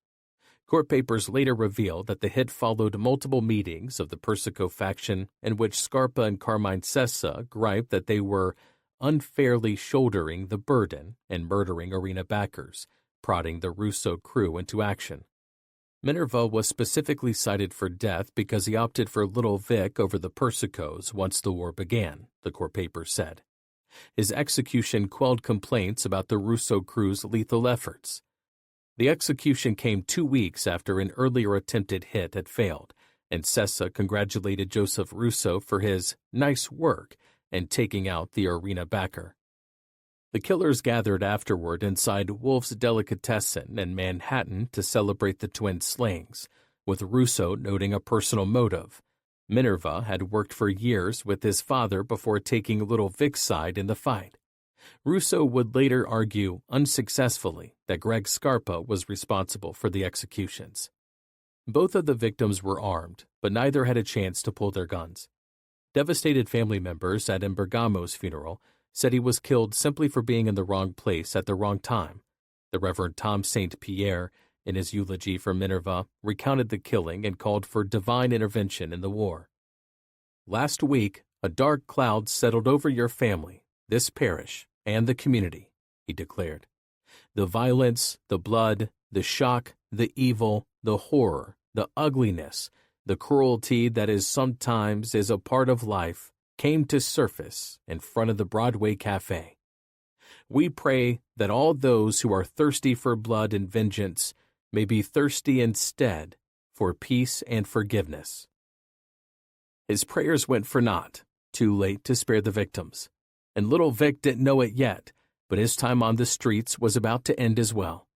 Court papers later revealed that the hit followed multiple meetings of the Persico faction in which Scarpa and Carmine Sessa griped that they were unfairly shouldering the burden and murdering Orena backers, prodding the Russo crew into action. Minerva was specifically cited for death because he opted for Little Vic over the Persicos once the war began, the court papers said. His execution quelled complaints about the Russo crew's lethal efforts. The execution came 2 weeks after an earlier attempted hit had failed, and Sessa congratulated Joseph Russo for his nice work in taking out the Orena backer. The killers gathered afterward inside Wolf's Delicatessen in Manhattan to celebrate the twin slayings, with Russo noting a personal motive. Minerva had worked for years with his father before taking Little Vic's side in the fight. Russo would later argue, unsuccessfully, that Greg Scarpa was responsible for the executions. Both of the victims were armed, but neither had a chance to pull their guns. Devastated family members at Imbergamo's funeral said he was killed simply for being in the wrong place at the wrong time. The Reverend Tom St. Pierre, in his eulogy for Minerva, recounted the killing and called for divine intervention in the war. "Last week, a dark cloud settled over your family, this parish, and the community," he declared. "The violence, the blood, the shock, the evil, the horror, the ugliness, the cruelty that is sometimes is a part of life came to surface in front of the Broadway Cafe. We pray that all those who are thirsty for blood and vengeance may be thirsty instead for peace and forgiveness." His prayers went for naught, too late to spare the victims. And Little Vic didn't know it yet, but his time on the streets was about to end as well.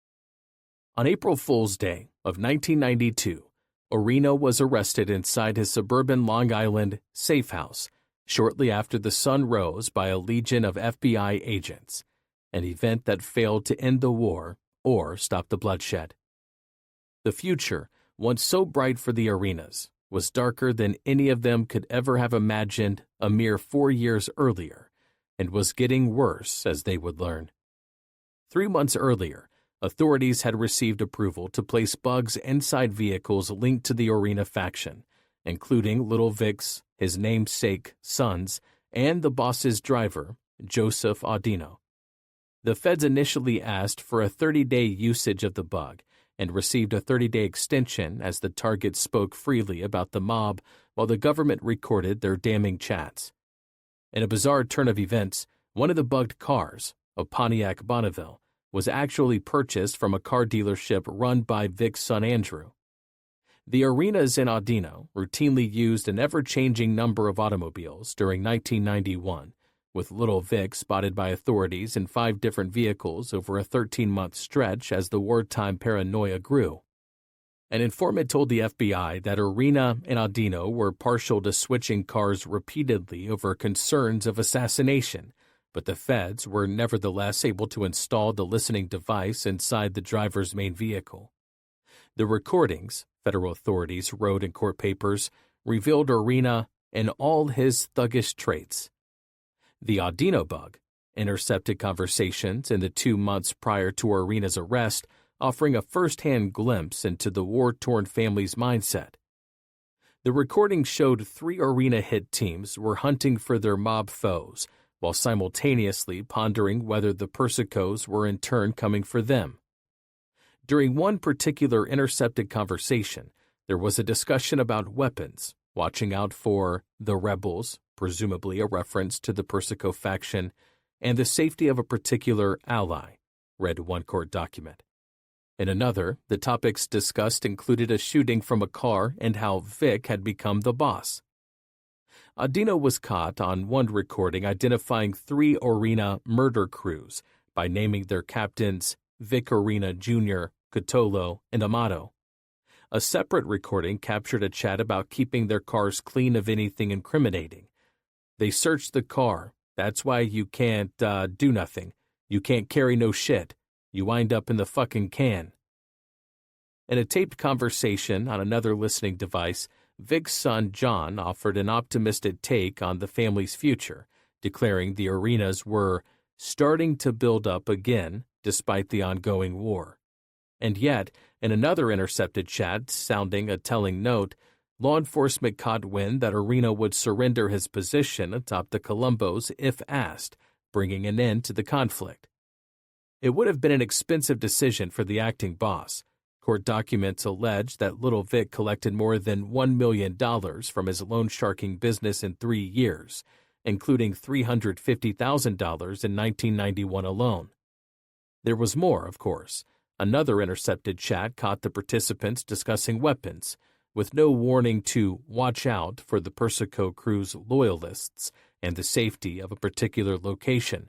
On April Fool's Day of 1992, Orena was arrested inside his suburban Long Island safe house shortly after the sun rose by a legion of FBI agents, an event that failed to end the war or stop the bloodshed. The future, once so bright for the Orenas, was darker than any of them could ever have imagined a mere 4 years earlier, and was getting worse as they would learn. 3 months earlier, authorities had received approval to place bugs inside vehicles linked to the Orena faction, including Little Vic's, his namesake sons, and the boss's driver, Joseph Audino. The feds initially asked for a 30-day usage of the bug and received a 30-day extension as the targets spoke freely about the mob while the government recorded their damning chats. In a bizarre turn of events, one of the bugged cars, a Pontiac Bonneville, was actually purchased from a car dealership run by Vic's son Andrew. The Orenas in Audino routinely used an ever-changing number of automobiles during 1991, with Little Vic spotted by authorities in 5 different vehicles over a 13-month stretch as the wartime paranoia grew. An informant told the FBI that Orena and Audino were partial to switching cars repeatedly over concerns of assassination, but the feds were nevertheless able to install the listening device inside the driver's main vehicle. The recordings, federal authorities wrote in court papers, revealed Orena and all his thuggish traits. The Audino bug intercepted conversations in the 2 months prior to Orena's arrest, offering a first-hand glimpse into the war-torn family's mindset. The recording showed 3 Orena hit teams were hunting for their mob foes, while simultaneously pondering whether the Persicos were in turn coming for them. During one particular intercepted conversation, there was a discussion about weapons, watching out for the rebels, presumably a reference to the Persico faction, and the safety of a particular ally, read one court document. In another, the topics discussed included a shooting from a car and how Vic had become the boss. Audino was caught on one recording identifying 3 Orena murder crews by naming their captains Vic Orena Jr., Cotolo, and Amato. A separate recording captured a chat about keeping their cars clean of anything incriminating. They searched the car. That's why you can't do nothing. You can't carry no shit. You wind up in the fucking can. In a taped conversation on another listening device, Vic's son John offered an optimistic take on the family's future, declaring the Orenas were starting to build up again despite the ongoing war. And yet, in another intercepted chat sounding a telling note, law enforcement caught wind that Orena would surrender his position atop the Colombos if asked, bringing an end to the conflict. It would have been an expensive decision for the acting boss. Court documents allege that Little Vic collected more than $1 million from his loan sharking business in 3 years, including $350,000 in 1991 alone. There was more, of course. Another intercepted chat caught the participants discussing weapons, with no warning to watch out for the Persico crew's loyalists and the safety of a particular location.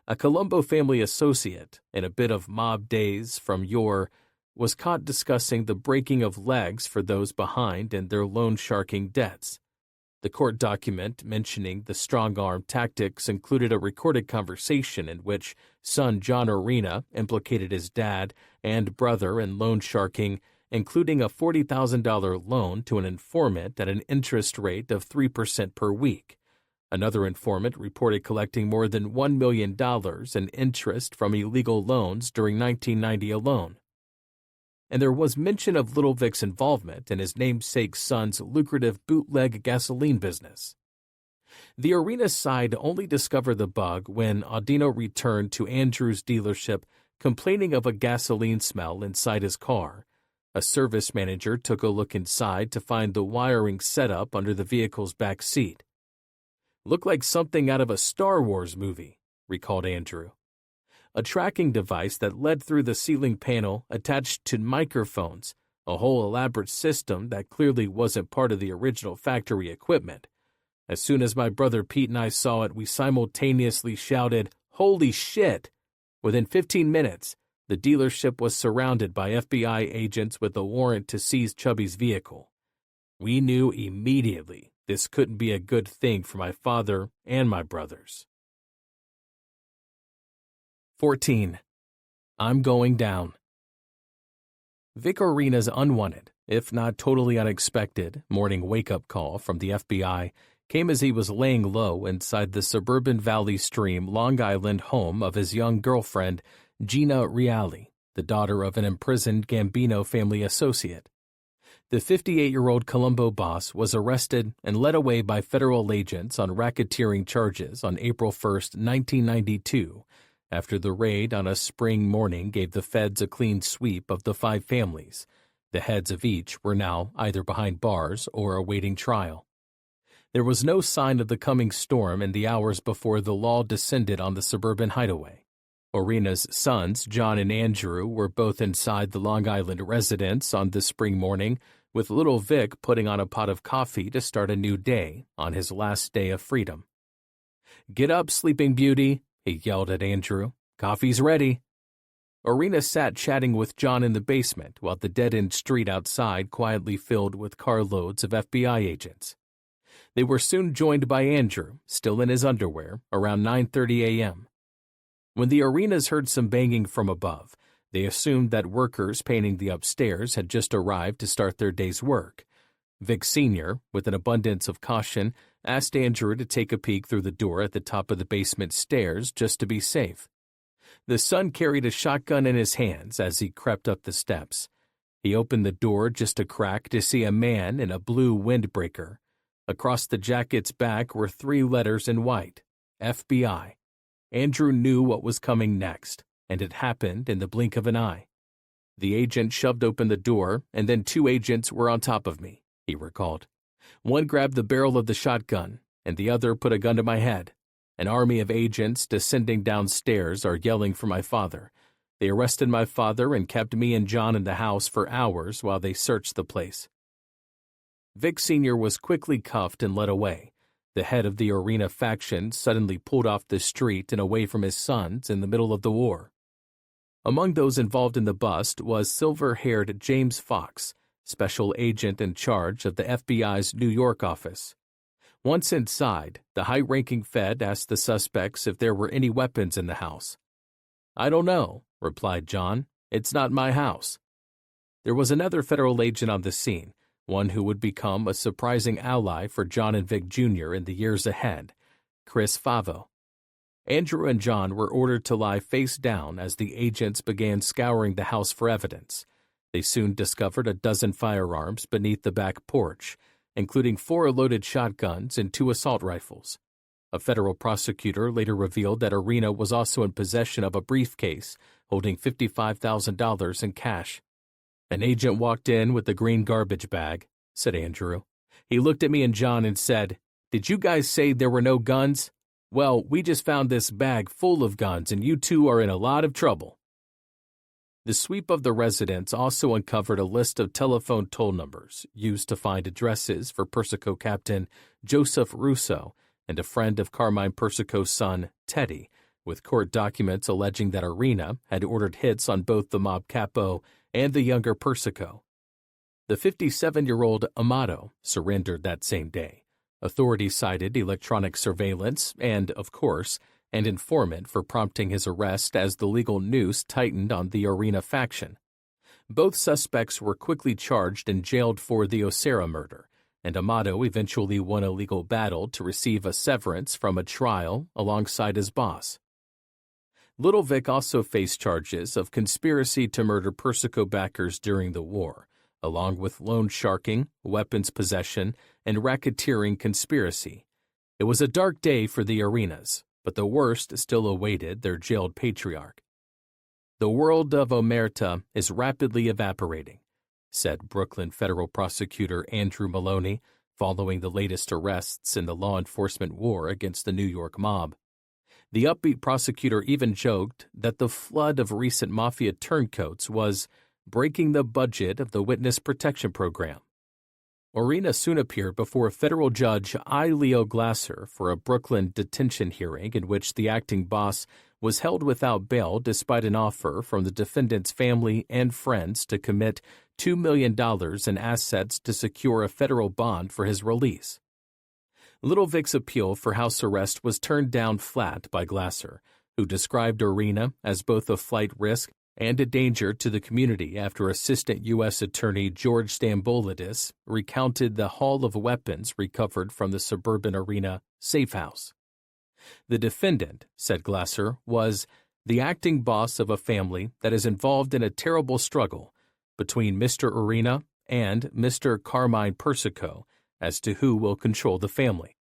a Colombo family associate, in a bit of mob days from yore, was caught discussing the breaking of legs for those behind and their loan sharking debts. The court document mentioning the strong-arm tactics included a recorded conversation in which son John Orena implicated his dad and brother in loan sharking, including a $40,000 loan to an informant at an interest rate of 3% per week. Another informant reported collecting more than $1 million in interest from illegal loans during 1990 alone. And there was mention of Little Vic's involvement in his namesake's son's lucrative bootleg gasoline business. The Orena side only discovered the bug when Audino returned to Andrew's dealership complaining of a gasoline smell inside his car. A service manager took a look inside to find the wiring set up under the vehicle's back seat. "Looked like something out of a Star Wars movie," recalled Andrew. A tracking device that led through the ceiling panel attached to microphones, a whole elaborate system that clearly wasn't part of the original factory equipment. As soon as my brother Pete and I saw it, we simultaneously shouted, "Holy shit!" Within 15 minutes, the dealership was surrounded by FBI agents with a warrant to seize Chubby's vehicle. We knew immediately this couldn't be a good thing for my father and my brothers. 14. I'm going down. Vic Orena's unwanted, if not totally unexpected, morning wake-up call from the FBI came as he was laying low inside the suburban Valley Stream, Long Island home of his young girlfriend, Gina Reale, the daughter of an imprisoned Gambino family associate. The 58-year-old Colombo boss was arrested and led away by federal agents on racketeering charges on April 1, 1992, after the raid on a spring morning gave the feds a clean sweep of the 5 families. The heads of each were now either behind bars or awaiting trial. There was no sign of the coming storm in the hours before the law descended on the suburban hideaway. Orena's sons, John and Andrew, were both inside the Long Island residence on the spring morning, with little Vic putting on a pot of coffee to start a new day on his last day of freedom. "Get up, Sleeping Beauty," he yelled at Andrew. "Coffee's ready." Orena sat chatting with John in the basement while the dead-end street outside quietly filled with carloads of FBI agents. They were soon joined by Andrew, still in his underwear, around 9:30 a.m. When the Orenas heard some banging from above, they assumed that workers painting the upstairs had just arrived to start their day's work. Vic Sr., with an abundance of caution, asked Andrew to take a peek through the door at the top of the basement stairs just to be safe. The son carried a shotgun in his hands as he crept up the steps. He opened the door just a crack to see a man in a blue windbreaker. Across the jacket's back were 3 letters in white, FBI. Andrew knew what was coming next, and it happened in the blink of an eye. The agent shoved open the door, and then 2 agents were on top of me, he recalled. One grabbed the barrel of the shotgun, and the other put a gun to my head. An army of agents descending downstairs are yelling for my father. They arrested my father and kept me and John in the house for hours while they searched the place. Vic Sr. was quickly cuffed and led away. The head of the Orena faction suddenly pulled off the street and away from his sons in the middle of the war. Among those involved in the bust was silver-haired James Fox, special agent in charge of the FBI's New York office. Once inside, the high-ranking Fed asked the suspects if there were any weapons in the house. "I don't know," replied John. "It's not my house." There was another federal agent on the scene, one who would become a surprising ally for John and Vic Jr. in the years ahead, Chris Favo. Andrew and John were ordered to lie face down as the agents began scouring the house for evidence. They soon discovered a dozen firearms beneath the back porch, including 4 loaded shotguns and 2 assault rifles. A federal prosecutor later revealed that Orena was also in possession of a briefcase holding $55,000 in cash. "An agent walked in with the green garbage bag," said Andrew. "He looked at me and John and said, 'Did you guys say there were no guns? Well, we just found this bag full of guns and you 2 are in a lot of trouble.'" The sweep of the residence also uncovered a list of telephone toll numbers used to find addresses for Persico Captain Joseph Russo and a friend of Carmine Persico's son, Teddy, with court documents alleging that Orena had ordered hits on both the mob capo and the younger Persico. The 57-year-old Amato surrendered that same day. Authorities cited electronic surveillance and, of course, an informant for prompting his arrest as the legal noose tightened on the Orena faction. Both suspects were quickly charged and jailed for the Orena murder, and Amato eventually won a legal battle to receive a severance from a trial alongside his boss. Little Vic also faced charges of conspiracy to murder Persico backers during the war, along with loan sharking, weapons possession, and racketeering conspiracy. It was a dark day for the Orenas, but the worst still awaited their jailed patriarch. "The world of Omerta is rapidly evaporating," said Brooklyn federal prosecutor Andrew Maloney following the latest arrests in the law enforcement war against the New York mob. The upbeat prosecutor even joked that the flood of recent mafia turncoats was breaking the budget of the witness protection program. Orena soon appeared before federal judge I. Leo Glasser for a Brooklyn detention hearing in which the acting boss was held without bail despite an offer from the defendant's family and friends to commit $2 million in assets to secure a federal bond for his release. Little Vic's appeal for house arrest was turned down flat by Glasser, who described Orena as both a flight risk and a danger to the community after Assistant U.S. Attorney George Stambolidis recounted the haul of weapons recovered from the suburban Orena safe house. The defendant, said Glasser, was the acting boss of a family that is involved in a terrible struggle between Mr. Orena and Mr. Carmine Persico as to who will control the family.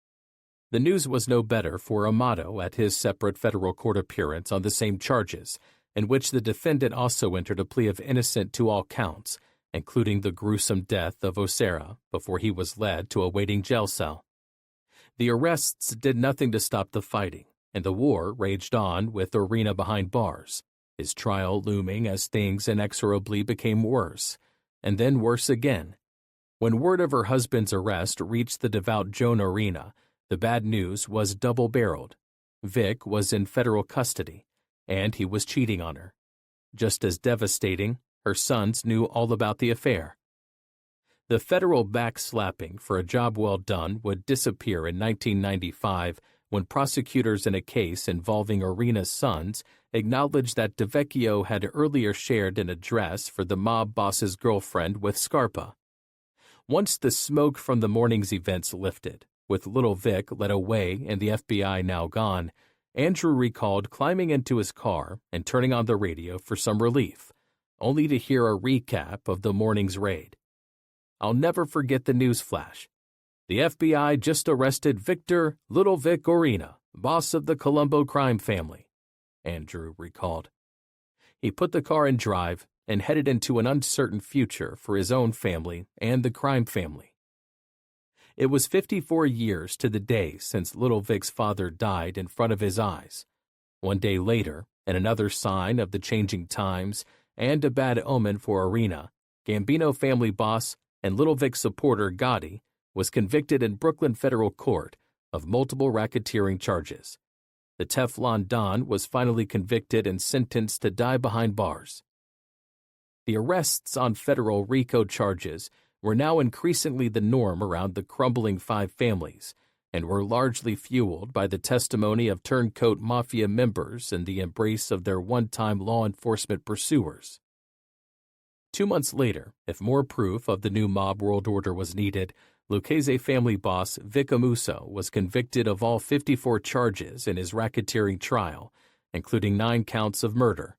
The news was no better for Amato at his separate federal court appearance on the same charges, in which the defendant also entered a plea of innocent to all counts, including the gruesome death of Orena, before he was led to a waiting jail cell. The arrests did nothing to stop the fighting, and the war raged on with Orena behind bars, his trial looming as things inexorably became worse, and then worse again. When word of her husband's arrest reached the devout Joan Orena, the bad news was double-barreled. Vic was in federal custody, and he was cheating on her. Just as devastating, her sons knew all about the affair. The federal backslapping for a job well done would disappear in 1995 when prosecutors in a case involving Orena's sons acknowledged that DeVecchio had earlier shared an address for the mob boss's girlfriend with Scarpa. Once the smoke from the morning's events lifted, with Little Vic led away and the FBI now gone, Andrew recalled climbing into his car and turning on the radio for some relief, only to hear a recap of the morning's raid. "I'll never forget the news flash. The FBI just arrested Victor Little Vic Orena, boss of the Colombo crime family," Andrew recalled. He put the car in drive and headed into an uncertain future for his own family and the crime family. It was 54 years to the day since Little Vic's father died in front of his eyes. One day later, and another sign of the changing times and a bad omen for Orena, Gambino family boss and Little Vic supporter Gotti was convicted in Brooklyn federal court of multiple racketeering charges. The Teflon Don was finally convicted and sentenced to die behind bars. The arrests on federal RICO charges were now increasingly the norm around the crumbling five families and were largely fueled by the testimony of turncoat mafia members and the embrace of their one-time law enforcement pursuers. 2 months later, if more proof of the new mob world order was needed, Lucchese family boss Vic Amuso was convicted of all 54 charges in his racketeering trial, including 9 counts of murder.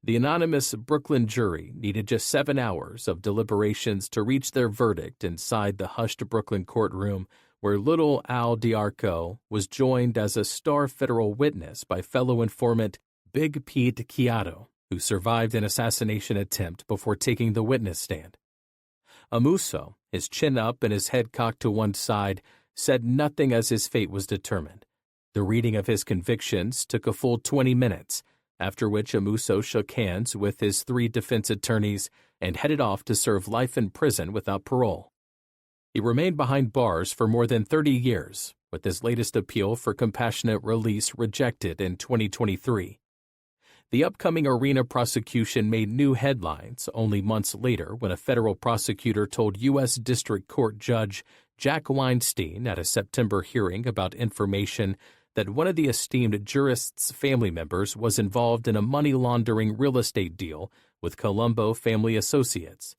The anonymous Brooklyn jury needed just 7 hours of deliberations to reach their verdict inside the hushed Brooklyn courtroom where little Al Diarco was joined as a star federal witness by fellow informant Big Pete Chiato, who survived an assassination attempt before taking the witness stand. Amuso, his chin up and his head cocked to one side, said nothing as his fate was determined. The reading of his convictions took a full 20 minutes, after which Amuso shook hands with his 3 defense attorneys and headed off to serve life in prison without parole. He remained behind bars for more than 30 years, with his latest appeal for compassionate release rejected in 2023. The upcoming Orena prosecution made new headlines only months later when a federal prosecutor told U.S. District Court Judge Jack Weinstein at a September hearing about information that one of the esteemed jurist's family members was involved in a money-laundering real estate deal with Colombo family associates.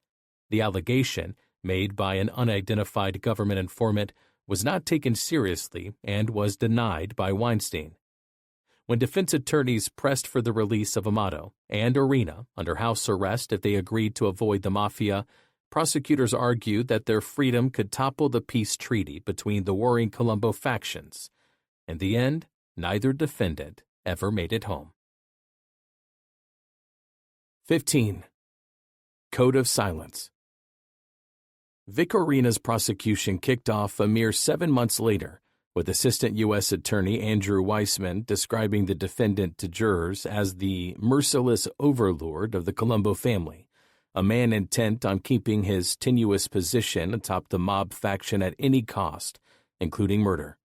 The allegation, made by an unidentified government informant, was not taken seriously and was denied by Weinstein. When defense attorneys pressed for the release of Amato and Orena under house arrest if they agreed to avoid the mafia, prosecutors argued that their freedom could topple the peace treaty between the warring Colombo factions. In the end, neither defendant ever made it home. 15. Code of Silence. Vic Orena's prosecution kicked off a mere 7 months later, with Assistant U.S. Attorney Andrew Weissman describing the defendant to jurors as the merciless overlord of the Colombo family, a man intent on keeping his tenuous position atop the mob faction at any cost, including murder.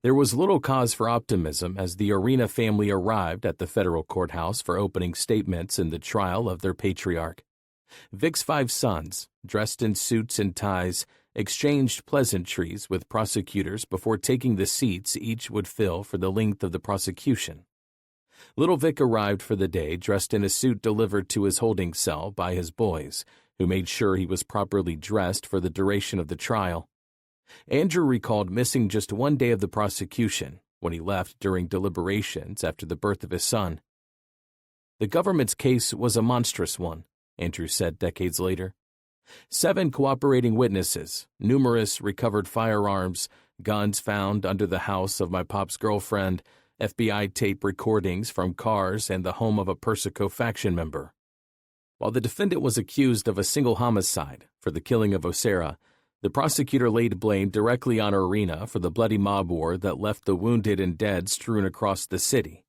There was little cause for optimism as the Orena family arrived at the federal courthouse for opening statements in the trial of their patriarch. Vic's 5 sons, dressed in suits and ties, exchanged pleasantries with prosecutors before taking the seats each would fill for the length of the prosecution. Little Vic arrived for the day dressed in a suit delivered to his holding cell by his boys, who made sure he was properly dressed for the duration of the trial. Andrew recalled missing just 1 day of the prosecution when he left during deliberations after the birth of his son. The government's case was a monstrous one, Andrew said decades later. 7 cooperating witnesses, numerous recovered firearms, guns found under the house of my pop's girlfriend, FBI tape recordings from cars and the home of a Persico faction member. While the defendant was accused of a single homicide for the killing of Orena, the prosecutor laid blame directly on Orena for the bloody mob war that left the wounded and dead strewn across the city.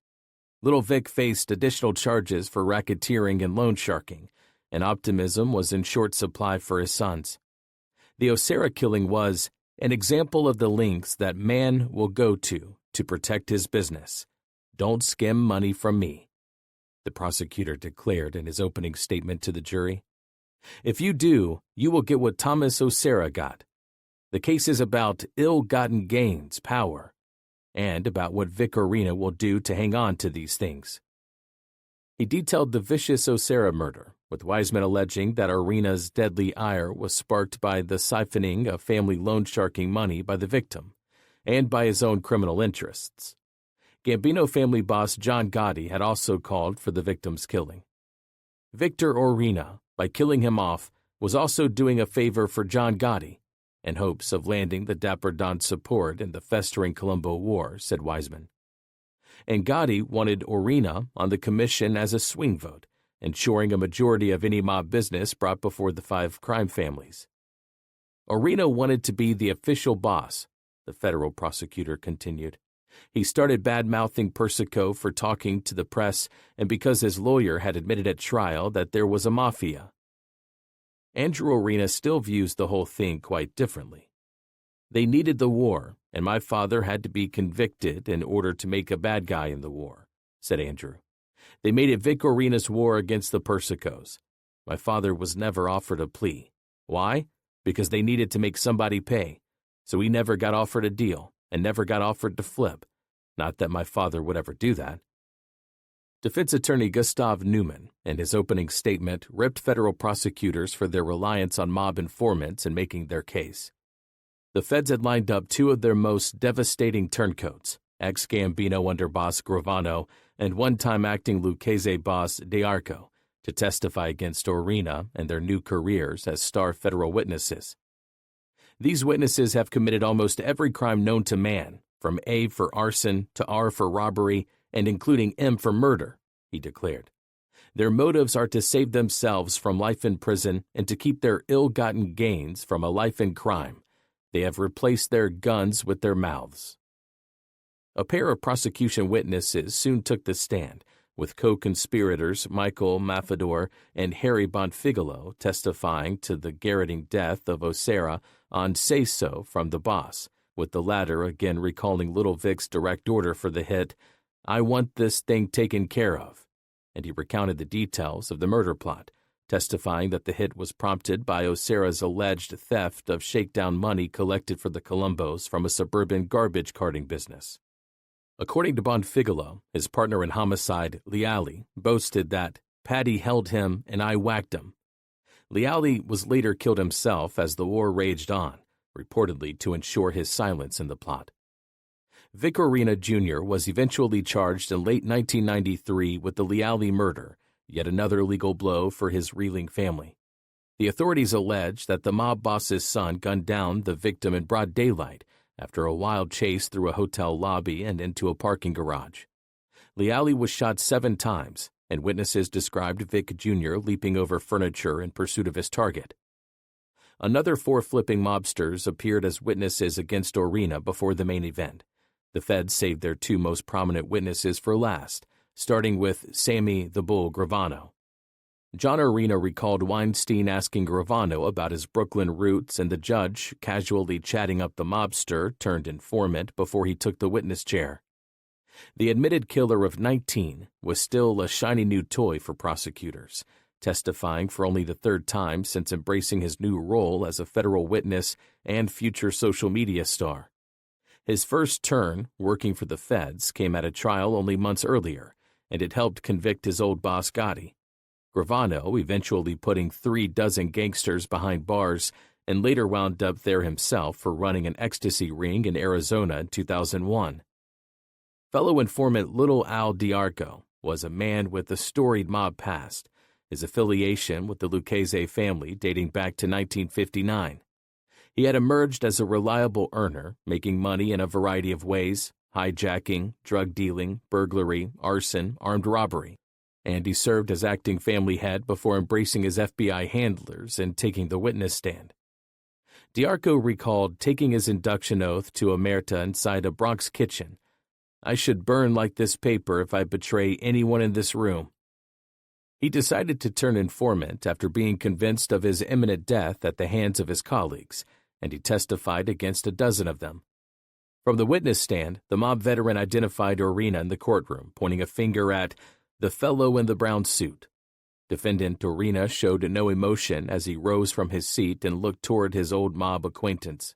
Little Vic faced additional charges for racketeering and loan sharking, and optimism was in short supply for his sons. The Orena killing was an example of the lengths that man will go to protect his business. Don't skim money from me, the prosecutor declared in his opening statement to the jury. If you do, you will get what Thomas Orena got. The case is about ill-gotten gains, power, and about what Vic Orena will do to hang on to these things. He detailed the vicious Orena murder, with Weissman alleging that Orena's deadly ire was sparked by the siphoning of family loan sharking money by the victim, and by his own criminal interests. Gambino family boss John Gotti had also called for the victim's killing. Victor Orena, by killing him off, was also doing a favor for John Gotti, in hopes of landing the Dapper Don's support in the festering Colombo War, said Weissman. And Gotti wanted Orena on the commission as a swing vote, ensuring a majority of any mob business brought before the 5 crime families. Orena wanted to be the official boss, the federal prosecutor continued. He started bad-mouthing Persico for talking to the press and because his lawyer had admitted at trial that there was a mafia. Andrew Orena still views the whole thing quite differently. They needed the war, and my father had to be convicted in order to make a bad guy in the war, said Andrew. They made it Vic Orena's war against the Persicos. My father was never offered a plea. Why? Because they needed to make somebody pay. So he never got offered a deal and never got offered to flip. Not that my father would ever do that. Defense attorney Gustav Newman, in his opening statement, ripped federal prosecutors for their reliance on mob informants in making their case. The feds had lined up 2 of their most devastating turncoats, ex-Gambino underboss Gravano and one-time acting Lucchese boss DeArco, to testify against Orena and their new careers as star federal witnesses. These witnesses have committed almost every crime known to man, from A for arson to R for robbery, and including M for murder, he declared. Their motives are to save themselves from life in prison and to keep their ill-gotten gains from a life in crime. They have replaced their guns with their mouths. A pair of prosecution witnesses soon took the stand, with co-conspirators Michael Mafador and Harry Bonfigolo testifying to the garroting death of Orena on say-so from the boss, with the latter again recalling Little Vic's direct order for the hit, "I want this thing taken care of," and he recounted the details of the murder plot, testifying that the hit was prompted by Orera's alleged theft of shakedown money collected for the Colombos from a suburban garbage carting business. According to Bonfiglio, his partner in homicide, Leali, boasted that Paddy held him and I whacked him. Leali was later killed himself as the war raged on, reportedly to ensure his silence in the plot. Vic Orena Jr. was eventually charged in late 1993 with the Leali murder, yet another legal blow for his reeling family. The authorities allege that the mob boss's son gunned down the victim in broad daylight after a wild chase through a hotel lobby and into a parking garage. Leali was shot 7 times, and witnesses described Vic Jr. leaping over furniture in pursuit of his target. Another 4 flipping mobsters appeared as witnesses against Orena before the main event. The feds saved their 2 most prominent witnesses for last, starting with Sammy the Bull Gravano. John Orena recalled Weinstein asking Gravano about his Brooklyn roots and the judge casually chatting up the mobster turned informant before he took the witness chair. The admitted killer of 19 was still a shiny new toy for prosecutors, testifying for only the 3rd time since embracing his new role as a federal witness and future social media star. His first turn, working for the feds, came at a trial only months earlier, and it helped convict his old boss Gotti. Gravano eventually putting 3 dozen gangsters behind bars and later wound up there himself for running an ecstasy ring in Arizona in 2001. Fellow informant Little Al D'Arco was a man with a storied mob past, his affiliation with the Lucchese family dating back to 1959. He had emerged as a reliable earner, making money in a variety of ways: hijacking, drug dealing, burglary, arson, armed robbery. And he served as acting family head before embracing his FBI handlers and taking the witness stand. D'Arco recalled taking his induction oath to Omerta inside a Bronx kitchen. "I should burn like this paper if I betray anyone in this room." He decided to turn informant after being convinced of his imminent death at the hands of his colleagues, and he testified against a dozen of them. From the witness stand, the mob veteran identified Orena in the courtroom, pointing a finger at the fellow in the brown suit. Defendant Orena showed no emotion as he rose from his seat and looked toward his old mob acquaintance.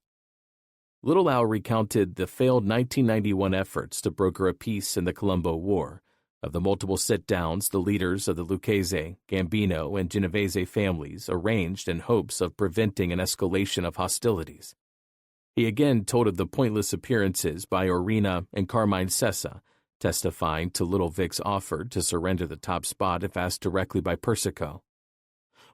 Little Al recounted the failed 1991 efforts to broker a peace in the Colombo War. Of the multiple sit-downs the leaders of the Lucchese, Gambino, and Genovese families arranged in hopes of preventing an escalation of hostilities. He again told of the pointless appearances by Orena and Carmine Persico, testifying to Little Vic's offer to surrender the top spot if asked directly by Persico.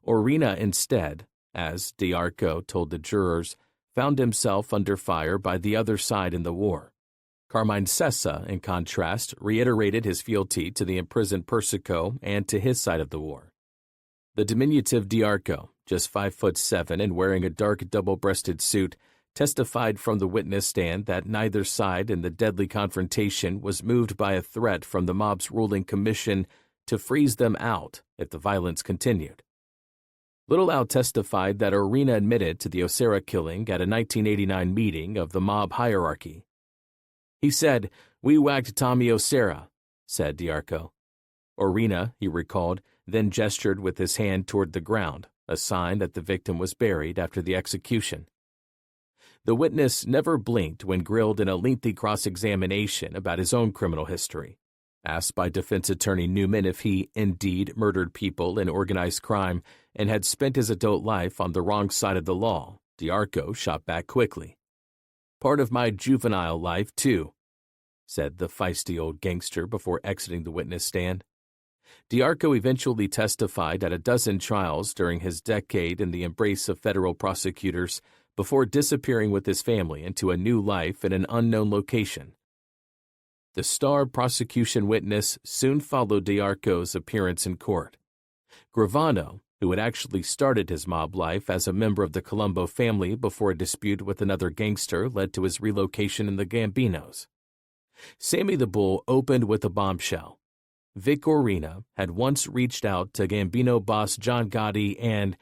Orena instead, as D'Arco told the jurors, found himself under fire by the other side in the war. Carmine Persico, in contrast, reiterated his fealty to the imprisoned Persico and to his side of the war. The diminutive D'Arco, just 5'7" and wearing a dark double-breasted suit, testified from the witness stand that neither side in the deadly confrontation was moved by a threat from the mob's ruling commission to freeze them out if the violence continued. Little Al testified that Orena admitted to the Orera killing at a 1989 meeting of the mob hierarchy. He said, "We whacked Tommy Orera," said D'Arco. Orena, he recalled, then gestured with his hand toward the ground, a sign that the victim was buried after the execution. The witness never blinked when grilled in a lengthy cross-examination about his own criminal history. Asked by defense attorney Newman if he, indeed, murdered people in organized crime and had spent his adult life on the wrong side of the law, D'Arco shot back quickly. "Part of my juvenile life, too," said the feisty old gangster before exiting the witness stand. D'Arco eventually testified at a dozen trials during his decade in the embrace of federal prosecutors before disappearing with his family into a new life in an unknown location. The star prosecution witness soon followed D'Arco's appearance in court. Gravano, who had actually started his mob life as a member of the Colombo family before a dispute with another gangster led to his relocation in the Gambinos. Sammy the Bull opened with a bombshell. Vic Orena had once reached out to Gambino boss John Gotti and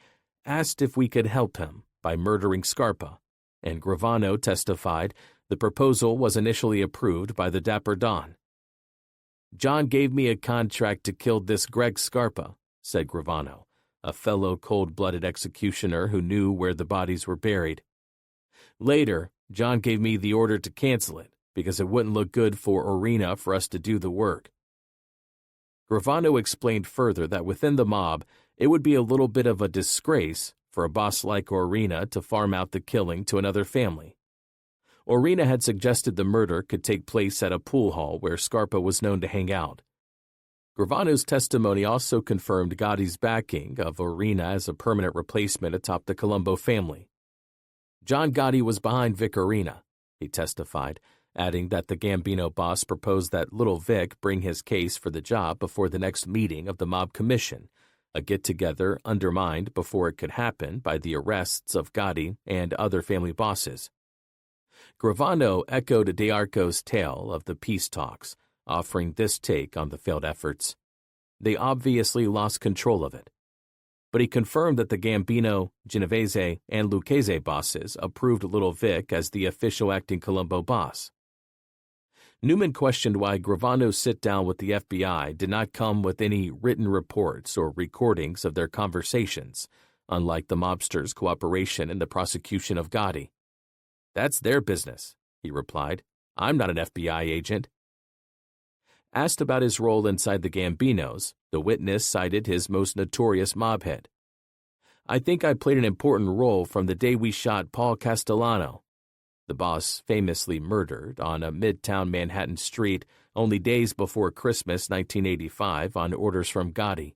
asked if we could help him by murdering Scarpa, and Gravano testified The proposal was initially approved by the Dapper Don. "John gave me a contract to kill this Greg Scarpa," said Gravano, a fellow cold-blooded executioner who knew where the bodies were buried. "Later, John gave me the order to cancel it, because it wouldn't look good for Orena for us to do the work." Gravano explained further that within the mob, it would be a little bit of a disgrace for a boss like Orena to farm out the killing to another family. Orena had suggested the murder could take place at a pool hall where Scarpa was known to hang out. Gravano's testimony also confirmed Gotti's backing of Orena as a permanent replacement atop the Colombo family. "John Gotti was behind Vic Orena," he testified, adding that the Gambino boss proposed that little Vic bring his case for the job before the next meeting of the mob commission, a get-together undermined before it could happen by the arrests of Gotti and other family bosses. Gravano echoed D'Arco's tale of the peace talks, offering this take on the failed efforts. They obviously lost control of it. But he confirmed that the Gambino, Genovese, and Lucchese bosses approved Little Vic as the official acting Colombo boss. Newman questioned why Gravano's sit-down with the FBI did not come with any written reports or recordings of their conversations, unlike the mobsters' cooperation in the prosecution of Gotti. "That's their business," he replied. "I'm not an FBI agent." Asked about his role inside the Gambinos, the witness cited his most notorious mobhead. "I think I played an important role from the day we shot Paul Castellano," the boss famously murdered on a midtown Manhattan street only days before Christmas 1985 on orders from Gotti.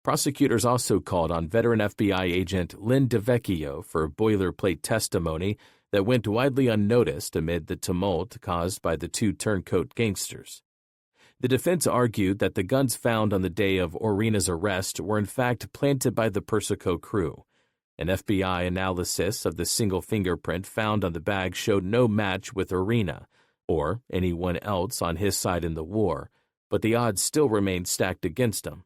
Prosecutors also called on veteran FBI agent Lynn DeVecchio for boilerplate testimony that went widely unnoticed amid the tumult caused by the two turncoat gangsters. The defense argued that the guns found on the day of Orena's arrest were in fact planted by the Persico crew. An FBI analysis of the single fingerprint found on the bag showed no match with Orena, or anyone else on his side in the war, but the odds still remained stacked against him.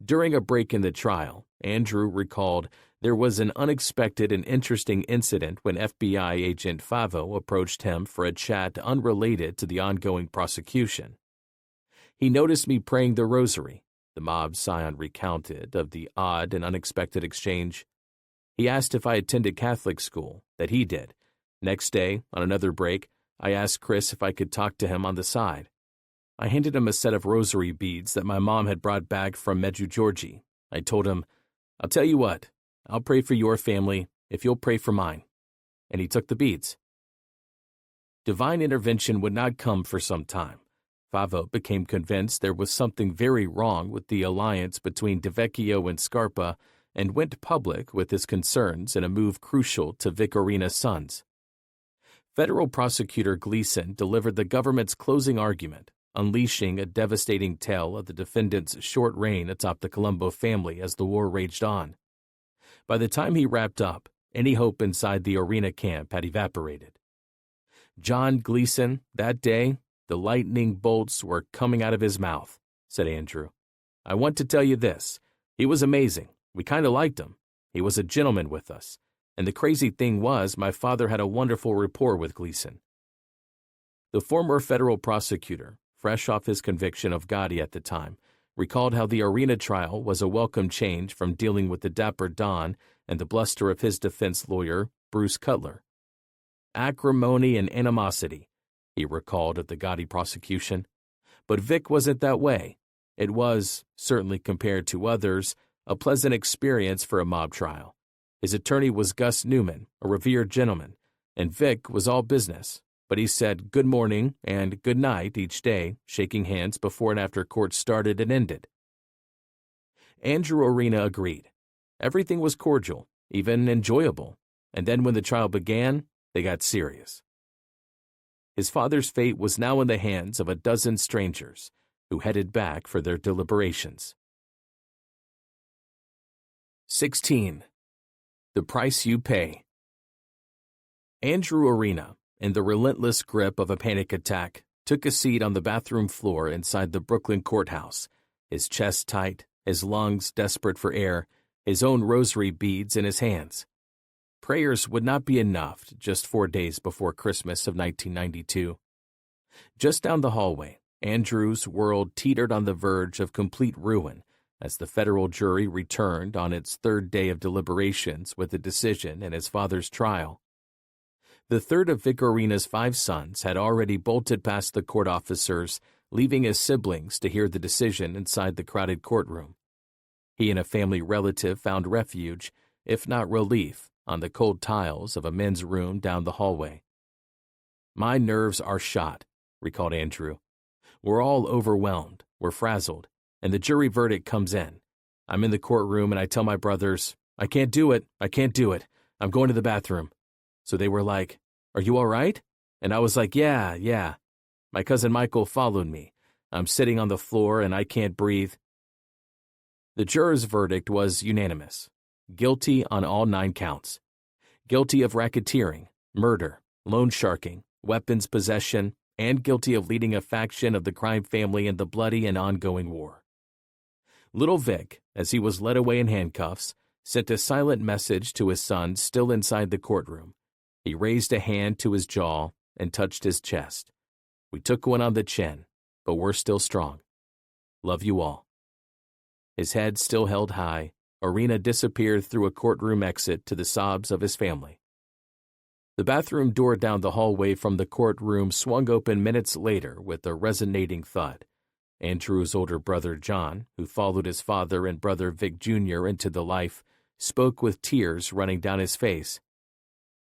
During a break in the trial, Andrew recalled there was an unexpected and interesting incident when FBI agent Favo approached him for a chat unrelated to the ongoing prosecution. "He noticed me praying the rosary," the mob scion recounted of the odd and unexpected exchange. "He asked if I attended Catholic school, that he did. Next day, on another break, I asked Chris if I could talk to him on the side. I handed him a set of rosary beads that my mom had brought back from Medjugorje. I told him, 'I'll tell you what, I'll pray for your family if you'll pray for mine.' And he took the beads." Divine intervention would not come for some time. Favo became convinced there was something very wrong with the alliance between DeVecchio and Scarpa and went public with his concerns in a move crucial to Vic Orena's sons. Federal prosecutor Gleason delivered the government's closing argument, unleashing a devastating tale of the defendant's short reign atop the Colombo family as the war raged on. By the time he wrapped up, any hope inside the Orena camp had evaporated. "John Gleason, that day, the lightning bolts were coming out of his mouth," said Andrew. "I want to tell you this. He was amazing. We kind of liked him. He was a gentleman with us. And the crazy thing was my father had a wonderful rapport with Gleason." The former federal prosecutor, fresh off his conviction of Gotti at the time, recalled how the Orena trial was a welcome change from dealing with the Dapper Don and the bluster of his defense lawyer, Bruce Cutler. "Acrimony and animosity," he recalled of the Gotti prosecution. "But Vic wasn't that way. It was, certainly compared to others, a pleasant experience for a mob trial. His attorney was Gus Newman, a revered gentleman, and Vic was all business. But he said good morning and good night each day, shaking hands before and after court started and ended." Andrew Orena agreed. Everything was cordial, even enjoyable, and then when the trial began, they got serious. His father's fate was now in the hands of a dozen strangers who headed back for their deliberations. 16. The Price You Pay. Andrew Orena, in the relentless grip of a panic attack, took a seat on the bathroom floor inside the Brooklyn courthouse, his chest tight, his lungs desperate for air, his own rosary beads in his hands. Prayers would not be enough just 4 days before Christmas of 1992. Just down the hallway, Andrew's world teetered on the verge of complete ruin as the federal jury returned on its third day of deliberations with a decision in his father's trial. The third of Vic Orena's 5 sons had already bolted past the court officers, leaving his siblings to hear the decision inside the crowded courtroom. He and a family relative found refuge, if not relief, on the cold tiles of a men's room down the hallway. "My nerves are shot," recalled Andrew. "We're all overwhelmed, we're frazzled, and the jury verdict comes in. I'm in the courtroom and I tell my brothers, I can't do it, I'm going to the bathroom." So they were like, "Are you all right?" And I was like, yeah. My cousin Michael followed me. I'm sitting on the floor and I can't breathe. The jurors' verdict was unanimous. Guilty on all 9 counts. Guilty of racketeering, murder, loan sharking, weapons possession, and guilty of leading a faction of the crime family in the bloody and ongoing war. Little Vic, as he was led away in handcuffs, sent a silent message to his son still inside the courtroom. He raised a hand to his jaw and touched his chest. "We took one on the chin, but we're still strong. Love you all." His head still held high, Orena disappeared through a courtroom exit to the sobs of his family. The bathroom door down the hallway from the courtroom swung open minutes later with a resonating thud. Andrew's older brother John, who followed his father and brother Vic Jr. into the life, spoke with tears running down his face.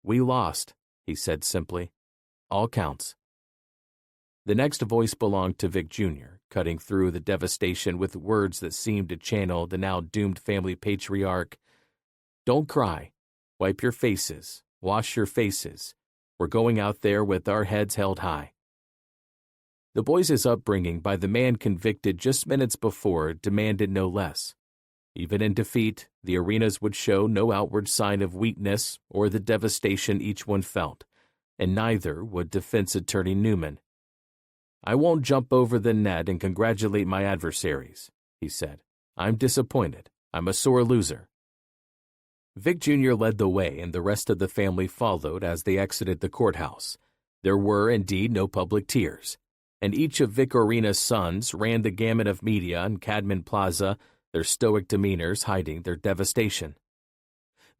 "We lost," he said simply. "All counts." The next voice belonged to Vic Jr., cutting through the devastation with words that seemed to channel the now doomed family patriarch. "Don't cry. Wipe your faces. Wash your faces. We're going out there with our heads held high." The boys' upbringing by the man convicted just minutes before demanded no less. Even in defeat, the Orenas would show no outward sign of weakness or the devastation each one felt, and neither would defense attorney Newman. "I won't jump over the net and congratulate my adversaries," he said. "I'm disappointed. I'm a sore loser." Vic Jr. led the way and the rest of the family followed as they exited the courthouse. There were indeed no public tears, and each of Vic Orena's sons ran the gamut of media in Cadman Plaza, their stoic demeanors hiding their devastation.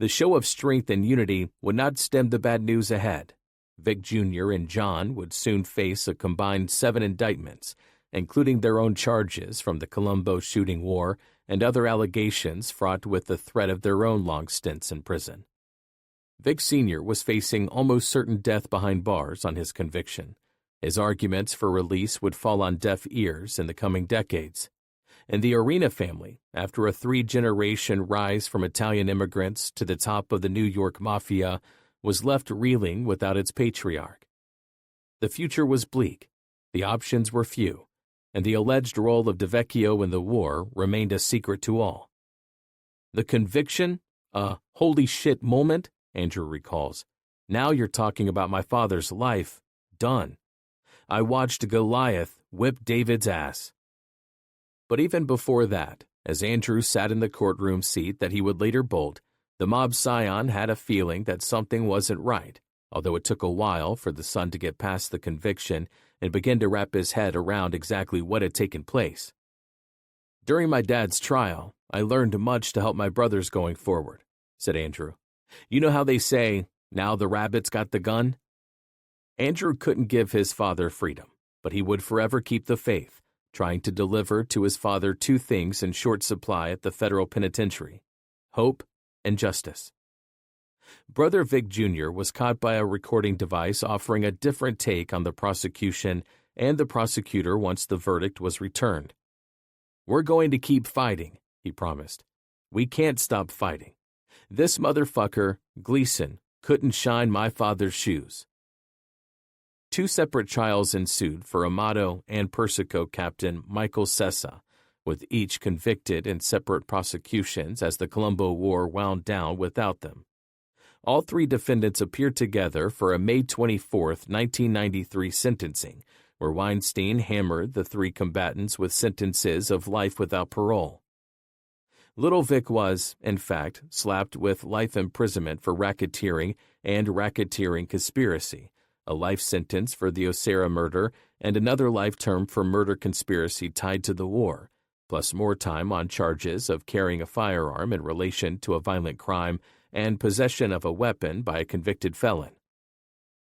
The show of strength and unity would not stem the bad news ahead. Vic Jr. and John would soon face a combined 7 indictments, including their own charges from the Colombo shooting war and other allegations fraught with the threat of their own long stints in prison. Vic Sr. was facing almost certain death behind bars on his conviction. His arguments for release would fall on deaf ears in the coming decades. And the Orena family, after a 3-generation rise from Italian immigrants to the top of the New York Mafia, was left reeling without its patriarch. The future was bleak, the options were few, and the alleged role of DeVecchio in the war remained a secret to all. The conviction, a holy shit moment, Andrew recalls. "Now you're talking about my father's life. Done. I watched Goliath whip David's ass." But even before that, as Andrew sat in the courtroom seat that he would later bolt, the mob scion had a feeling that something wasn't right, although it took a while for the son to get past the conviction and begin to wrap his head around exactly what had taken place. "During my dad's trial, I learned much to help my brothers going forward," said Andrew. "You know how they say, 'Now the rabbit's got the gun'?" Andrew couldn't give his father freedom, but he would forever keep the faith, trying to deliver to his father 2 things in short supply at the federal penitentiary: hope and justice. Brother Vic Jr. was caught by a recording device offering a different take on the prosecution and the prosecutor once the verdict was returned. "We're going to keep fighting," he promised. "We can't stop fighting. This motherfucker, Gleason, couldn't shine my father's shoes." 2 separate trials ensued for Amato and Persico Captain Michael Sessa, with each convicted in separate prosecutions as the Colombo War wound down without them. All 3 defendants appeared together for a May 24, 1993 sentencing, where Weinstein hammered the 3 combatants with sentences of life without parole. Little Vic was, in fact, slapped with life imprisonment for racketeering and racketeering conspiracy, a life sentence for the Orena murder, and another life term for murder conspiracy tied to the war, plus more time on charges of carrying a firearm in relation to a violent crime and possession of a weapon by a convicted felon.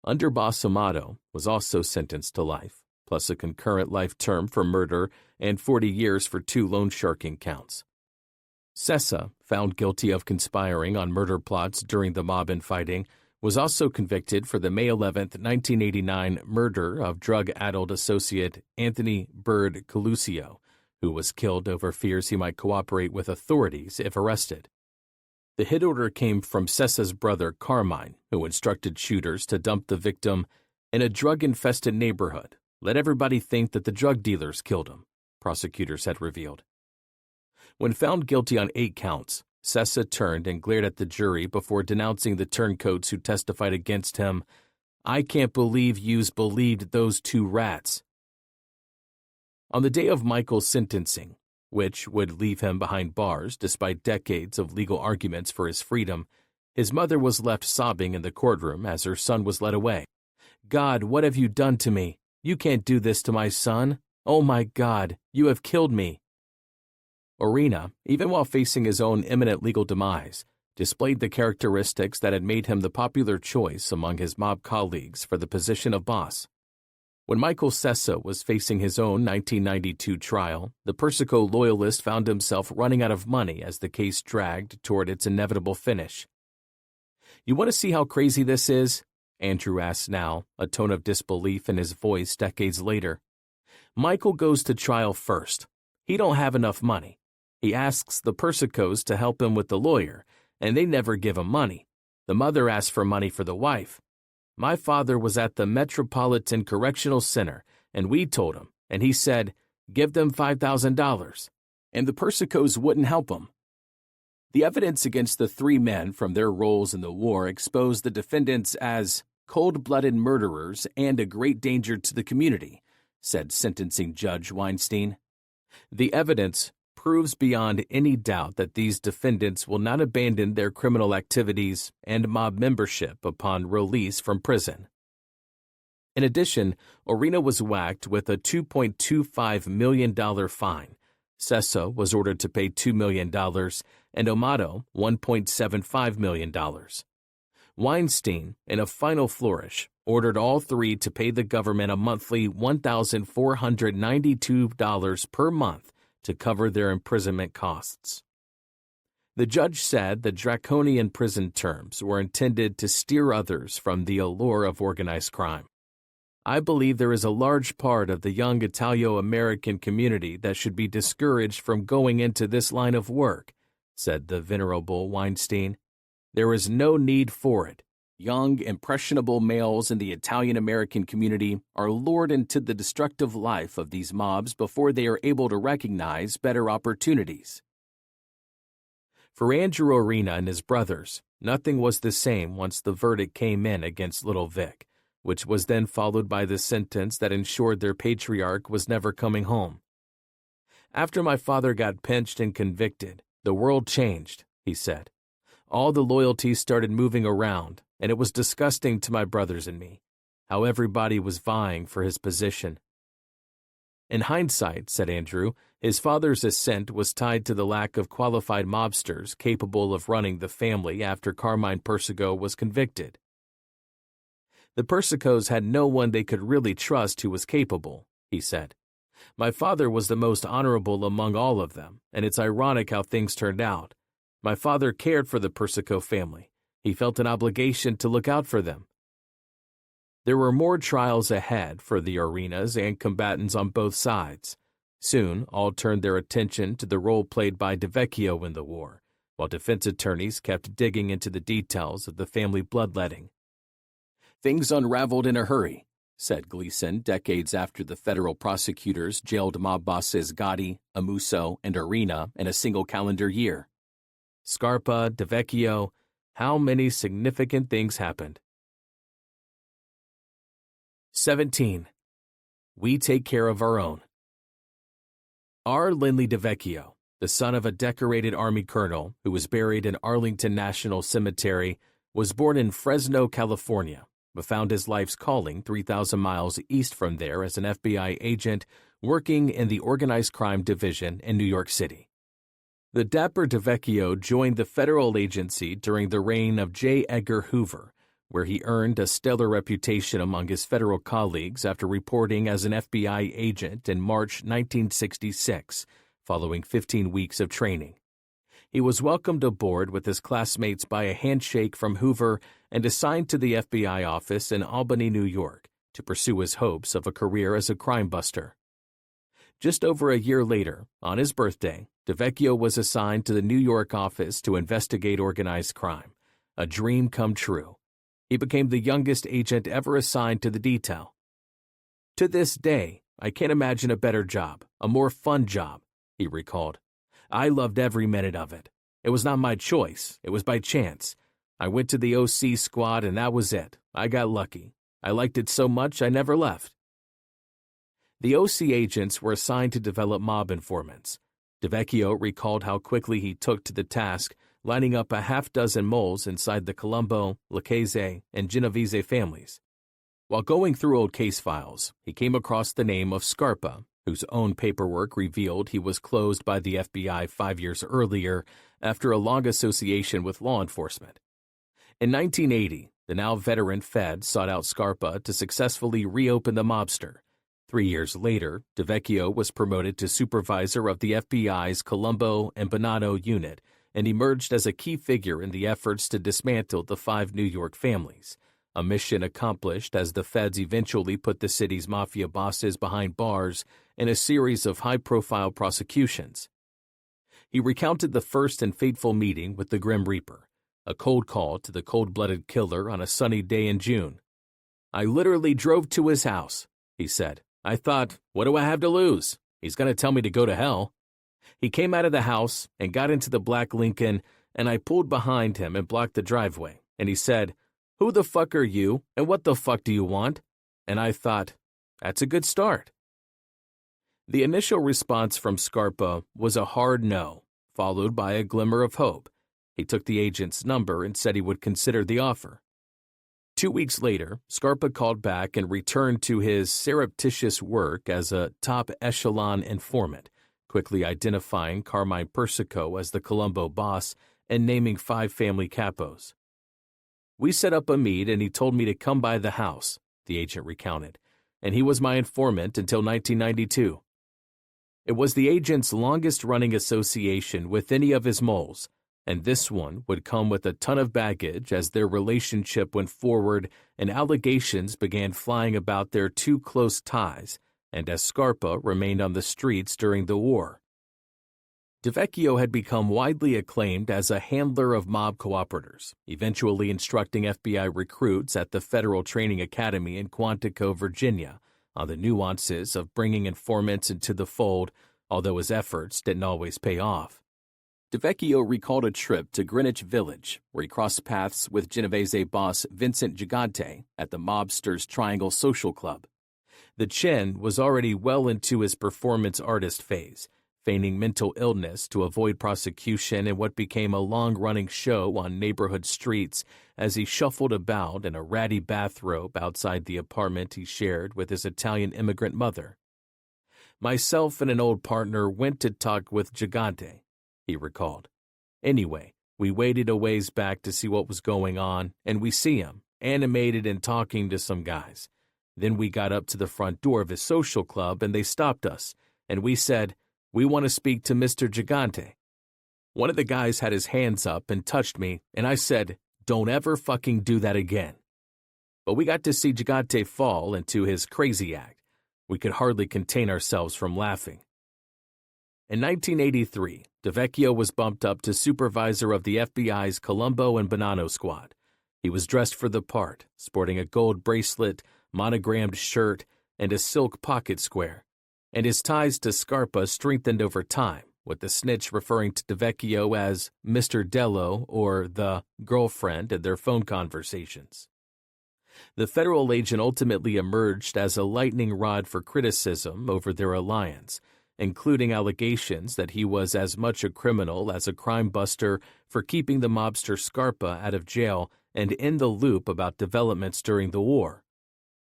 Underboss Amato was also sentenced to life, plus a concurrent life term for murder and 40 years for 2 loan sharking counts. Sessa, found guilty of conspiring on murder plots during the mob infighting, was also convicted for the May 11, 1989 murder of drug-addled associate Anthony Bird Coluscio, who was killed over fears he might cooperate with authorities if arrested. The hit order came from Sessa's brother Carmine, who instructed shooters to dump the victim in a drug-infested neighborhood. Let everybody think that the drug dealers killed him, prosecutors had revealed. When found guilty on 8 counts, Sessa turned and glared at the jury before denouncing the turncoats who testified against him. "I can't believe yous believed those 2 rats." On the day of Michael's sentencing, which would leave him behind bars despite decades of legal arguments for his freedom, his mother was left sobbing in the courtroom as her son was led away. "God, what have you done to me? You can't do this to my son. Oh my God, you have killed me." Orena, even while facing his own imminent legal demise, displayed the characteristics that had made him the popular choice among his mob colleagues for the position of boss. When Michael Sessa was facing his own 1992 trial, the Persico loyalist found himself running out of money as the case dragged toward its inevitable finish. "You want to see how crazy this is?" Andrew asks now, a tone of disbelief in his voice decades later. "Michael goes to trial first. He don't have enough money. He asks the Persicos to help him with the lawyer, and they never give him money. The mother asks for money for the wife. My father was at the Metropolitan Correctional Center, and we told him, and he said, 'Give them $5,000. And the Persicos wouldn't help him." The evidence against the 3 men from their roles in the war exposed the defendants as cold-blooded murderers and a great danger to the community, said sentencing Judge Weinstein. The evidence proves beyond any doubt that these defendants will not abandon their criminal activities and mob membership upon release from prison. In addition, Orena was whacked with a $2.25 million fine. Sessa was ordered to pay $2 million, and Amato $1.75 million. Weinstein, in a final flourish, ordered all 3 to pay the government a monthly $1,492 per month to cover their imprisonment costs. The judge said the draconian prison terms were intended to steer others from the allure of organized crime. "I believe there is a large part of the young Italo-American community that should be discouraged from going into this line of work," said the venerable Weinstein. "There is no need for it. Young, impressionable males in the Italian-American community are lured into the destructive life of these mobs before they are able to recognize better opportunities." For Andrew Orena and his brothers, nothing was the same once the verdict came in against Little Vic, which was then followed by the sentence that ensured their patriarch was never coming home. "After my father got pinched and convicted, the world changed," he said. "All the loyalties started moving around, and it was disgusting to my brothers and me, how everybody was vying for his position." In hindsight, said Andrew, his father's ascent was tied to the lack of qualified mobsters capable of running the family after Carmine Persico was convicted. "The Persicos had no one they could really trust who was capable," he said. "My father was the most honorable among all of them, and it's ironic how things turned out. My father cared for the Persico family. He felt an obligation to look out for them." There were more trials ahead for the Orenas and combatants on both sides. Soon, all turned their attention to the role played by DeVecchio in the war, while defense attorneys kept digging into the details of the family bloodletting. "Things unraveled in a hurry," said Gleason decades after the federal prosecutors jailed mob bosses Gotti, Amuso, and Orena in a single calendar year. Scarpa, DeVecchio, how many significant things happened. 17. We take care of our own. R. Lindley DeVecchio, the son of a decorated Army colonel who was buried in Arlington National Cemetery, was born in Fresno, California, but found his life's calling 3,000 miles east from there as an FBI agent working in the Organized Crime Division in New York City. The dapper DeVecchio joined the federal agency during the reign of J. Edgar Hoover, where he earned a stellar reputation among his federal colleagues after reporting as an FBI agent in March 1966, following 15 weeks of training. He was welcomed aboard with his classmates by a handshake from Hoover and assigned to the FBI office in Albany, New York, to pursue his hopes of a career as a crime buster. Just over a year later, on his birthday, DeVecchio was assigned to the New York office to investigate organized crime, a dream come true. He became the youngest agent ever assigned to the detail. To this day, I can't imagine a better job, a more fun job, he recalled. I loved every minute of it. It was not my choice, it was by chance. I went to the OC squad and that was it. I got lucky. I liked it so much I never left. The OC agents were assigned to develop mob informants. DeVecchio recalled how quickly he took to the task, lining up a half-dozen moles inside the Colombo, Lucchese, and Genovese families. While going through old case files, he came across the name of Scarpa, whose own paperwork revealed he was closed by the FBI 5 years earlier after a long association with law enforcement. In 1980, the now veteran Fed sought out Scarpa to successfully reopen the mobster. 3 years later, DeVecchio was promoted to supervisor of the FBI's Colombo and Bonanno unit and emerged as a key figure in the efforts to dismantle the 5 New York families, a mission accomplished as the feds eventually put the city's mafia bosses behind bars in a series of high-profile prosecutions. He recounted the first and fateful meeting with the Grim Reaper, a cold call to the cold-blooded killer on a sunny day in June. I literally drove to his house, he said. I thought, what do I have to lose? He's going to tell me to go to hell. He came out of the house and got into the black Lincoln, and I pulled behind him and blocked the driveway, and he said, who the fuck are you, and what the fuck do you want? And I thought, that's a good start. The initial response from Scarpa was a hard no, followed by a glimmer of hope. He took the agent's number and said he would consider the offer. 2 weeks later, Scarpa called back and returned to his surreptitious work as a top echelon informant, quickly identifying Carmine Persico as the Colombo boss and naming 5 family capos. We set up a meet and he told me to come by the house, the agent recounted, and he was my informant until 1992. It was the agent's longest-running association with any of his moles, and this one would come with a ton of baggage as their relationship went forward and allegations began flying about their too close ties, and as Scarpa remained on the streets during the war. DeVecchio had become widely acclaimed as a handler of mob cooperators, eventually instructing FBI recruits at the Federal Training Academy in Quantico, Virginia, on the nuances of bringing informants into the fold, although his efforts didn't always pay off. DeVecchio recalled a trip to Greenwich Village, where he crossed paths with Genovese boss Vincent Gigante at the mobster's Triangle Social Club. The Chin was already well into his performance artist phase, feigning mental illness to avoid prosecution in what became a long-running show on neighborhood streets as he shuffled about in a ratty bathrobe outside the apartment he shared with his Italian immigrant mother. Myself and an old partner went to talk with Gigante, he recalled. Anyway, we waited a ways back to see what was going on, and we see him, animated and talking to some guys. Then we got up to the front door of his social club, and they stopped us, and we said, we want to speak to Mr. Gigante. One of the guys had his hands up and touched me, and I said, don't ever fucking do that again. But we got to see Gigante fall into his crazy act. We could hardly contain ourselves from laughing. In 1983, DeVecchio was bumped up to supervisor of the FBI's Colombo and Bonanno squad. He was dressed for the part, sporting a gold bracelet, monogrammed shirt, and a silk pocket square, and his ties to Scarpa strengthened over time, with the snitch referring to DeVecchio as Mr. Dello or the girlfriend in their phone conversations. The federal agent ultimately emerged as a lightning rod for criticism over their alliance, including allegations that he was as much a criminal as a crime buster for keeping the mobster Scarpa out of jail and in the loop about developments during the war.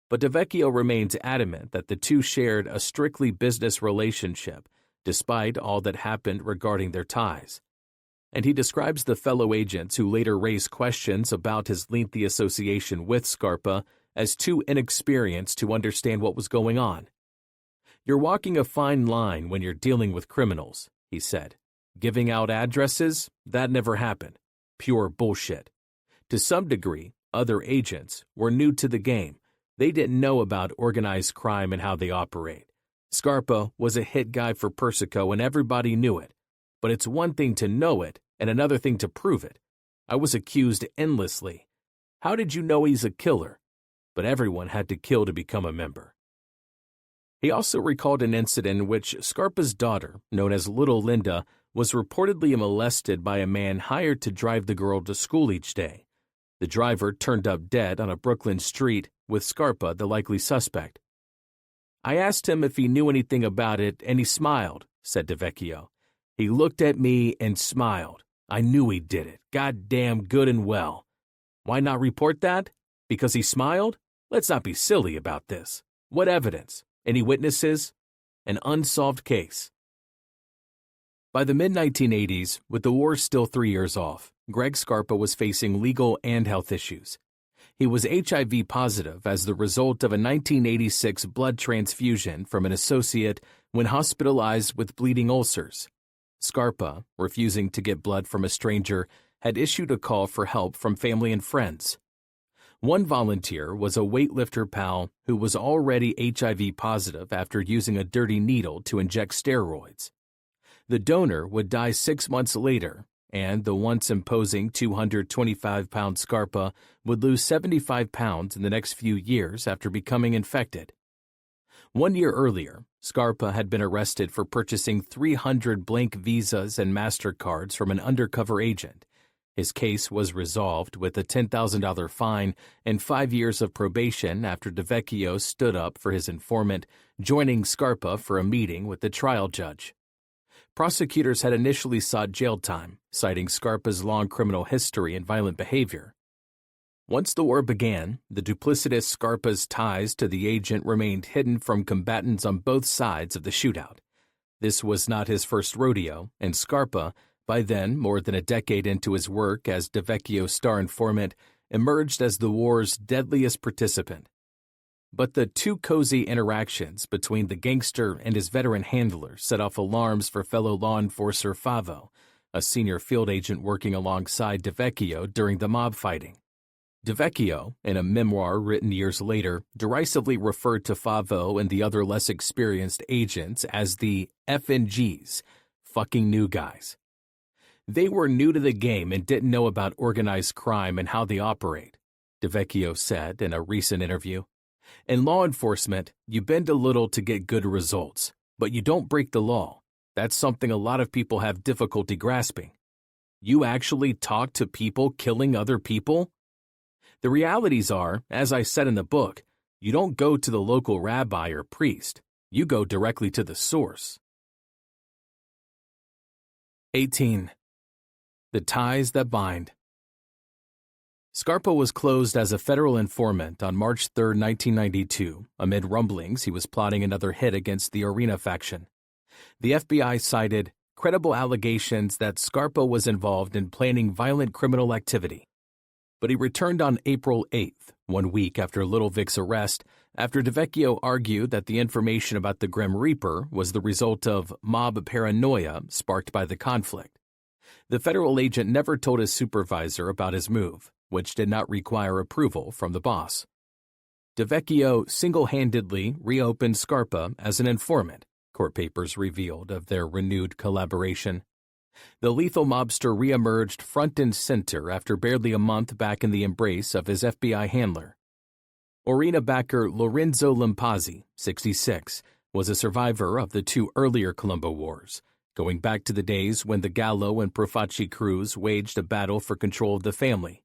But DeVecchio remains adamant that the two shared a strictly business relationship, despite all that happened regarding their ties. And he describes the fellow agents who later raised questions about his lengthy association with Scarpa as too inexperienced to understand what was going on. "You're walking a fine line when you're dealing with criminals," he said. "Giving out addresses? That never happened. Pure bullshit." To some degree, other agents were new to the game. They didn't know about organized crime and how they operate. Scarpa was a hit guy for Persico and everybody knew it. But it's one thing to know it and another thing to prove it. I was accused endlessly. "How did you know he's a killer?" But everyone had to kill to become a member. He also recalled an incident in which Scarpa's daughter, known as Little Linda, was reportedly molested by a man hired to drive the girl to school each day. The driver turned up dead on a Brooklyn street, with Scarpa the likely suspect. "I asked him if he knew anything about it, and he smiled," said DeVecchio. "He looked at me and smiled. I knew he did it. Goddamn good and well. Why not report that? Because he smiled? Let's not be silly about this. What evidence? Any witnesses? An unsolved case." By the mid-1980s, with the war still 3 years off, Greg Scarpa was facing legal and health issues. He was HIV positive as the result of a 1986 blood transfusion from an associate when hospitalized with bleeding ulcers. Scarpa, refusing to get blood from a stranger, had issued a call for help from family and friends. One volunteer was a weightlifter pal who was already HIV positive after using a dirty needle to inject steroids. The donor would die 6 months later, and the once imposing 225-pound Scarpa would lose 75 pounds in the next few years after becoming infected. 1 year earlier, Scarpa had been arrested for purchasing 300 blank visas and MasterCards from an undercover agent. His case was resolved with a $10,000 fine and 5 years of probation after DeVecchio stood up for his informant, joining Scarpa for a meeting with the trial judge. Prosecutors had initially sought jail time, citing Scarpa's long criminal history and violent behavior. Once the war began, the duplicitous Scarpa's ties to the agent remained hidden from combatants on both sides of the shootout. This was not his first rodeo, and Scarpa, by then more than a decade into his work as DeVecchio's star informant, emerged as the war's deadliest participant. But the too cozy interactions between the gangster and his veteran handler set off alarms for fellow law enforcer Favo, a senior field agent working alongside DeVecchio during the mob fighting. DeVecchio, in a memoir written years later, derisively referred to Favo and the other less experienced agents as the FNGs, fucking new guys. They were new to the game and didn't know about organized crime and how they operate, DeVecchio said in a recent interview. In law enforcement, you bend a little to get good results, but you don't break the law. That's something a lot of people have difficulty grasping. You actually talk to people killing other people? The realities are, as I said in the book, you don't go to the local rabbi or priest. You go directly to the source. 18. The ties that bind. Scarpa was closed as a federal informant on March 3, 1992, amid rumblings he was plotting another hit against the Orena faction. The FBI cited credible allegations that Scarpa was involved in planning violent criminal activity. But he returned on April 8th, 1 week after Little Vic's arrest, after DeVecchio argued that the information about the Grim Reaper was the result of mob paranoia sparked by the conflict. The federal agent never told his supervisor about his move, which did not require approval from the boss. DeVecchio single-handedly reopened Scarpa as an informant, court papers revealed of their renewed collaboration. The lethal mobster reemerged front and center after barely a month back in the embrace of his FBI handler. Orena backer Lorenzo Lampazzi, 66, was a survivor of the two earlier Colombo wars, going back to the days when the Gallo and Profaci crews waged a battle for control of the family.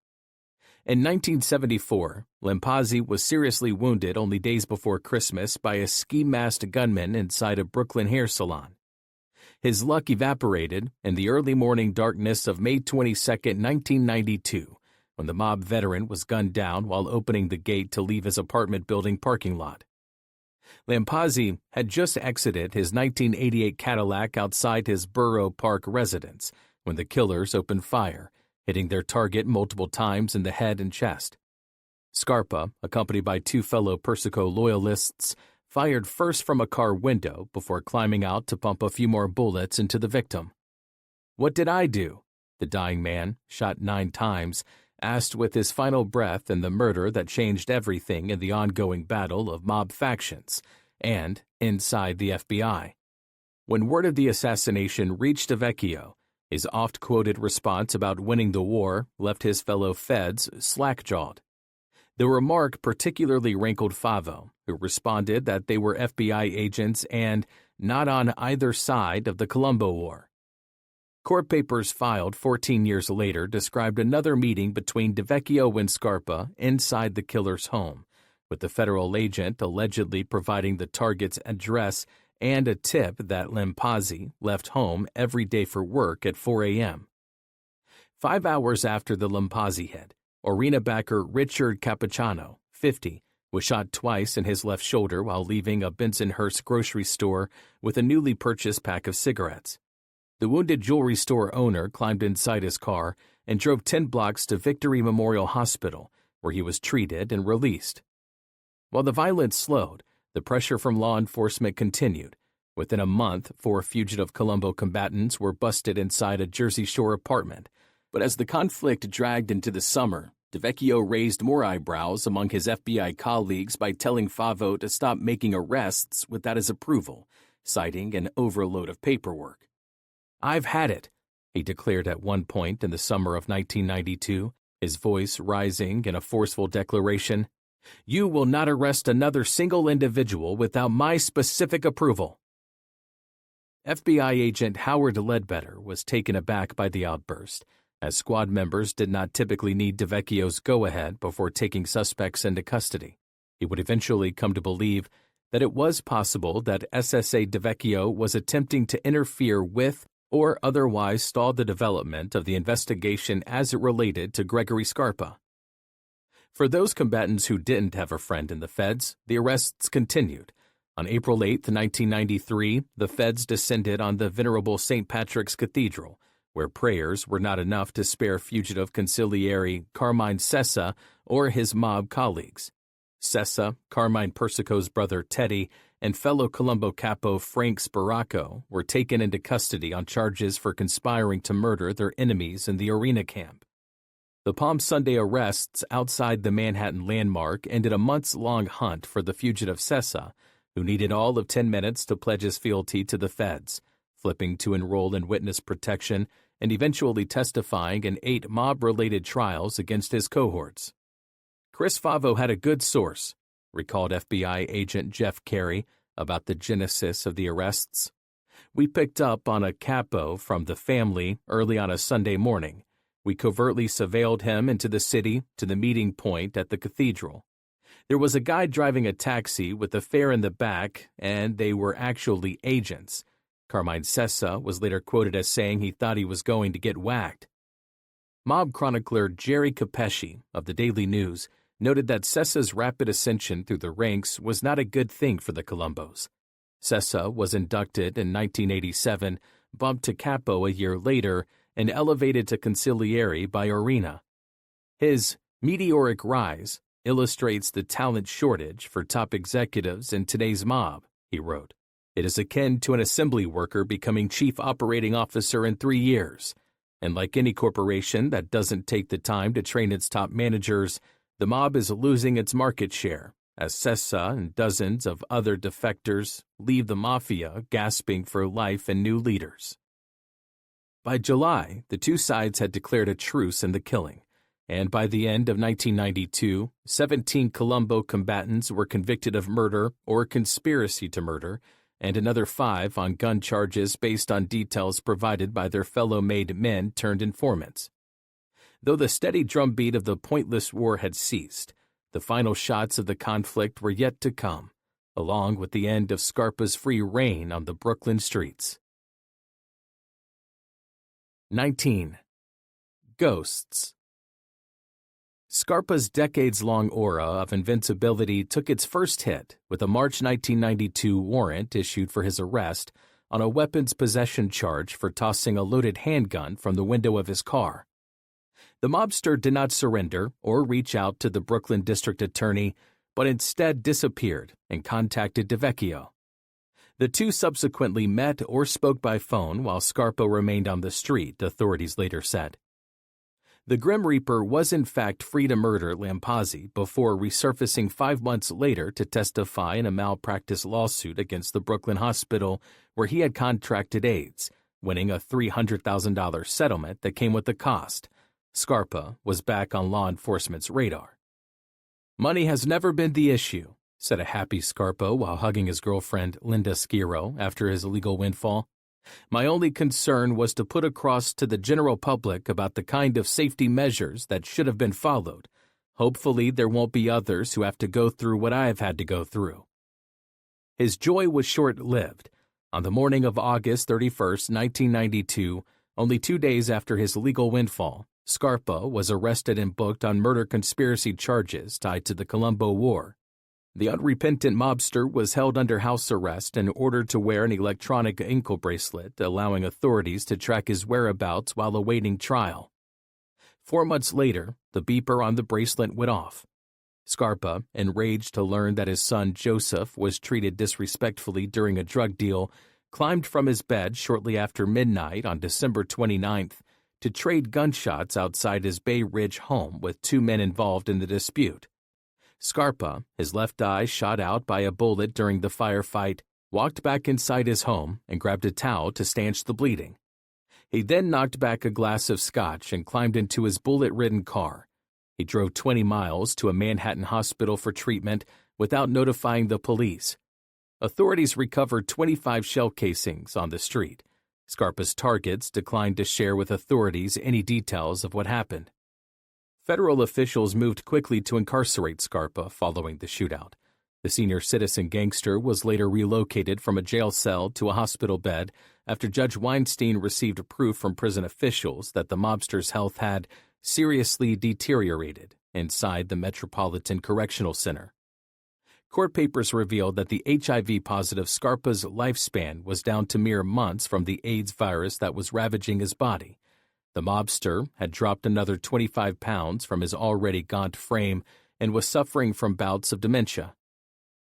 In 1974, Lampazzi was seriously wounded only days before Christmas by a ski-masked gunman inside a Brooklyn hair salon. His luck evaporated in the early morning darkness of May 22, 1992, when the mob veteran was gunned down while opening the gate to leave his apartment building parking lot. Lampazzi had just exited his 1988 Cadillac outside his Borough Park residence when the killers opened fire, hitting their target multiple times in the head and chest. Scarpa, accompanied by two fellow Persico loyalists, fired first from a car window before climbing out to pump a few more bullets into the victim. "What did I do?" the dying man, shot 9 times, asked with his final breath in the murder that changed everything in the ongoing battle of mob factions and inside the FBI. When word of the assassination reached DeVecchio, his oft-quoted response about winning the war left his fellow feds slack-jawed. The remark particularly rankled Favo, who responded that they were FBI agents and not on either side of the Colombo War. Court papers filed 14 years later described another meeting between DeVecchio and Scarpa inside the killer's home, with the federal agent allegedly providing the target's address and a tip that Lampazzi left home every day for work at 4 a.m. 5 hours after the Lampazzi hit, Orena backer Richard Cappuccino, 50, was shot twice in his left shoulder while leaving a Bensonhurst grocery store with a newly purchased pack of cigarettes. The wounded jewelry store owner climbed inside his car and drove 10 blocks to Victory Memorial Hospital, where he was treated and released. While the violence slowed, the pressure from law enforcement continued. Within a month, 4 fugitive Colombo combatants were busted inside a Jersey Shore apartment. But as the conflict dragged into the summer, DeVecchio raised more eyebrows among his FBI colleagues by telling Favo to stop making arrests without his approval, citing an overload of paperwork. "I've had it," he declared at one point in the summer of 1992, his voice rising in a forceful declaration. "You will not arrest another single individual without my specific approval." FBI agent Howard Ledbetter was taken aback by the outburst, as squad members did not typically need DeVecchio's go-ahead before taking suspects into custody. He would eventually come to believe that it was possible that SSA DeVecchio was attempting to interfere with or otherwise stall the development of the investigation as it related to Gregory Scarpa. For those combatants who didn't have a friend in the feds, the arrests continued. On April 8, 1993, the feds descended on the venerable St. Patrick's Cathedral, where prayers were not enough to spare fugitive consigliere Carmine Sessa or his mob colleagues. Sessa, Carmine Persico's brother Teddy, and fellow Colombo capo Frank Spiracco were taken into custody on charges for conspiring to murder their enemies in the Orena camp. The Palm Sunday arrests outside the Manhattan landmark ended a months-long hunt for the fugitive Sessa, who needed all of 10 minutes to pledge his fealty to the feds, flipping to enroll in witness protection and eventually testifying in 8 mob-related trials against his cohorts. Chris Favo had a good source, recalled FBI agent Jeff Carey about the genesis of the arrests. "We picked up on a capo from the family early on a Sunday morning. We covertly surveilled him into the city to the meeting point at the cathedral. There was a guy driving a taxi with a fare in the back, and they were actually agents. Carmine Sessa was later quoted as saying he thought he was going to get whacked." Mob chronicler Jerry Capesci of the Daily News noted that Sessa's rapid ascension through the ranks was not a good thing for the Colombos. Sessa was inducted in 1987, bumped to capo a year later, and elevated to consigliere by Orena. His meteoric rise illustrates the talent shortage for top executives in today's mob, he wrote. "It is akin to an assembly worker becoming chief operating officer in 3 years. And like any corporation that doesn't take the time to train its top managers, the mob is losing its market share, as Sessa and dozens of other defectors leave the mafia gasping for life and new leaders." By July, the two sides had declared a truce in the killing, and by the end of 1992, 17 Colombo combatants were convicted of murder or conspiracy to murder, and another 5 on gun charges based on details provided by their fellow made men turned informants. Though the steady drumbeat of the pointless war had ceased, the final shots of the conflict were yet to come, along with the end of Scarpa's free reign on the Brooklyn streets. 19. Ghosts. Scarpa's decades-long aura of invincibility took its first hit with a March 1992 warrant issued for his arrest on a weapons possession charge for tossing a loaded handgun from the window of his car. The mobster did not surrender or reach out to the Brooklyn district attorney, but instead disappeared and contacted DeVecchio. The two subsequently met or spoke by phone while Scarpa remained on the street, authorities later said. The Grim Reaper was in fact free to murder Lampazzi before resurfacing 5 months later to testify in a malpractice lawsuit against the Brooklyn hospital where he had contracted AIDS, winning a $300,000 settlement that came with the cost. Scarpa was back on law enforcement's radar. "Money has never been the issue," said a happy Scarpa while hugging his girlfriend Linda Schiro after his illegal windfall. "My only concern was to put across to the general public about the kind of safety measures that should have been followed. Hopefully there won't be others who have to go through what I have had to go through." His joy was short-lived. On the morning of August 31, 1992, only 2 days after his legal windfall, Scarpa was arrested and booked on murder conspiracy charges tied to the Colombo War. The unrepentant mobster was held under house arrest and ordered to wear an electronic ankle bracelet, allowing authorities to track his whereabouts while awaiting trial. 4 months later, the beeper on the bracelet went off. Scarpa, enraged to learn that his son Joseph was treated disrespectfully during a drug deal, climbed from his bed shortly after midnight on December 29th to trade gunshots outside his Bay Ridge home with 2 men involved in the dispute. Scarpa, his left eye shot out by a bullet during the firefight, walked back inside his home and grabbed a towel to stanch the bleeding. He then knocked back a glass of scotch and climbed into his bullet-ridden car. He drove 20 miles to a Manhattan hospital for treatment without notifying the police. Authorities recovered 25 shell casings on the street. Scarpa's targets declined to share with authorities any details of what happened. Federal officials moved quickly to incarcerate Scarpa following the shootout. The senior citizen gangster was later relocated from a jail cell to a hospital bed after Judge Weinstein received proof from prison officials that the mobster's health had seriously deteriorated inside the Metropolitan Correctional Center. Court papers revealed that the HIV-positive Scarpa's lifespan was down to mere months from the AIDS virus that was ravaging his body. The mobster had dropped another 25 pounds from his already gaunt frame and was suffering from bouts of dementia.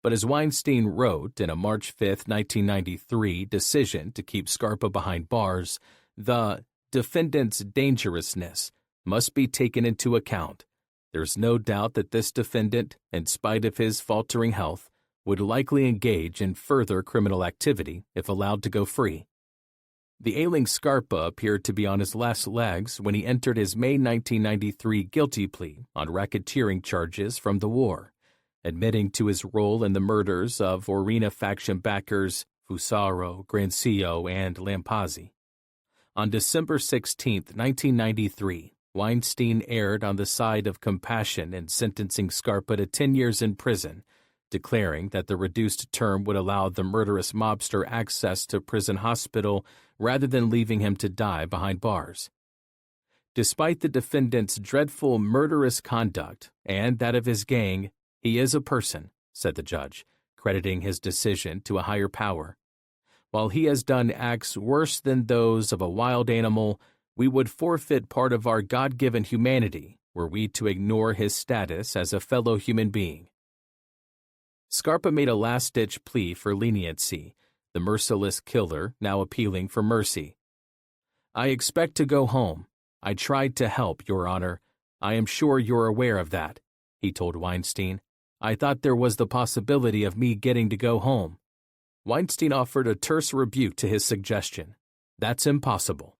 But as Weinstein wrote in a March 5, 1993 decision to keep Scarpa behind bars, the defendant's dangerousness must be taken into account. There's no doubt that this defendant, in spite of his faltering health, would likely engage in further criminal activity if allowed to go free. The ailing Scarpa appeared to be on his last legs when he entered his May 1993 guilty plea on racketeering charges from the war, admitting to his role in the murders of Orena faction backers Fusaro, Grancillo, and Lampazzi. On December 16, 1993, Weinstein erred on the side of compassion in sentencing Scarpa to 10 years in prison, declaring that the reduced term would allow the murderous mobster access to prison hospital rather than leaving him to die behind bars. Despite the defendant's dreadful murderous conduct and that of his gang, he is a person, said the judge, crediting his decision to a higher power. While he has done acts worse than those of a wild animal, we would forfeit part of our God-given humanity were we to ignore his status as a fellow human being. Scarpa made a last-ditch plea for leniency, the merciless killer now appealing for mercy. "I expect to go home. I tried to help, Your Honor. I am sure you're aware of that," he told Weinstein. "I thought there was the possibility of me getting to go home." Weinstein offered a terse rebuke to his suggestion. "That's impossible."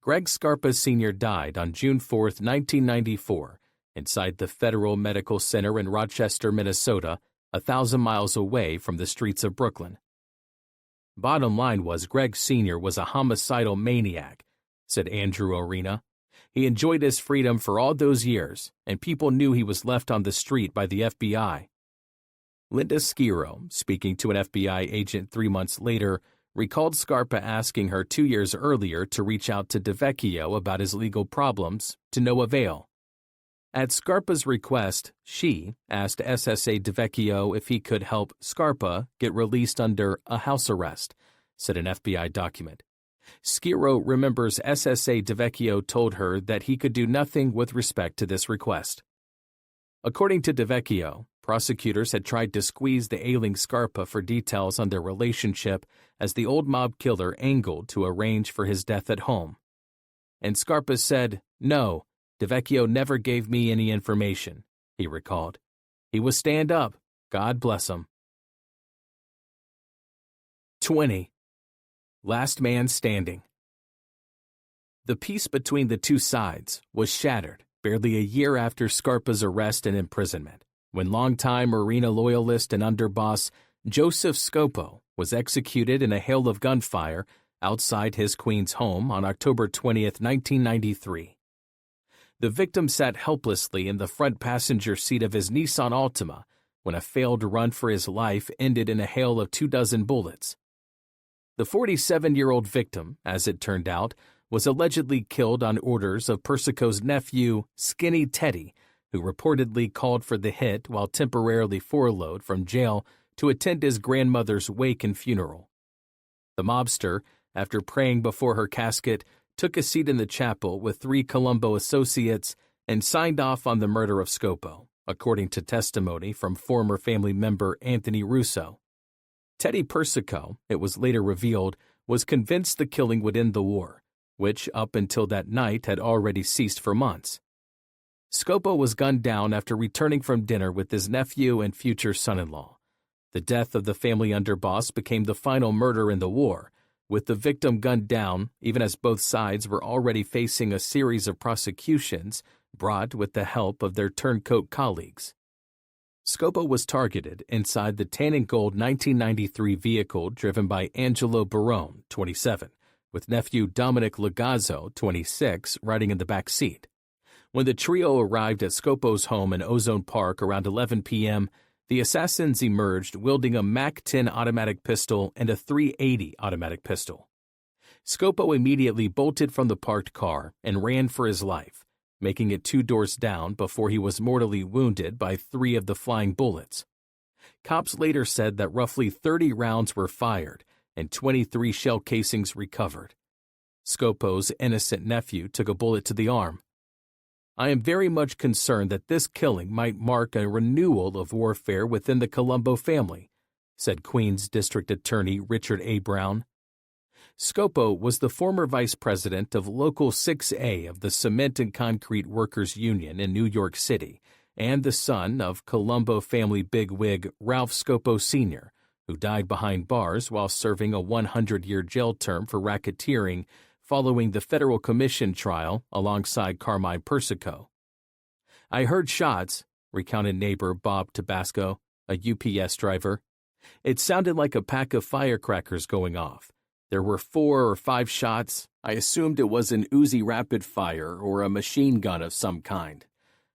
Greg Scarpa Sr. died on June 4, 1994, inside the Federal Medical Center in Rochester, Minnesota, 1,000 miles away from the streets of Brooklyn. Bottom line was Greg Sr. was a homicidal maniac, said Andrew Orena. He enjoyed his freedom for all those years, and people knew he was left on the street by the FBI. Linda Schiro, speaking to an FBI agent 3 months later, recalled Scarpa asking her 2 years earlier to reach out to DeVecchio about his legal problems, to no avail. At Scarpa's request, she asked SSA DeVecchio if he could help Scarpa get released under a house arrest, said an FBI document. Schiro remembers SSA DeVecchio told her that he could do nothing with respect to this request. According to DeVecchio, prosecutors had tried to squeeze the ailing Scarpa for details on their relationship as the old mob killer angled to arrange for his death at home. And Scarpa said, "No, DeVecchio never gave me any information," he recalled. "He was stand up. God bless him." 20. Last Man Standing. The peace between the two sides was shattered barely a year after Scarpa's arrest and imprisonment, when longtime Orena loyalist and underboss Joseph Scopo was executed in a hail of gunfire outside his Queens home on October 20, 1993. The victim sat helplessly in the front passenger seat of his Nissan Altima when a failed run for his life ended in a hail of 24 bullets. The 47-year-old victim, as it turned out, was allegedly killed on orders of Persico's nephew, Skinny Teddy, who reportedly called for the hit while temporarily furloughed from jail to attend his grandmother's wake and funeral. The mobster, after praying before her casket, took a seat in the chapel with 3 Colombo associates and signed off on the murder of Scopo, according to testimony from former family member Anthony Russo. Teddy Persico, it was later revealed, was convinced the killing would end the war, which up until that night had already ceased for months. Scopo was gunned down after returning from dinner with his nephew and future son-in-law. The death of the family underboss became the final murder in the war, with the victim gunned down even as both sides were already facing a series of prosecutions brought with the help of their turncoat colleagues. Scopo was targeted inside the tan and gold 1993 vehicle driven by Angelo Barone, 27, with nephew Dominic Lagazzo, 26, riding in the back seat. When the trio arrived at Scopo's home in Ozone Park around 11 p.m., the assassins emerged wielding a MAC-10 automatic pistol and a .380 automatic pistol. Scopo immediately bolted from the parked car and ran for his life, making it 2 doors down before he was mortally wounded by 3 of the flying bullets. Cops later said that roughly 30 rounds were fired and 23 shell casings recovered. Scopo's innocent nephew took a bullet to the arm. "I am very much concerned that this killing might mark a renewal of warfare within the Colombo family," said Queens District Attorney Richard A. Brown. Scopo was the former vice president of Local 6A of the Cement and Concrete Workers Union in New York City and the son of Colombo family bigwig Ralph Scopo Sr., who died behind bars while serving a 100-year jail term for racketeering following the federal commission trial alongside Carmine Persico. "I heard shots," recounted neighbor Bob Tabasco, a UPS driver. "It sounded like a pack of firecrackers going off. There were 4 or 5 shots. I assumed it was an Uzi rapid fire or a machine gun of some kind.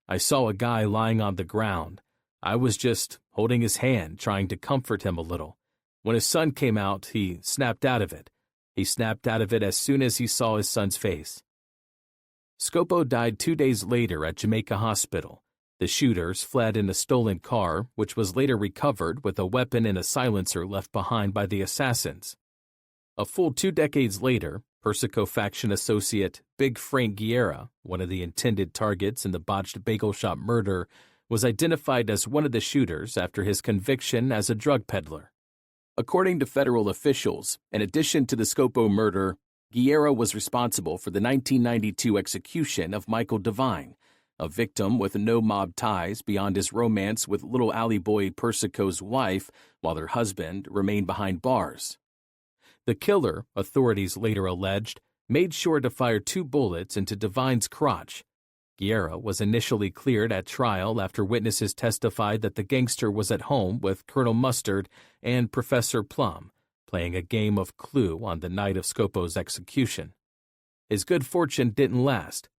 I saw a guy lying on the ground. I was just holding his hand, trying to comfort him a little. When his son came out, he snapped out of it. He snapped out of it as soon as he saw his son's face." Scopo died 2 days later at Jamaica Hospital. The shooters fled in a stolen car, which was later recovered with a weapon and a silencer left behind by the assassins. A full 2 decades later, Persico faction associate Big Frank Guerra, one of the intended targets in the botched bagel shop murder, was identified as one of the shooters after his conviction as a drug peddler. According to federal officials, in addition to the Scopo murder, Guerra was responsible for the 1992 execution of Michael Devine, a victim with no mob ties beyond his romance with Little Alley Boy Persico's wife while her husband remained behind bars. The killer, authorities later alleged, made sure to fire 2 bullets into Devine's crotch. Guerra was initially cleared at trial after witnesses testified that the gangster was at home with Colonel Mustard and Professor Plum, playing a game of Clue on the night of Scopo's execution. His good fortune didn't last.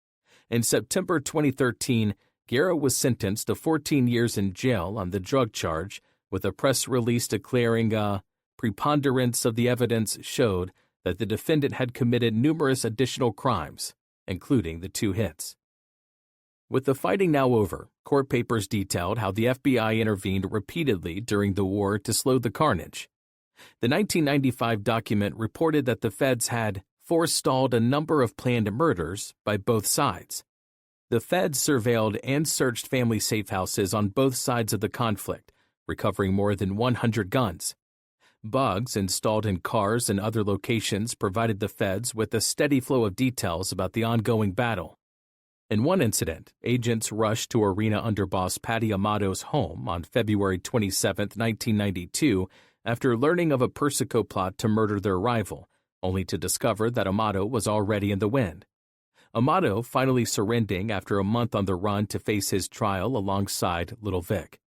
In September 2013, Guerra was sentenced to 14 years in jail on the drug charge, with a press release declaring a preponderance of the evidence showed that the defendant had committed numerous additional crimes, including the 2 hits. With the fighting now over, court papers detailed how the FBI intervened repeatedly during the war to slow the carnage. The 1995 document reported that the feds had forestalled a number of planned murders by both sides. The feds surveilled and searched family safe houses on both sides of the conflict, recovering more than 100 guns. Bugs installed in cars and other locations provided the feds with a steady flow of details about the ongoing battle. In one incident, agents rushed to Orena underboss Patty Amato's home on February 27, 1992, after learning of a Persico plot to murder their rival, only to discover that Amato was already in the wind. Amato finally surrendering after a month on the run to face his trial alongside Little Vic.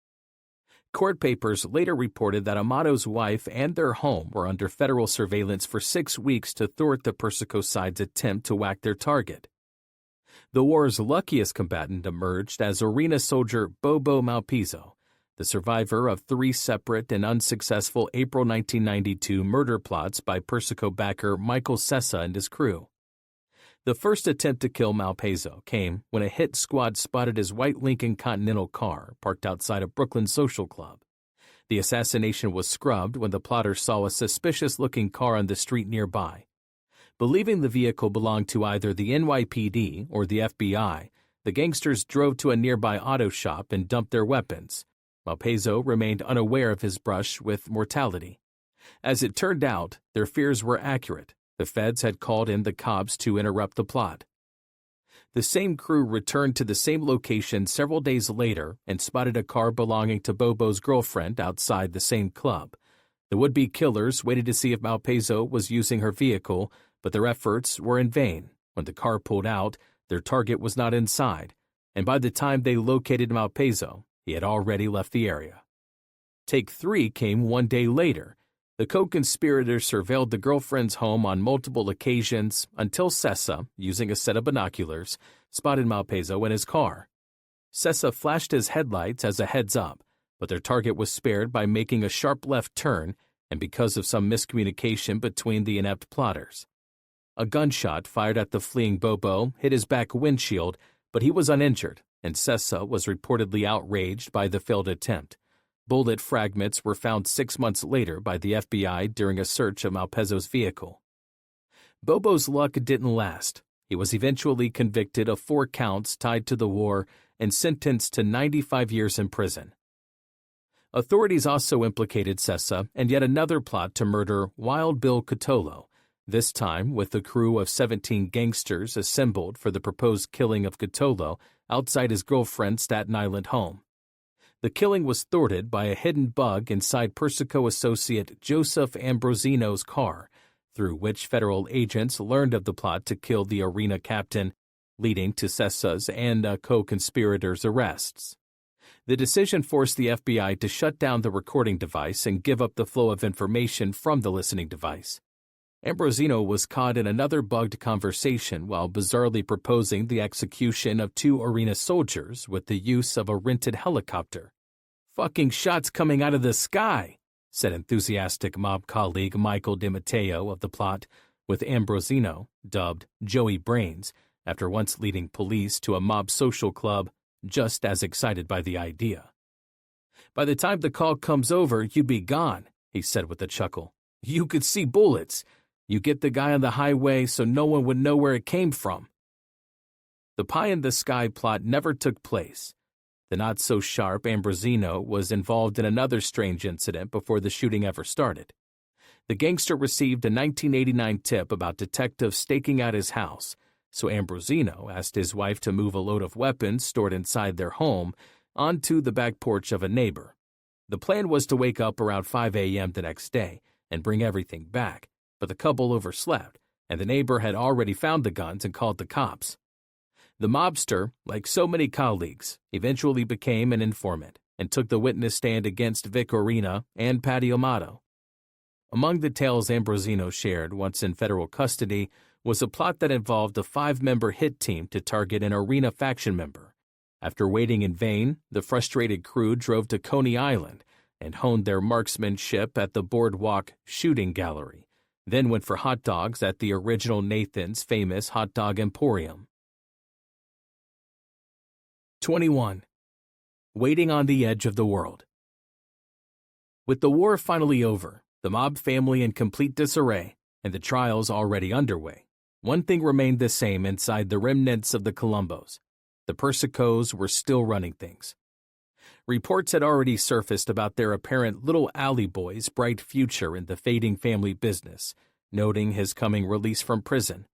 Court papers later reported that Amato's wife and their home were under federal surveillance for 6 weeks to thwart the Persico side's attempt to whack their target. The war's luckiest combatant emerged as Orena soldier Bobo Malpezzo, the survivor of 3 separate and unsuccessful April 1992 murder plots by Persico backer Michael Sessa and his crew. The first attempt to kill Malpezzo came when a hit squad spotted his white Lincoln Continental car parked outside a Brooklyn social club. The assassination was scrubbed when the plotters saw a suspicious-looking car on the street nearby. Believing the vehicle belonged to either the NYPD or the FBI, the gangsters drove to a nearby auto shop and dumped their weapons. Malpezzo remained unaware of his brush with mortality. As it turned out, their fears were accurate. The feds had called in the cops to interrupt the plot. The same crew returned to the same location several days later and spotted a car belonging to Bobo's girlfriend outside the same club. The would-be killers waited to see if Malpezzo was using her vehicle, but their efforts were in vain. When the car pulled out, their target was not inside, and by the time they located Malpezzo, he had already left the area. Take 3 came 1 day later. The co-conspirators surveilled the girlfriend's home on multiple occasions until Sessa, using a set of binoculars, spotted Malpezzo in his car. Sessa flashed his headlights as a heads-up, but their target was spared by making a sharp left turn and because of some miscommunication between the inept plotters. A gunshot fired at the fleeing Bobo hit his back windshield, but he was uninjured, and Sessa was reportedly outraged by the failed attempt. Bullet fragments were found 6 months later by the FBI during a search of Malpezzo's vehicle. Bobo's luck didn't last. He was eventually convicted of 4 counts tied to the war and sentenced to 95 years in prison. Authorities also implicated Sessa in yet another plot to murder Wild Bill Cotolo, this time with a crew of 17 gangsters assembled for the proposed killing of Cotolo outside his girlfriend's Staten Island home. The killing was thwarted by a hidden bug inside Persico associate Joseph Ambrosino's car, through which federal agents learned of the plot to kill the Orena captain, leading to Sessa's and co-conspirators' arrests. The decision forced the FBI to shut down the recording device and give up the flow of information from the listening device. Ambrosino was caught in another bugged conversation while bizarrely proposing the execution of 2 Orena soldiers with the use of a rented helicopter. "Fucking shots coming out of the sky," said enthusiastic mob colleague Michael DiMatteo of the plot, with Ambrosino, dubbed Joey Brains, after once leading police to a mob social club, just as excited by the idea. "By the time the call comes over, you'd be gone," he said with a chuckle. "You could see bullets. You get the guy on the highway so no one would know where it came from." The pie-in-the-sky plot never took place. The not-so-sharp Ambrosino was involved in another strange incident before the shooting ever started. The gangster received a 1989 tip about detectives staking out his house, so Ambrosino asked his wife to move a load of weapons stored inside their home onto the back porch of a neighbor. The plan was to wake up around 5 a.m. the next day and bring everything back, but the couple overslept, and the neighbor had already found the guns and called the cops. The mobster, like so many colleagues, eventually became an informant and took the witness stand against Vic Orena and Patty Amato. Among the tales Ambrosino shared once in federal custody was a plot that involved a 5-member hit team to target an Orena faction member. After waiting in vain, the frustrated crew drove to Coney Island and honed their marksmanship at the Boardwalk Shooting Gallery, then went for hot dogs at the original Nathan's famous hot dog emporium. 21. Waiting on the edge of the world. With the war finally over, the mob family in complete disarray, and the trials already underway, one thing remained the same inside the remnants of the Colombos. The Persicos were still running things. Reports had already surfaced about their apparent little alley boy's bright future in the fading family business, noting his coming release from prison.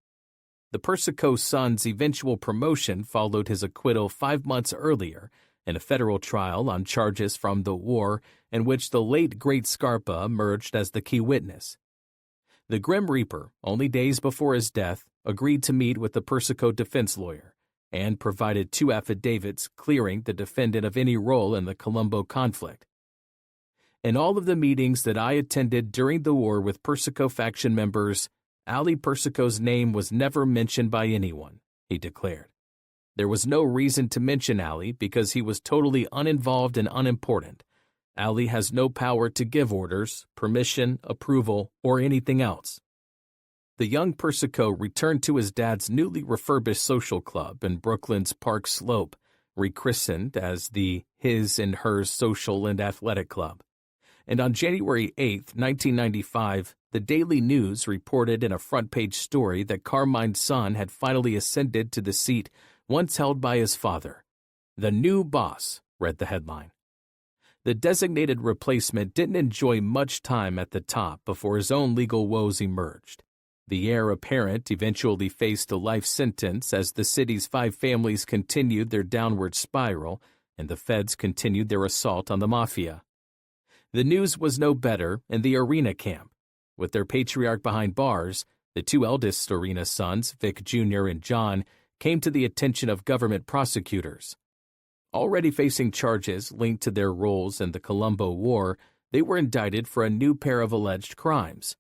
The Persico son's eventual promotion followed his acquittal 5 months earlier in a federal trial on charges from the war in which the late Great Scarpa emerged as the key witness. The Grim Reaper, only days before his death, agreed to meet with the Persico defense lawyer and provided 2 affidavits clearing the defendant of any role in the Colombo conflict. In all of the meetings that I attended during the war with Persico faction members, Ali Persico's name was never mentioned by anyone, he declared. There was no reason to mention Ali because he was totally uninvolved and unimportant. Ali has no power to give orders, permission, approval, or anything else. The young Persico returned to his dad's newly refurbished social club in Brooklyn's Park Slope, rechristened as the His and Hers Social and Athletic Club. And on January 8, 1995, the Daily News reported in a front-page story that Carmine's son had finally ascended to the seat once held by his father. "The new boss," read the headline. The designated replacement didn't enjoy much time at the top before his own legal woes emerged. The heir apparent eventually faced a life sentence as the city's 5 families continued their downward spiral and the feds continued their assault on the mafia. The news was no better in the Orena camp. With their patriarch behind bars, the 2 eldest Orena sons, Vic Jr. and John, came to the attention of government prosecutors. Already facing charges linked to their roles in the Colombo War, they were indicted for a new pair of alleged crimes.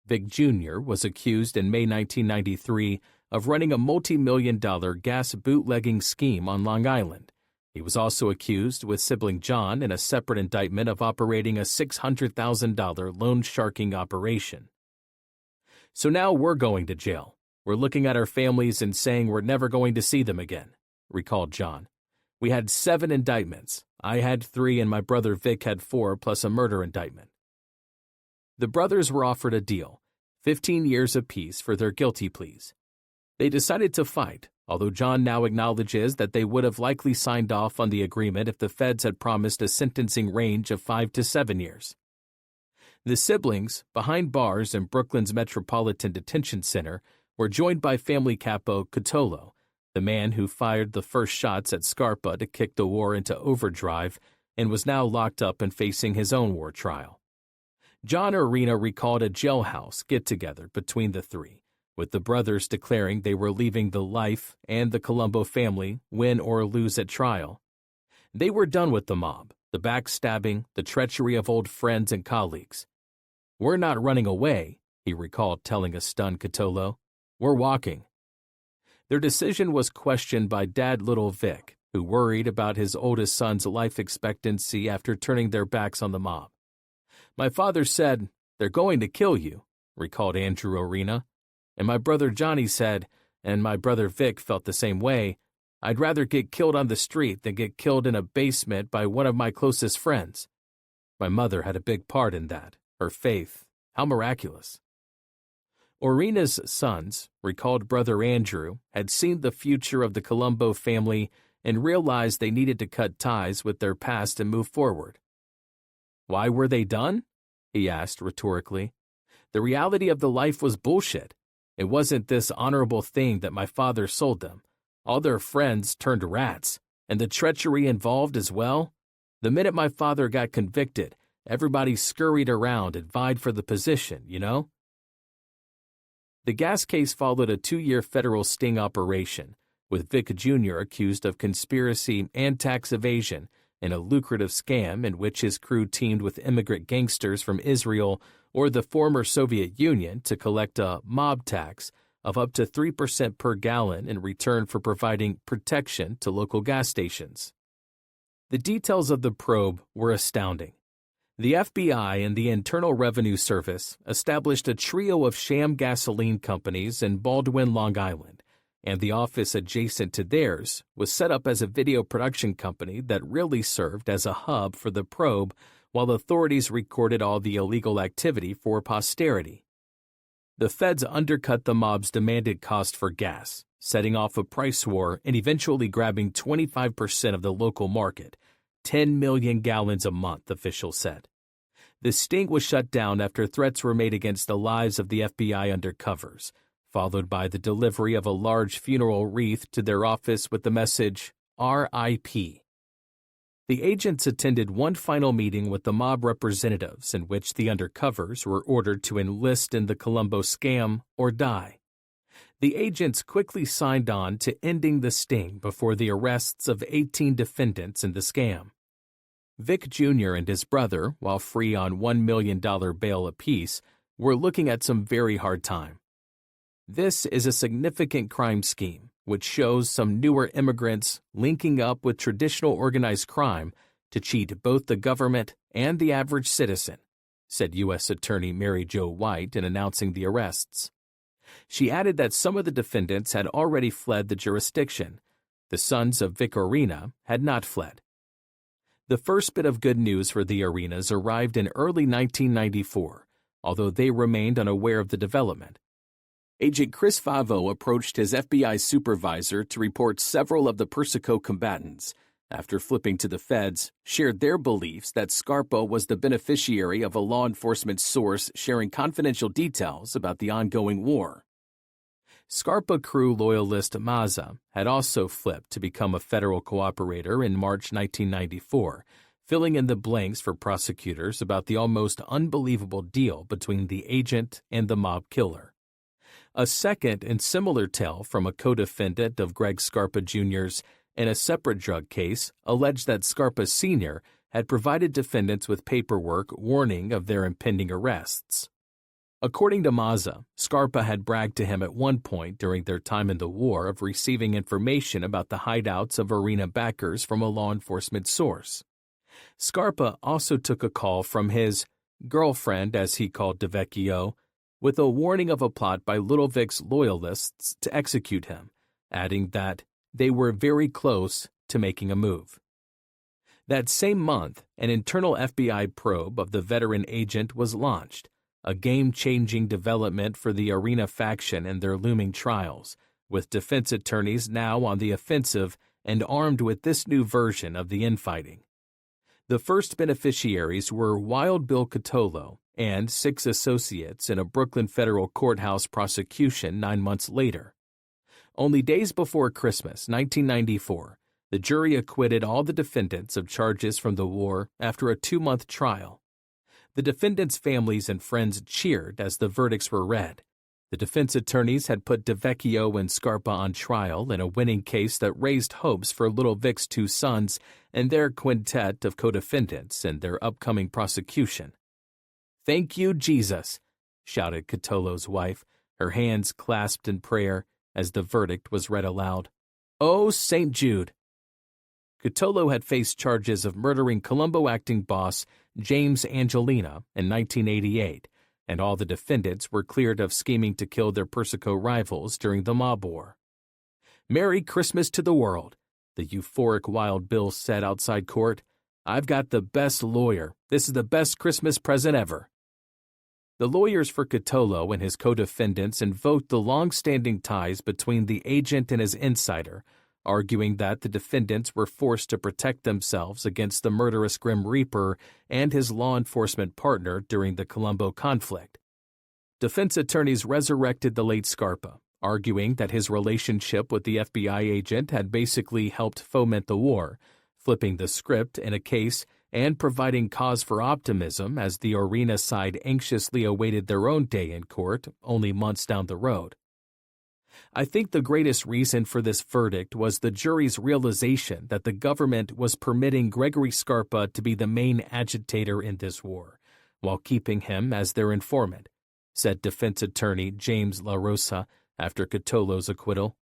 Vic Jr. was accused in May 1993 of running a multi-million-dollar gas bootlegging scheme on Long Island. He was also accused, with sibling John, in a separate indictment of operating a $600,000 loan sharking operation. "So now we're going to jail. We're looking at our families and saying we're never going to see them again," recalled John. "We had 7 indictments. I had 3 and my brother Vic had 4 plus a murder indictment." The brothers were offered a deal, 15 years apiece for their guilty pleas. They decided to fight, although John now acknowledges that they would have likely signed off on the agreement if the feds had promised a sentencing range of 5 to 7 years. The siblings, behind bars in Brooklyn's Metropolitan Detention Center, were joined by family capo Cotolo, the man who fired the first shots at Scarpa to kick the war into overdrive and was now locked up and facing his own war trial. John Orena recalled a jailhouse get-together between the 3, with the brothers declaring they were leaving the life and the Colombo family, win or lose at trial. They were done with the mob, the backstabbing, the treachery of old friends and colleagues. "We're not running away," he recalled telling a stunned Cotolo. "We're walking." Their decision was questioned by Dad Little Vic, who worried about his oldest son's life expectancy after turning their backs on the mob. "My father said, 'They're going to kill you,'" recalled Andrew Orena. "And my brother Johnny said, and my brother Vic felt the same way, 'I'd rather get killed on the street than get killed in a basement by one of my closest friends.' My mother had a big part in that, her faith. How miraculous." Orena's sons, recalled brother Andrew, had seen the future of the Colombo family and realized they needed to cut ties with their past and move forward. "Why were they done?" he asked rhetorically. "The reality of the life was bullshit. It wasn't this honorable thing that my father sold them. All their friends turned rats, and the treachery involved as well. The minute my father got convicted, everybody scurried around and vied for the position, you know?" The gas case followed a 2-year federal sting operation, with Vic Jr. accused of conspiracy and tax evasion in a lucrative scam in which his crew teamed with immigrant gangsters from Israel or the former Soviet Union to collect a mob tax of up to 3% per gallon in return for providing protection to local gas stations. The details of the probe were astounding. The FBI and the Internal Revenue Service established a trio of sham gasoline companies in Baldwin, Long Island, and the office adjacent to theirs was set up as a video production company that really served as a hub for the probe while authorities recorded all the illegal activity for posterity. The feds undercut the mob's demanded cost for gas, setting off a price war and eventually grabbing 25% of the local market, 10 million gallons a month, officials said. The sting was shut down after threats were made against the lives of the FBI undercovers, followed by the delivery of a large funeral wreath to their office with the message, R.I.P. The agents attended one final meeting with the mob representatives in which the undercovers were ordered to enlist in the Colombo scam or die. The agents quickly signed on to ending the sting before the arrests of 18 defendants in the scam. Vic Jr. and his brother, while free on $1 million bail apiece, were looking at some very hard time. This is a significant crime scheme, which shows some newer immigrants linking up with traditional organized crime to cheat both the government and the average citizen, said U.S. Attorney Mary Jo White in announcing the arrests. She added that some of the defendants had already fled the jurisdiction. The sons of Vic Orena had not fled. The first bit of good news for the Orenas arrived in early 1994, although they remained unaware of the development. Agent Chris Favo approached his FBI supervisor to report several of the Persico combatants. After flipping to the feds, shared their beliefs that Scarpa was the beneficiary of a law enforcement source sharing confidential details about the ongoing war. Scarpa crew loyalist Mazza had also flipped to become a federal cooperator in March 1994, filling in the blanks for prosecutors about the almost unbelievable deal between the agent and the mob killer. A second and similar tale from a co-defendant of Greg Scarpa Jr.'s in a separate drug case alleged that Scarpa Sr. had provided defendants with paperwork warning of their impending arrests. According to Mazza, Scarpa had bragged to him at one point during their time in the war of receiving information about the hideouts of Orena backers from a law enforcement source. Scarpa also took a call from his girlfriend, as he called DeVecchio, with a warning of a plot by Little Vic's loyalists to execute him, adding that they were very close to making a move. That same month, an internal FBI probe of the veteran agent was launched, a game-changing development for the Orena faction and their looming trials, with defense attorneys now on the offensive and armed with this new version of the infighting. The first beneficiaries were Wild Bill Cotolo and 6 associates in a Brooklyn federal courthouse prosecution 9 months later. Only days before Christmas, 1994, the jury acquitted all the defendants of charges from the war after a 2-month trial. The defendants' families and friends cheered as the verdicts were read. The defense attorneys had put DeVecchio and Scarpa on trial in a winning case that raised hopes for Little Vic's 2 sons and their quintet of co-defendants in their upcoming prosecution. "Thank you, Jesus," shouted Cotolo's wife, her hands clasped in prayer as the verdict was read aloud. "Oh, St. Jude." Cotolo had faced charges of murdering Colombo acting boss James Angelina in 1988, and all the defendants were cleared of scheming to kill their Persico rivals during the mob war. "Merry Christmas to the world," the euphoric Wild Bill said outside court. "I've got the best lawyer. This is the best Christmas present ever." The lawyers for Cotolo and his co-defendants invoked the long-standing ties between the agent and his insider, arguing that the defendants were forced to protect themselves against the murderous Grim Reaper and his law enforcement partner during the Colombo conflict. Defense attorneys resurrected the late Scarpa, arguing that his relationship with the FBI agent had basically helped foment the war, flipping the script in a case and providing cause for optimism as the Orena side anxiously awaited their own day in court only months down the road. I think the greatest reason for this verdict was the jury's realization that the government was permitting Gregory Scarpa to be the main agitator in this war, while keeping him as their informant, said defense attorney James La Rosa after Catolo's acquittal.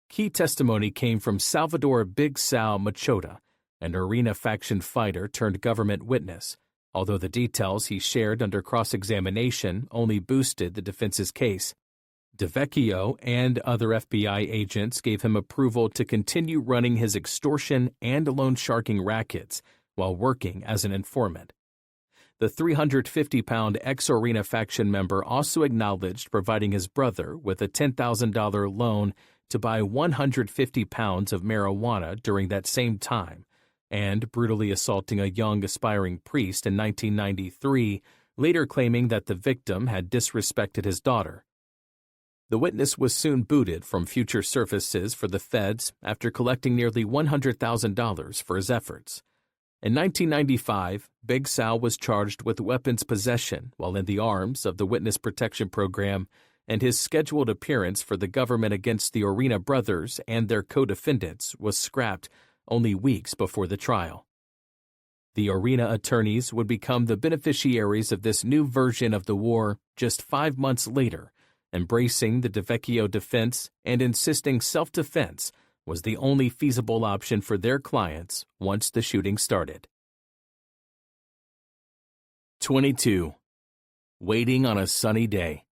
Key testimony came from Salvador Big Sal Machota, an Orena faction fighter turned government witness, although the details he shared under cross-examination only boosted the defense's case. DeVecchio and other FBI agents gave him approval to continue running his extortion and loan-sharking rackets while working as an informant. The 350-pound ex-Orena faction member also acknowledged providing his brother with a $10,000 loan to buy 150 pounds of marijuana during that same time, and brutally assaulting a young aspiring priest in 1993, later claiming that the victim had disrespected his daughter. The witness was soon booted from future services for the feds after collecting nearly $100,000 for his efforts. In 1995, Big Sal was charged with weapons possession while in the arms of the Witness Protection Program, and his scheduled appearance for the government against the Orena brothers and their co-defendants was scrapped only weeks before the trial. The Orena attorneys would become the beneficiaries of this new version of the war just 5 months later, embracing the DeVecchio defense and insisting self-defense was the only feasible option for their clients once the shooting started. 22. Waiting on a sunny day.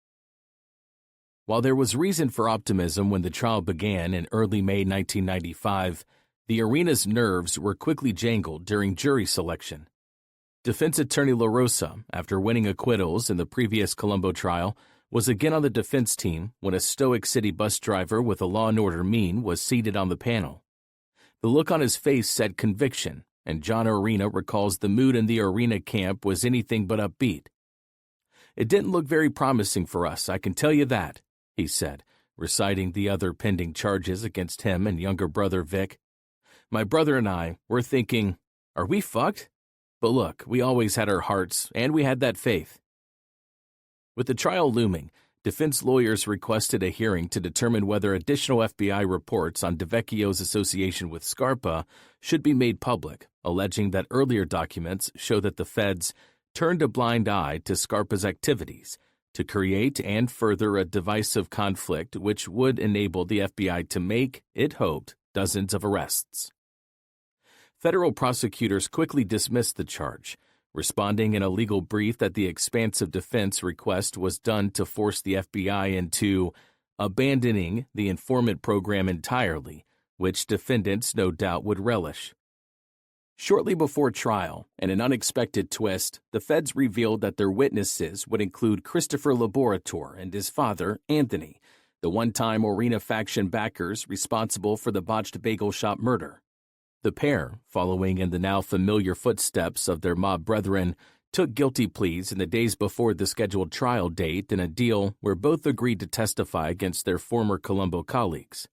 While there was reason for optimism when the trial began in early May 1995, the Orena's nerves were quickly jangled during jury selection. Defense attorney La Rosa, after winning acquittals in the previous Colombo trial, was again on the defense team when a stoic city bus driver with a law and order mien was seated on the panel. The look on his face said conviction, and John Orena recalls the mood in the Orena camp was anything but upbeat. "It didn't look very promising for us, I can tell you that," he said, reciting the other pending charges against him and younger brother Vic. "My brother and I were thinking, are we fucked? But look, we always had our hearts, and we had that faith." With the trial looming, defense lawyers requested a hearing to determine whether additional FBI reports on DeVecchio's association with Scarpa should be made public, alleging that earlier documents show that the feds turned a blind eye to Scarpa's activities to create and further a divisive conflict which would enable the FBI to make, it hoped, dozens of arrests. Federal prosecutors quickly dismissed the charge, responding in a legal brief that the expansive defense request was done to force the FBI into abandoning the informant program entirely, which defendants no doubt would relish. Shortly before trial, in an unexpected twist, the feds revealed that their witnesses would include Christopher Laborator and his father, Anthony, the one-time Orena faction backers responsible for the botched bagel shop murder. The pair, following in the now familiar footsteps of their mob brethren, took guilty pleas in the days before the scheduled trial date in a deal where both agreed to testify against their former Colombo colleagues.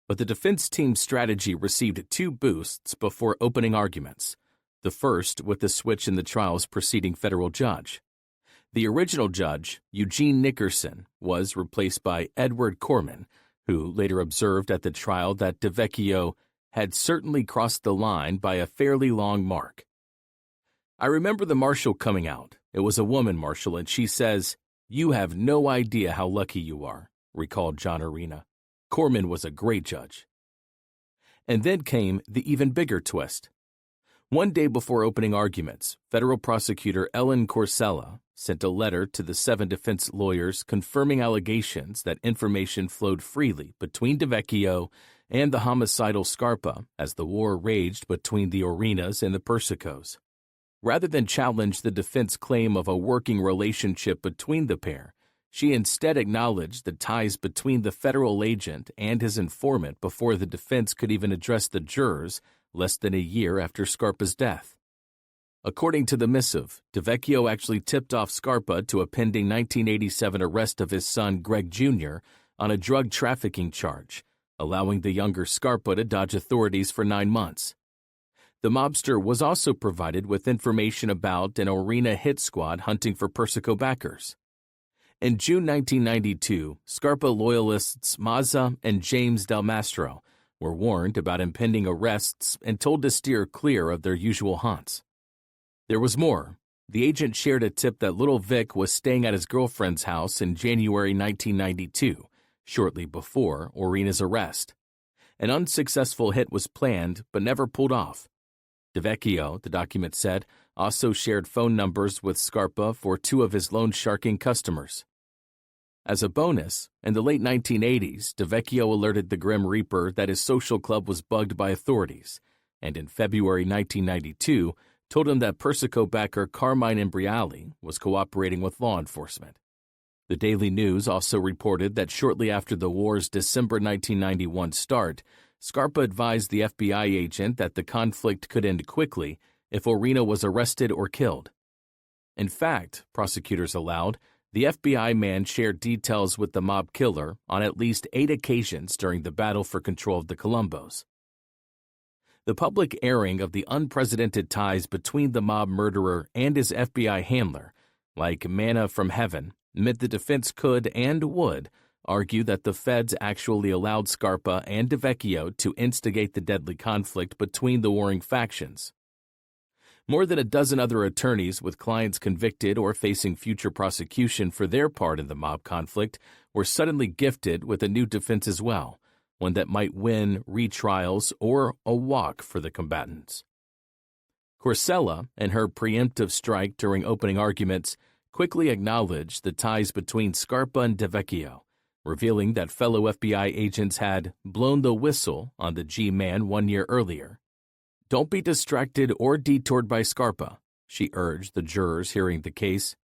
But the defense team's strategy received 2 boosts before opening arguments, the first with the switch in the trial's preceding federal judge. The original judge, Eugene Nickerson, was replaced by Edward Corman, who later observed at the trial that DeVecchio had certainly crossed the line by a fairly long mark. "I remember the marshal coming out. It was a woman marshal, and she says, 'You have no idea how lucky you are,'" recalled John Orena. Corman was a great judge. And then came the even bigger twist. One day before opening arguments, federal prosecutor Ellen Corsella sent a letter to the 7 defense lawyers confirming allegations that information flowed freely between DeVecchio and the homicidal Scarpa as the war raged between the Orenas and the Persicos. Rather than challenge the defense claim of a working relationship between the pair, she instead acknowledged the ties between the federal agent and his informant before the defense could even address the jurors less than a year after Scarpa's death. According to the missive, DeVecchio actually tipped off Scarpa to a pending 1987 arrest of his son Greg Jr. on a drug trafficking charge, allowing the younger Scarpa to dodge authorities for 9 months. The mobster was also provided with information about an Orena hit squad hunting for Persico backers. In June 1992, Scarpa loyalists Mazza and James Del Mastro were warned about impending arrests and told to steer clear of their usual haunts. There was more. The agent shared a tip that Little Vic was staying at his girlfriend's house in January 1992, shortly before Orena's arrest. An unsuccessful hit was planned but never pulled off. DeVecchio, the document said, also shared phone numbers with Scarpa for two of his loan sharking customers. As a bonus, in the late 1980s, DeVecchio alerted the Grim Reaper that his social club was bugged by authorities, and in February 1992, told him that Persico backer Carmine Persico was cooperating with law enforcement. The Daily News also reported that shortly after the war's December 1991 start, Scarpa advised the FBI agent that the conflict could end quickly if Orena was arrested or killed. In fact, prosecutors allowed, the FBI man shared details with the mob killer on at least 8 occasions during the battle for control of the Colombos. The public airing of the unprecedented ties between the mob murderer and his FBI handler, like manna from heaven, meant the defense could and would argue that the feds actually allowed Scarpa and DeVecchio to instigate the deadly conflict between the warring factions. More than a dozen other attorneys with clients convicted or facing future prosecution for their part in the mob conflict were suddenly gifted with a new defense as well, one that might win retrials or a walk for the combatants. Corsella, in her preemptive strike during opening arguments, quickly acknowledged the ties between Scarpa and DeVecchio, revealing that fellow FBI agents had blown the whistle on the G-Man 1 year earlier. "Don't be distracted or detoured by Scarpa," she urged the jurors hearing the case.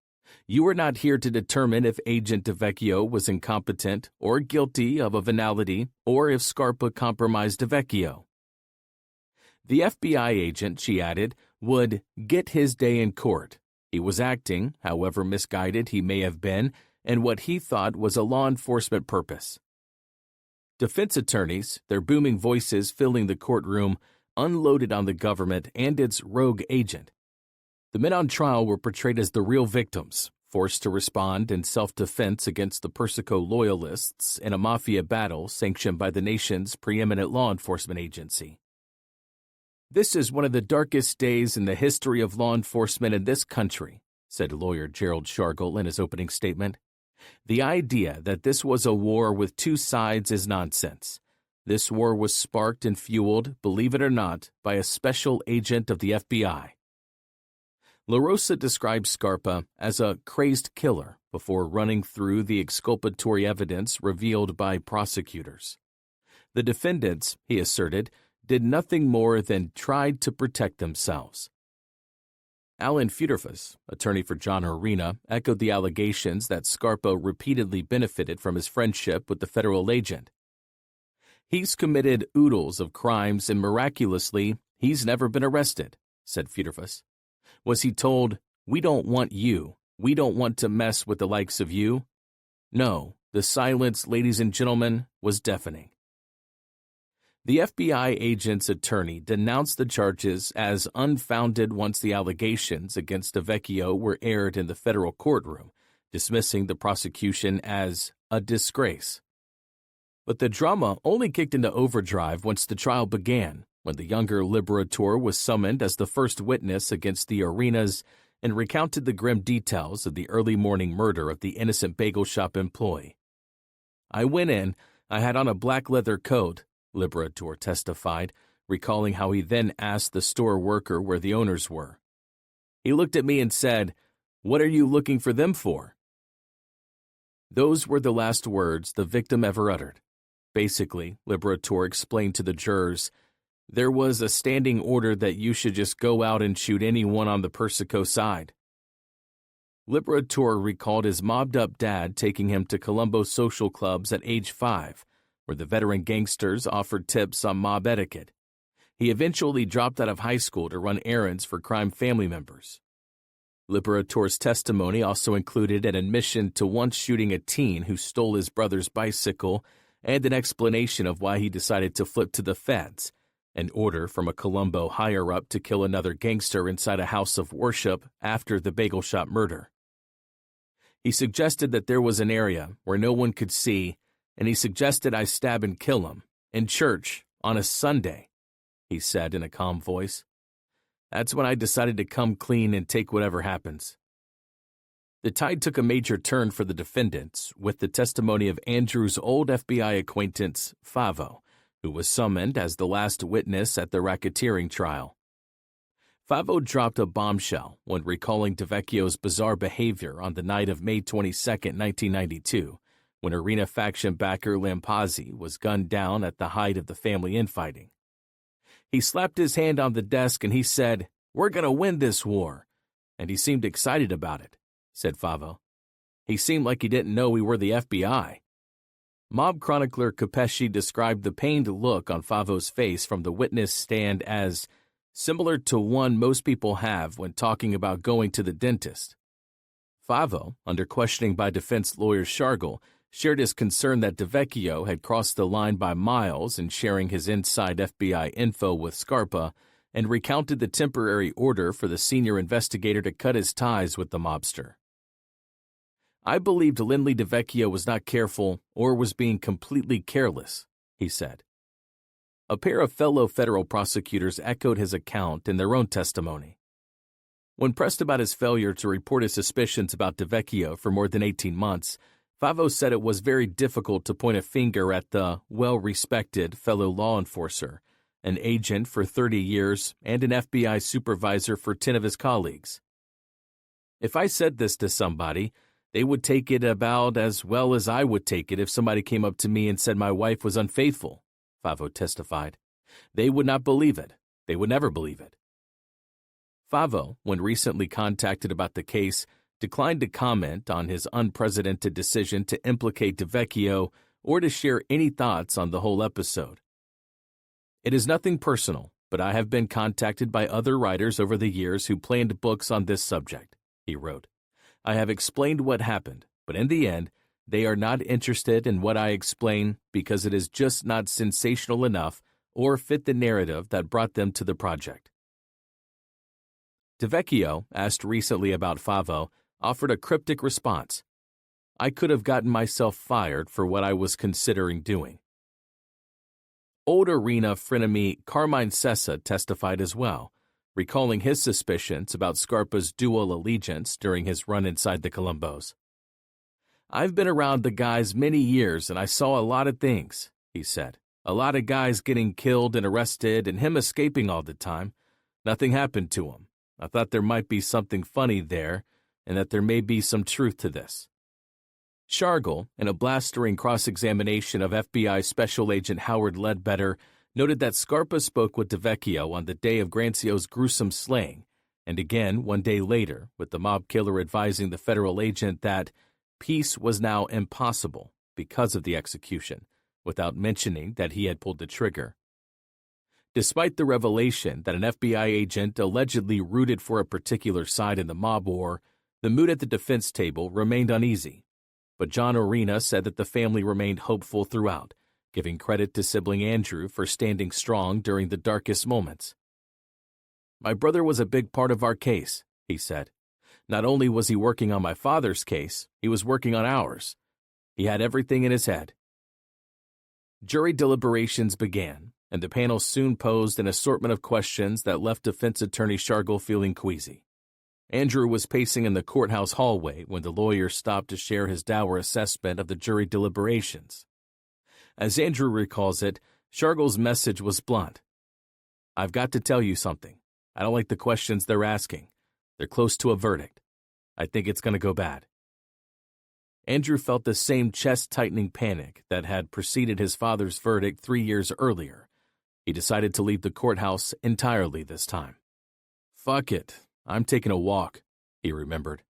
"You are not here to determine if Agent DeVecchio was incompetent or guilty of a venality or if Scarpa compromised DeVecchio." The FBI agent, she added, would get his day in court. He was acting, however misguided he may have been, in what he thought was a law enforcement purpose. Defense attorneys, their booming voices filling the courtroom, unloaded on the government and its rogue agent. The men on trial were portrayed as the real victims, forced to respond in self-defense against the Persico loyalists in a mafia battle sanctioned by the nation's preeminent law enforcement agency. "This is one of the darkest days in the history of law enforcement in this country," said lawyer Gerald Shargle in his opening statement. "The idea that this was a war with two sides is nonsense. This war was sparked and fueled, believe it or not, by a special agent of the FBI." La Rosa described Scarpa as a crazed killer before running through the exculpatory evidence revealed by prosecutors. The defendants, he asserted, did nothing more than tried to protect themselves. Alan Futerfas, attorney for John Orena, echoed the allegations that Scarpa repeatedly benefited from his friendship with the federal agent. "He's committed oodles of crimes and miraculously, he's never been arrested," said Futerfas. "Was he told, 'We don't want you, we don't want to mess with the likes of you'? No, the silence, ladies and gentlemen, was deafening." The FBI agent's attorney denounced the charges as unfounded once the allegations against DeVecchio were aired in the federal courtroom, dismissing the prosecution as a disgrace. But the drama only kicked into overdrive once the trial began, when the younger Liberator was summoned as the first witness against the Orenas and recounted the grim details of the early morning murder of the innocent bagel shop employee. "I went in, I had on a black leather coat," Liberator testified, recalling how he then asked the store worker where the owners were. "He looked at me and said, 'What are you looking for them for?'" Those were the last words the victim ever uttered. Basically, Liberator explained to the jurors, "There was a standing order that you should just go out and shoot anyone on the Persico side." Liberator recalled his mobbed-up dad taking him to Colombo social clubs at age 5, where the veteran gangsters offered tips on mob etiquette. He eventually dropped out of high school to run errands for crime family members. Liberator's testimony also included an admission to once shooting a teen who stole his brother's bicycle and an explanation of why he decided to flip to the feds, an order from a Colombo higher-up to kill another gangster inside a house of worship after the bagel shop murder. He suggested that there was an area where no one could see, and he suggested I stab and kill him, in church, on a Sunday, he said in a calm voice. That's when I decided to come clean and take whatever happens. The tide took a major turn for the defendants with the testimony of Andrew's old FBI acquaintance, Favo, who was summoned as the last witness at the racketeering trial. Favo dropped a bombshell when recalling DeVecchio's bizarre behavior on the night of May 22, 1992, when Orena faction backer Lampazzi was gunned down at the height of the family infighting. He slapped his hand on the desk and he said, "We're going to win this war," and he seemed excited about it, said Favo. He seemed like he didn't know we were the FBI. Mob chronicler Capesci described the pained look on Favo's face from the witness stand as similar to one most people have when talking about going to the dentist. Favo, under questioning by defense lawyer Shargel, shared his concern that DeVecchio had crossed the line by miles in sharing his inside FBI info with Scarpa and recounted the temporary order for the senior investigator to cut his ties with the mobster. I believed Lindley DeVecchio was not careful or was being completely careless, he said. A pair of fellow federal prosecutors echoed his account in their own testimony. When pressed about his failure to report his suspicions about DeVecchio for more than 18 months, Favo said it was very difficult to point a finger at the well-respected fellow law enforcer, an agent for 30 years and an FBI supervisor for 10 of his colleagues. If I said this to somebody, they would take it about as well as I would take it if somebody came up to me and said my wife was unfaithful, Favo testified. They would not believe it. They would never believe it. Favo, when recently contacted about the case, declined to comment on his unprecedented decision to implicate DeVecchio or to share any thoughts on the whole episode. It is nothing personal, but I have been contacted by other writers over the years who planned books on this subject, he wrote. I have explained what happened, but in the end, they are not interested in what I explain because it is just not sensational enough or fit the narrative that brought them to the project. DeVecchio, asked recently about Favo, offered a cryptic response. I could have gotten myself fired for what I was considering doing. Old Orena frenemy Carmine Persico testified as well, recalling his suspicions about Scarpa's dual allegiance during his run inside the Colombos. I've been around the guys many years and I saw a lot of things, he said. A lot of guys getting killed and arrested and him escaping all the time. Nothing happened to him. I thought there might be something funny there and that there may be some truth to this. Shargel, in a blastering cross-examination of FBI Special Agent Howard Ledbetter, noted that Scarpa spoke with DeVecchio on the day of Grancio's gruesome slaying, and again 1 day later, with the mob killer advising the federal agent that peace was now impossible because of the execution, without mentioning that he had pulled the trigger. Despite the revelation that an FBI agent allegedly rooted for a particular side in the mob war, the mood at the defense table remained uneasy. But John Orena said that the family remained hopeful throughout, giving credit to sibling Andrew for standing strong during the darkest moments. My brother was a big part of our case, he said. Not only was he working on my father's case, he was working on ours. He had everything in his head. Jury deliberations began, and the panel soon posed an assortment of questions that left defense attorney Shargel feeling queasy. Andrew was pacing in the courthouse hallway when the lawyer stopped to share his dour assessment of the jury deliberations. As Andrew recalls it, Shargel's message was blunt. I've got to tell you something. I don't like the questions they're asking. They're close to a verdict. I think it's going to go bad. Andrew felt the same chest-tightening panic that had preceded his father's verdict 3 years earlier. He decided to leave the courthouse entirely this time. Fuck it. I'm taking a walk, he remembered.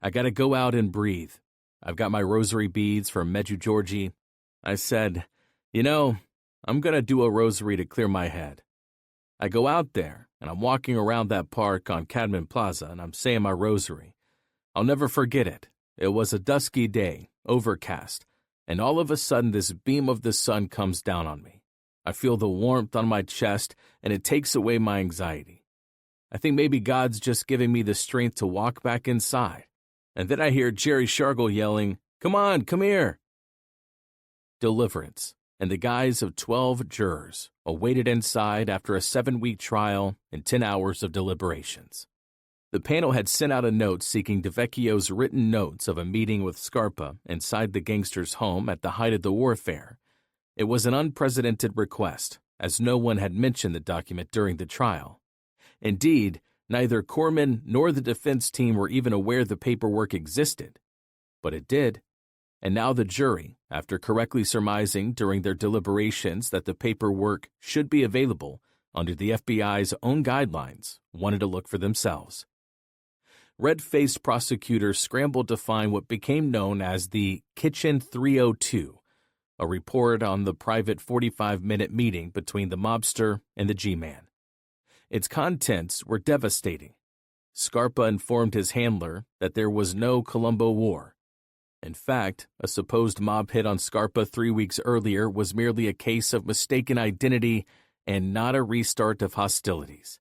I gotta go out and breathe. I've got my rosary beads from Medjugorje. I said, I'm gonna do a rosary to clear my head. I go out there, and I'm walking around that park on Cadman Plaza, and I'm saying my rosary. I'll never forget it. It was a dusky day, overcast, and all of a sudden this beam of the sun comes down on me. I feel the warmth on my chest, and it takes away my anxiety. I think maybe God's just giving me the strength to walk back inside. and then I hear Jerry Shargle yelling, "Come on, come here!" Deliverance, and the guise of 12 jurors awaited inside after a 7-week trial and 10 hours of deliberations. The panel had sent out a note seeking DeVecchio's written notes of a meeting with Scarpa inside the gangster's home at the height of the warfare. It was an unprecedented request, as no one had mentioned the document during the trial. Indeed, neither Corman nor the defense team were even aware the paperwork existed. But it did, and now the jury, after correctly surmising during their deliberations that the paperwork should be available under the FBI's own guidelines, wanted to look for themselves. Red-faced prosecutors scrambled to find what became known as the Kitchen 302, a report on the private 45-minute meeting between the mobster and the G-Man. Its contents were devastating. Scarpa informed his handler that there was no Colombo War. In fact, a supposed mob hit on Scarpa 3 weeks earlier was merely a case of mistaken identity and not a restart of hostilities.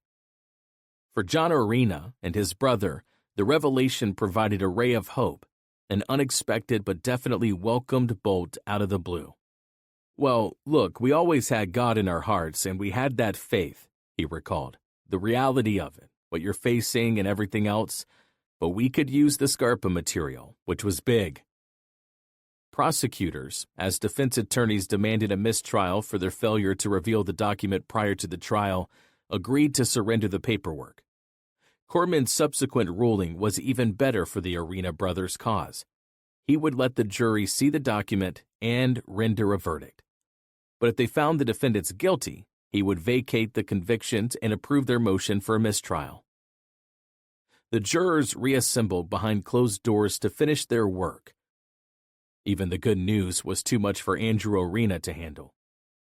For John Orena and his brother, the revelation provided a ray of hope, an unexpected but definitely welcomed bolt out of the blue. "Well, look, we always had God in our hearts, and we had that faith," he recalled. "The reality of it, what you're facing and everything else, but we could use the Scarpa material, which was big." Prosecutors, as defense attorneys demanded a mistrial for their failure to reveal the document prior to the trial, agreed to surrender the paperwork. Corman's subsequent ruling was even better for the Orena brothers' cause. He would let the jury see the document and render a verdict. But if they found the defendants guilty, he would vacate the convictions and approve their motion for a mistrial. The jurors reassembled behind closed doors to finish their work. Even the good news was too much for Andrew Orena to handle.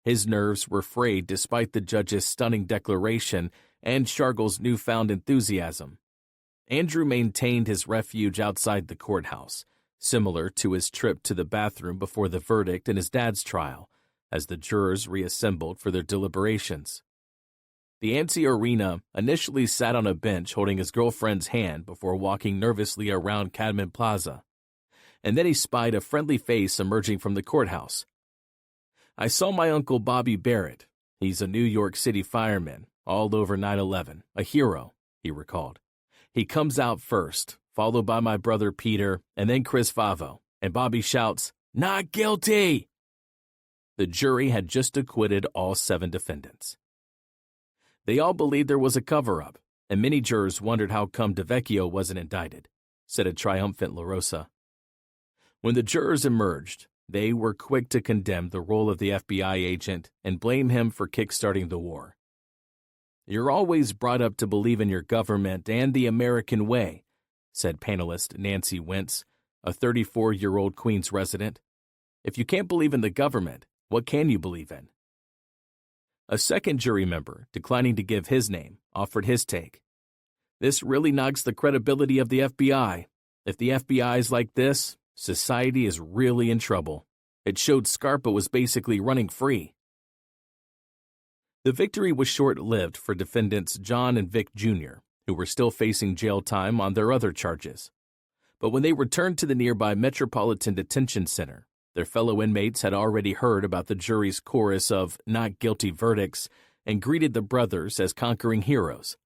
His nerves were frayed despite the judge's stunning declaration and Shargle's newfound enthusiasm. Andrew maintained his refuge outside the courthouse, similar to his trip to the bathroom before the verdict in his dad's trial, as the jurors reassembled for their deliberations. The antsy Orena initially sat on a bench holding his girlfriend's hand before walking nervously around Cadman Plaza, and then he spied a friendly face emerging from the courthouse. "I saw my Uncle Bobby Barrett. He's a New York City fireman, all over 9/11, a hero," he recalled. "He comes out first, followed by my brother Peter, and then Chris Favo, and Bobby shouts, 'Not guilty!'" The jury had just acquitted all 7 defendants. "They all believed there was a cover-up, and many jurors wondered how come DeVecchio wasn't indicted," said a triumphant La Rosa. When the jurors emerged, they were quick to condemn the role of the FBI agent and blame him for kickstarting the war. "You're always brought up to believe in your government and the American way," said panelist Nancy Wentz, a 34-year-old Queens resident. "If you can't believe in the government, what can you believe in?" A second jury member, declining to give his name, offered his take. "This really knocks the credibility of the FBI. If the FBI is like this, society is really in trouble. It showed Scarpa was basically running free." The victory was short-lived for defendants John and Vic Jr., who were still facing jail time on their other charges. But when they returned to the nearby Metropolitan Detention Center, their fellow inmates had already heard about the jury's chorus of not guilty verdicts and greeted the brothers as conquering heroes.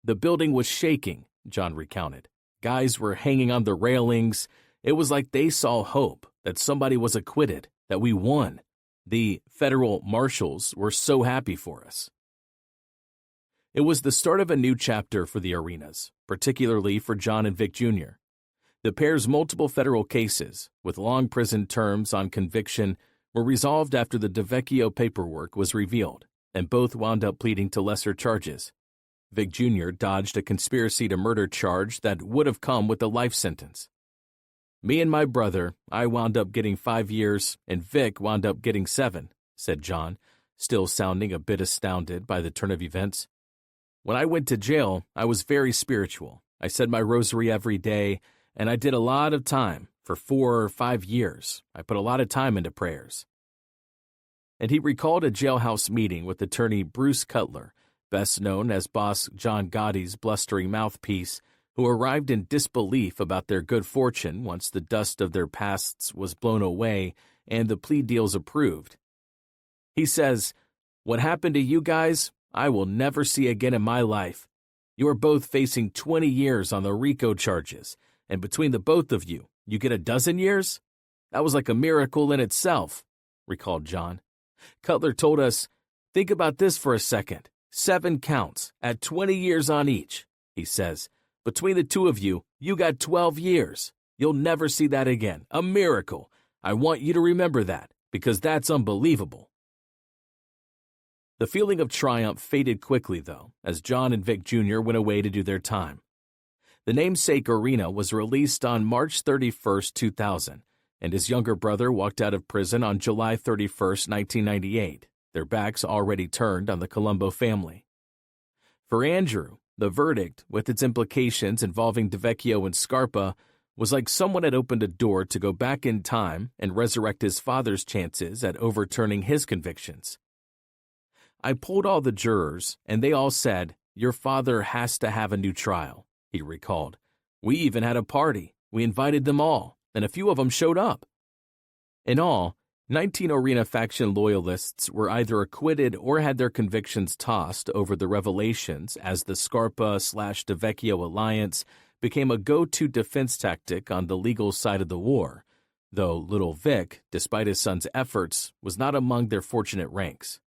"The building was shaking," John recounted. "Guys were hanging on the railings. It was like they saw hope, that somebody was acquitted, that we won. The federal marshals were so happy for us." It was the start of a new chapter for the Orenas, particularly for John and Vic Jr. The pair's multiple federal cases, with long prison terms on conviction, were resolved after the DeVecchio paperwork was revealed, and both wound up pleading to lesser charges. Vic Jr. dodged a conspiracy to murder charge that would have come with a life sentence. "Me and my brother, I wound up getting 5 years, and Vic wound up getting 7, said John, still sounding a bit astounded by the turn of events. "When I went to jail, I was very spiritual. I said my rosary every day, and I did a lot of time. For 4 or 5 years, I put a lot of time into prayers." And he recalled a jailhouse meeting with attorney Bruce Cutler, best known as boss John Gotti's blustering mouthpiece, who arrived in disbelief about their good fortune once the dust of their pasts was blown away and the plea deals approved. He says, "What happened to you guys, I will never see again in my life. You are both facing 20 years on the RICO charges, and between the both of you, you get a dozen years? That was like a miracle in itself," recalled John. Cutler told us, "Think about this for a second. 7 counts at 20 years on each," he says. "Between the two of you, you got 12 years. You'll never see that again. A miracle. I want you to remember that, because that's unbelievable." The feeling of triumph faded quickly, though, as John and Vic Jr. went away to do their time. The namesake Orena was released on March 31, 2000, and his younger brother walked out of prison on July 31, 1998, their backs already turned on the Colombo family. For Andrew, the verdict, with its implications involving DeVecchio and Scarpa, was like someone had opened a door to go back in time and resurrect his father's chances at overturning his convictions. "I polled all the jurors, and they all said, 'Your father has to have a new trial,'" he recalled. "We even had a party. We invited them all, and a few of them showed up." In all, 19 Orena faction loyalists were either acquitted or had their convictions tossed over the revelations as the Scarpa/DeVecchio alliance became a go-to defense tactic on the legal side of the war, though little Vic, despite his son's efforts, was not among their fortunate ranks.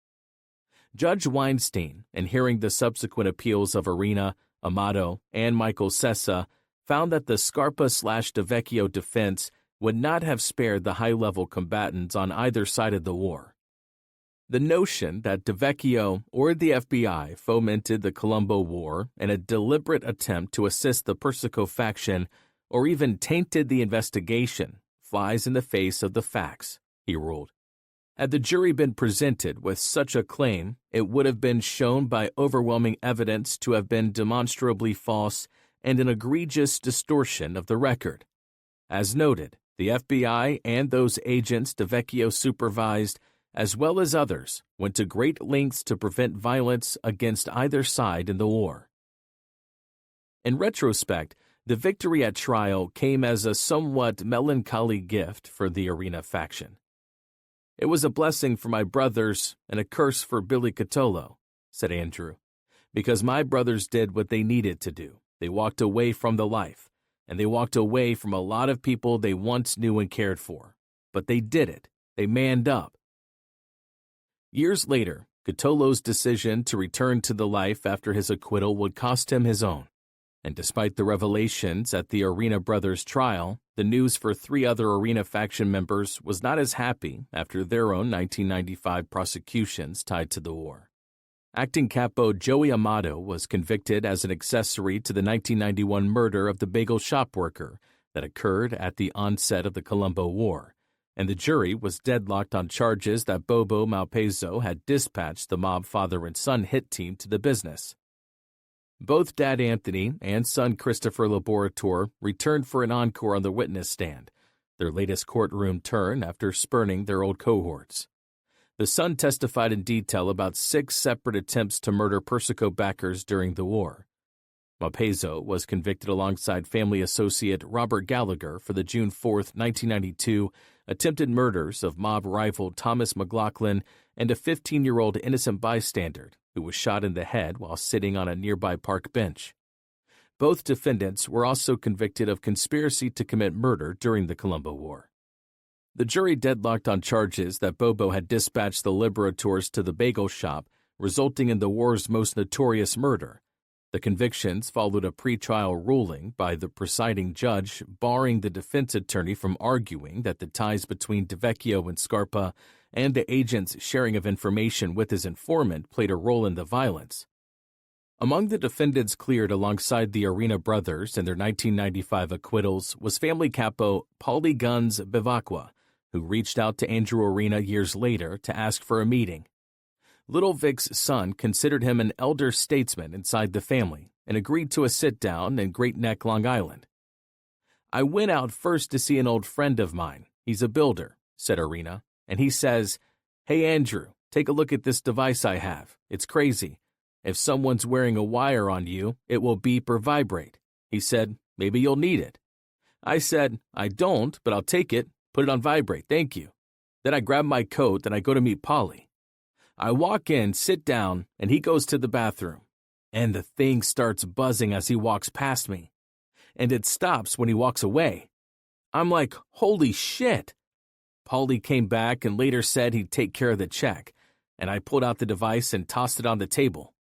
Judge Weinstein, in hearing the subsequent appeals of Orena, Amato, and Michael Sessa, found that the Scarpa/DeVecchio defense would not have spared the high-level combatants on either side of the war. The notion that DeVecchio or the FBI fomented the Colombo War in a deliberate attempt to assist the Persico faction or even tainted the investigation flies in the face of the facts, he ruled. Had the jury been presented with such a claim, it would have been shown by overwhelming evidence to have been demonstrably false and an egregious distortion of the record. As noted, the FBI and those agents DeVecchio supervised, as well as others, went to great lengths to prevent violence against either side in the war. In retrospect, the victory at trial came as a somewhat melancholy gift for the Orena faction. "It was a blessing for my brothers and a curse for Billy Catolo," said Andrew, "because my brothers did what they needed to do. They walked away from the life, and they walked away from a lot of people they once knew and cared for. But they did it. They manned up." Years later, Catolo's decision to return to the life after his acquittal would cost him his own. And despite the revelations at the Orena brothers' trial, the news for 3 other Orena faction members was not as happy after their own 1995 prosecutions tied to the war. Acting Capo Joey Amato was convicted as an accessory to the 1991 murder of the bagel shop worker that occurred at the onset of the Colombo War, and the jury was deadlocked on charges that Bobo Malpezzo had dispatched the mob father and son hit team to the business. Both Dad Anthony and son Christopher Laborator returned for an encore on the witness stand, their latest courtroom turn after spurning their old cohorts. The son testified in detail about 6 separate attempts to murder Persico backers during the war. Malpezzo was convicted alongside family associate Robert Gallagher for the June 4, 1992, attempted murders of mob rival Thomas McLaughlin and a 15-year-old innocent bystander who was shot in the head while sitting on a nearby park bench. Both defendants were also convicted of conspiracy to commit murder during the Colombo War. The jury deadlocked on charges that Bobo had dispatched the Liberators to the bagel shop, resulting in the war's most notorious murder. The convictions followed a pretrial ruling by the presiding judge barring the defense attorney from arguing that the ties between DeVecchio and Scarpa and the agent's sharing of information with his informant played a role in the violence. Among the defendants cleared alongside the Orena brothers in their 1995 acquittals was family capo Paulie Guns Bivacqua, who reached out to Andrew Orena years later to ask for a meeting. Little Vic's son considered him an elder statesman inside the family and agreed to a sit-down in Great Neck, Long Island. "I went out first to see an old friend of mine. He's a builder," said Orena, "and he says, 'Hey, Andrew, take a look at this device I have. It's crazy. If someone's wearing a wire on you, it will beep or vibrate. He said, "Maybe you'll need it." I said, "I don't, but I'll take it. Put it on vibrate, thank you." Then I grab my coat and I go to meet Polly. I walk in, sit down, and he goes to the bathroom. And the thing starts buzzing as he walks past me. And it stops when he walks away. I'm like, holy shit. Polly came back and later said he'd take care of the check, and I pulled out the device and tossed it on the table.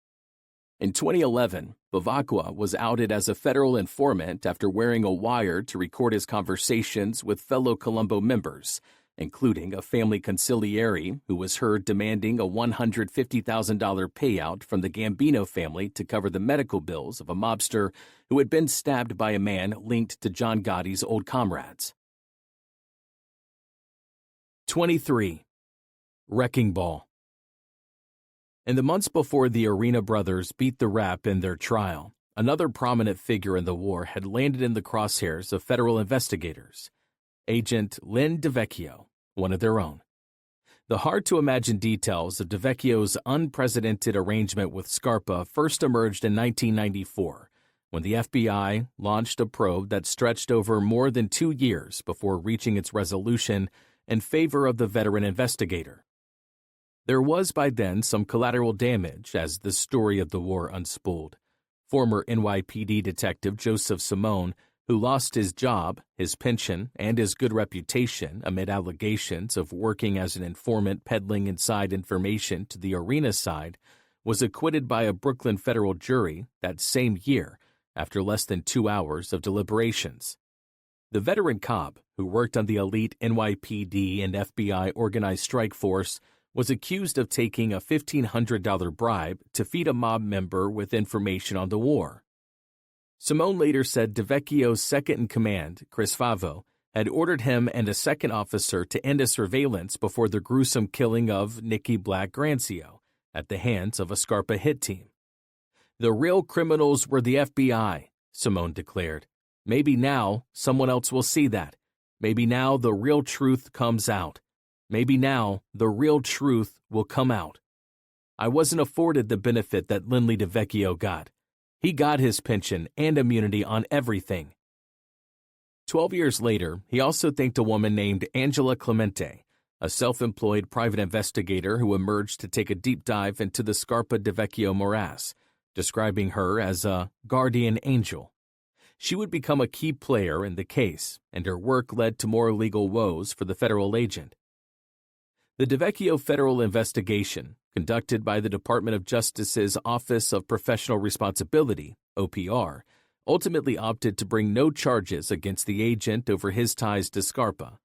In 2011, Bavacqua was outed as a federal informant after wearing a wire to record his conversations with fellow Colombo members, including a family consigliere who was heard demanding a $150,000 payout from the Gambino family to cover the medical bills of a mobster who had been stabbed by a man linked to John Gotti's old comrades. 23. Wrecking Ball. In the months before the Orena brothers beat the rap in their trial, another prominent figure in the war had landed in the crosshairs of federal investigators, Agent Lynn DeVecchio, one of their own. The hard-to-imagine details of DeVecchio's unprecedented arrangement with Scarpa first emerged in 1994, when the FBI launched a probe that stretched over more than 2 years before reaching its resolution in favor of the veteran investigator. There was by then some collateral damage as the story of the war unspooled. Former NYPD detective Joseph Simone, who lost his job, his pension, and his good reputation amid allegations of working as an informant peddling inside information to the Orena side, was acquitted by a Brooklyn federal jury that same year after less than 2 hours of deliberations. The veteran cop, who worked on the elite NYPD and FBI organized strike force, was accused of taking a $1,500 bribe to feed a mob member with information on the war. Simone later said DeVecchio's second-in-command, Chris Favo, had ordered him and a second officer to end a surveillance before the gruesome killing of Nicky Black Grancio at the hands of a Scarpa hit team. "The real criminals were the FBI," Simone declared. "Maybe now someone else will see that. Maybe now the real truth comes out. Maybe now the real truth will come out." I wasn't afforded the benefit that Lindley DeVecchio got. He got his pension and immunity on everything. 12 years later, he also thanked a woman named Angela Clemente, a self-employed private investigator who emerged to take a deep dive into the Scarpa-DeVecchio morass, describing her as a guardian angel. She would become a key player in the case, and her work led to more legal woes for the federal agent. The DeVecchio federal investigation, conducted by the Department of Justice's Office of Professional Responsibility, OPR, ultimately opted to bring no charges against the agent over his ties to Scarpa.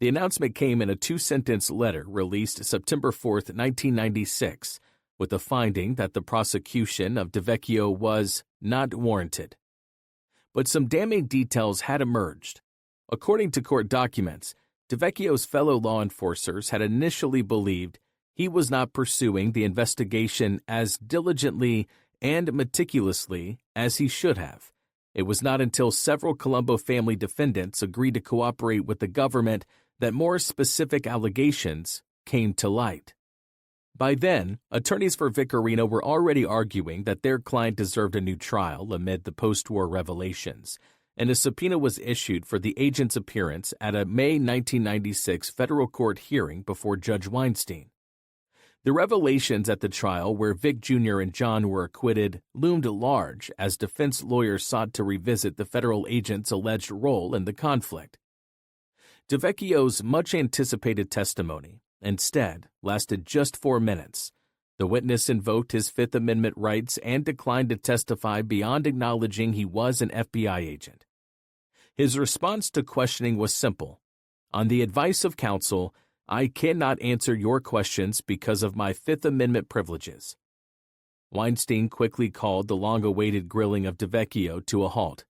The announcement came in a 2-sentence letter released September 4, 1996, with the finding that the prosecution of DeVecchio was not warranted. But some damning details had emerged. According to court documents, DeVecchio's fellow law enforcers had initially believed he was not pursuing the investigation as diligently and meticulously as he should have. It was not until several Colombo family defendants agreed to cooperate with the government that more specific allegations came to light. By then, attorneys for Vic Orena were already arguing that their client deserved a new trial amid the post-war revelations, and a subpoena was issued for the agent's appearance at a May 1996 federal court hearing before Judge Weinstein. The revelations at the trial where Vic Jr. and John were acquitted loomed large as defense lawyers sought to revisit the federal agent's alleged role in the conflict. DeVecchio's much-anticipated testimony, instead, lasted just 4 minutes. The witness invoked his Fifth Amendment rights and declined to testify beyond acknowledging he was an FBI agent. His response to questioning was simple. "On the advice of counsel, I cannot answer your questions because of my Fifth Amendment privileges." Weinstein quickly called the long-awaited grilling of DeVecchio to a halt.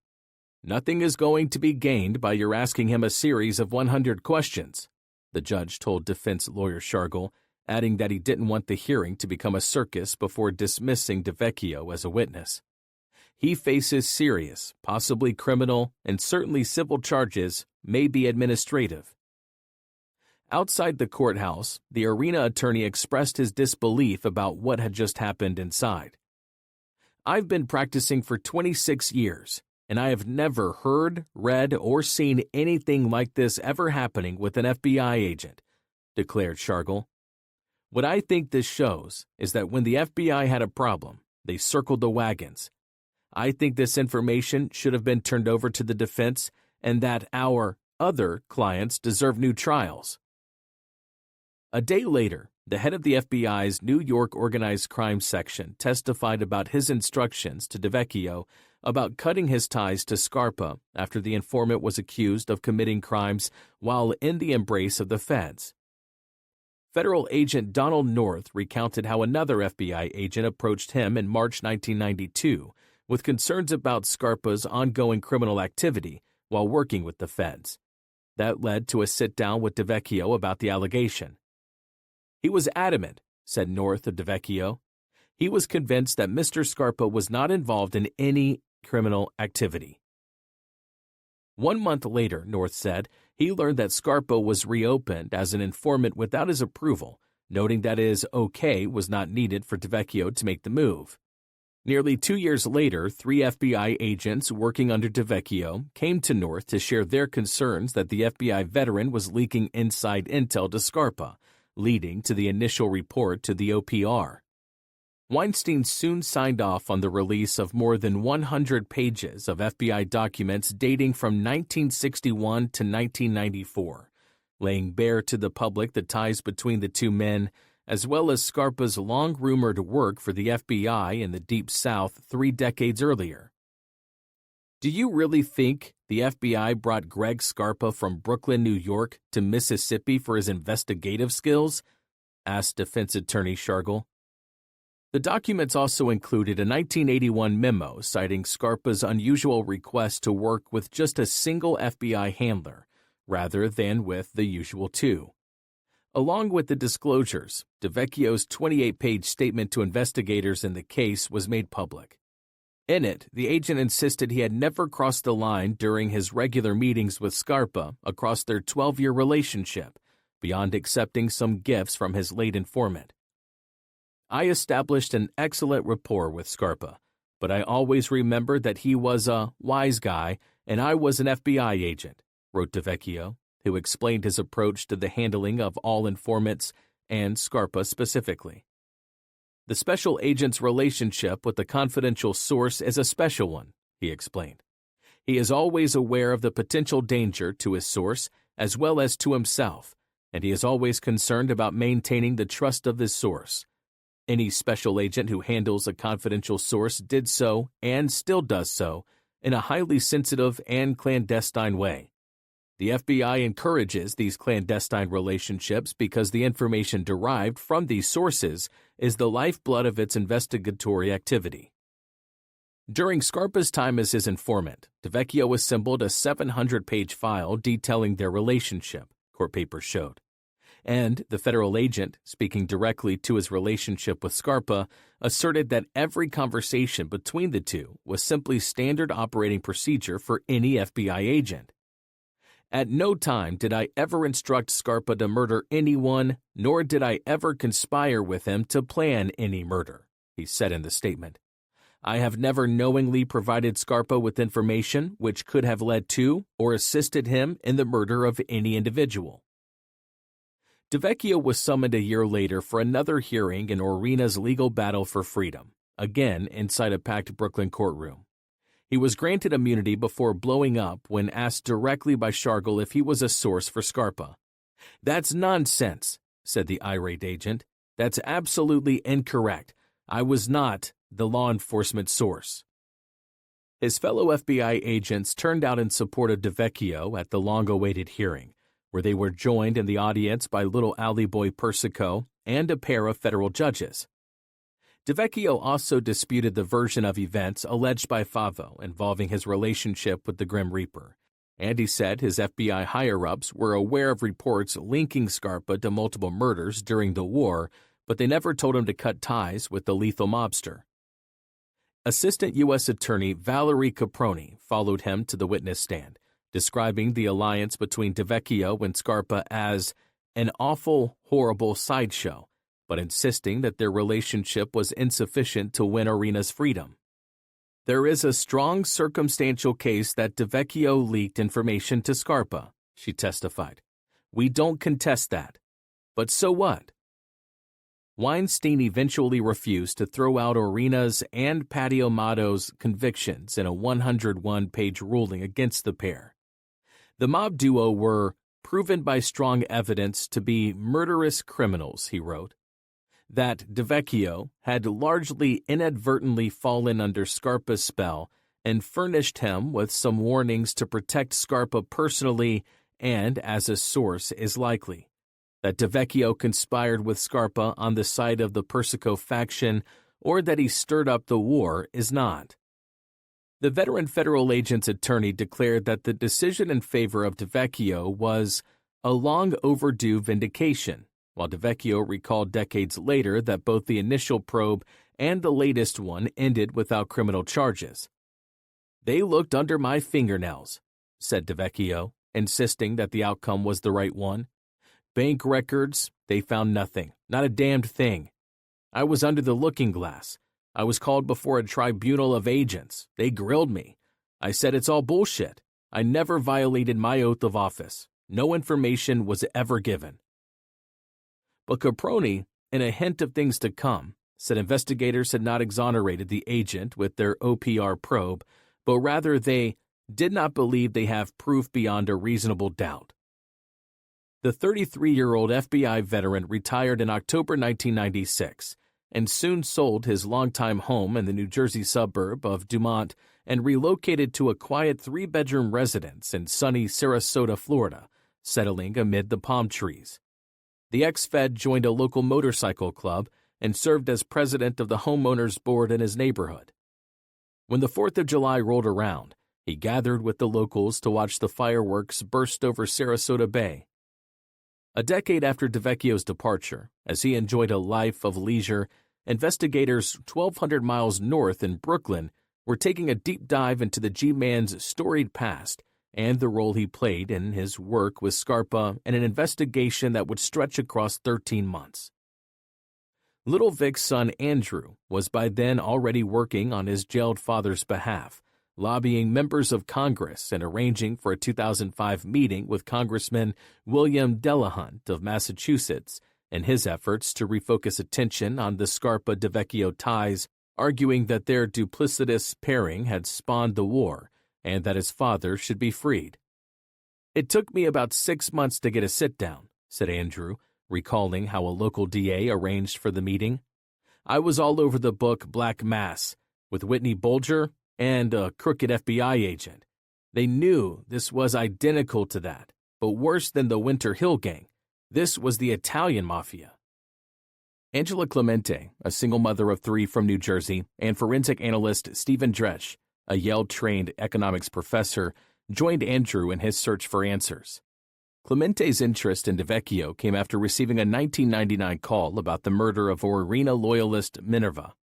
"Nothing is going to be gained by your asking him a series of 100 questions," the judge told defense lawyer Shargel, adding that he didn't want the hearing to become a circus before dismissing DeVecchio as a witness. He faces serious, possibly criminal, and certainly civil charges, maybe administrative. Outside the courthouse, the Orena attorney expressed his disbelief about what had just happened inside. "I've been practicing for 26 years. and I have never heard, read, or seen anything like this ever happening with an FBI agent," declared Shargel. "What I think this shows is that when the FBI had a problem, they circled the wagons. I think this information should have been turned over to the defense and that our other clients deserve new trials." A day later, the head of the FBI's New York Organized Crime Section testified about his instructions to DeVecchio about cutting his ties to Scarpa after the informant was accused of committing crimes while in the embrace of the feds. Federal agent Donald North recounted how another FBI agent approached him in March 1992 with concerns about Scarpa's ongoing criminal activity while working with the feds. That led to a sit-down with DeVecchio about the allegation. "He was adamant," said North of DeVecchio. "He was convinced that Mr. Scarpa was not involved in any criminal activity." 1 month later, North said, he learned that Scarpa was reopened as an informant without his approval, noting that his okay was not needed for DeVecchio to make the move. Nearly 2 years later, 3 FBI agents working under DeVecchio came to North to share their concerns that the FBI veteran was leaking inside intel to Scarpa, leading to the initial report to the OPR. Weinstein soon signed off on the release of more than 100 pages of FBI documents dating from 1961 to 1994, laying bare to the public the ties between the two men, as well as Scarpa's long-rumored work for the FBI in the Deep South 3 decades earlier. "Do you really think the FBI brought Greg Scarpa from Brooklyn, New York, to Mississippi for his investigative skills?" asked defense attorney Shargel. The documents also included a 1981 memo citing Scarpa's unusual request to work with just a single FBI handler, rather than with the usual 2. Along with the disclosures, DeVecchio's 28-page statement to investigators in the case was made public. In it, the agent insisted he had never crossed the line during his regular meetings with Scarpa across their 12-year relationship, beyond accepting some gifts from his late informant. "I established an excellent rapport with Scarpa, but I always remembered that he was a wise guy and I was an FBI agent," wrote DeVecchio, who explained his approach to the handling of all informants and Scarpa specifically. "The special agent's relationship with the confidential source is a special one," he explained. "He is always aware of the potential danger to his source as well as to himself, and he is always concerned about maintaining the trust of his source. Any special agent who handles a confidential source did so and still does so in a highly sensitive and clandestine way. The FBI encourages these clandestine relationships because the information derived from these sources is the lifeblood of its investigatory activity." During Scarpa's time as his informant, DeVecchio assembled a 700-page file detailing their relationship, court papers showed. And the federal agent, speaking directly to his relationship with Scarpa, asserted that every conversation between the two was simply standard operating procedure for any FBI agent. "At no time did I ever instruct Scarpa to murder anyone, nor did I ever conspire with him to plan any murder," he said in the statement. "I have never knowingly provided Scarpa with information which could have led to or assisted him in the murder of any individual." DeVecchio was summoned a year later for another hearing in Orena's legal battle for freedom, again inside a packed Brooklyn courtroom. He was granted immunity before blowing up when asked directly by Shargel if he was a source for Scarpa. "That's nonsense," said the irate agent. "That's absolutely incorrect. I was not the law enforcement source." His fellow FBI agents turned out in support of DeVecchio at the long-awaited hearing, where they were joined in the audience by little alley boy Persico and a pair of federal judges. DeVecchio also disputed the version of events alleged by Favo involving his relationship with the Grim Reaper, and he said his FBI higher-ups were aware of reports linking Scarpa to multiple murders during the war, but they never told him to cut ties with the lethal mobster. Assistant U.S. Attorney Valerie Caproni followed him to the witness stand, describing the alliance between DeVecchio and Scarpa as an awful, horrible sideshow, but insisting that their relationship was insufficient to win Orena's freedom. There is a strong circumstantial case that DeVecchio leaked information to Scarpa, she testified. We don't contest that. But so what? Weinstein eventually refused to throw out Orena's and Patty Amato's convictions in a 101-page ruling against the pair. The mob duo were proven by strong evidence to be murderous criminals, he wrote. That DeVecchio had largely inadvertently fallen under Scarpa's spell and furnished him with some warnings to protect Scarpa personally and as a source is likely. That DeVecchio conspired with Scarpa on the side of the Persico faction or that he stirred up the war is not. The veteran federal agent's attorney declared that the decision in favor of DeVecchio was a long overdue vindication, while DeVecchio recalled decades later that both the initial probe and the latest one ended without criminal charges. They looked under my fingernails, said DeVecchio, insisting that the outcome was the right one. Bank records, they found nothing, not a damned thing. I was under the looking glass. I was called before a tribunal of agents. They grilled me. I said it's all bullshit. I never violated my oath of office. No information was ever given. But Caproni, in a hint of things to come, said investigators had not exonerated the agent with their OPR probe, but rather they did not believe they have proof beyond a reasonable doubt. The 33-year-old FBI veteran retired in October 1996 and soon sold his longtime home in the New Jersey suburb of Dumont and relocated to a quiet 3-bedroom residence in sunny Sarasota, Florida, settling amid the palm trees. The ex-Fed joined a local motorcycle club and served as president of the homeowners board in his neighborhood. When the 4th of July rolled around, he gathered with the locals to watch the fireworks burst over Sarasota Bay. A decade after DeVecchio's departure, as he enjoyed a life of leisure, investigators 1,200 miles north in Brooklyn were taking a deep dive into the G-Man's storied past and the role he played in his work with Scarpa in an investigation that would stretch across 13 months. Little Vic's son Andrew was by then already working on his jailed father's behalf, lobbying members of Congress and arranging for a 2005 meeting with Congressman William Delahunt of Massachusetts in his efforts to refocus attention on the Scarpa-DeVecchio ties, arguing that their duplicitous pairing had spawned the war and that his father should be freed. It took me about 6 months to get a sit-down, said Andrew, recalling how a local DA arranged for the meeting. I was all over the book Black Mass, with Whitney Bulger and a crooked FBI agent. They knew this was identical to that, but worse than the Winter Hill Gang. This was the Italian Mafia. Angela Clemente, a single mother of 3 from New Jersey, and forensic analyst Stephen Dresch, a Yale-trained economics professor, joined Andrew in his search for answers. Clemente's interest in DeVecchio came after receiving a 1999 call about the murder of Orena loyalist Minerva.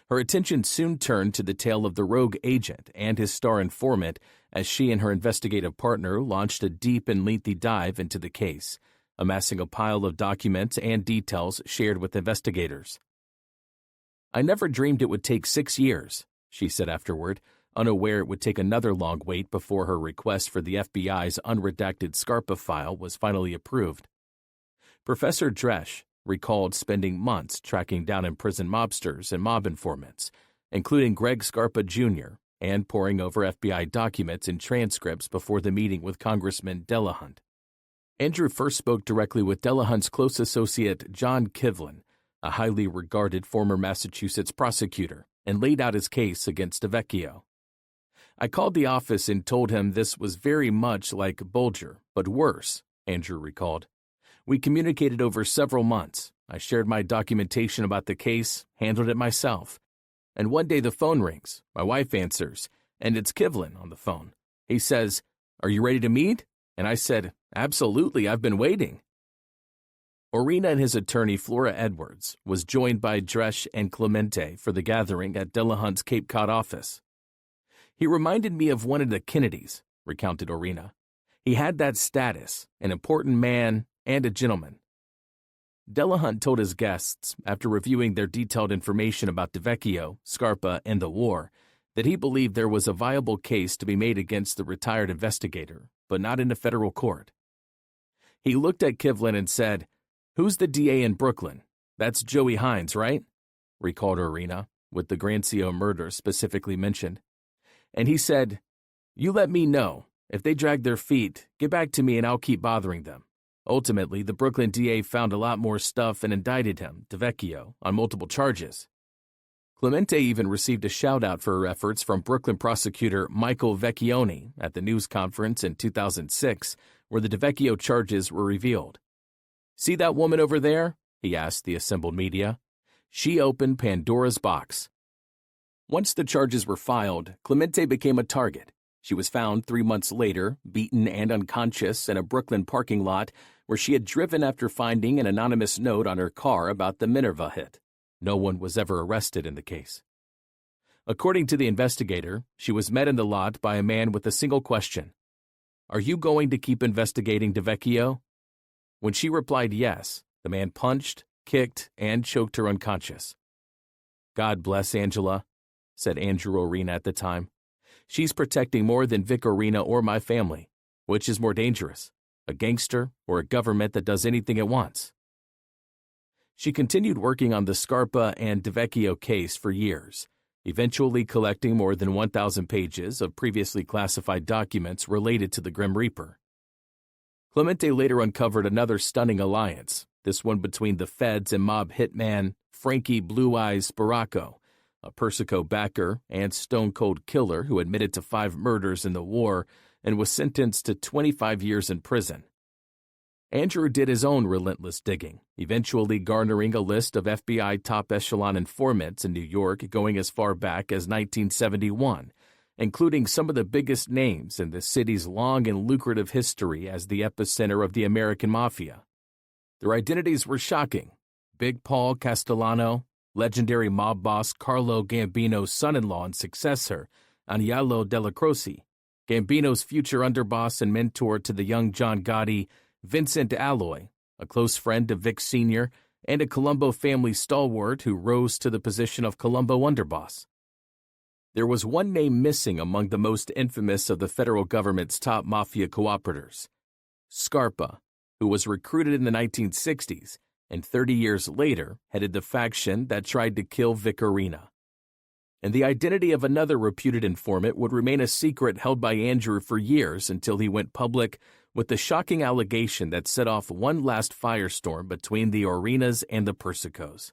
Her attention soon turned to the tale of the rogue agent and his star informant as she and her investigative partner launched a deep and lengthy dive into the case, amassing a pile of documents and details shared with investigators. I never dreamed it would take 6 years, she said afterward, unaware it would take another long wait before her request for the FBI's unredacted Scarpa file was finally approved. Professor Dresch recalled spending months tracking down imprisoned mobsters and mob informants, including Greg Scarpa Jr., and poring over FBI documents and transcripts before the meeting with Congressman Delahunt. Andrew first spoke directly with Delahunt's close associate John Kivlin, a highly regarded former Massachusetts prosecutor, and laid out his case against DeVecchio. I called the office and told him this was very much like Bulger, but worse, Andrew recalled. We communicated over several months. I shared my documentation about the case, handled it myself. And one day the phone rings, my wife answers, and it's Kivlin on the phone. He says, "Are you ready to meet?" And I said, "Absolutely, I've been waiting." Orena and his attorney Flora Edwards was joined by Dresch and Clemente for the gathering at Delahunt's Cape Cod office. He reminded me of one of the Kennedys, recounted Orena. He had that status, an important man and a gentleman. Delahunt told his guests, after reviewing their detailed information about DeVecchio, Scarpa, and the war, that he believed there was a viable case to be made against the retired investigator, but not in a federal court. He looked at Kivlin and said, "Who's the DA in Brooklyn? That's Joey Hines, right?" recalled Orena, with the Grancio murder specifically mentioned. And he said, "You let me know. If they drag their feet, get back to me and I'll keep bothering them." Ultimately, the Brooklyn DA found a lot more stuff and indicted him, DeVecchio, on multiple charges. Clemente even received a shout-out for her efforts from Brooklyn prosecutor Michael Vecchione at the news conference in 2006, where the DeVecchio charges were revealed. "See that woman over there?" he asked the assembled media. "She opened Pandora's box." Once the charges were filed, Clemente became a target. She was found 3 months later, beaten and unconscious in a Brooklyn parking lot where she had driven after finding an anonymous note on her car about the Minerva hit. No one was ever arrested in the case. According to the investigator, she was met in the lot by a man with a single question: "Are you going to keep investigating DeVecchio?" When she replied yes, the man punched, kicked, and choked her unconscious. "God bless Angela," said Andrew Orena at the time. "She's protecting more than Vic Orena or my family. Which is more dangerous, a gangster or a government that does anything it wants?" She continued working on the Scarpa and DeVecchio case for years, eventually collecting more than 1,000 pages of previously classified documents related to the Grim Reaper. Clemente later uncovered another stunning alliance, this one between the feds and mob hitman Frankie Blue Eyes Baracco, a Persico backer and stone-cold killer who admitted to 5 murders in the war and was sentenced to 25 years in prison. Andrew did his own relentless digging, eventually garnering a list of FBI top-echelon informants in New York going as far back as 1971, including some of the biggest names in the city's long and lucrative history as the epicenter of the American Mafia. Their identities were shocking. Big Paul Castellano, legendary mob boss Carlo Gambino's son-in-law and successor, Agnello Della Croce, Gambino's future underboss and mentor to the young John Gotti, Vincent Alloy, a close friend of Vic Sr., and a Colombo family stalwart who rose to the position of Colombo underboss. There was one name missing among the most infamous of the federal government's top mafia cooperators: Scarpa, who was recruited in the 1960s and 30 years later headed the faction that tried to kill Vic Orena. And the identity of another reputed informant would remain a secret held by Andrew for years until he went public with the shocking allegation that set off one last firestorm between the Orenas and the Persicos.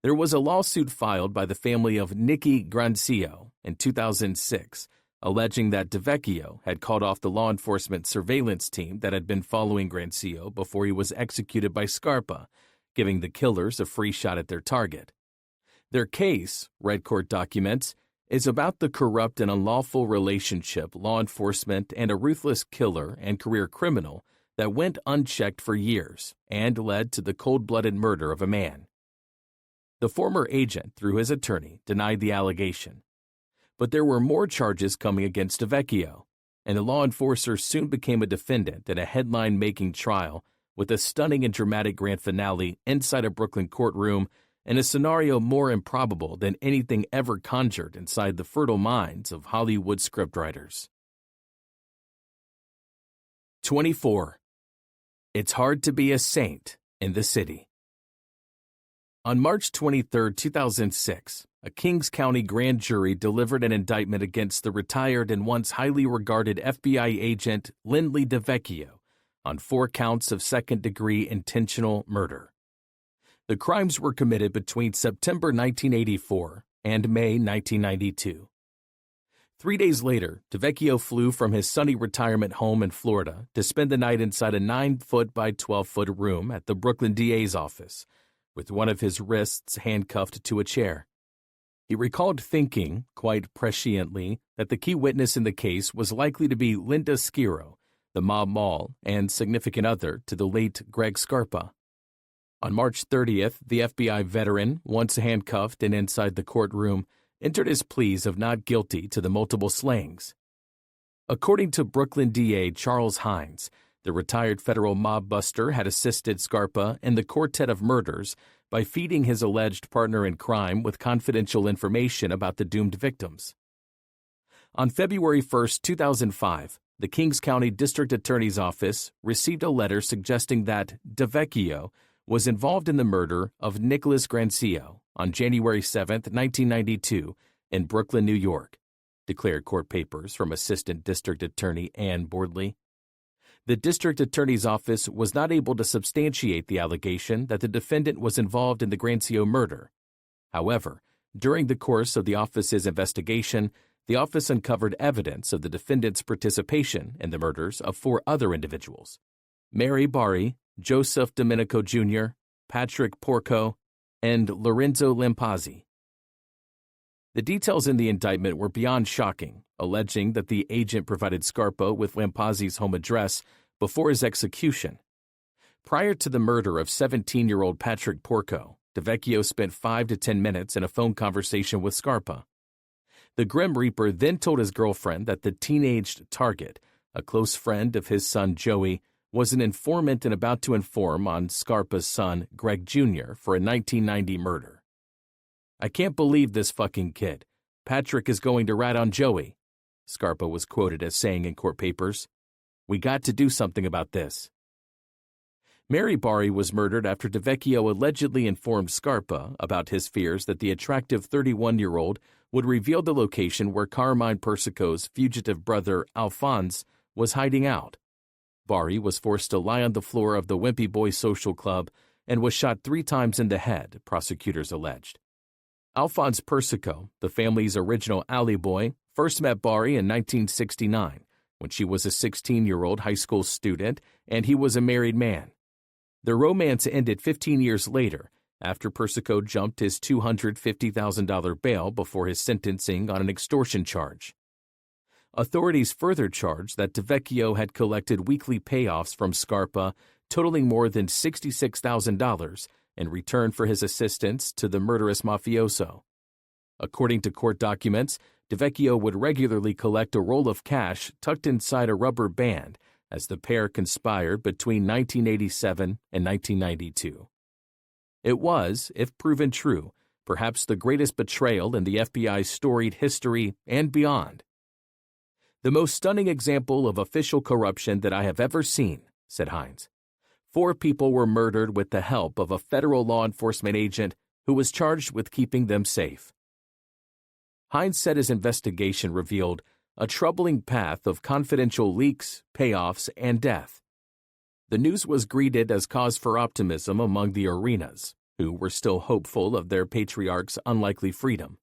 There was a lawsuit filed by the family of Nicky Grancio in 2006, alleging that DeVecchio had called off the law enforcement surveillance team that had been following Grancio before he was executed by Scarpa, giving the killers a free shot at their target. Their case, Red Court documents, is about the corrupt and unlawful relationship law enforcement and a ruthless killer and career criminal that went unchecked for years and led to the cold-blooded murder of a man. The former agent, through his attorney, denied the allegation. But there were more charges coming against DeVecchio, and the law enforcer soon became a defendant in a headline-making trial with a stunning and dramatic grand finale inside a Brooklyn courtroom in a scenario more improbable than anything ever conjured inside the fertile minds of Hollywood scriptwriters. 24. It's hard to be a saint in the city. On March 23, 2006, a Kings County grand jury delivered an indictment against the retired and once highly regarded FBI agent Lindley DeVecchio on 4 counts of second-degree intentional murder. The crimes were committed between September 1984 and May 1992. 3 days later, DeVecchio flew from his sunny retirement home in Florida to spend the night inside a 9-foot by 12-foot room at the Brooklyn DA's office, with one of his wrists handcuffed to a chair. He recalled thinking, quite presciently, that the key witness in the case was likely to be Linda Schiro, the mob moll and significant other to the late Greg Scarpa. On March 30th, the FBI veteran, once handcuffed and inside the courtroom, entered his pleas of not guilty to the multiple slayings. According to Brooklyn DA Charles Hines, the retired federal mob buster had assisted Scarpa in the quartet of murders by feeding his alleged partner in crime with confidential information about the doomed victims. On February 1, 2005, the Kings County District Attorney's Office received a letter suggesting that DeVecchio was involved in the murder of Nicholas Grancio on January 7, 1992, in Brooklyn, New York, declared court papers from Assistant District Attorney Ann Bordley. The District Attorney's Office was not able to substantiate the allegation that the defendant was involved in the Grancio murder. However, during the course of the office's investigation, the office uncovered evidence of the defendant's participation in the murders of 4 other individuals: Mary Bari, Joseph Domenico Jr., Patrick Porco, and Lorenzo Lampazzi. The details in the indictment were beyond shocking, alleging that the agent provided Scarpa with Lampazzi's home address before his execution. Prior to the murder of 17-year-old Patrick Porco, DeVecchio spent 5 to 10 minutes in a phone conversation with Scarpa. The Grim Reaper then told his girlfriend that the teenaged target, a close friend of his son Joey, was an informant and about to inform on Scarpa's son, Greg Jr., for a 1990 murder. "I can't believe this fucking kid. Patrick is going to rat on Joey," Scarpa was quoted as saying in court papers. "We got to do something about this." Mary Bari was murdered after DeVecchio allegedly informed Scarpa about his fears that the attractive 31-year-old would reveal the location where Carmine Persico's fugitive brother, Alphonse, was hiding out. Bari was forced to lie on the floor of the Wimpy Boys Social Club and was shot 3 times in the head, prosecutors alleged. Alphonse Persico, the family's original alley boy, first met Bari in 1969 when she was a 16-year-old high school student and he was a married man. Their romance ended 15 years later after Persico jumped his $250,000 bail before his sentencing on an extortion charge. Authorities further charged that DeVecchio had collected weekly payoffs from Scarpa totaling more than $66,000 in return for his assistance to the murderous mafioso. According to court documents, DeVecchio would regularly collect a roll of cash tucked inside a rubber band as the pair conspired between 1987 and 1992. It was, if proven true, perhaps the greatest betrayal in the FBI's storied history and beyond. "The most stunning example of official corruption that I have ever seen," said Hines. 4 people were murdered with the help of a federal law enforcement agent who was charged with keeping them safe. Hines said his investigation revealed a troubling path of confidential leaks, payoffs, and death. The news was greeted as cause for optimism among the Orenas, who were still hopeful of their patriarch's unlikely freedom.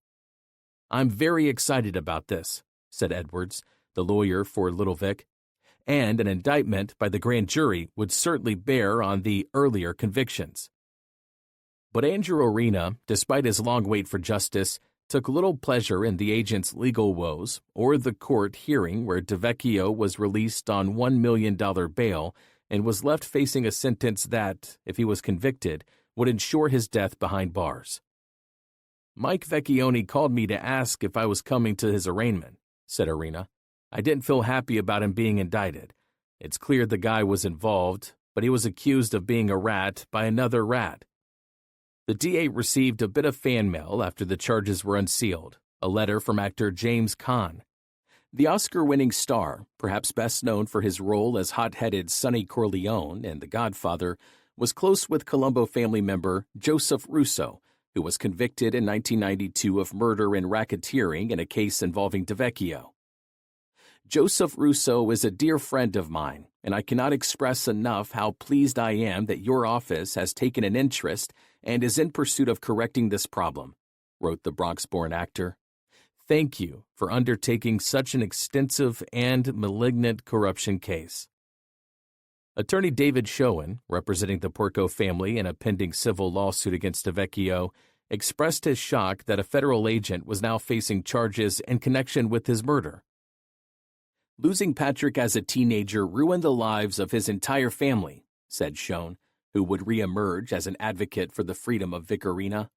"I'm very excited about this," said Edwards, the lawyer for Little Vic, "and an indictment by the grand jury would certainly bear on the earlier convictions." But Andrew Orena, despite his long wait for justice, took little pleasure in the agent's legal woes or the court hearing where DeVecchio was released on $1 million bail and was left facing a sentence that, if he was convicted, would ensure his death behind bars. "Mike Vecchione called me to ask if I was coming to his arraignment," said Orena. "I didn't feel happy about him being indicted. It's clear the guy was involved, but he was accused of being a rat by another rat." The DA received a bit of fan mail after the charges were unsealed, a letter from actor James Caan. The Oscar-winning star, perhaps best known for his role as hot-headed Sonny Corleone in The Godfather, was close with Colombo family member Joseph Russo, who was convicted in 1992 of murder and racketeering in a case involving DeVecchio. "Joseph Russo is a dear friend of mine, and I cannot express enough how pleased I am that your office has taken an interest and is in pursuit of correcting this problem," wrote the Bronx-born actor. "Thank you for undertaking such an extensive and malignant corruption case." Attorney David Schoen, representing the Porco family in a pending civil lawsuit against DeVecchio, expressed his shock that a federal agent was now facing charges in connection with his murder. "Losing Patrick as a teenager ruined the lives of his entire family," said Schoen, who would re-emerge as an advocate for the freedom of Vic Orena.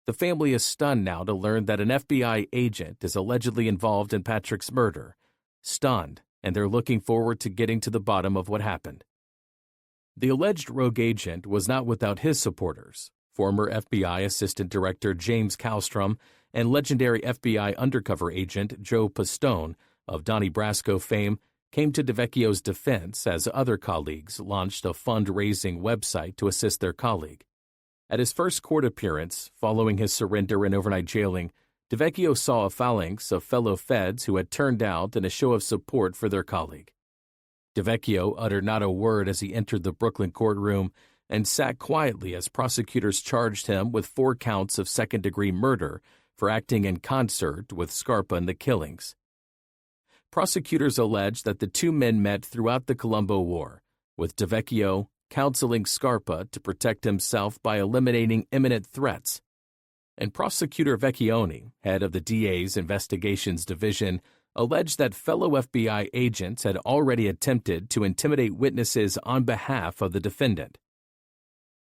"The family is stunned now to learn that an FBI agent is allegedly involved in Patrick's murder. Stunned, and they're looking forward to getting to the bottom of what happened." The alleged rogue agent was not without his supporters. former FBI Assistant Director James Kallstrom, and legendary FBI undercover agent Joe Pistone of Donnie Brasco fame came to DeVecchio's defense as other colleagues launched a fundraising website to assist their colleague. At his first court appearance, following his surrender and overnight jailing, DeVecchio saw a phalanx of fellow feds who had turned out in a show of support for their colleague. DeVecchio uttered not a word as he entered the Brooklyn courtroom and sat quietly as prosecutors charged him with 4 counts of second-degree murder for acting in concert with Scarpa in the killings. Prosecutors alleged that the two men met throughout the Colombo War, with DeVecchio counseling Scarpa to protect himself by eliminating imminent threats. And Prosecutor Vecchione, head of the DA's Investigations Division, alleged that fellow FBI agents had already attempted to intimidate witnesses on behalf of the defendant.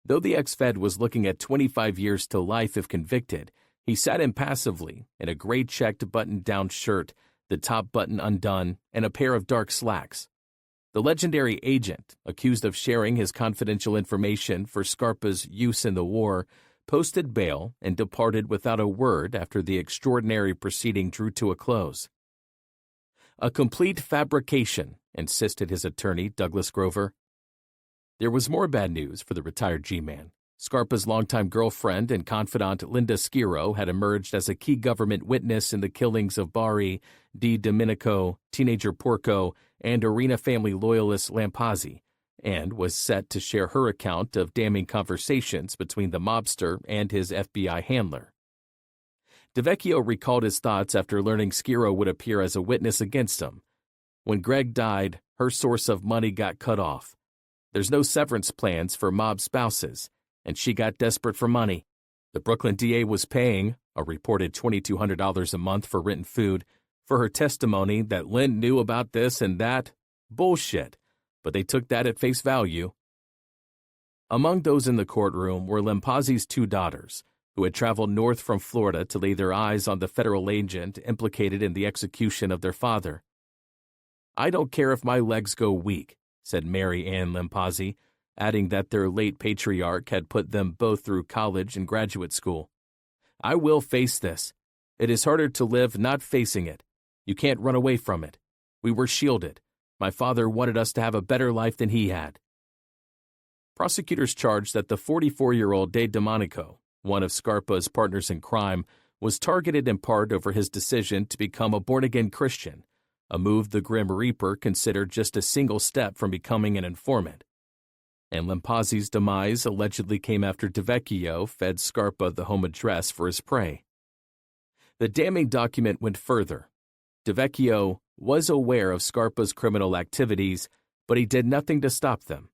Though the ex-Fed was looking at 25 years to life if convicted, he sat impassively in a gray checked button-down shirt, the top button undone, and a pair of dark slacks. The legendary agent, accused of sharing his confidential information for Scarpa's use in the war, posted bail and departed without a word after the extraordinary proceeding drew to a close. A complete fabrication, insisted his attorney, Douglas Grover. There was more bad news for the retired G-Man. Scarpa's longtime girlfriend and confidant Linda Schiro had emerged as a key government witness in the killings of Bari, Di Domenico, teenager Porco, and Orena family loyalist Lampazzi, and was set to share her account of damning conversations between the mobster and his FBI handler. DeVecchio recalled his thoughts after learning Schiro would appear as a witness against him. When Greg died, her source of money got cut off. There's no severance plans for mob spouses, and she got desperate for money. The Brooklyn DA was paying a reported $2,200 a month for rent and food for her testimony that Lynn knew about this and that. Bullshit, but they took that at face value. Among those in the courtroom were Lampazzi's 2 daughters, who had traveled north from Florida to lay their eyes on the federal agent implicated in the execution of their father. "I don't care if my legs go weak," said Mary Ann Lampazzi, adding that their late patriarch had put them both through college and graduate school. "I will face this. It is harder to live not facing it. You can't run away from it. We were shielded. My father wanted us to have a better life than he had." Prosecutors charged that the 44-year-old De Domenico, one of Scarpa's partners in crime, was targeted in part over his decision to become a born-again Christian, a move the Grim Reaper considered just a single step from becoming an informant. And Lampazzi's demise allegedly came after DeVecchio fed Scarpa the home address for his prey. The damning document went further. DeVecchio was aware of Scarpa's criminal activities, but he did nothing to stop them.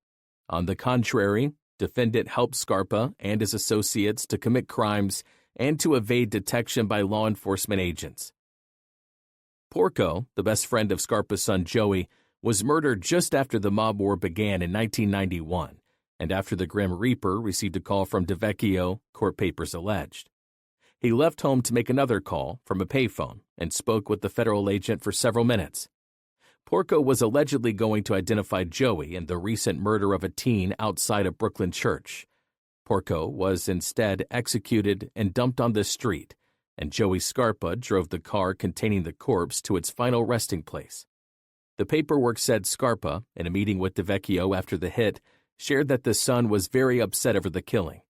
On the contrary, defendant helped Scarpa and his associates to commit crimes and to evade detection by law enforcement agents. Porco, the best friend of Scarpa's son Joey, was murdered just after the mob war began in 1991, and after the Grim Reaper received a call from DeVecchio, court papers alleged. He left home to make another call from a payphone and spoke with the federal agent for several minutes. Porco was allegedly going to identify Joey in the recent murder of a teen outside a Brooklyn church. Porco was instead executed and dumped on the street, and Joey Scarpa drove the car containing the corpse to its final resting place. The paperwork said Scarpa, in a meeting with DeVecchio after the hit, shared that the son was very upset over the killing.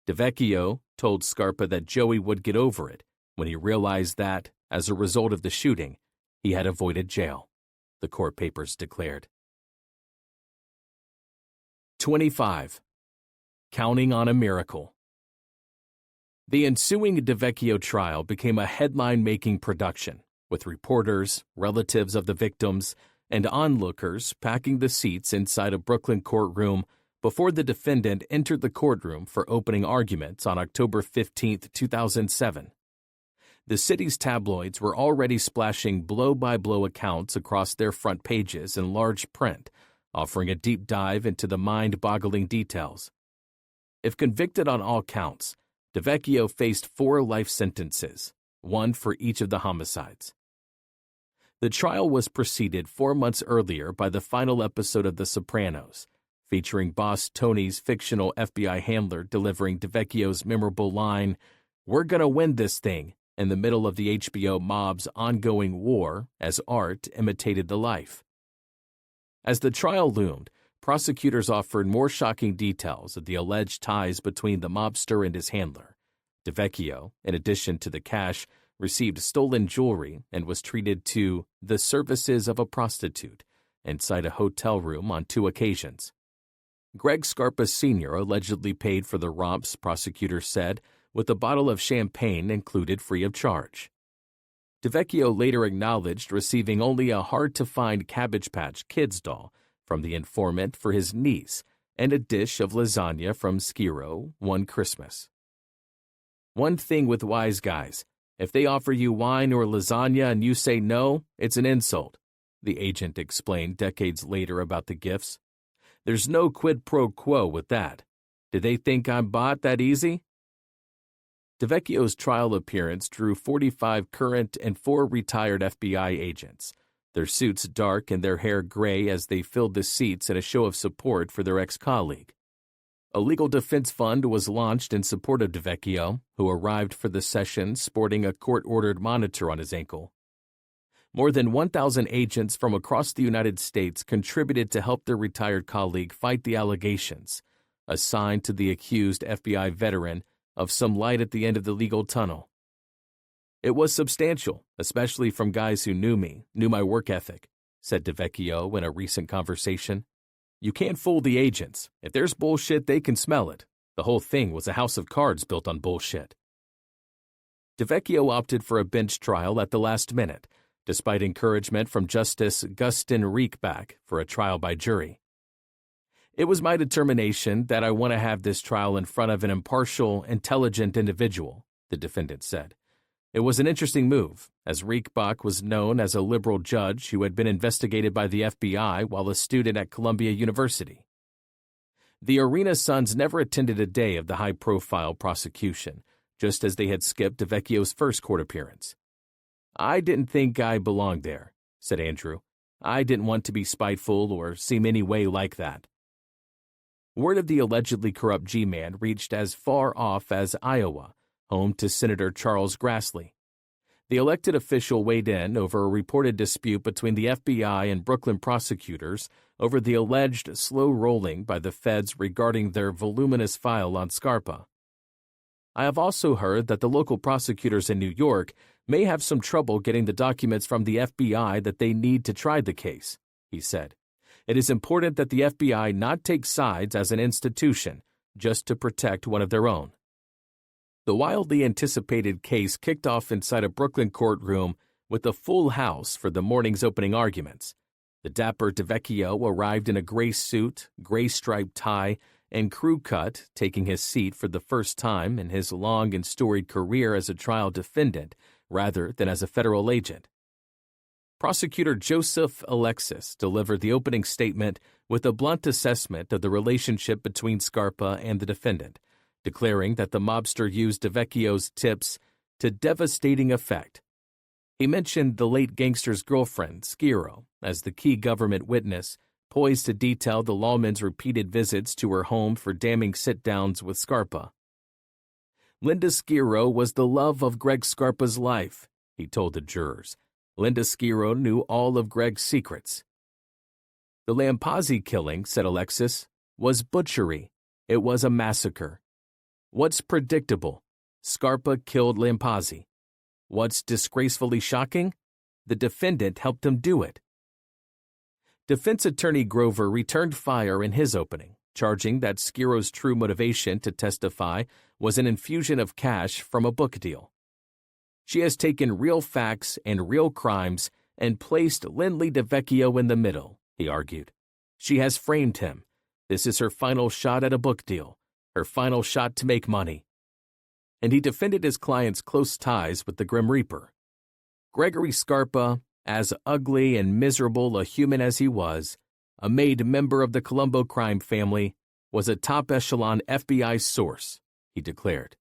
DeVecchio told Scarpa that Joey would get over it when he realized that, as a result of the shooting, he had avoided jail, the court papers declared. 25. Counting on a Miracle. The ensuing DeVecchio trial became a headline-making production, with reporters, relatives of the victims, and onlookers packing the seats inside a Brooklyn courtroom before the defendant entered the courtroom for opening arguments on October 15, 2007. The city's tabloids were already splashing blow-by-blow accounts across their front pages in large print, offering a deep dive into the mind-boggling details. If convicted on all counts, DeVecchio faced 4 life sentences, 1 for each of the homicides. The trial was preceded 4 months earlier by the final episode of The Sopranos, featuring boss Tony's fictional FBI handler delivering DeVecchio's memorable line, "We're gonna win this thing," in the middle of the HBO mob's ongoing war as art imitated the life. As the trial loomed, prosecutors offered more shocking details of the alleged ties between the mobster and his handler. DeVecchio, in addition to the cash, received stolen jewelry and was treated to the services of a prostitute inside a hotel room on 2 occasions. Greg Scarpa Sr. allegedly paid for the romps, prosecutors said, with a bottle of champagne included free of charge. DeVecchio later acknowledged receiving only a hard-to-find Cabbage Patch Kids doll from the informant for his niece and a dish of lasagna from Skiro one Christmas. "One thing with wise guys, if they offer you wine or lasagna and you say no, it's an insult," the agent explained decades later about the gifts. "There's no quid pro quo with that. Did they think I'm bought that easy?" DeVecchio's trial appearance drew 45 current and 4 retired FBI agents, their suits dark and their hair gray as they filled the seats in a show of support for their ex-colleague. A legal defense fund was launched in support of DeVecchio, who arrived for the session sporting a court-ordered monitor on his ankle. More than 1,000 agents from across the United States contributed to help their retired colleague fight the allegations, a sign to the accused FBI veteran of some light at the end of the legal tunnel. "It was substantial, especially from guys who knew me, knew my work ethic," said DeVecchio in a recent conversation. "You can't fool the agents. If there's bullshit, they can smell it. The whole thing was a house of cards built on bullshit." DeVecchio opted for a bench trial at the last minute, despite encouragement from Justice Gustin Rieckbach for a trial by jury. "It was my determination that I want to have this trial in front of an impartial, intelligent individual," the defendant said. "It was an interesting move, as Rieckbach was known as a liberal judge who had been investigated by the FBI while a student at Columbia University." The Orena sons never attended a day of the high-profile prosecution, just as they had skipped DeVecchio's first court appearance. "I didn't think I belonged there," said Andrew. "I didn't want to be spiteful or seem any way like that." Word of the allegedly corrupt G-Man reached as far off as Iowa, home to Senator Charles Grassley. The elected official weighed in over a reported dispute between the FBI and Brooklyn prosecutors over the alleged slow rolling by the feds regarding their voluminous file on Scarpa. "I have also heard that the local prosecutors in New York may have some trouble getting the documents from the FBI that they need to try the case," he said. "It is important that the FBI not take sides as an institution just to protect one of their own." The wildly anticipated case kicked off inside a Brooklyn courtroom with a full house for the morning's opening arguments. The dapper DeVecchio arrived in a gray suit, gray striped tie, and crew cut, taking his seat for the first time in his long and storied career as a trial defendant rather than as a federal agent. Prosecutor Joseph Alexis delivered the opening statement with a blunt assessment of the relationship between Scarpa and the defendant, declaring that the mobster used DeVecchio's tips to devastating effect. He mentioned the late gangster's girlfriend, Skiro, as the key government witness, poised to detail the lawman's repeated visits to her home for damning sit-downs with Scarpa. "Linda Skiro was the love of Greg Scarpa's life," he told the jurors. "Linda Skiro knew all of Greg's secrets." "The Lampazzi killing," said Alexis, "was butchery. It was a massacre. What's predictable? Scarpa killed Lampazzi. What's disgracefully shocking? The defendant helped him do it." Defense attorney Grover returned fire in his opening, charging that Skiro's true motivation to testify was an infusion of cash from a book deal. "She has taken real facts and real crimes and placed Lindley DeVecchio in the middle," he argued. "She has framed him. This is her final shot at a book deal, her final shot to make money." And he defended his client's close ties with the Grim Reaper. Gregory Scarpa, as ugly and miserable a human as he was, a made member of the Colombo crime family, was a top-echelon FBI source, he declared.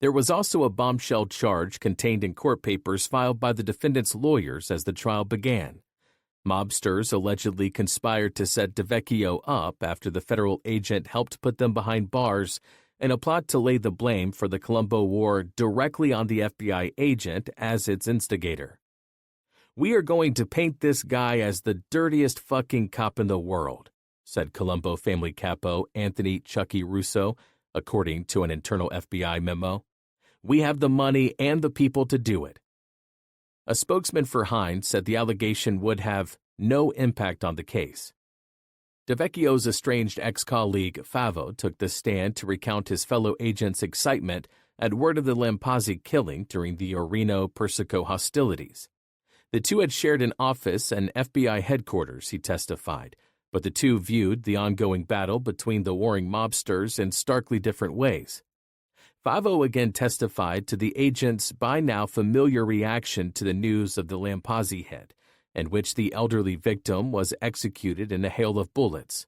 There was also a bombshell charge contained in court papers filed by the defendant's lawyers as the trial began. Mobsters allegedly conspired to set DeVecchio up after the federal agent helped put them behind bars in a plot to lay the blame for the Colombo War directly on the FBI agent as its instigator. "We are going to paint this guy as the dirtiest fucking cop in the world," said Colombo family capo Anthony Chucky Russo, according to an internal FBI memo. "We have the money and the people to do it." A spokesman for Hines said the allegation would have no impact on the case. DeVecchio's estranged ex-colleague Favo took the stand to recount his fellow agent's excitement at word of the Lampazzi killing during the Orena-Persico hostilities. The two had shared an office and FBI headquarters, he testified, but the two viewed the ongoing battle between the warring mobsters in starkly different ways. Favo again testified to the agent's by now familiar reaction to the news of the Lampazzi hit, in which the elderly victim was executed in a hail of bullets.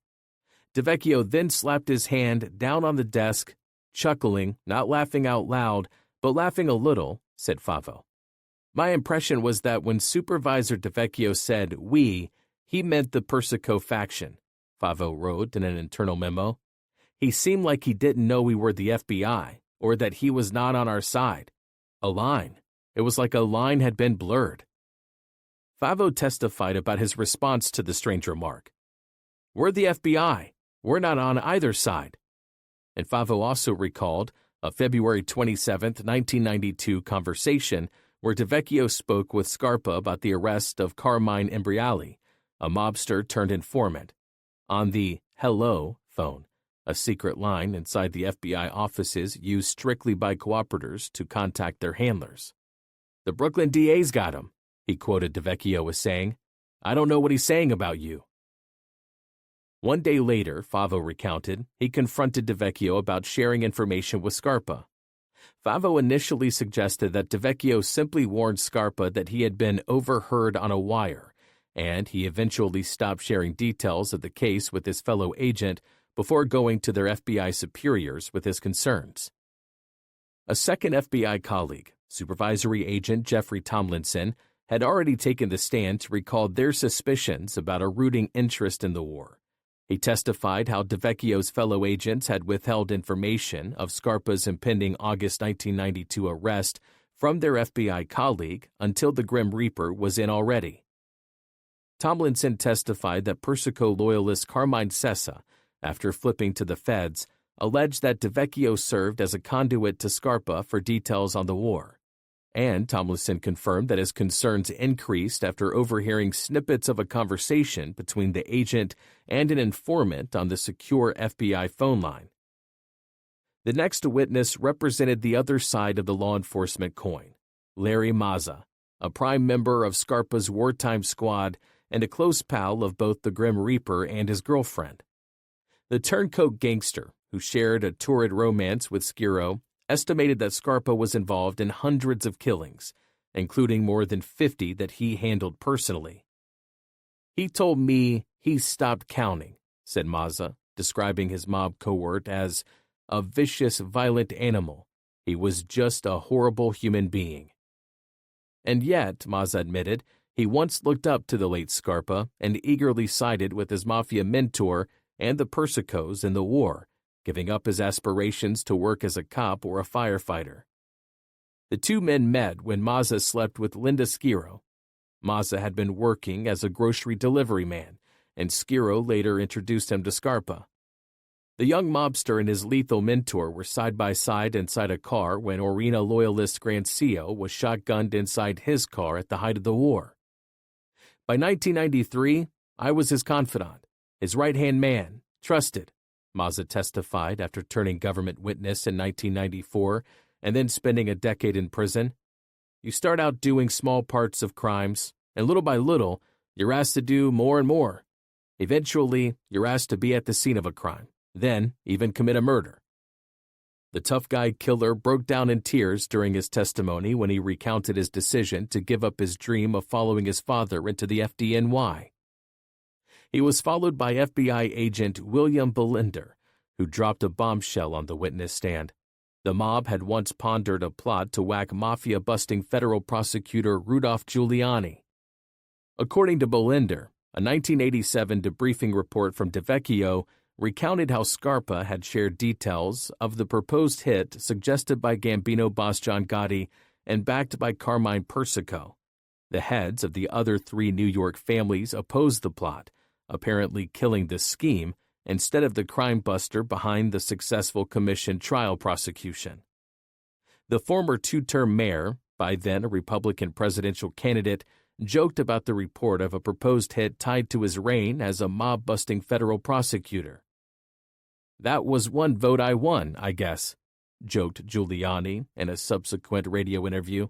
DeVecchio then slapped his hand down on the desk, chuckling, not laughing out loud, but laughing a little, said Favo. "My impression was that when Supervisor DeVecchio said we, he meant the Persico faction," Favo wrote in an internal memo. "He seemed like he didn't know we were the FBI, or that he was not on our side. A line. It was like a line had been blurred." Favo testified about his response to the strange remark. "We're the FBI. We're not on either side." And Favo also recalled a February 27, 1992 conversation where DeVecchio spoke with Scarpa about the arrest of Carmine Persico, a mobster turned informant, on the hello phone, a secret line inside the FBI offices used strictly by cooperators to contact their handlers. "The Brooklyn DA's got him," he quoted DeVecchio as saying. "I don't know what he's saying about you." One day later, Favo recounted, he confronted DeVecchio about sharing information with Scarpa. Favo initially suggested that DeVecchio simply warned Scarpa that he had been overheard on a wire, and he eventually stopped sharing details of the case with his fellow agent before going to their FBI superiors with his concerns. A second FBI colleague, Supervisory Agent Jeffrey Tomlinson, had already taken the stand to recall their suspicions about a rooting interest in the war. He testified how DeVecchio's fellow agents had withheld information of Scarpa's impending August 1992 arrest from their FBI colleague until the Grim Reaper was in already. Tomlinson testified that Persico loyalist Carmine Sessa, after flipping to the feds, alleged that DeVecchio served as a conduit to Scarpa for details on the war. And Tomlinson confirmed that his concerns increased after overhearing snippets of a conversation between the agent and an informant on the secure FBI phone line. The next witness represented the other side of the law enforcement coin, Larry Mazza, a prime member of Scarpa's wartime squad and a close pal of both the Grim Reaper and his girlfriend. The turncoat gangster, who shared a torrid romance with Schiro, estimated that Scarpa was involved in hundreds of killings, including more than 50 that he handled personally. "He told me he stopped counting," said Mazza, describing his mob cohort as a vicious, violent animal. "He was just a horrible human being." And yet, Mazza admitted, he once looked up to the late Scarpa and eagerly sided with his mafia mentor and the Persicos in the war, giving up his aspirations to work as a cop or a firefighter. The two men met when Mazza slept with Linda Schiro. Mazza had been working as a grocery delivery man, and Schiro later introduced him to Scarpa. The young mobster and his lethal mentor were side by side inside a car when Orena loyalist Grancio was shotgunned inside his car at the height of the war. "By 1993, I was his confidant, his right-hand man, trusted," Mazza testified after turning government witness in 1994 and then spending a decade in prison. "You start out doing small parts of crimes, and little by little, you're asked to do more and more. Eventually, you're asked to be at the scene of a crime, then even commit a murder." The tough guy killer broke down in tears during his testimony when he recounted his decision to give up his dream of following his father into the FDNY. He was followed by FBI agent William Belinder, who dropped a bombshell on the witness stand. The mob had once pondered a plot to whack mafia-busting federal prosecutor Rudolph Giuliani. According to Bolinder, a 1987 debriefing report from DeVecchio recounted how Scarpa had shared details of the proposed hit suggested by Gambino boss John Gotti and backed by Carmine Persico. The heads of the other 3 New York families opposed the plot, apparently killing the scheme instead of the crime buster behind the successful commission trial prosecution. The former 2-term mayor, by then a Republican presidential candidate, joked about the report of a proposed hit tied to his reign as a mob-busting federal prosecutor. "That was one vote I won, I guess," joked Giuliani in a subsequent radio interview.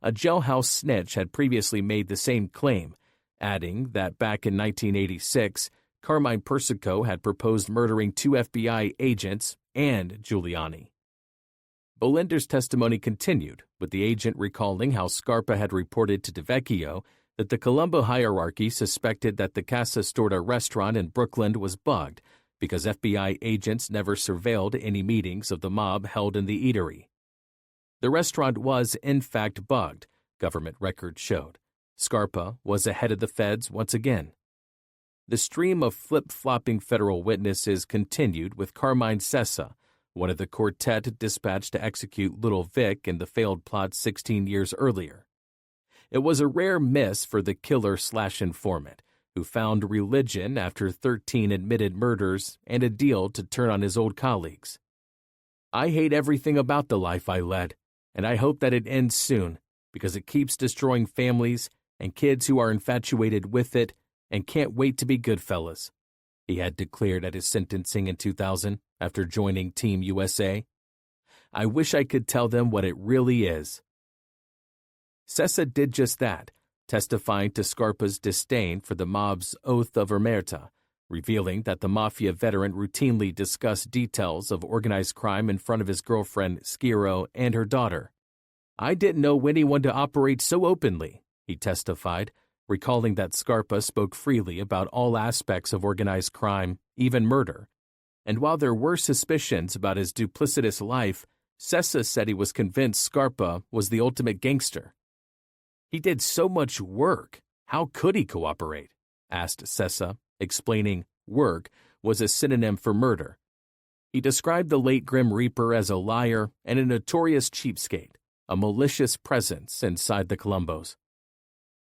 A jailhouse snitch had previously made the same claim, adding that back in 1986, Carmine Persico had proposed murdering 2 FBI agents and Giuliani. Bolinder's testimony continued, with the agent recalling how Scarpa had reported to DeVecchio that the Colombo hierarchy suspected that the Casa Storta restaurant in Brooklyn was bugged because FBI agents never surveilled any meetings of the mob held in the eatery. The restaurant was, in fact, bugged, government records showed. Scarpa was ahead of the feds once again. The stream of flip-flopping federal witnesses continued with Carmine Sessa, one of the quartet dispatched to execute Little Vic in the failed plot 16 years earlier. It was a rare miss for the killer/informant, who found religion after 13 admitted murders and a deal to turn on his old colleagues. "I hate everything about the life I led, and I hope that it ends soon, because it keeps destroying families and kids who are infatuated with it and can't wait to be good fellas," he had declared at his sentencing in 2000 after joining Team USA. "I wish I could tell them what it really is." Sessa did just that, testifying to Scarpa's disdain for the mob's oath of omerta, revealing that the Mafia veteran routinely discussed details of organized crime in front of his girlfriend, Schiro, and her daughter. "I didn't know anyone to operate so openly," he testified, recalling that Scarpa spoke freely about all aspects of organized crime, even murder. And while there were suspicions about his duplicitous life, Sessa said he was convinced Scarpa was the ultimate gangster. "He did so much work. How could he cooperate?" asked Sessa, explaining work was a synonym for murder. He described the late Grim Reaper as a liar and a notorious cheapskate, a malicious presence inside the Colombos.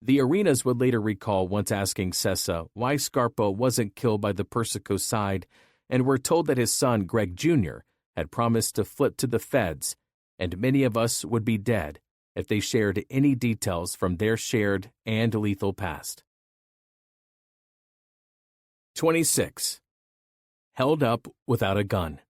The Orenas would later recall once asking Sessa why Scarpa wasn't killed by the Persico side, and were told that his son, Greg Jr., had promised to flip to the feds, and many of us would be dead if they shared any details from their shared and lethal past. 26. Held up without a gun.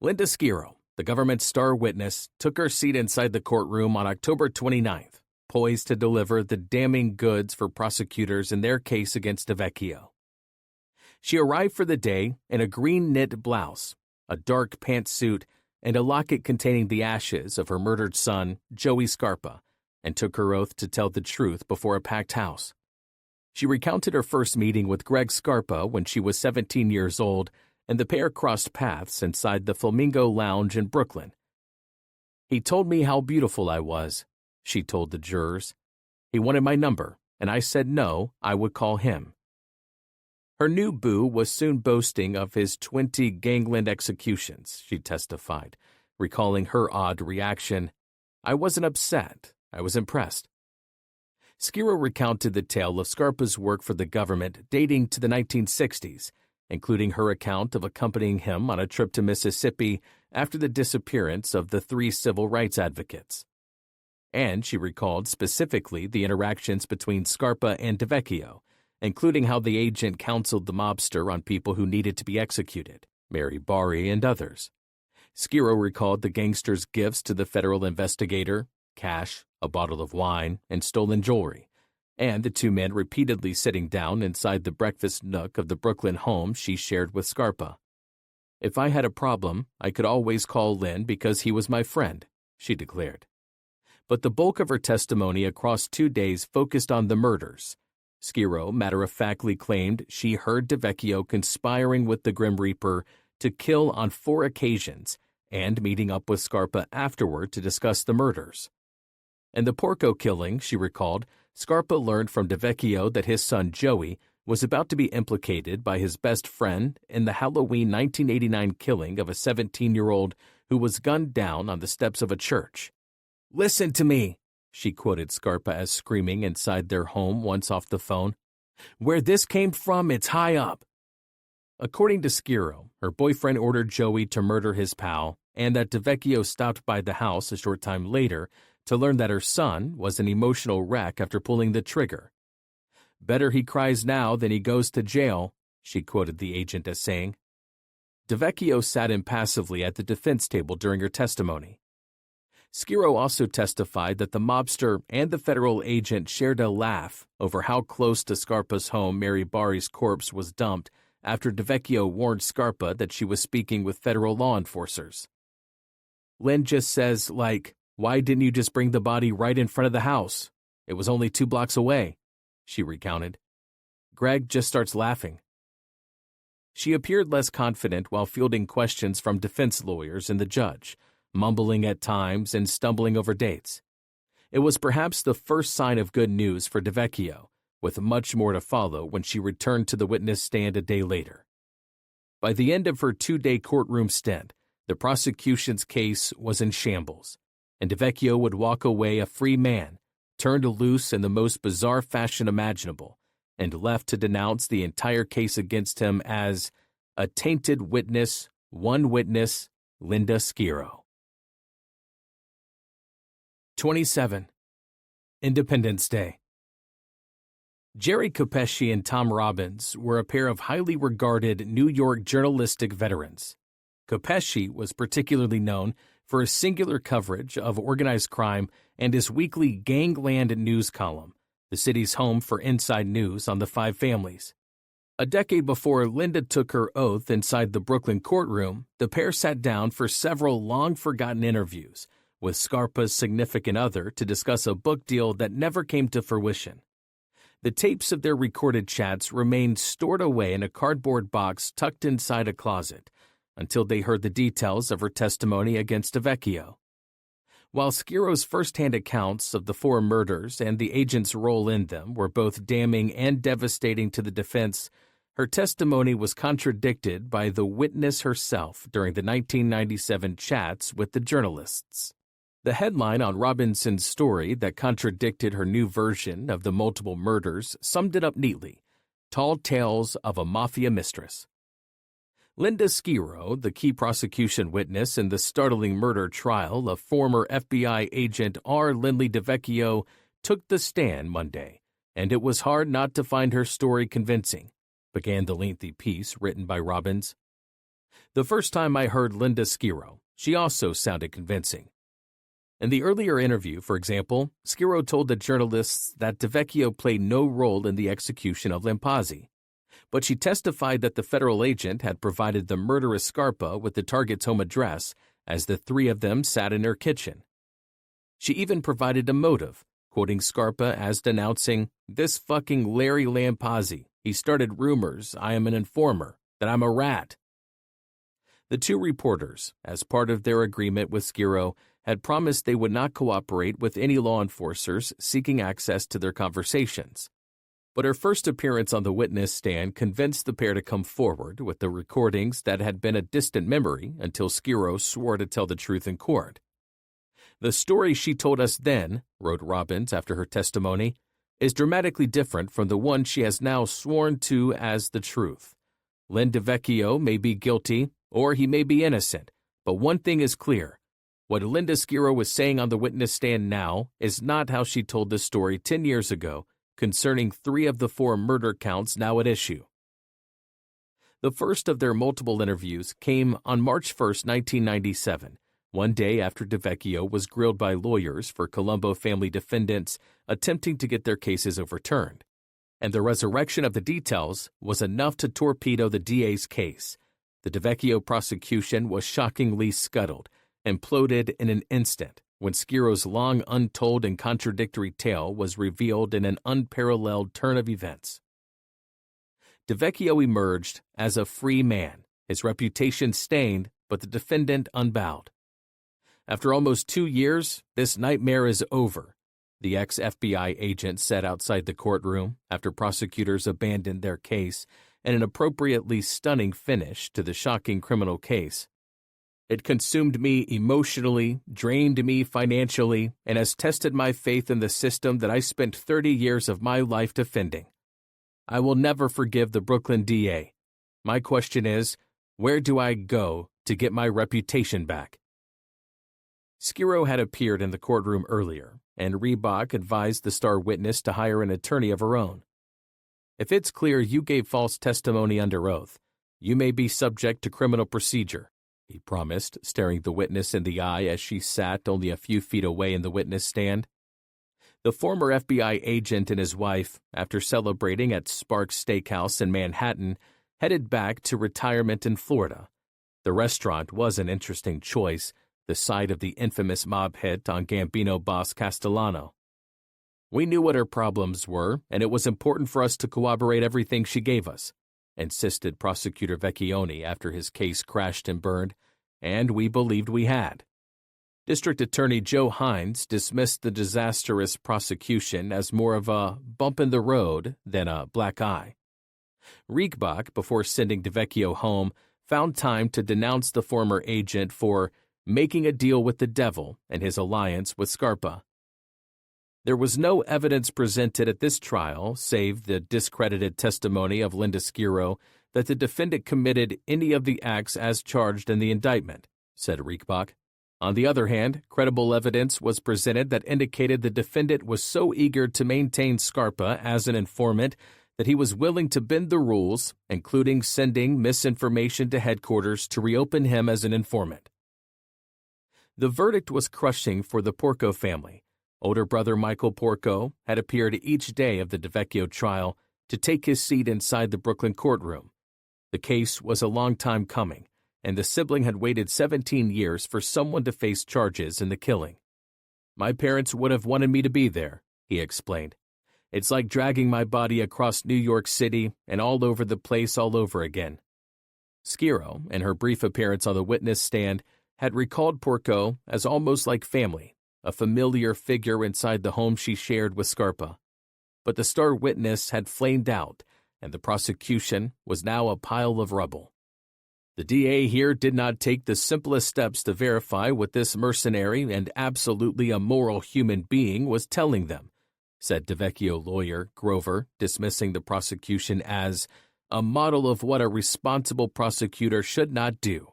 Linda Schiro, the government's star witness, took her seat inside the courtroom on October 29th, poised to deliver the damning goods for prosecutors in their case against DeVecchio. She arrived for the day in a green knit blouse, a dark pantsuit, and a locket containing the ashes of her murdered son, Joey Scarpa, and took her oath to tell the truth before a packed house. She recounted her first meeting with Greg Scarpa when she was 17 years old, and the pair crossed paths inside the Flamingo Lounge in Brooklyn. "He told me how beautiful I was," she told the jurors. "He wanted my number, and I said no, I would call him." Her new beau was soon boasting of his 20 gangland executions, she testified, recalling her odd reaction. "I wasn't upset, I was impressed." Schiro recounted the tale of Scarpa's work for the government dating to the 1960s, including her account of accompanying him on a trip to Mississippi after the disappearance of the 3 civil rights advocates. And she recalled specifically the interactions between Scarpa and DeVecchio, including how the agent counseled the mobster on people who needed to be executed, Mary Barry and others. Schiro recalled the gangster's gifts to the federal investigator, cash, a bottle of wine, and stolen jewelry, and the 2 men repeatedly sitting down inside the breakfast nook of the Brooklyn home she shared with Scarpa. "If I had a problem, I could always call Lynn because he was my friend," she declared. But the bulk of her testimony across 2 days focused on the murders. Schiro matter-of-factly claimed she heard DeVecchio conspiring with the Grim Reaper to kill on 4 occasions and meeting up with Scarpa afterward to discuss the murders. In the Porco killing, she recalled, Scarpa learned from DeVecchio that his son Joey was about to be implicated by his best friend in the Halloween 1989 killing of a 17-year-old who was gunned down on the steps of a church. "Listen to me," she quoted Scarpa as screaming inside their home once off the phone. "Where this came from, it's high up." According to Skiro, her boyfriend ordered Joey to murder his pal, and that DeVecchio stopped by the house a short time later to learn that her son was an emotional wreck after pulling the trigger. "Better he cries now than he goes to jail," she quoted the agent as saying. DeVecchio sat impassively at the defense table during her testimony. Skiro also testified that the mobster and the federal agent shared a laugh over how close to Scarpa's home Mary Bari's corpse was dumped after DeVecchio warned Scarpa that she was speaking with federal law enforcers. "Lynn just says, like, why didn't you just bring the body right in front of the house? It was only 2 blocks away," she recounted. Greg just starts laughing. She appeared less confident while fielding questions from defense lawyers and the judge, mumbling at times and stumbling over dates. It was perhaps the first sign of good news for DeVecchio, with much more to follow when she returned to the witness stand a day later. By the end of her 2-day courtroom stint, the prosecution's case was in shambles, and DeVecchio would walk away a free man, turned loose in the most bizarre fashion imaginable, and left to denounce the entire case against him as a tainted witness, one witness, Linda Skiro. 27. Independence Day. Jerry Capesci and Tom Robbins were a pair of highly regarded New York journalistic veterans. Capesci was particularly known for his singular coverage of organized crime and his weekly Gangland news column, the city's home for inside news on the 5 families. A decade before Linda took her oath inside the Brooklyn courtroom, the pair sat down for several long-forgotten interviews with Scarpa's significant other to discuss a book deal that never came to fruition. The tapes of their recorded chats remained stored away in a cardboard box tucked inside a closet until they heard the details of her testimony against DeVecchio. While Skiro's first-hand accounts of the 4 murders and the agent's role in them were both damning and devastating to the defense, her testimony was contradicted by the witness herself during the 1997 chats with the journalists. The headline on Robinson's story that contradicted her new version of the multiple murders summed it up neatly: Tall Tales of a Mafia Mistress. Linda Skiro, the key prosecution witness in the startling murder trial of former FBI agent R. Lindley DeVecchio, took the stand Monday, and it was hard not to find her story convincing, began the lengthy piece written by Robbins. "The first time I heard Linda Skiro, she also sounded convincing. In the earlier interview, for example, Skiro told the journalists that DeVecchio played no role in the execution of Lampazzi, but she testified that the federal agent had provided the murderous Scarpa with the target's home address as the 3 of them sat in her kitchen. She even provided a motive, quoting Scarpa as denouncing, "This fucking Larry Lampazzi, he started rumors, I am an informer, that I'm a rat." The 2 reporters, as part of their agreement with Skiro, had promised they would not cooperate with any law enforcers seeking access to their conversations. But her first appearance on the witness stand convinced the pair to come forward with the recordings that had been a distant memory until Skiro swore to tell the truth in court. "The story she told us then," wrote Robbins after her testimony, "is dramatically different from the one she has now sworn to as the truth. Len DeVecchio may be guilty, or he may be innocent, but one thing is clear. What Linda Skiro was saying on the witness stand now is not how she told the story 10 years ago concerning 3 of the 4 murder counts now at issue." The first of their multiple interviews came on March 1, 1997, one day after DeVecchio was grilled by lawyers for Colombo family defendants attempting to get their cases overturned. And the resurrection of the details was enough to torpedo the DA's case. The DeVecchio prosecution was shockingly scuttled, imploded in an instant when Skiro's long untold and contradictory tale was revealed in an unparalleled turn of events. DeVecchio emerged as a free man, his reputation stained, but the defendant unbowed. "After almost 2 years, this nightmare is over. the ex-FBI agent said outside the courtroom after prosecutors abandoned their case and an appropriately stunning finish to the shocking criminal case. It consumed me emotionally, drained me financially, and has tested my faith in the system that I spent 30 years of my life defending. I will never forgive the Brooklyn DA. My question is, where do I go to get my reputation back? Skiro had appeared in the courtroom earlier, and Reebok advised the star witness to hire an attorney of her own. If it's clear you gave false testimony under oath, you may be subject to criminal procedure, he promised, staring the witness in the eye as she sat only a few feet away in the witness stand. The former FBI agent and his wife, after celebrating at Sparks Steakhouse in Manhattan, headed back to retirement in Florida. The restaurant was an interesting choice, the site of the infamous mob hit on Gambino boss Castellano. We knew what her problems were, and it was important for us to corroborate everything she gave us, insisted Prosecutor Vecchione after his case crashed and burned, and we believed we had. District Attorney Joe Hines dismissed the disastrous prosecution as more of a bump in the road than a black eye. Reebok, before sending DeVecchio home, found time to denounce the former agent for making a deal with the devil and his alliance with Scarpa. There was no evidence presented at this trial save the discredited testimony of Linda Skiro that the defendant committed any of the acts as charged in the indictment, said Reebok. On the other hand, credible evidence was presented that indicated the defendant was so eager to maintain Scarpa as an informant that he was willing to bend the rules, including sending misinformation to headquarters to reopen him as an informant. The verdict was crushing for the Porco family. Older brother Michael Porco had appeared each day of the DeVecchio trial to take his seat inside the Brooklyn courtroom. The case was a long time coming, and the sibling had waited 17 years for someone to face charges in the killing. My parents would have wanted me to be there, he explained. It's like dragging my body across New York City and all over the place all over again. Skiro, in her brief appearance on the witness stand, had recalled Porco as almost like family, a familiar figure inside the home she shared with Scarpa. But the star witness had flamed out, and the prosecution was now a pile of rubble. The DA here did not take the simplest steps to verify what this mercenary and absolutely immoral human being was telling them, said DeVecchio lawyer Grover, dismissing the prosecution as a model of what a responsible prosecutor should not do.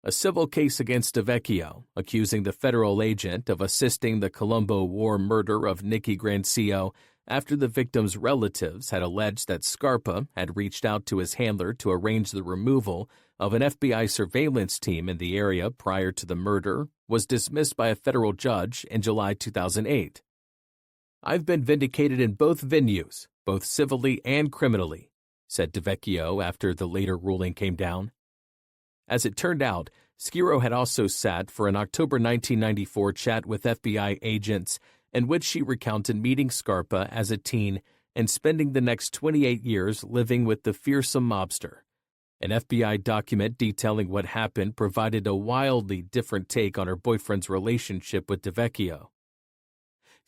A civil case against DeVecchio, accusing the federal agent of assisting the Colombo war murder of Nicky Grancio after the victim's relatives had alleged that Scarpa had reached out to his handler to arrange the removal of an FBI surveillance team in the area prior to the murder, was dismissed by a federal judge in July 2008. I've been vindicated in both venues, both civilly and criminally, said DeVecchio after the later ruling came down. As it turned out, Skiro had also sat for an October 1994 chat with FBI agents in which she recounted meeting Scarpa as a teen and spending the next 28 years living with the fearsome mobster. An FBI document detailing what happened provided a wildly different take on her boyfriend's relationship with DeVecchio.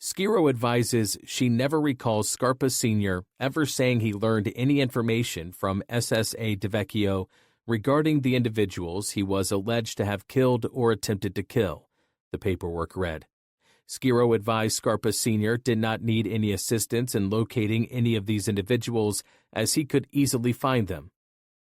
Skiro advises she never recalls Scarpa Sr. ever saying he learned any information from SSA DeVecchio regarding the individuals he was alleged to have killed or attempted to kill, the paperwork read. Skiro advised Scarpa Sr. did not need any assistance in locating any of these individuals as he could easily find them.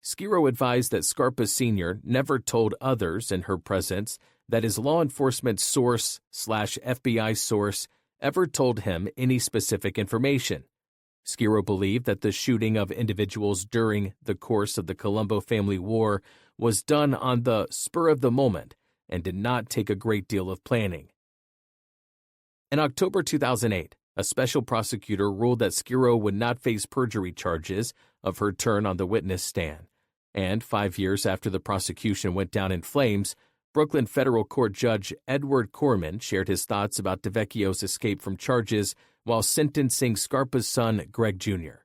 Skiro advised that Scarpa Sr. never told others in her presence that his law enforcement source/FBI source ever told him any specific information. Skiro believed that the shooting of individuals during the course of the Colombo family war was done on the spur of the moment and did not take a great deal of planning. In October 2008, a special prosecutor ruled that Skiro would not face perjury charges of her turn on the witness stand, and 5 years after the prosecution went down in flames, Brooklyn Federal Court Judge Edward Corman shared his thoughts about DeVecchio's escape from charges while sentencing Scarpa's son, Greg Jr.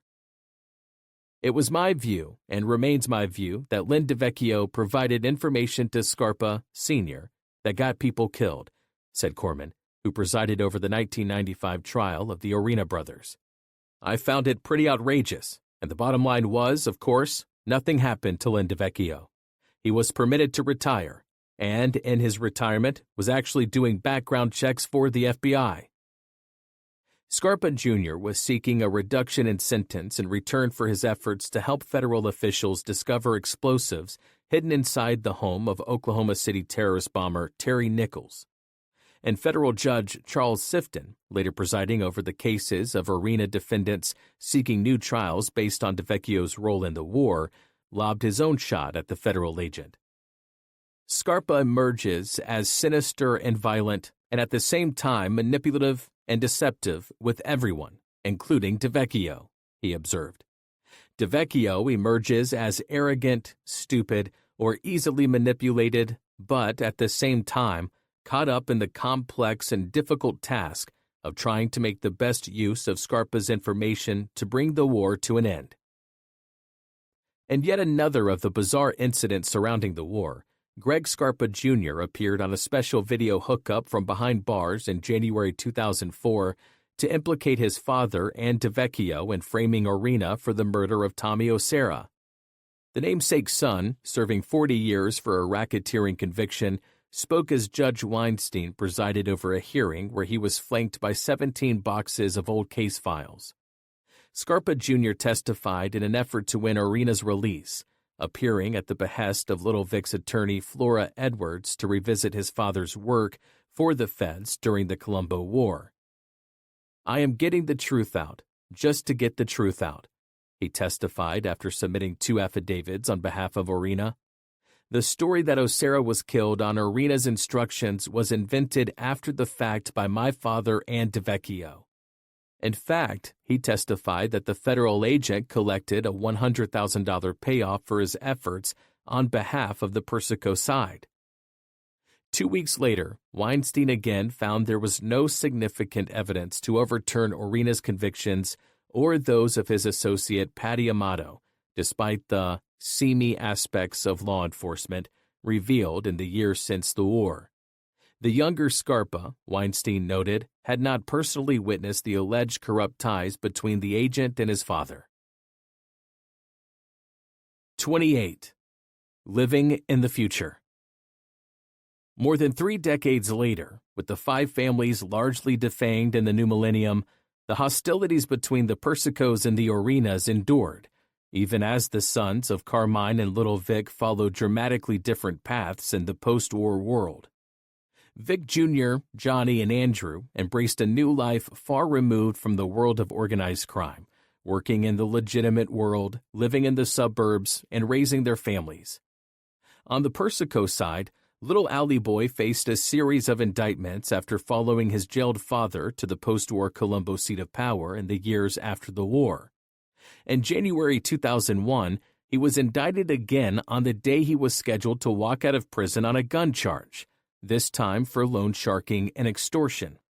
It was my view, and remains my view, that Lynn DeVecchio provided information to Scarpa Sr. that got people killed, said Corman, who presided over the 1995 trial of the Orena brothers. "I found it pretty outrageous, and the bottom line was, of course, nothing happened to Lindavecchio. He was permitted to retire, and in his retirement was actually doing background checks for the FBI." Scarpa Jr. was seeking a reduction in sentence in return for his efforts to help federal officials discover explosives hidden inside the home of Oklahoma City terrorist bomber Terry Nichols. And federal judge Charles Sifton, later presiding over the cases of Orena defendants seeking new trials based on DeVecchio's role in the war, lobbed his own shot at the federal agent. Scarpa emerges as sinister and violent, and at the same time manipulative and deceptive with everyone, including DeVecchio, he observed. DeVecchio emerges as arrogant, stupid, or easily manipulated, but at the same time caught up in the complex and difficult task of trying to make the best use of Scarpa's information to bring the war to an end. And yet another of the bizarre incidents surrounding the war, Greg Scarpa Jr. appeared on a special video hookup from behind bars in January 2004 to implicate his father and DeVecchio in framing Orena for the murder of Tommy Orena. The namesake son, serving 40 years for a racketeering conviction, spoke as Judge Weinstein presided over a hearing where he was flanked by 17 boxes of old case files. Scarpa Jr. testified in an effort to win Orena's release, appearing at the behest of Little Vic's attorney Flora Edwards to revisit his father's work for the feds during the Colombo War. "I am getting the truth out, just to get the truth out," he testified after submitting 2 affidavits on behalf of Orena. "The story that Orena was killed on Orena's instructions was invented after the fact by my father and DeVecchio." In fact, he testified that the federal agent collected a $100,000 payoff for his efforts on behalf of the Persico side. 2 weeks later, Weinstein again found there was no significant evidence to overturn Orena's convictions or those of his associate Patty Amato, despite the seamy aspects of law enforcement revealed in the years since the war. The younger Scarpa, Weinstein noted, had not personally witnessed the alleged corrupt ties between the agent and his father. 28. Living in the Future. More than 3 decades later, with the 5 families largely defanged in the new millennium, the hostilities between the Persicos and the Orenas endured, even as the sons of Carmine and Little Vic followed dramatically different paths in the post-war world. Vic Jr., Johnny, and Andrew embraced a new life far removed from the world of organized crime, working in the legitimate world, living in the suburbs, and raising their families. On the Persico side, little Alley Boy faced a series of indictments after following his jailed father to the post-war Colombo seat of power in the years after the war. In January 2001, he was indicted again on the day he was scheduled to walk out of prison on a gun charge, this time for loan sharking and extortion.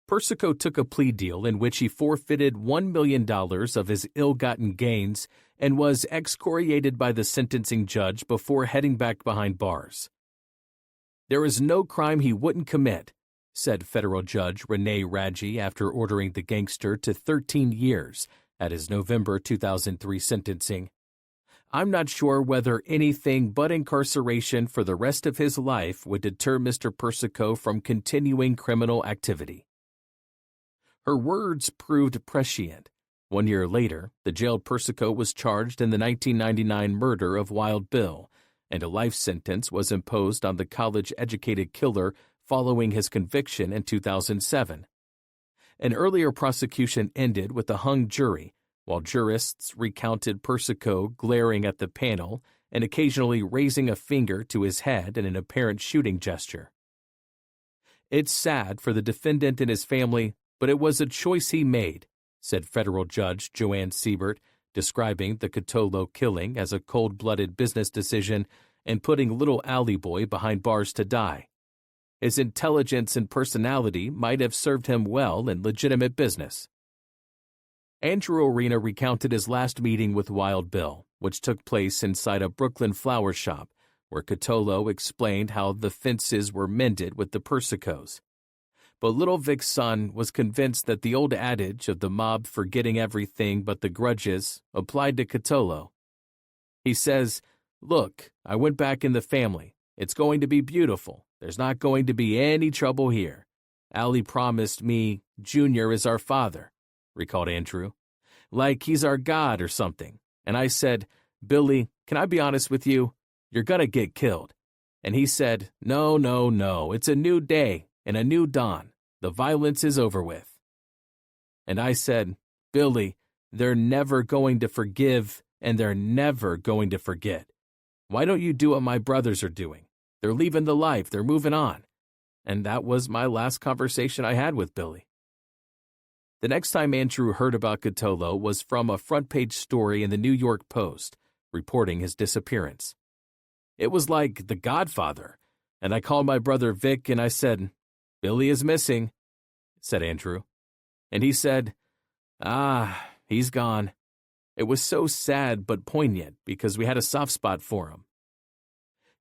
Persico took a plea deal in which he forfeited $1 million of his ill-gotten gains and was excoriated by the sentencing judge before heading back behind bars. "There is no crime he wouldn't commit," said federal judge Rene Radji after ordering the gangster to 13 years at his November 2003 sentencing. "I'm not sure whether anything but incarceration for the rest of his life would deter Mr. Persico from continuing criminal activity." Her words proved prescient. 1 year later, the jailed Persico was charged in the 1999 murder of Wild Bill, and a life sentence was imposed on the college-educated killer following his conviction in 2007. An earlier prosecution ended with a hung jury, while jurists recounted Persico glaring at the panel and occasionally raising a finger to his head in an apparent shooting gesture. "It's sad for the defendant and his family, but it was a choice he made," said federal judge Joanne Siebert, describing the Cotolo killing as a cold-blooded business decision and putting little Alley Boy behind bars to die. "His intelligence and personality might have served him well in legitimate business." Andrew Orena recounted his last meeting with Wild Bill, which took place inside a Brooklyn flower shop, where Cotolo explained how the fences were mended with the Persicos. but little Vic's son was convinced that the old adage of the mob forgetting everything but the grudges applied to Cotolo. He says, "Look, I went back in the family. It's going to be beautiful. There's not going to be any trouble here. Allie promised me Junior is our father," recalled Andrew. "Like he's our god or something. And I said, 'Billy, can I be honest with you? You're gonna get killed.' And he said, 'No, no, no. It's a new day and a new dawn. The violence is over with.' And I said, 'Billy, they're never going to forgive and they're never going to forget. Why don't you do what my brothers are doing? They're leaving the life. They're moving on.' And that was my last conversation I had with Billy." The next time Andrew heard about Cotolo was from a front-page story in the New York Post, reporting his disappearance. "It was like The Godfather, and I called my brother Vic and I said, 'Billy is missing,'" said Andrew. "And he said, 'He's gone.' It was so sad but poignant because we had a soft spot for him."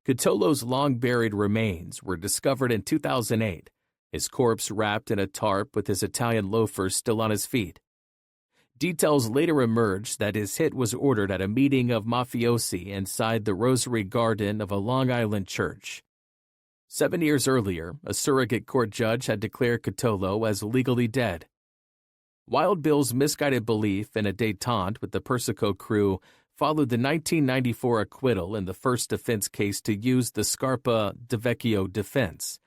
Cotolo's long-buried remains were discovered in 2008, his corpse wrapped in a tarp with his Italian loafers still on his feet. Details later emerged that his hit was ordered at a meeting of mafiosi inside the Rosary Garden of a Long Island church. 7 years earlier, a surrogate court judge had declared Cotolo as legally dead. Wild Bill's misguided belief in a détente with the Persico crew followed the 1994 acquittal in the first defense case to use the Scarpa de Vecchio defense.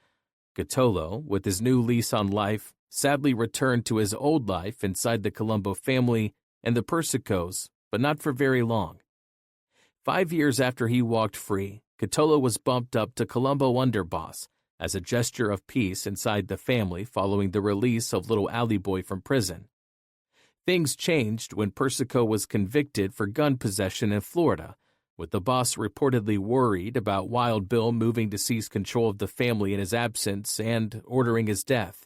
Cotolo, with his new lease on life, sadly returned to his old life inside the Colombo family and the Persicos, but not for very long. 5 years after he walked free, Cotolo was bumped up to Colombo underboss as a gesture of peace inside the family following the release of little alley boy from prison. Things changed when Persico was convicted for gun possession in Florida, with the boss reportedly worried about Wild Bill moving to seize control of the family in his absence and ordering his death.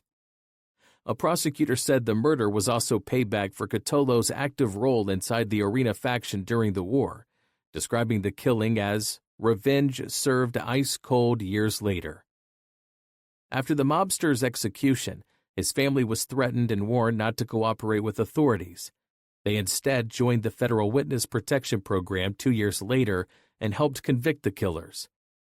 A prosecutor said the murder was also payback for Cotolo's active role inside the Orena faction during the war, describing the killing as revenge served ice cold years later. After the mobster's execution, his family was threatened and warned not to cooperate with authorities. They instead joined the Federal Witness Protection Program 2 years later and helped convict the killers.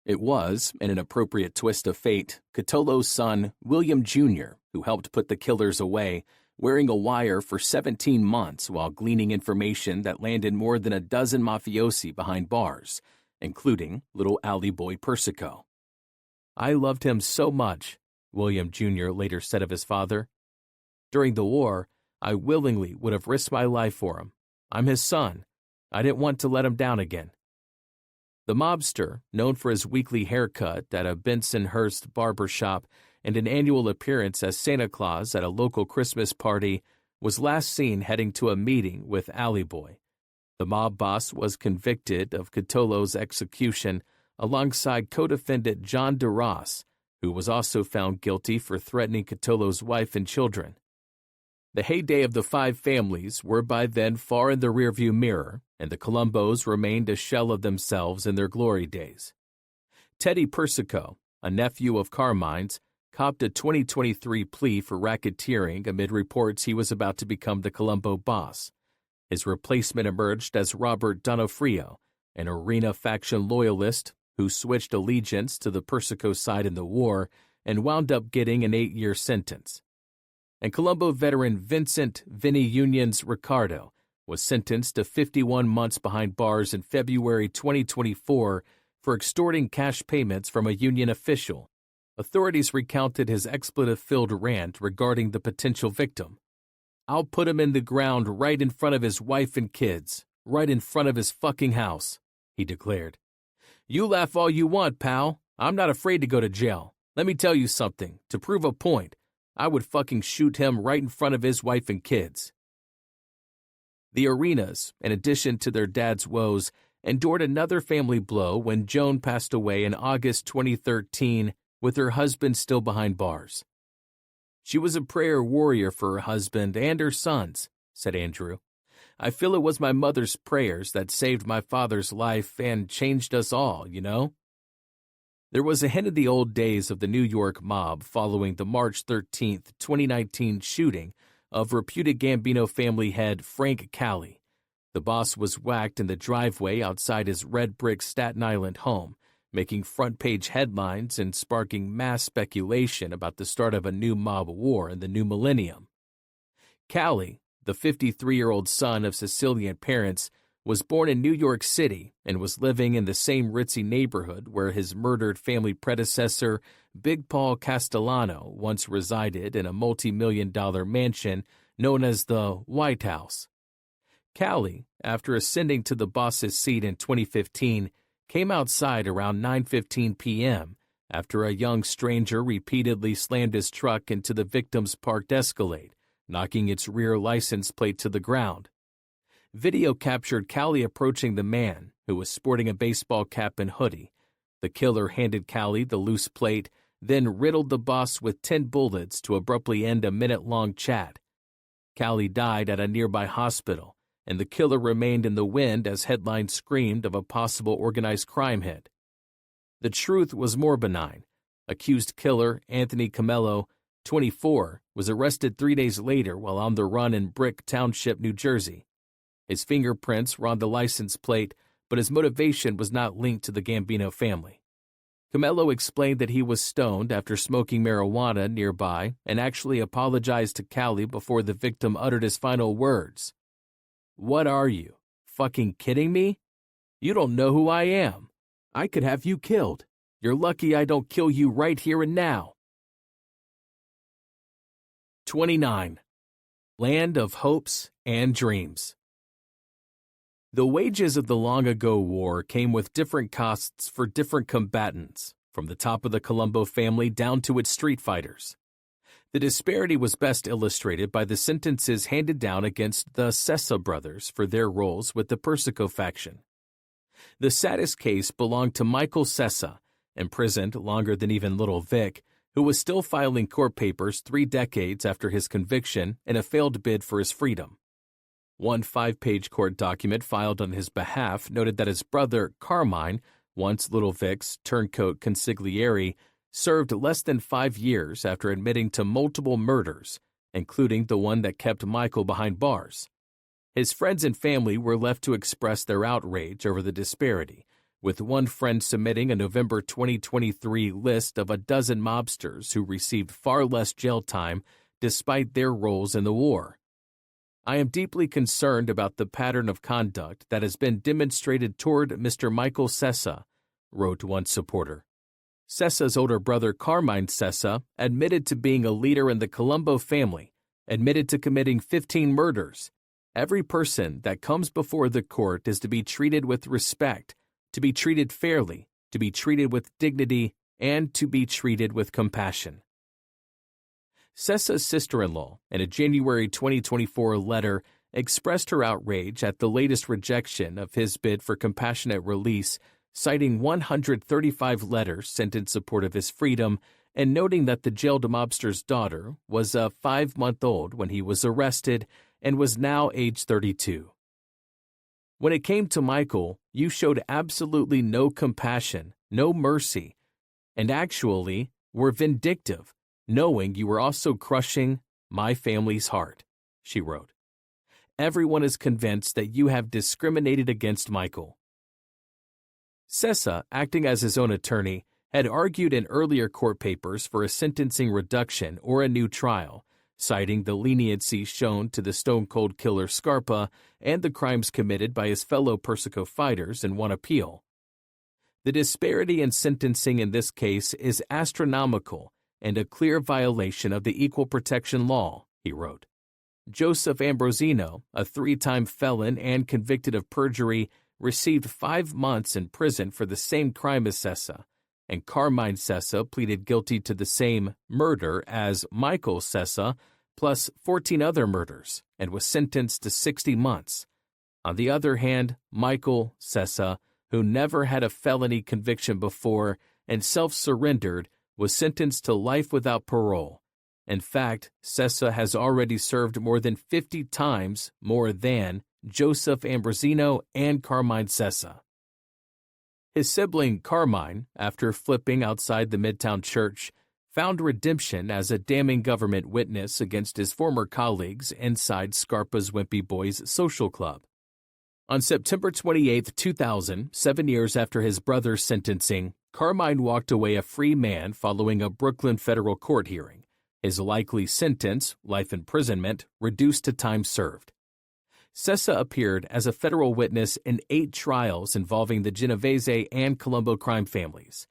It was, in an appropriate twist of fate, Cotolo's son, William Jr., who helped put the killers away, wearing a wire for 17 months while gleaning information that landed more than a dozen mafiosi behind bars, including little alley boy Persico. "I loved him so much," William Jr. later said of his father. "During the war, I willingly would have risked my life for him. I'm his son. I didn't want to let him down again." The mobster, known for his weekly haircut at a Bensonhurst barber shop and an annual appearance as Santa Claus at a local Christmas party, was last seen heading to a meeting with Alley Boy. The mob boss was convicted of Cotolo's execution alongside co-defendant John DeRoss, who was also found guilty for threatening Cotolo's wife and children. The heyday of the five families were by then far in the rearview mirror, and the Colombos remained a shell of themselves in their glory days. Teddy Persico, a nephew of Carmine's, copped a 2023 plea for racketeering amid reports he was about to become the Colombo boss. His replacement emerged as Robert Donofrio, an Orena faction loyalist who switched allegiance to the Persico side in the war and wound up getting an 8-year sentence. And Colombo veteran Vincent "Vinny" Unions Ricardo was sentenced to 51 months behind bars in February 2024 for extorting cash payments from a union official. Authorities recounted his expletive-filled rant regarding the potential victim. "I'll put him in the ground right in front of his wife and kids, right in front of his fucking house," he declared. "You laugh all you want, pal. I'm not afraid to go to jail. Let me tell you something. To prove a point, I would fucking shoot him right in front of his wife and kids." The Orenas, in addition to their dad's woes, endured another family blow when Joan passed away in August 2013 with her husband still behind bars. "She was a prayer warrior for her husband and her sons," said Andrew. "I feel it was my mother's prayers that saved my father's life and changed us all, you know?" There was a hint of the old days of the New York mob following the March 13, 2019 shooting of reputed Gambino family head Frank Cali. The boss was whacked in the driveway outside his red brick Staten Island home, making front-page headlines and sparking mass speculation about the start of a new mob war in the new millennium. Cali, the 53-year-old son of Sicilian parents, was born in New York City and was living in the same ritzy neighborhood where his murdered family predecessor, Big Paul Castellano, once resided in a multi-million-dollar mansion known as the White House. Cali, after ascending to the boss's seat in 2015, came outside around 9:15 p.m. after a young stranger repeatedly slammed his truck into the victim's parked Escalade, knocking its rear license plate to the ground. Video captured Cali approaching the man, who was sporting a baseball cap and hoodie. The killer handed Cali the loose plate, then riddled the boss with 10 bullets to abruptly end a minute-long chat. Cali died at a nearby hospital, and the killer remained in the wind as headlines screamed of a possible organized crime hit. The truth was more benign. Accused killer Anthony Camello, 24, was arrested 3 days later while on the run in Brick Township, New Jersey. His fingerprints were on the license plate, but his motivation was not linked to the Gambino family. Camello explained that he was stoned after smoking marijuana nearby and actually apologized to Cali before the victim uttered his final words. "What are you, fucking kidding me? You don't know who I am. I could have you killed. You're lucky I don't kill you right here and now." 29. Land of Hopes and Dreams. The wages of the long-ago war came with different costs for different combatants, from the top of the Colombo family down to its street fighters. The disparity was best illustrated by the sentences handed down against the Sessa brothers for their roles with the Persico faction. The saddest case belonged to Michael Sessa, imprisoned longer than even Little Vic, who was still filing court papers 3 decades after his conviction in a failed bid for his freedom. One 5-page court document filed on his behalf noted that his brother, Carmine, once Little Vic's turncoat consigliere, served less than 5 years after admitting to multiple murders, including the one that kept Michael behind bars. His friends and family were left to express their outrage over the disparity, with one friend submitting a November 2023 list of a dozen mobsters who received far less jail time despite their roles in the war. "I am deeply concerned about the pattern of conduct that has been demonstrated toward Mr. Michael Sessa," wrote one supporter. Sessa's older brother Carmine Sessa admitted to being a leader in the Colombo family, admitted to committing 15 murders. "Every person that comes before the court is to be treated with respect, to be treated fairly, to be treated with dignity, and to be treated with compassion." Sessa's sister-in-law, in a January 2024 letter, expressed her outrage at the latest rejection of his bid for compassionate release, citing 135 letters sent in support of his freedom and noting that the jailed mobster's daughter was a 5-month-old when he was arrested and was now age 32. "When it came to Michael, you showed absolutely no compassion, no mercy, and actually were vindictive, knowing you were also crushing my family's heart," she wrote. "Everyone is convinced that you have discriminated against Michael." Sessa, acting as his own attorney, had argued in earlier court papers for a sentencing reduction or a new trial, citing the leniency shown to the stone-cold killer Scarpa and the crimes committed by his fellow Persico fighters in one appeal. "The disparity in sentencing in this case is astronomical and a clear violation of the equal protection law," he wrote. Joseph Ambrosino, a 3-time felon and convicted of perjury, received 5 months in prison for the same crime as Sessa, and Carmine Sessa pleaded guilty to the same murder as Michael Sessa, plus 14 other murders, and was sentenced to 60 months. On the other hand, Michael Sessa, who never had a felony conviction before and self-surrendered, was sentenced to life without parole. In fact, Sessa has already served more than 50 times more than Joseph Ambrosino and Carmine Sessa. His sibling Carmine, after flipping outside the Midtown church, found redemption as a damning government witness against his former colleagues inside Scarpa's Wimpy Boys social club. On September 28, 2000, 7 years after his brother's sentencing, Carmine walked away a free man following a Brooklyn federal court hearing. His likely sentence, life imprisonment, reduced to time served. Sessa appeared as a federal witness in 8 trials involving the Genovese and Colombo crime families.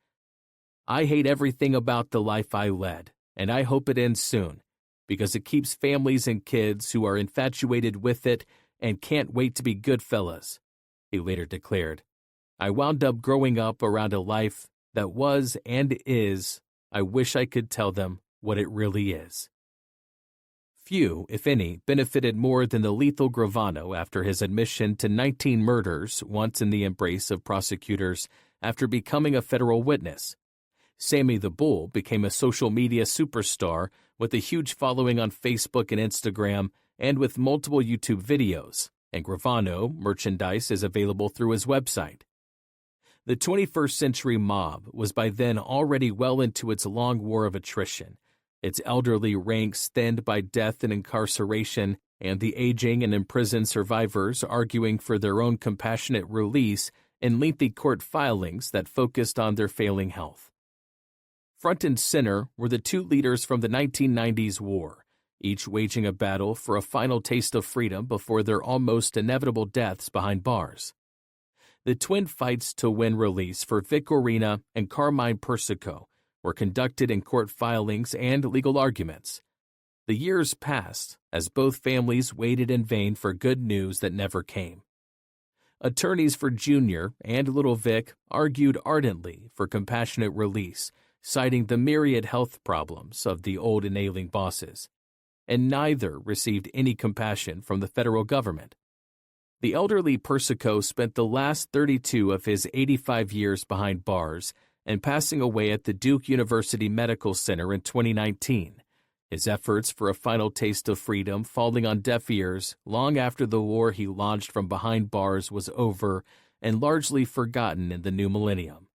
"I hate everything about the life I led, and I hope it ends soon, because it keeps families and kids who are infatuated with it and can't wait to be good fellas," he later declared. "I wound up growing up around a life that was and is. I wish I could tell them what it really is." Few, if any, benefited more than the lethal Gravano after his admission to 19 murders once in the embrace of prosecutors after becoming a federal witness. Sammy the Bull became a social media superstar with a huge following on Facebook and Instagram and with multiple YouTube videos, and Gravano merchandise is available through his website. The 21st century mob was by then already well into its long war of attrition, its elderly ranks thinned by death and incarceration, and the aging and imprisoned survivors arguing for their own compassionate release in lengthy court filings that focused on their failing health. Front and center were the 2 leaders from the 1990s war, each waging a battle for a final taste of freedom before their almost inevitable deaths behind bars. The twin fights to win release for Vic Orena and Carmine Persico were conducted in court filings and legal arguments. The years passed as both families waited in vain for good news that never came. Attorneys for Junior and Little Vic argued ardently for compassionate release, citing the myriad health problems of the old and ailing bosses, and neither received any compassion from the federal government. The elderly Persico spent the last 32 of his 85 years behind bars and passing away at the Duke University Medical Center in 2019, his efforts for a final taste of freedom falling on deaf ears long after the war he launched from behind bars was over and largely forgotten in the new millennium.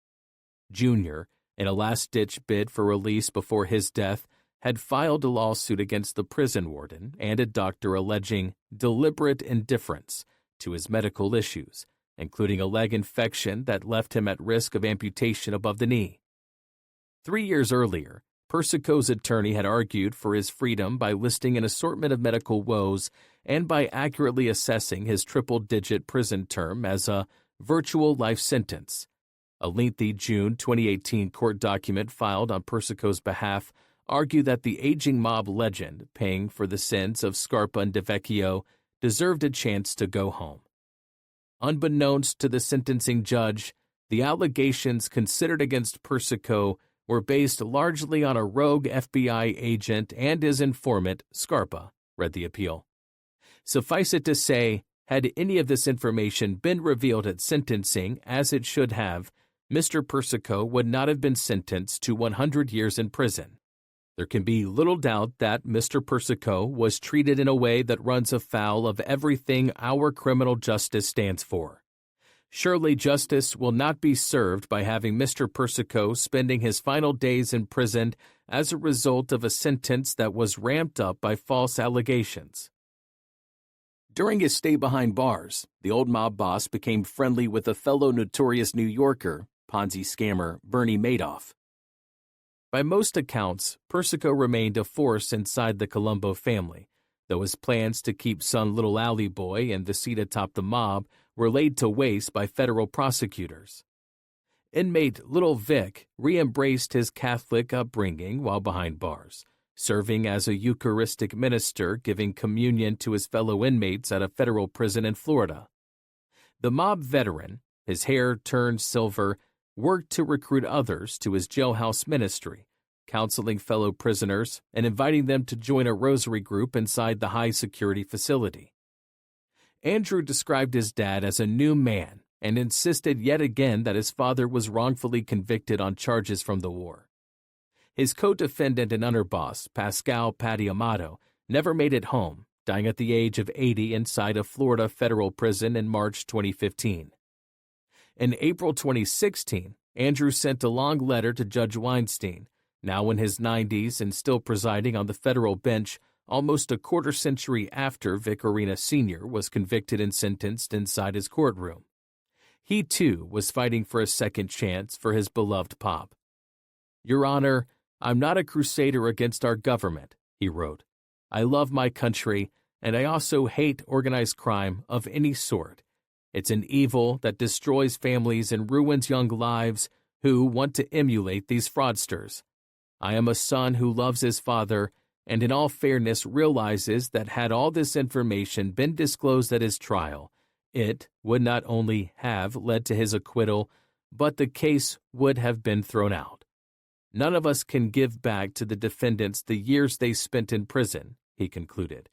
Junior, in a last-ditch bid for release before his death, had filed a lawsuit against the prison warden and a doctor alleging deliberate indifference to his medical issues, including a leg infection that left him at risk of amputation above the knee. 3 years earlier, Persico's attorney had argued for his freedom by listing an assortment of medical woes and by accurately assessing his triple-digit prison term as a virtual life sentence. A lengthy June 2018 court document filed on Persico's behalf argued that the aging mob legend paying for the sins of Scarpa and DeVecchio deserved a chance to go home. Unbeknownst to the sentencing judge, the allegations considered against Persico were based largely on a rogue FBI agent and his informant, Scarpa, read the appeal. Suffice it to say, had any of this information been revealed at sentencing as it should have, Mr. Persico would not have been sentenced to 100 years in prison. There can be little doubt that Mr. Persico was treated in a way that runs afoul of everything our criminal justice stands for. Surely justice will not be served by having Mr. Persico spending his final days imprisoned as a result of a sentence that was ramped up by false allegations. During his stay behind bars, the old mob boss became friendly with a fellow notorious New Yorker, Ponzi scammer Bernie Madoff. By most accounts, Persico remained a force inside the Colombo family, though his plans to keep son Little Alley Boy in the seat atop the mob were laid to waste by federal prosecutors. Inmate Little Vic re-embraced his Catholic upbringing while behind bars, serving as a Eucharistic minister giving communion to his fellow inmates at a federal prison in Florida. The mob veteran, his hair turned silver, worked to recruit others to his jailhouse ministry, counseling fellow prisoners and inviting them to join a rosary group inside the high-security facility. Andrew described his dad as a new man and insisted yet again that his father was wrongfully convicted on charges from the war. His co-defendant and underboss, Pascal Patty Amato, never made it home, dying at the age of 80 inside a Florida federal prison in March 2015. In April 2016, Andrew sent a long letter to Judge Weinstein, now in his 90s and still presiding on the federal bench almost a quarter-century after Vic Orena Sr. was convicted and sentenced inside his courtroom. He, too, was fighting for a second chance for his beloved Pop. "Your Honor, I'm not a crusader against our government," he wrote. "I love my country, and I also hate organized crime of any sort. It's an evil that destroys families and ruins young lives who want to emulate these fraudsters. I am a son who loves his father and in all fairness realizes that had all this information been disclosed at his trial, it would not only have led to his acquittal, but the case would have been thrown out. None of us can give back to the defendants the years they spent in prison," he concluded,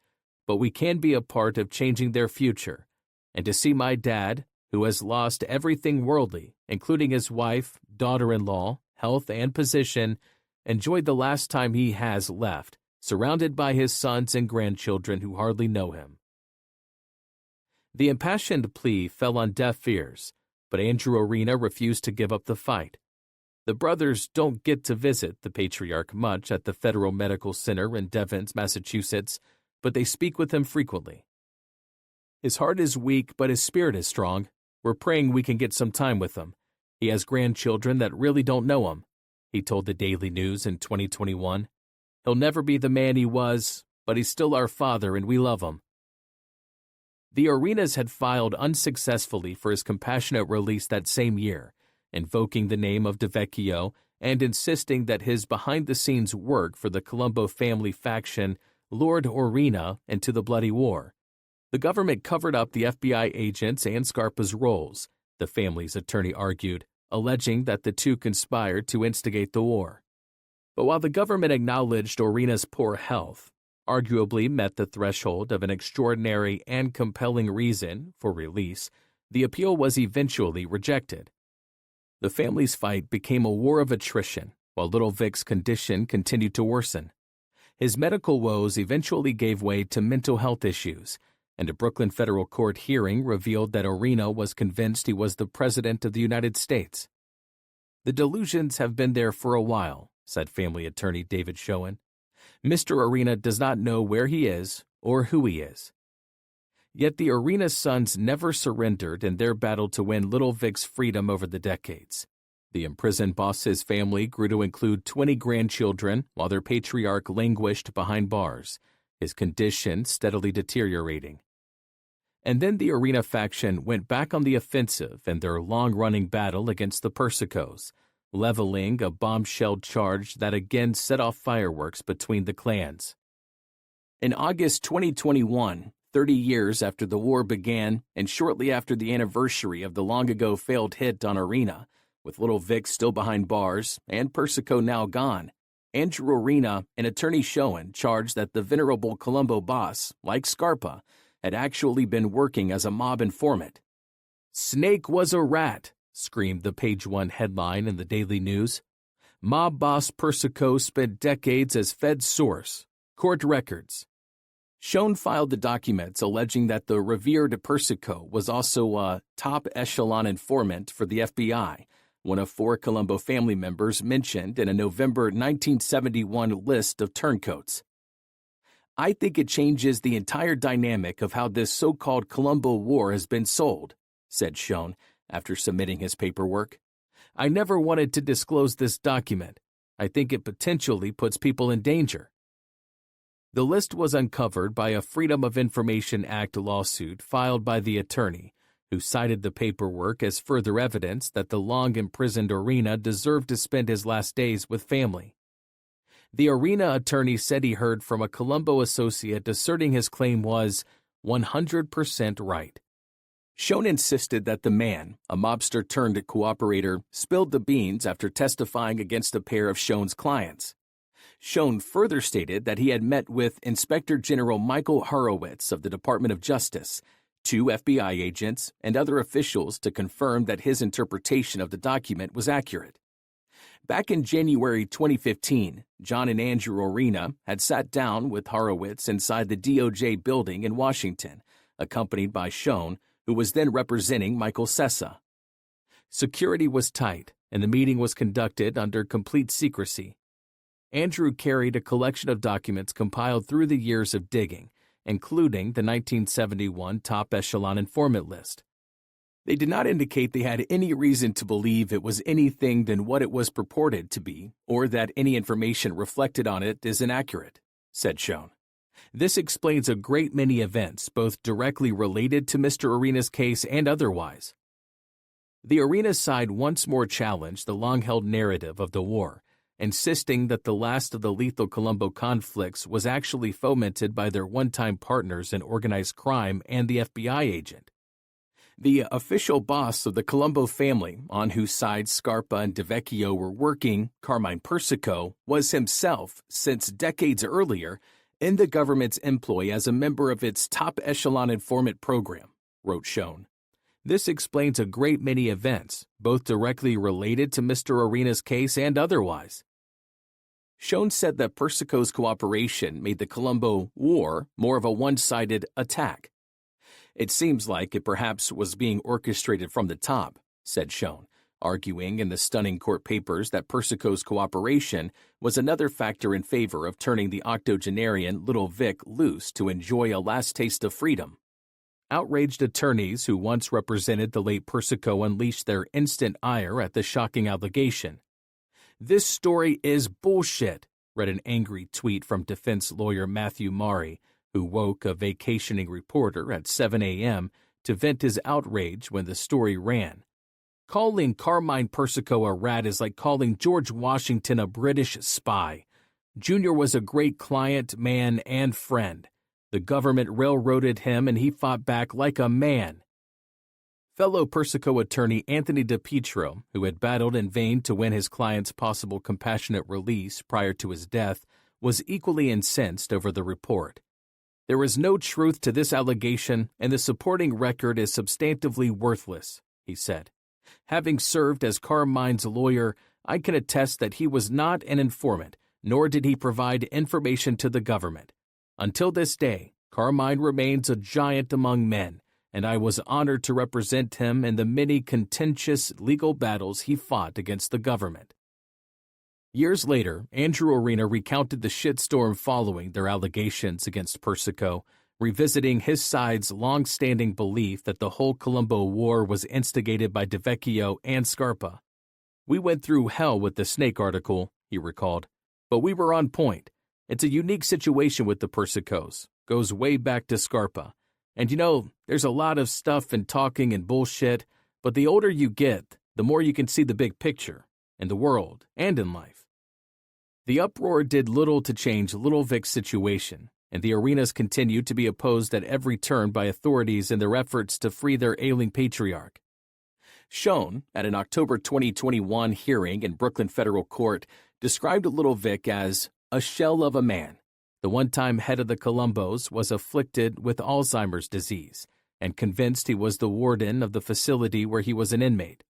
"but we can be a part of changing their future. And to see my dad, who has lost everything worldly, including his wife, daughter-in-law, health, and position, enjoy the last time he has left, surrounded by his sons and grandchildren who hardly know him." The impassioned plea fell on deaf ears, but Andrew Orena refused to give up the fight. The brothers don't get to visit the patriarch much at the Federal Medical Center in Devens, Massachusetts, but they speak with him frequently. "His heart is weak, but his spirit is strong. We're praying we can get some time with him. He has grandchildren that really don't know him," he told the Daily News in 2021. "He'll never be the man he was, but he's still our father and we love him." The Orenas had filed unsuccessfully for his compassionate release that same year, invoking the name of DeVecchio and insisting that his behind-the-scenes work for the Colombo family faction lured Orena into the bloody war. The government covered up the FBI agents and Scarpa's roles, the family's attorney argued, alleging that the two conspired to instigate the war. But while the government acknowledged Orena's poor health, arguably met the threshold of an extraordinary and compelling reason for release, the appeal was eventually rejected. The family's fight became a war of attrition, while Little Vic's condition continued to worsen. His medical woes eventually gave way to mental health issues, and a Brooklyn federal court hearing revealed that Orena was convinced he was the President of the United States. "The delusions have been there for a while," said family attorney David Schoen. "Mr. Orena does not know where he is or who he is." Yet the Orena sons never surrendered in their battle to win Little Vic's freedom over the decades. The imprisoned boss's family grew to include 20 grandchildren while their patriarch languished behind bars, his condition steadily deteriorating. And then the Orena faction went back on the offensive in their long-running battle against the Persicos, leveling a bombshell charge that again set off fireworks between the clans. In August 2021, 30 years after the war began and shortly after the anniversary of the long-ago failed hit on Orena, with Little Vic still behind bars and Persico now gone, Andrew Orena and attorney Schoen charged that the venerable Colombo boss, like Scarpa, had actually been working as a mob informant. "Snake was a rat," screamed the Page One headline in the Daily News. "Mob boss Persico spent decades as Fed source. Court records." Schoen filed the documents alleging that the revered Persico was also a top echelon informant for the FBI, one of 4 Colombo family members mentioned in a November 1971 list of turncoats. "I think it changes the entire dynamic of how this so-called Colombo war has been sold," said Schoen after submitting his paperwork. "I never wanted to disclose this document. I think it potentially puts people in danger." The list was uncovered by a Freedom of Information Act lawsuit filed by the attorney, who cited the paperwork as further evidence that the long-imprisoned Orena deserved to spend his last days with family. The Orena attorney said he heard from a Colombo associate asserting his claim was 100% right. Schoen insisted that the man, a mobster-turned-cooperator, spilled the beans after testifying against a pair of Schoen's clients. Schoen further stated that he had met with Inspector General Michael Horowitz of the Department of Justice, 2 FBI agents, and other officials to confirm that his interpretation of the document was accurate. Back in January 2015, John and Andrew Orena had sat down with Horowitz inside the DOJ building in Washington, accompanied by Schoen, who was then representing Michael Sessa. Security was tight, and the meeting was conducted under complete secrecy. Andrew carried a collection of documents compiled through the years of digging, including the 1971 top echelon informant list. They did not indicate they had any reason to believe it was anything than what it was purported to be, or that any information reflected on it is inaccurate, said Schoen. This explains a great many events, both directly related to Mr. Orena's case and otherwise. The Orena side once more challenged the long-held narrative of the war, insisting that the last of the lethal Colombo conflicts was actually fomented by their one-time partners in organized crime and the FBI agent. The official boss of the Colombo family, on whose side Scarpa and DeVecchio were working, Carmine Persico, was himself, since decades earlier, in the government's employ as a member of its top echelon informant program, wrote Schoen. This explains a great many events, both directly related to Mr. Orena's case and otherwise. Schoen said that Persico's cooperation made the Colombo War more of a one-sided attack. It seems like it perhaps was being orchestrated from the top, said Schoen, arguing in the stunning court papers that Persico's cooperation was another factor in favor of turning the octogenarian Little Vic loose to enjoy a last taste of freedom. Outraged attorneys who once represented the late Persico unleashed their instant ire at the shocking allegation. "This story is bullshit," read an angry tweet from defense lawyer Matthew Maury, who woke a vacationing reporter at 7 a.m. to vent his outrage when the story ran. "Calling Carmine Persico a rat is like calling George Washington a British spy. Junior was a great client, man, and friend. The government railroaded him and he fought back like a man." Fellow Persico attorney Anthony DiPietro, who had battled in vain to win his client's possible compassionate release prior to his death, was equally incensed over the report. "There is no truth to this allegation, and the supporting record is substantively worthless," he said. "Having served as Carmine's lawyer, I can attest that he was not an informant, nor did he provide information to the government. Until this day, Carmine remains a giant among men, and I was honored to represent him in the many contentious legal battles he fought against the government." Years later, Andrew Orena recounted the shitstorm following their allegations against Persico, revisiting his side's long-standing belief that the whole Colombo War was instigated by DeVecchio and Scarpa. "We went through hell with the Snake article," he recalled, "but we were on point. It's a unique situation with the Persicos, goes way back to Scarpa. And there's a lot of stuff and talking and bullshit, but the older you get, the more you can see the big picture, in the world and in life." The uproar did little to change Little Vic's situation, and the Orenas continued to be opposed at every turn by authorities in their efforts to free their ailing patriarch. Schoen, at an October 2021 hearing in Brooklyn Federal Court, described Little Vic as a shell of a man. The one-time head of the Colombos was afflicted with Alzheimer's disease and convinced he was the warden of the facility where he was an inmate.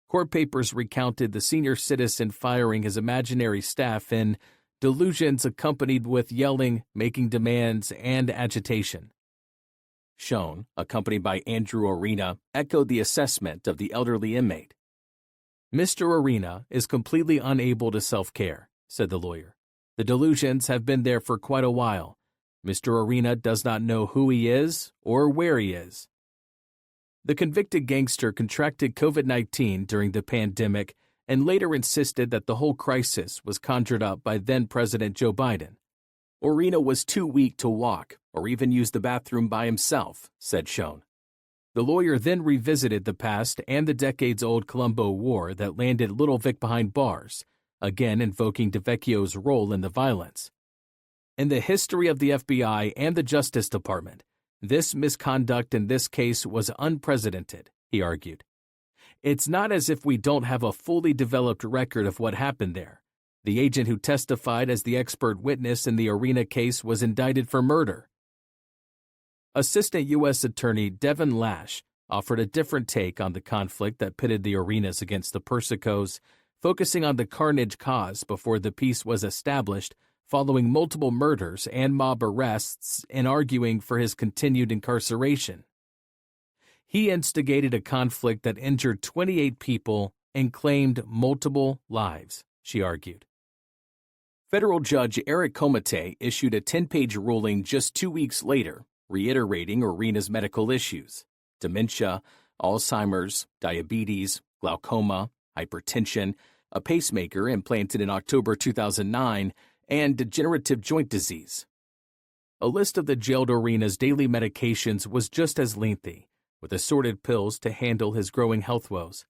Court papers recounted the senior citizen firing his imaginary staff in delusions accompanied with yelling, making demands, and agitation. Schoen, accompanied by Andrew Orena, echoed the assessment of the elderly inmate. "Mr. Orena is completely unable to self-care," said the lawyer. "The delusions have been there for quite a while. Mr. Orena does not know who he is or where he is." The convicted gangster contracted COVID-19 during the pandemic and later insisted that the whole crisis was conjured up by then-President Joe Biden. "Orena was too weak to walk or even use the bathroom by himself," said Schoen. The lawyer then revisited the past and the decades-old Colombo War that landed Little Vic behind bars, again invoking DeVecchio's role in the violence. "In the history of the FBI and the Justice Department, this misconduct in this case was unprecedented," he argued. "It's not as if we don't have a fully developed record of what happened there. The agent who testified as the expert witness in the Orena case was indicted for murder." Assistant U.S. Attorney Devin Lash offered a different take on the conflict that pitted the Orenas against the Persicos, focusing on the carnage caused before the peace was established following multiple murders and mob arrests and arguing for his continued incarceration. He instigated a conflict that injured 28 people and claimed multiple lives, she argued. Federal Judge Eric Comite issued a 10-page ruling just 2 weeks later, reiterating Orena's medical issues: dementia, Alzheimer's, diabetes, glaucoma, hypertension, a pacemaker implanted in October 2009, and degenerative joint disease. A list of the jailed Orena's daily medications was just as lengthy, with assorted pills to handle his growing health woes.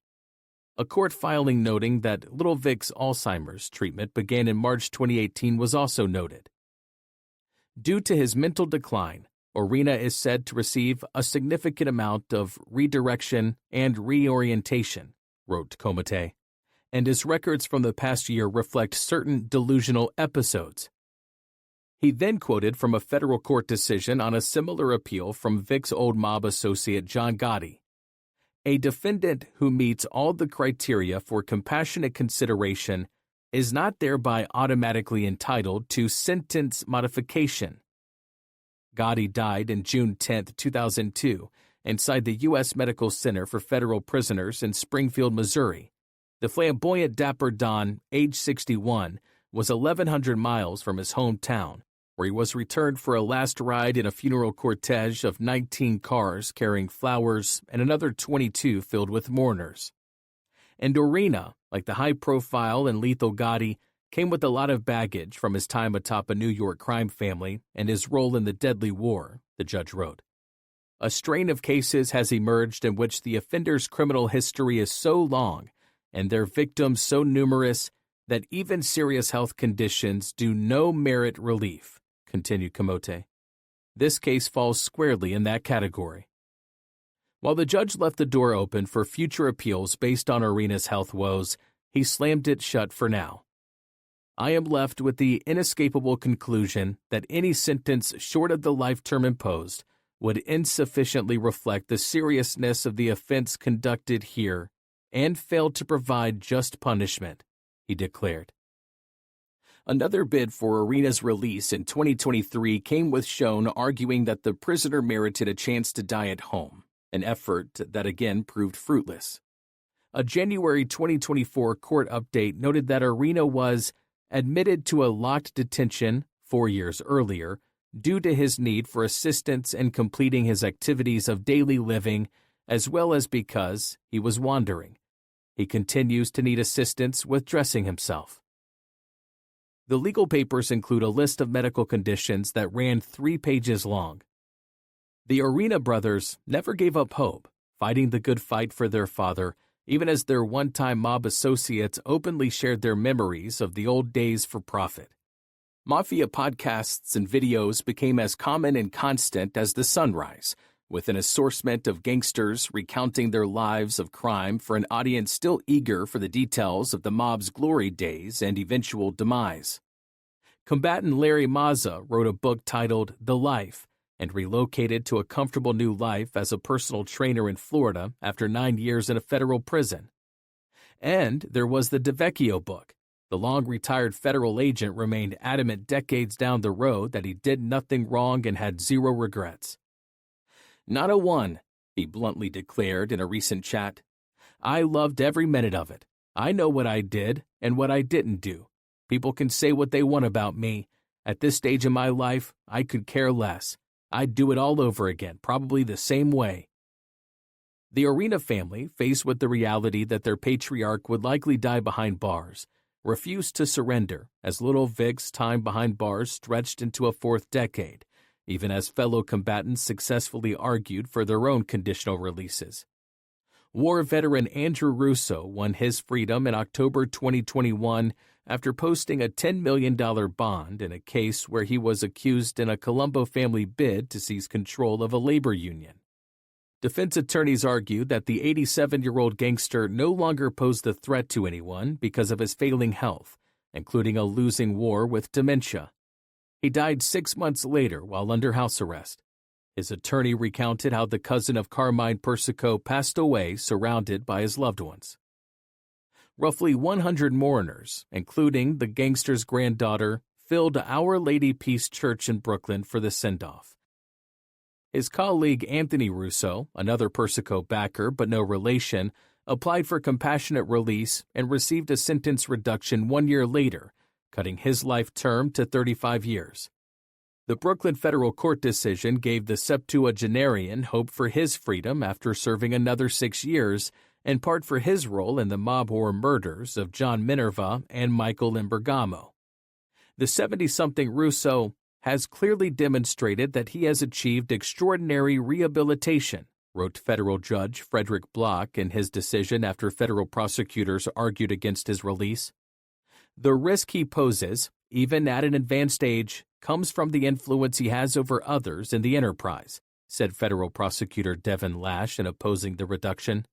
A court filing noting that Little Vic's Alzheimer's treatment began in March 2018 was also noted. Due to his mental decline, Orena is said to receive a significant amount of redirection and reorientation, wrote Comite, and his records from the past year reflect certain delusional episodes. He then quoted from a federal court decision on a similar appeal from Vic's old mob associate John Gotti. A defendant who meets all the criteria for compassionate consideration is not thereby automatically entitled to sentence modification. Gotti died in June 10, 2002, inside the U.S. Medical Center for Federal Prisoners in Springfield, Missouri. The flamboyant Dapper Don, age 61, was 1,100 miles from his hometown, where he was returned for a last ride in a funeral cortege of 19 cars carrying flowers and another 22 filled with mourners. And Orena, like the high-profile and lethal Gotti, came with a lot of baggage from his time atop a New York crime family and his role in the deadly war, the judge wrote. A strain of cases has emerged in which the offender's criminal history is so long and their victims so numerous that even serious health conditions do no merit relief, continued Comite. This case falls squarely in that category. While the judge left the door open for future appeals based on Orena's health woes, he slammed it shut for now. I am left with the inescapable conclusion that any sentence short of the life term imposed would insufficiently reflect the seriousness of the offense conducted here and fail to provide just punishment, he declared. Another bid for Orena's release in 2023 came with Schoen arguing that the prisoner merited a chance to die at home, an effort that again proved fruitless. A January 2024 court update noted that Orena was admitted to a locked detention 4 years earlier due to his need for assistance in completing his activities of daily living, as well as because he was wandering. He continues to need assistance with dressing himself. The legal papers include a list of medical conditions that ran 3 pages long. The Orena brothers never gave up hope, fighting the good fight for their father, even as their one-time mob associates openly shared their memories of the old days for profit. Mafia podcasts and videos became as common and constant as the sunrise, with an assortment of gangsters recounting their lives of crime for an audience still eager for the details of the mob's glory days and eventual demise. Combatant Larry Mazza wrote a book titled The Life and relocated to a comfortable new life as a personal trainer in Florida after 9 years in a federal prison. And there was the DeVecchio book. The long-retired federal agent remained adamant decades down the road that he did nothing wrong and had zero regrets. Not a one, he bluntly declared in a recent chat. I loved every minute of it. I know what I did and what I didn't do. People can say what they want about me. At this stage in my life, I could care less. I'd do it all over again, probably the same way. The Orena family, faced with the reality that their patriarch would likely die behind bars, refused to surrender as Little Vic's time behind bars stretched into a 4th decade, even as fellow combatants successfully argued for their own conditional releases. War veteran Andrew Russo won his freedom in October 2021 after posting a $10 million bond in a case where he was accused in a Colombo family bid to seize control of a labor union. Defense attorneys argued that the 87-year-old gangster no longer posed a threat to anyone because of his failing health, including a losing war with dementia. He died 6 months later while under house arrest. His attorney recounted how the cousin of Carmine Persico passed away surrounded by his loved ones. Roughly 100 mourners, including the gangster's granddaughter, filled Our Lady Peace Church in Brooklyn for the send-off. His colleague Anthony Russo, another Persico backer but no relation, applied for compassionate release and received a sentence reduction 1 year later, cutting his life term to 35 years. The Brooklyn federal court decision gave the septuagenarian hope for his freedom after serving another 6 years, in part for his role in the mob war murders of John Minerva and Michael in Bergamo. The 70-something Russo has clearly demonstrated that he has achieved extraordinary rehabilitation, wrote federal judge Frederick Block in his decision after federal prosecutors argued against his release. The risk he poses, even at an advanced age, comes from the influence he has over others in the enterprise, said federal prosecutor Devin Lash in opposing the reduction.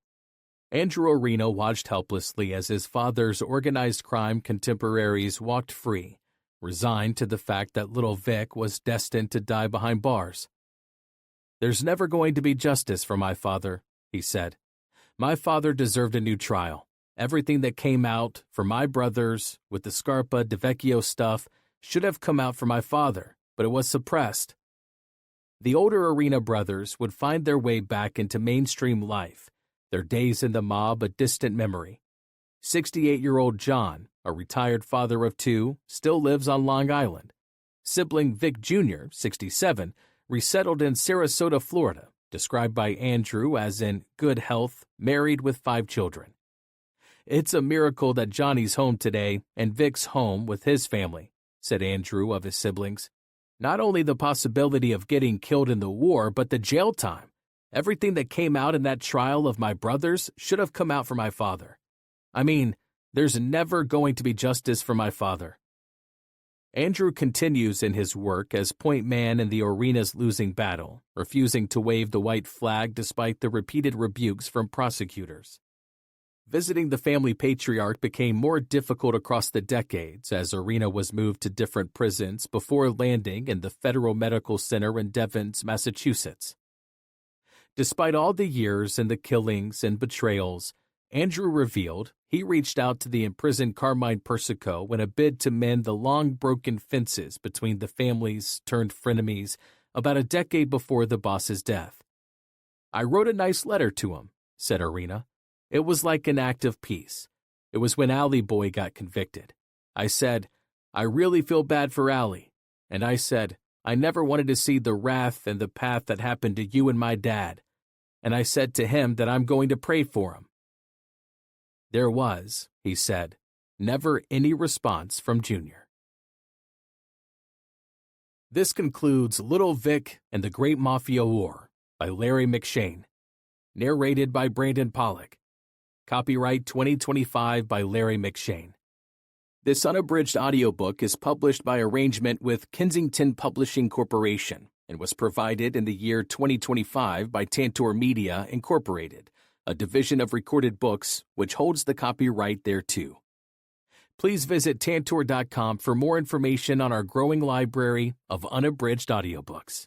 Andrew Orena watched helplessly as his father's organized crime contemporaries walked free, resigned to the fact that little Vic was destined to die behind bars. "There's never going to be justice for my father," he said. "My father deserved a new trial. Everything that came out for my brothers with the Scarpa DeVecchio stuff should have come out for my father, but it was suppressed." The older Orena brothers would find their way back into mainstream life, their days in the mob a distant memory. 68-year-old John, a retired father of two, still lives on Long Island. Sibling Vic Jr., 67, resettled in Sarasota, Florida, described by Andrew as in good health, married with 5 children. "It's a miracle that Johnny's home today and Vic's home with his family," said Andrew of his siblings. "Not only the possibility of getting killed in the war, but the jail time. Everything that came out in that trial of my brothers should have come out for my father. I mean, there's never going to be justice for my father." Andrew continues in his work as point man in the Orena's losing battle, refusing to wave the white flag despite the repeated rebukes from prosecutors. Visiting the family patriarch became more difficult across the decades as Orena was moved to different prisons before landing in the Federal Medical Center in Devens, Massachusetts. Despite all the years and the killings and betrayals, Andrew revealed he reached out to the imprisoned Carmine Persico in a bid to mend the long broken fences between the families turned frenemies about a decade before the boss's death. "I wrote a nice letter to him," said Orena. "It was like an act of peace. It was when Allie Boy got convicted. I said, I really feel bad for Allie. And I said, I never wanted to see the wrath and the path that happened to you and my dad. And I said to him that I'm going to pray for him." There was, he said, never any response from Junior. This concludes Little Vic and the Great Mafia War by Larry Mcshane. Narrated by Brandon Pollock. Copyright 2025 by Larry Mcshane. This unabridged audiobook is published by arrangement with Kensington Publishing Corporation and was provided in the year 2025 by Tantor Media, Incorporated, a division of Recorded Books which holds the copyright thereto. Please visit Tantor.com for more information on our growing library of unabridged audiobooks.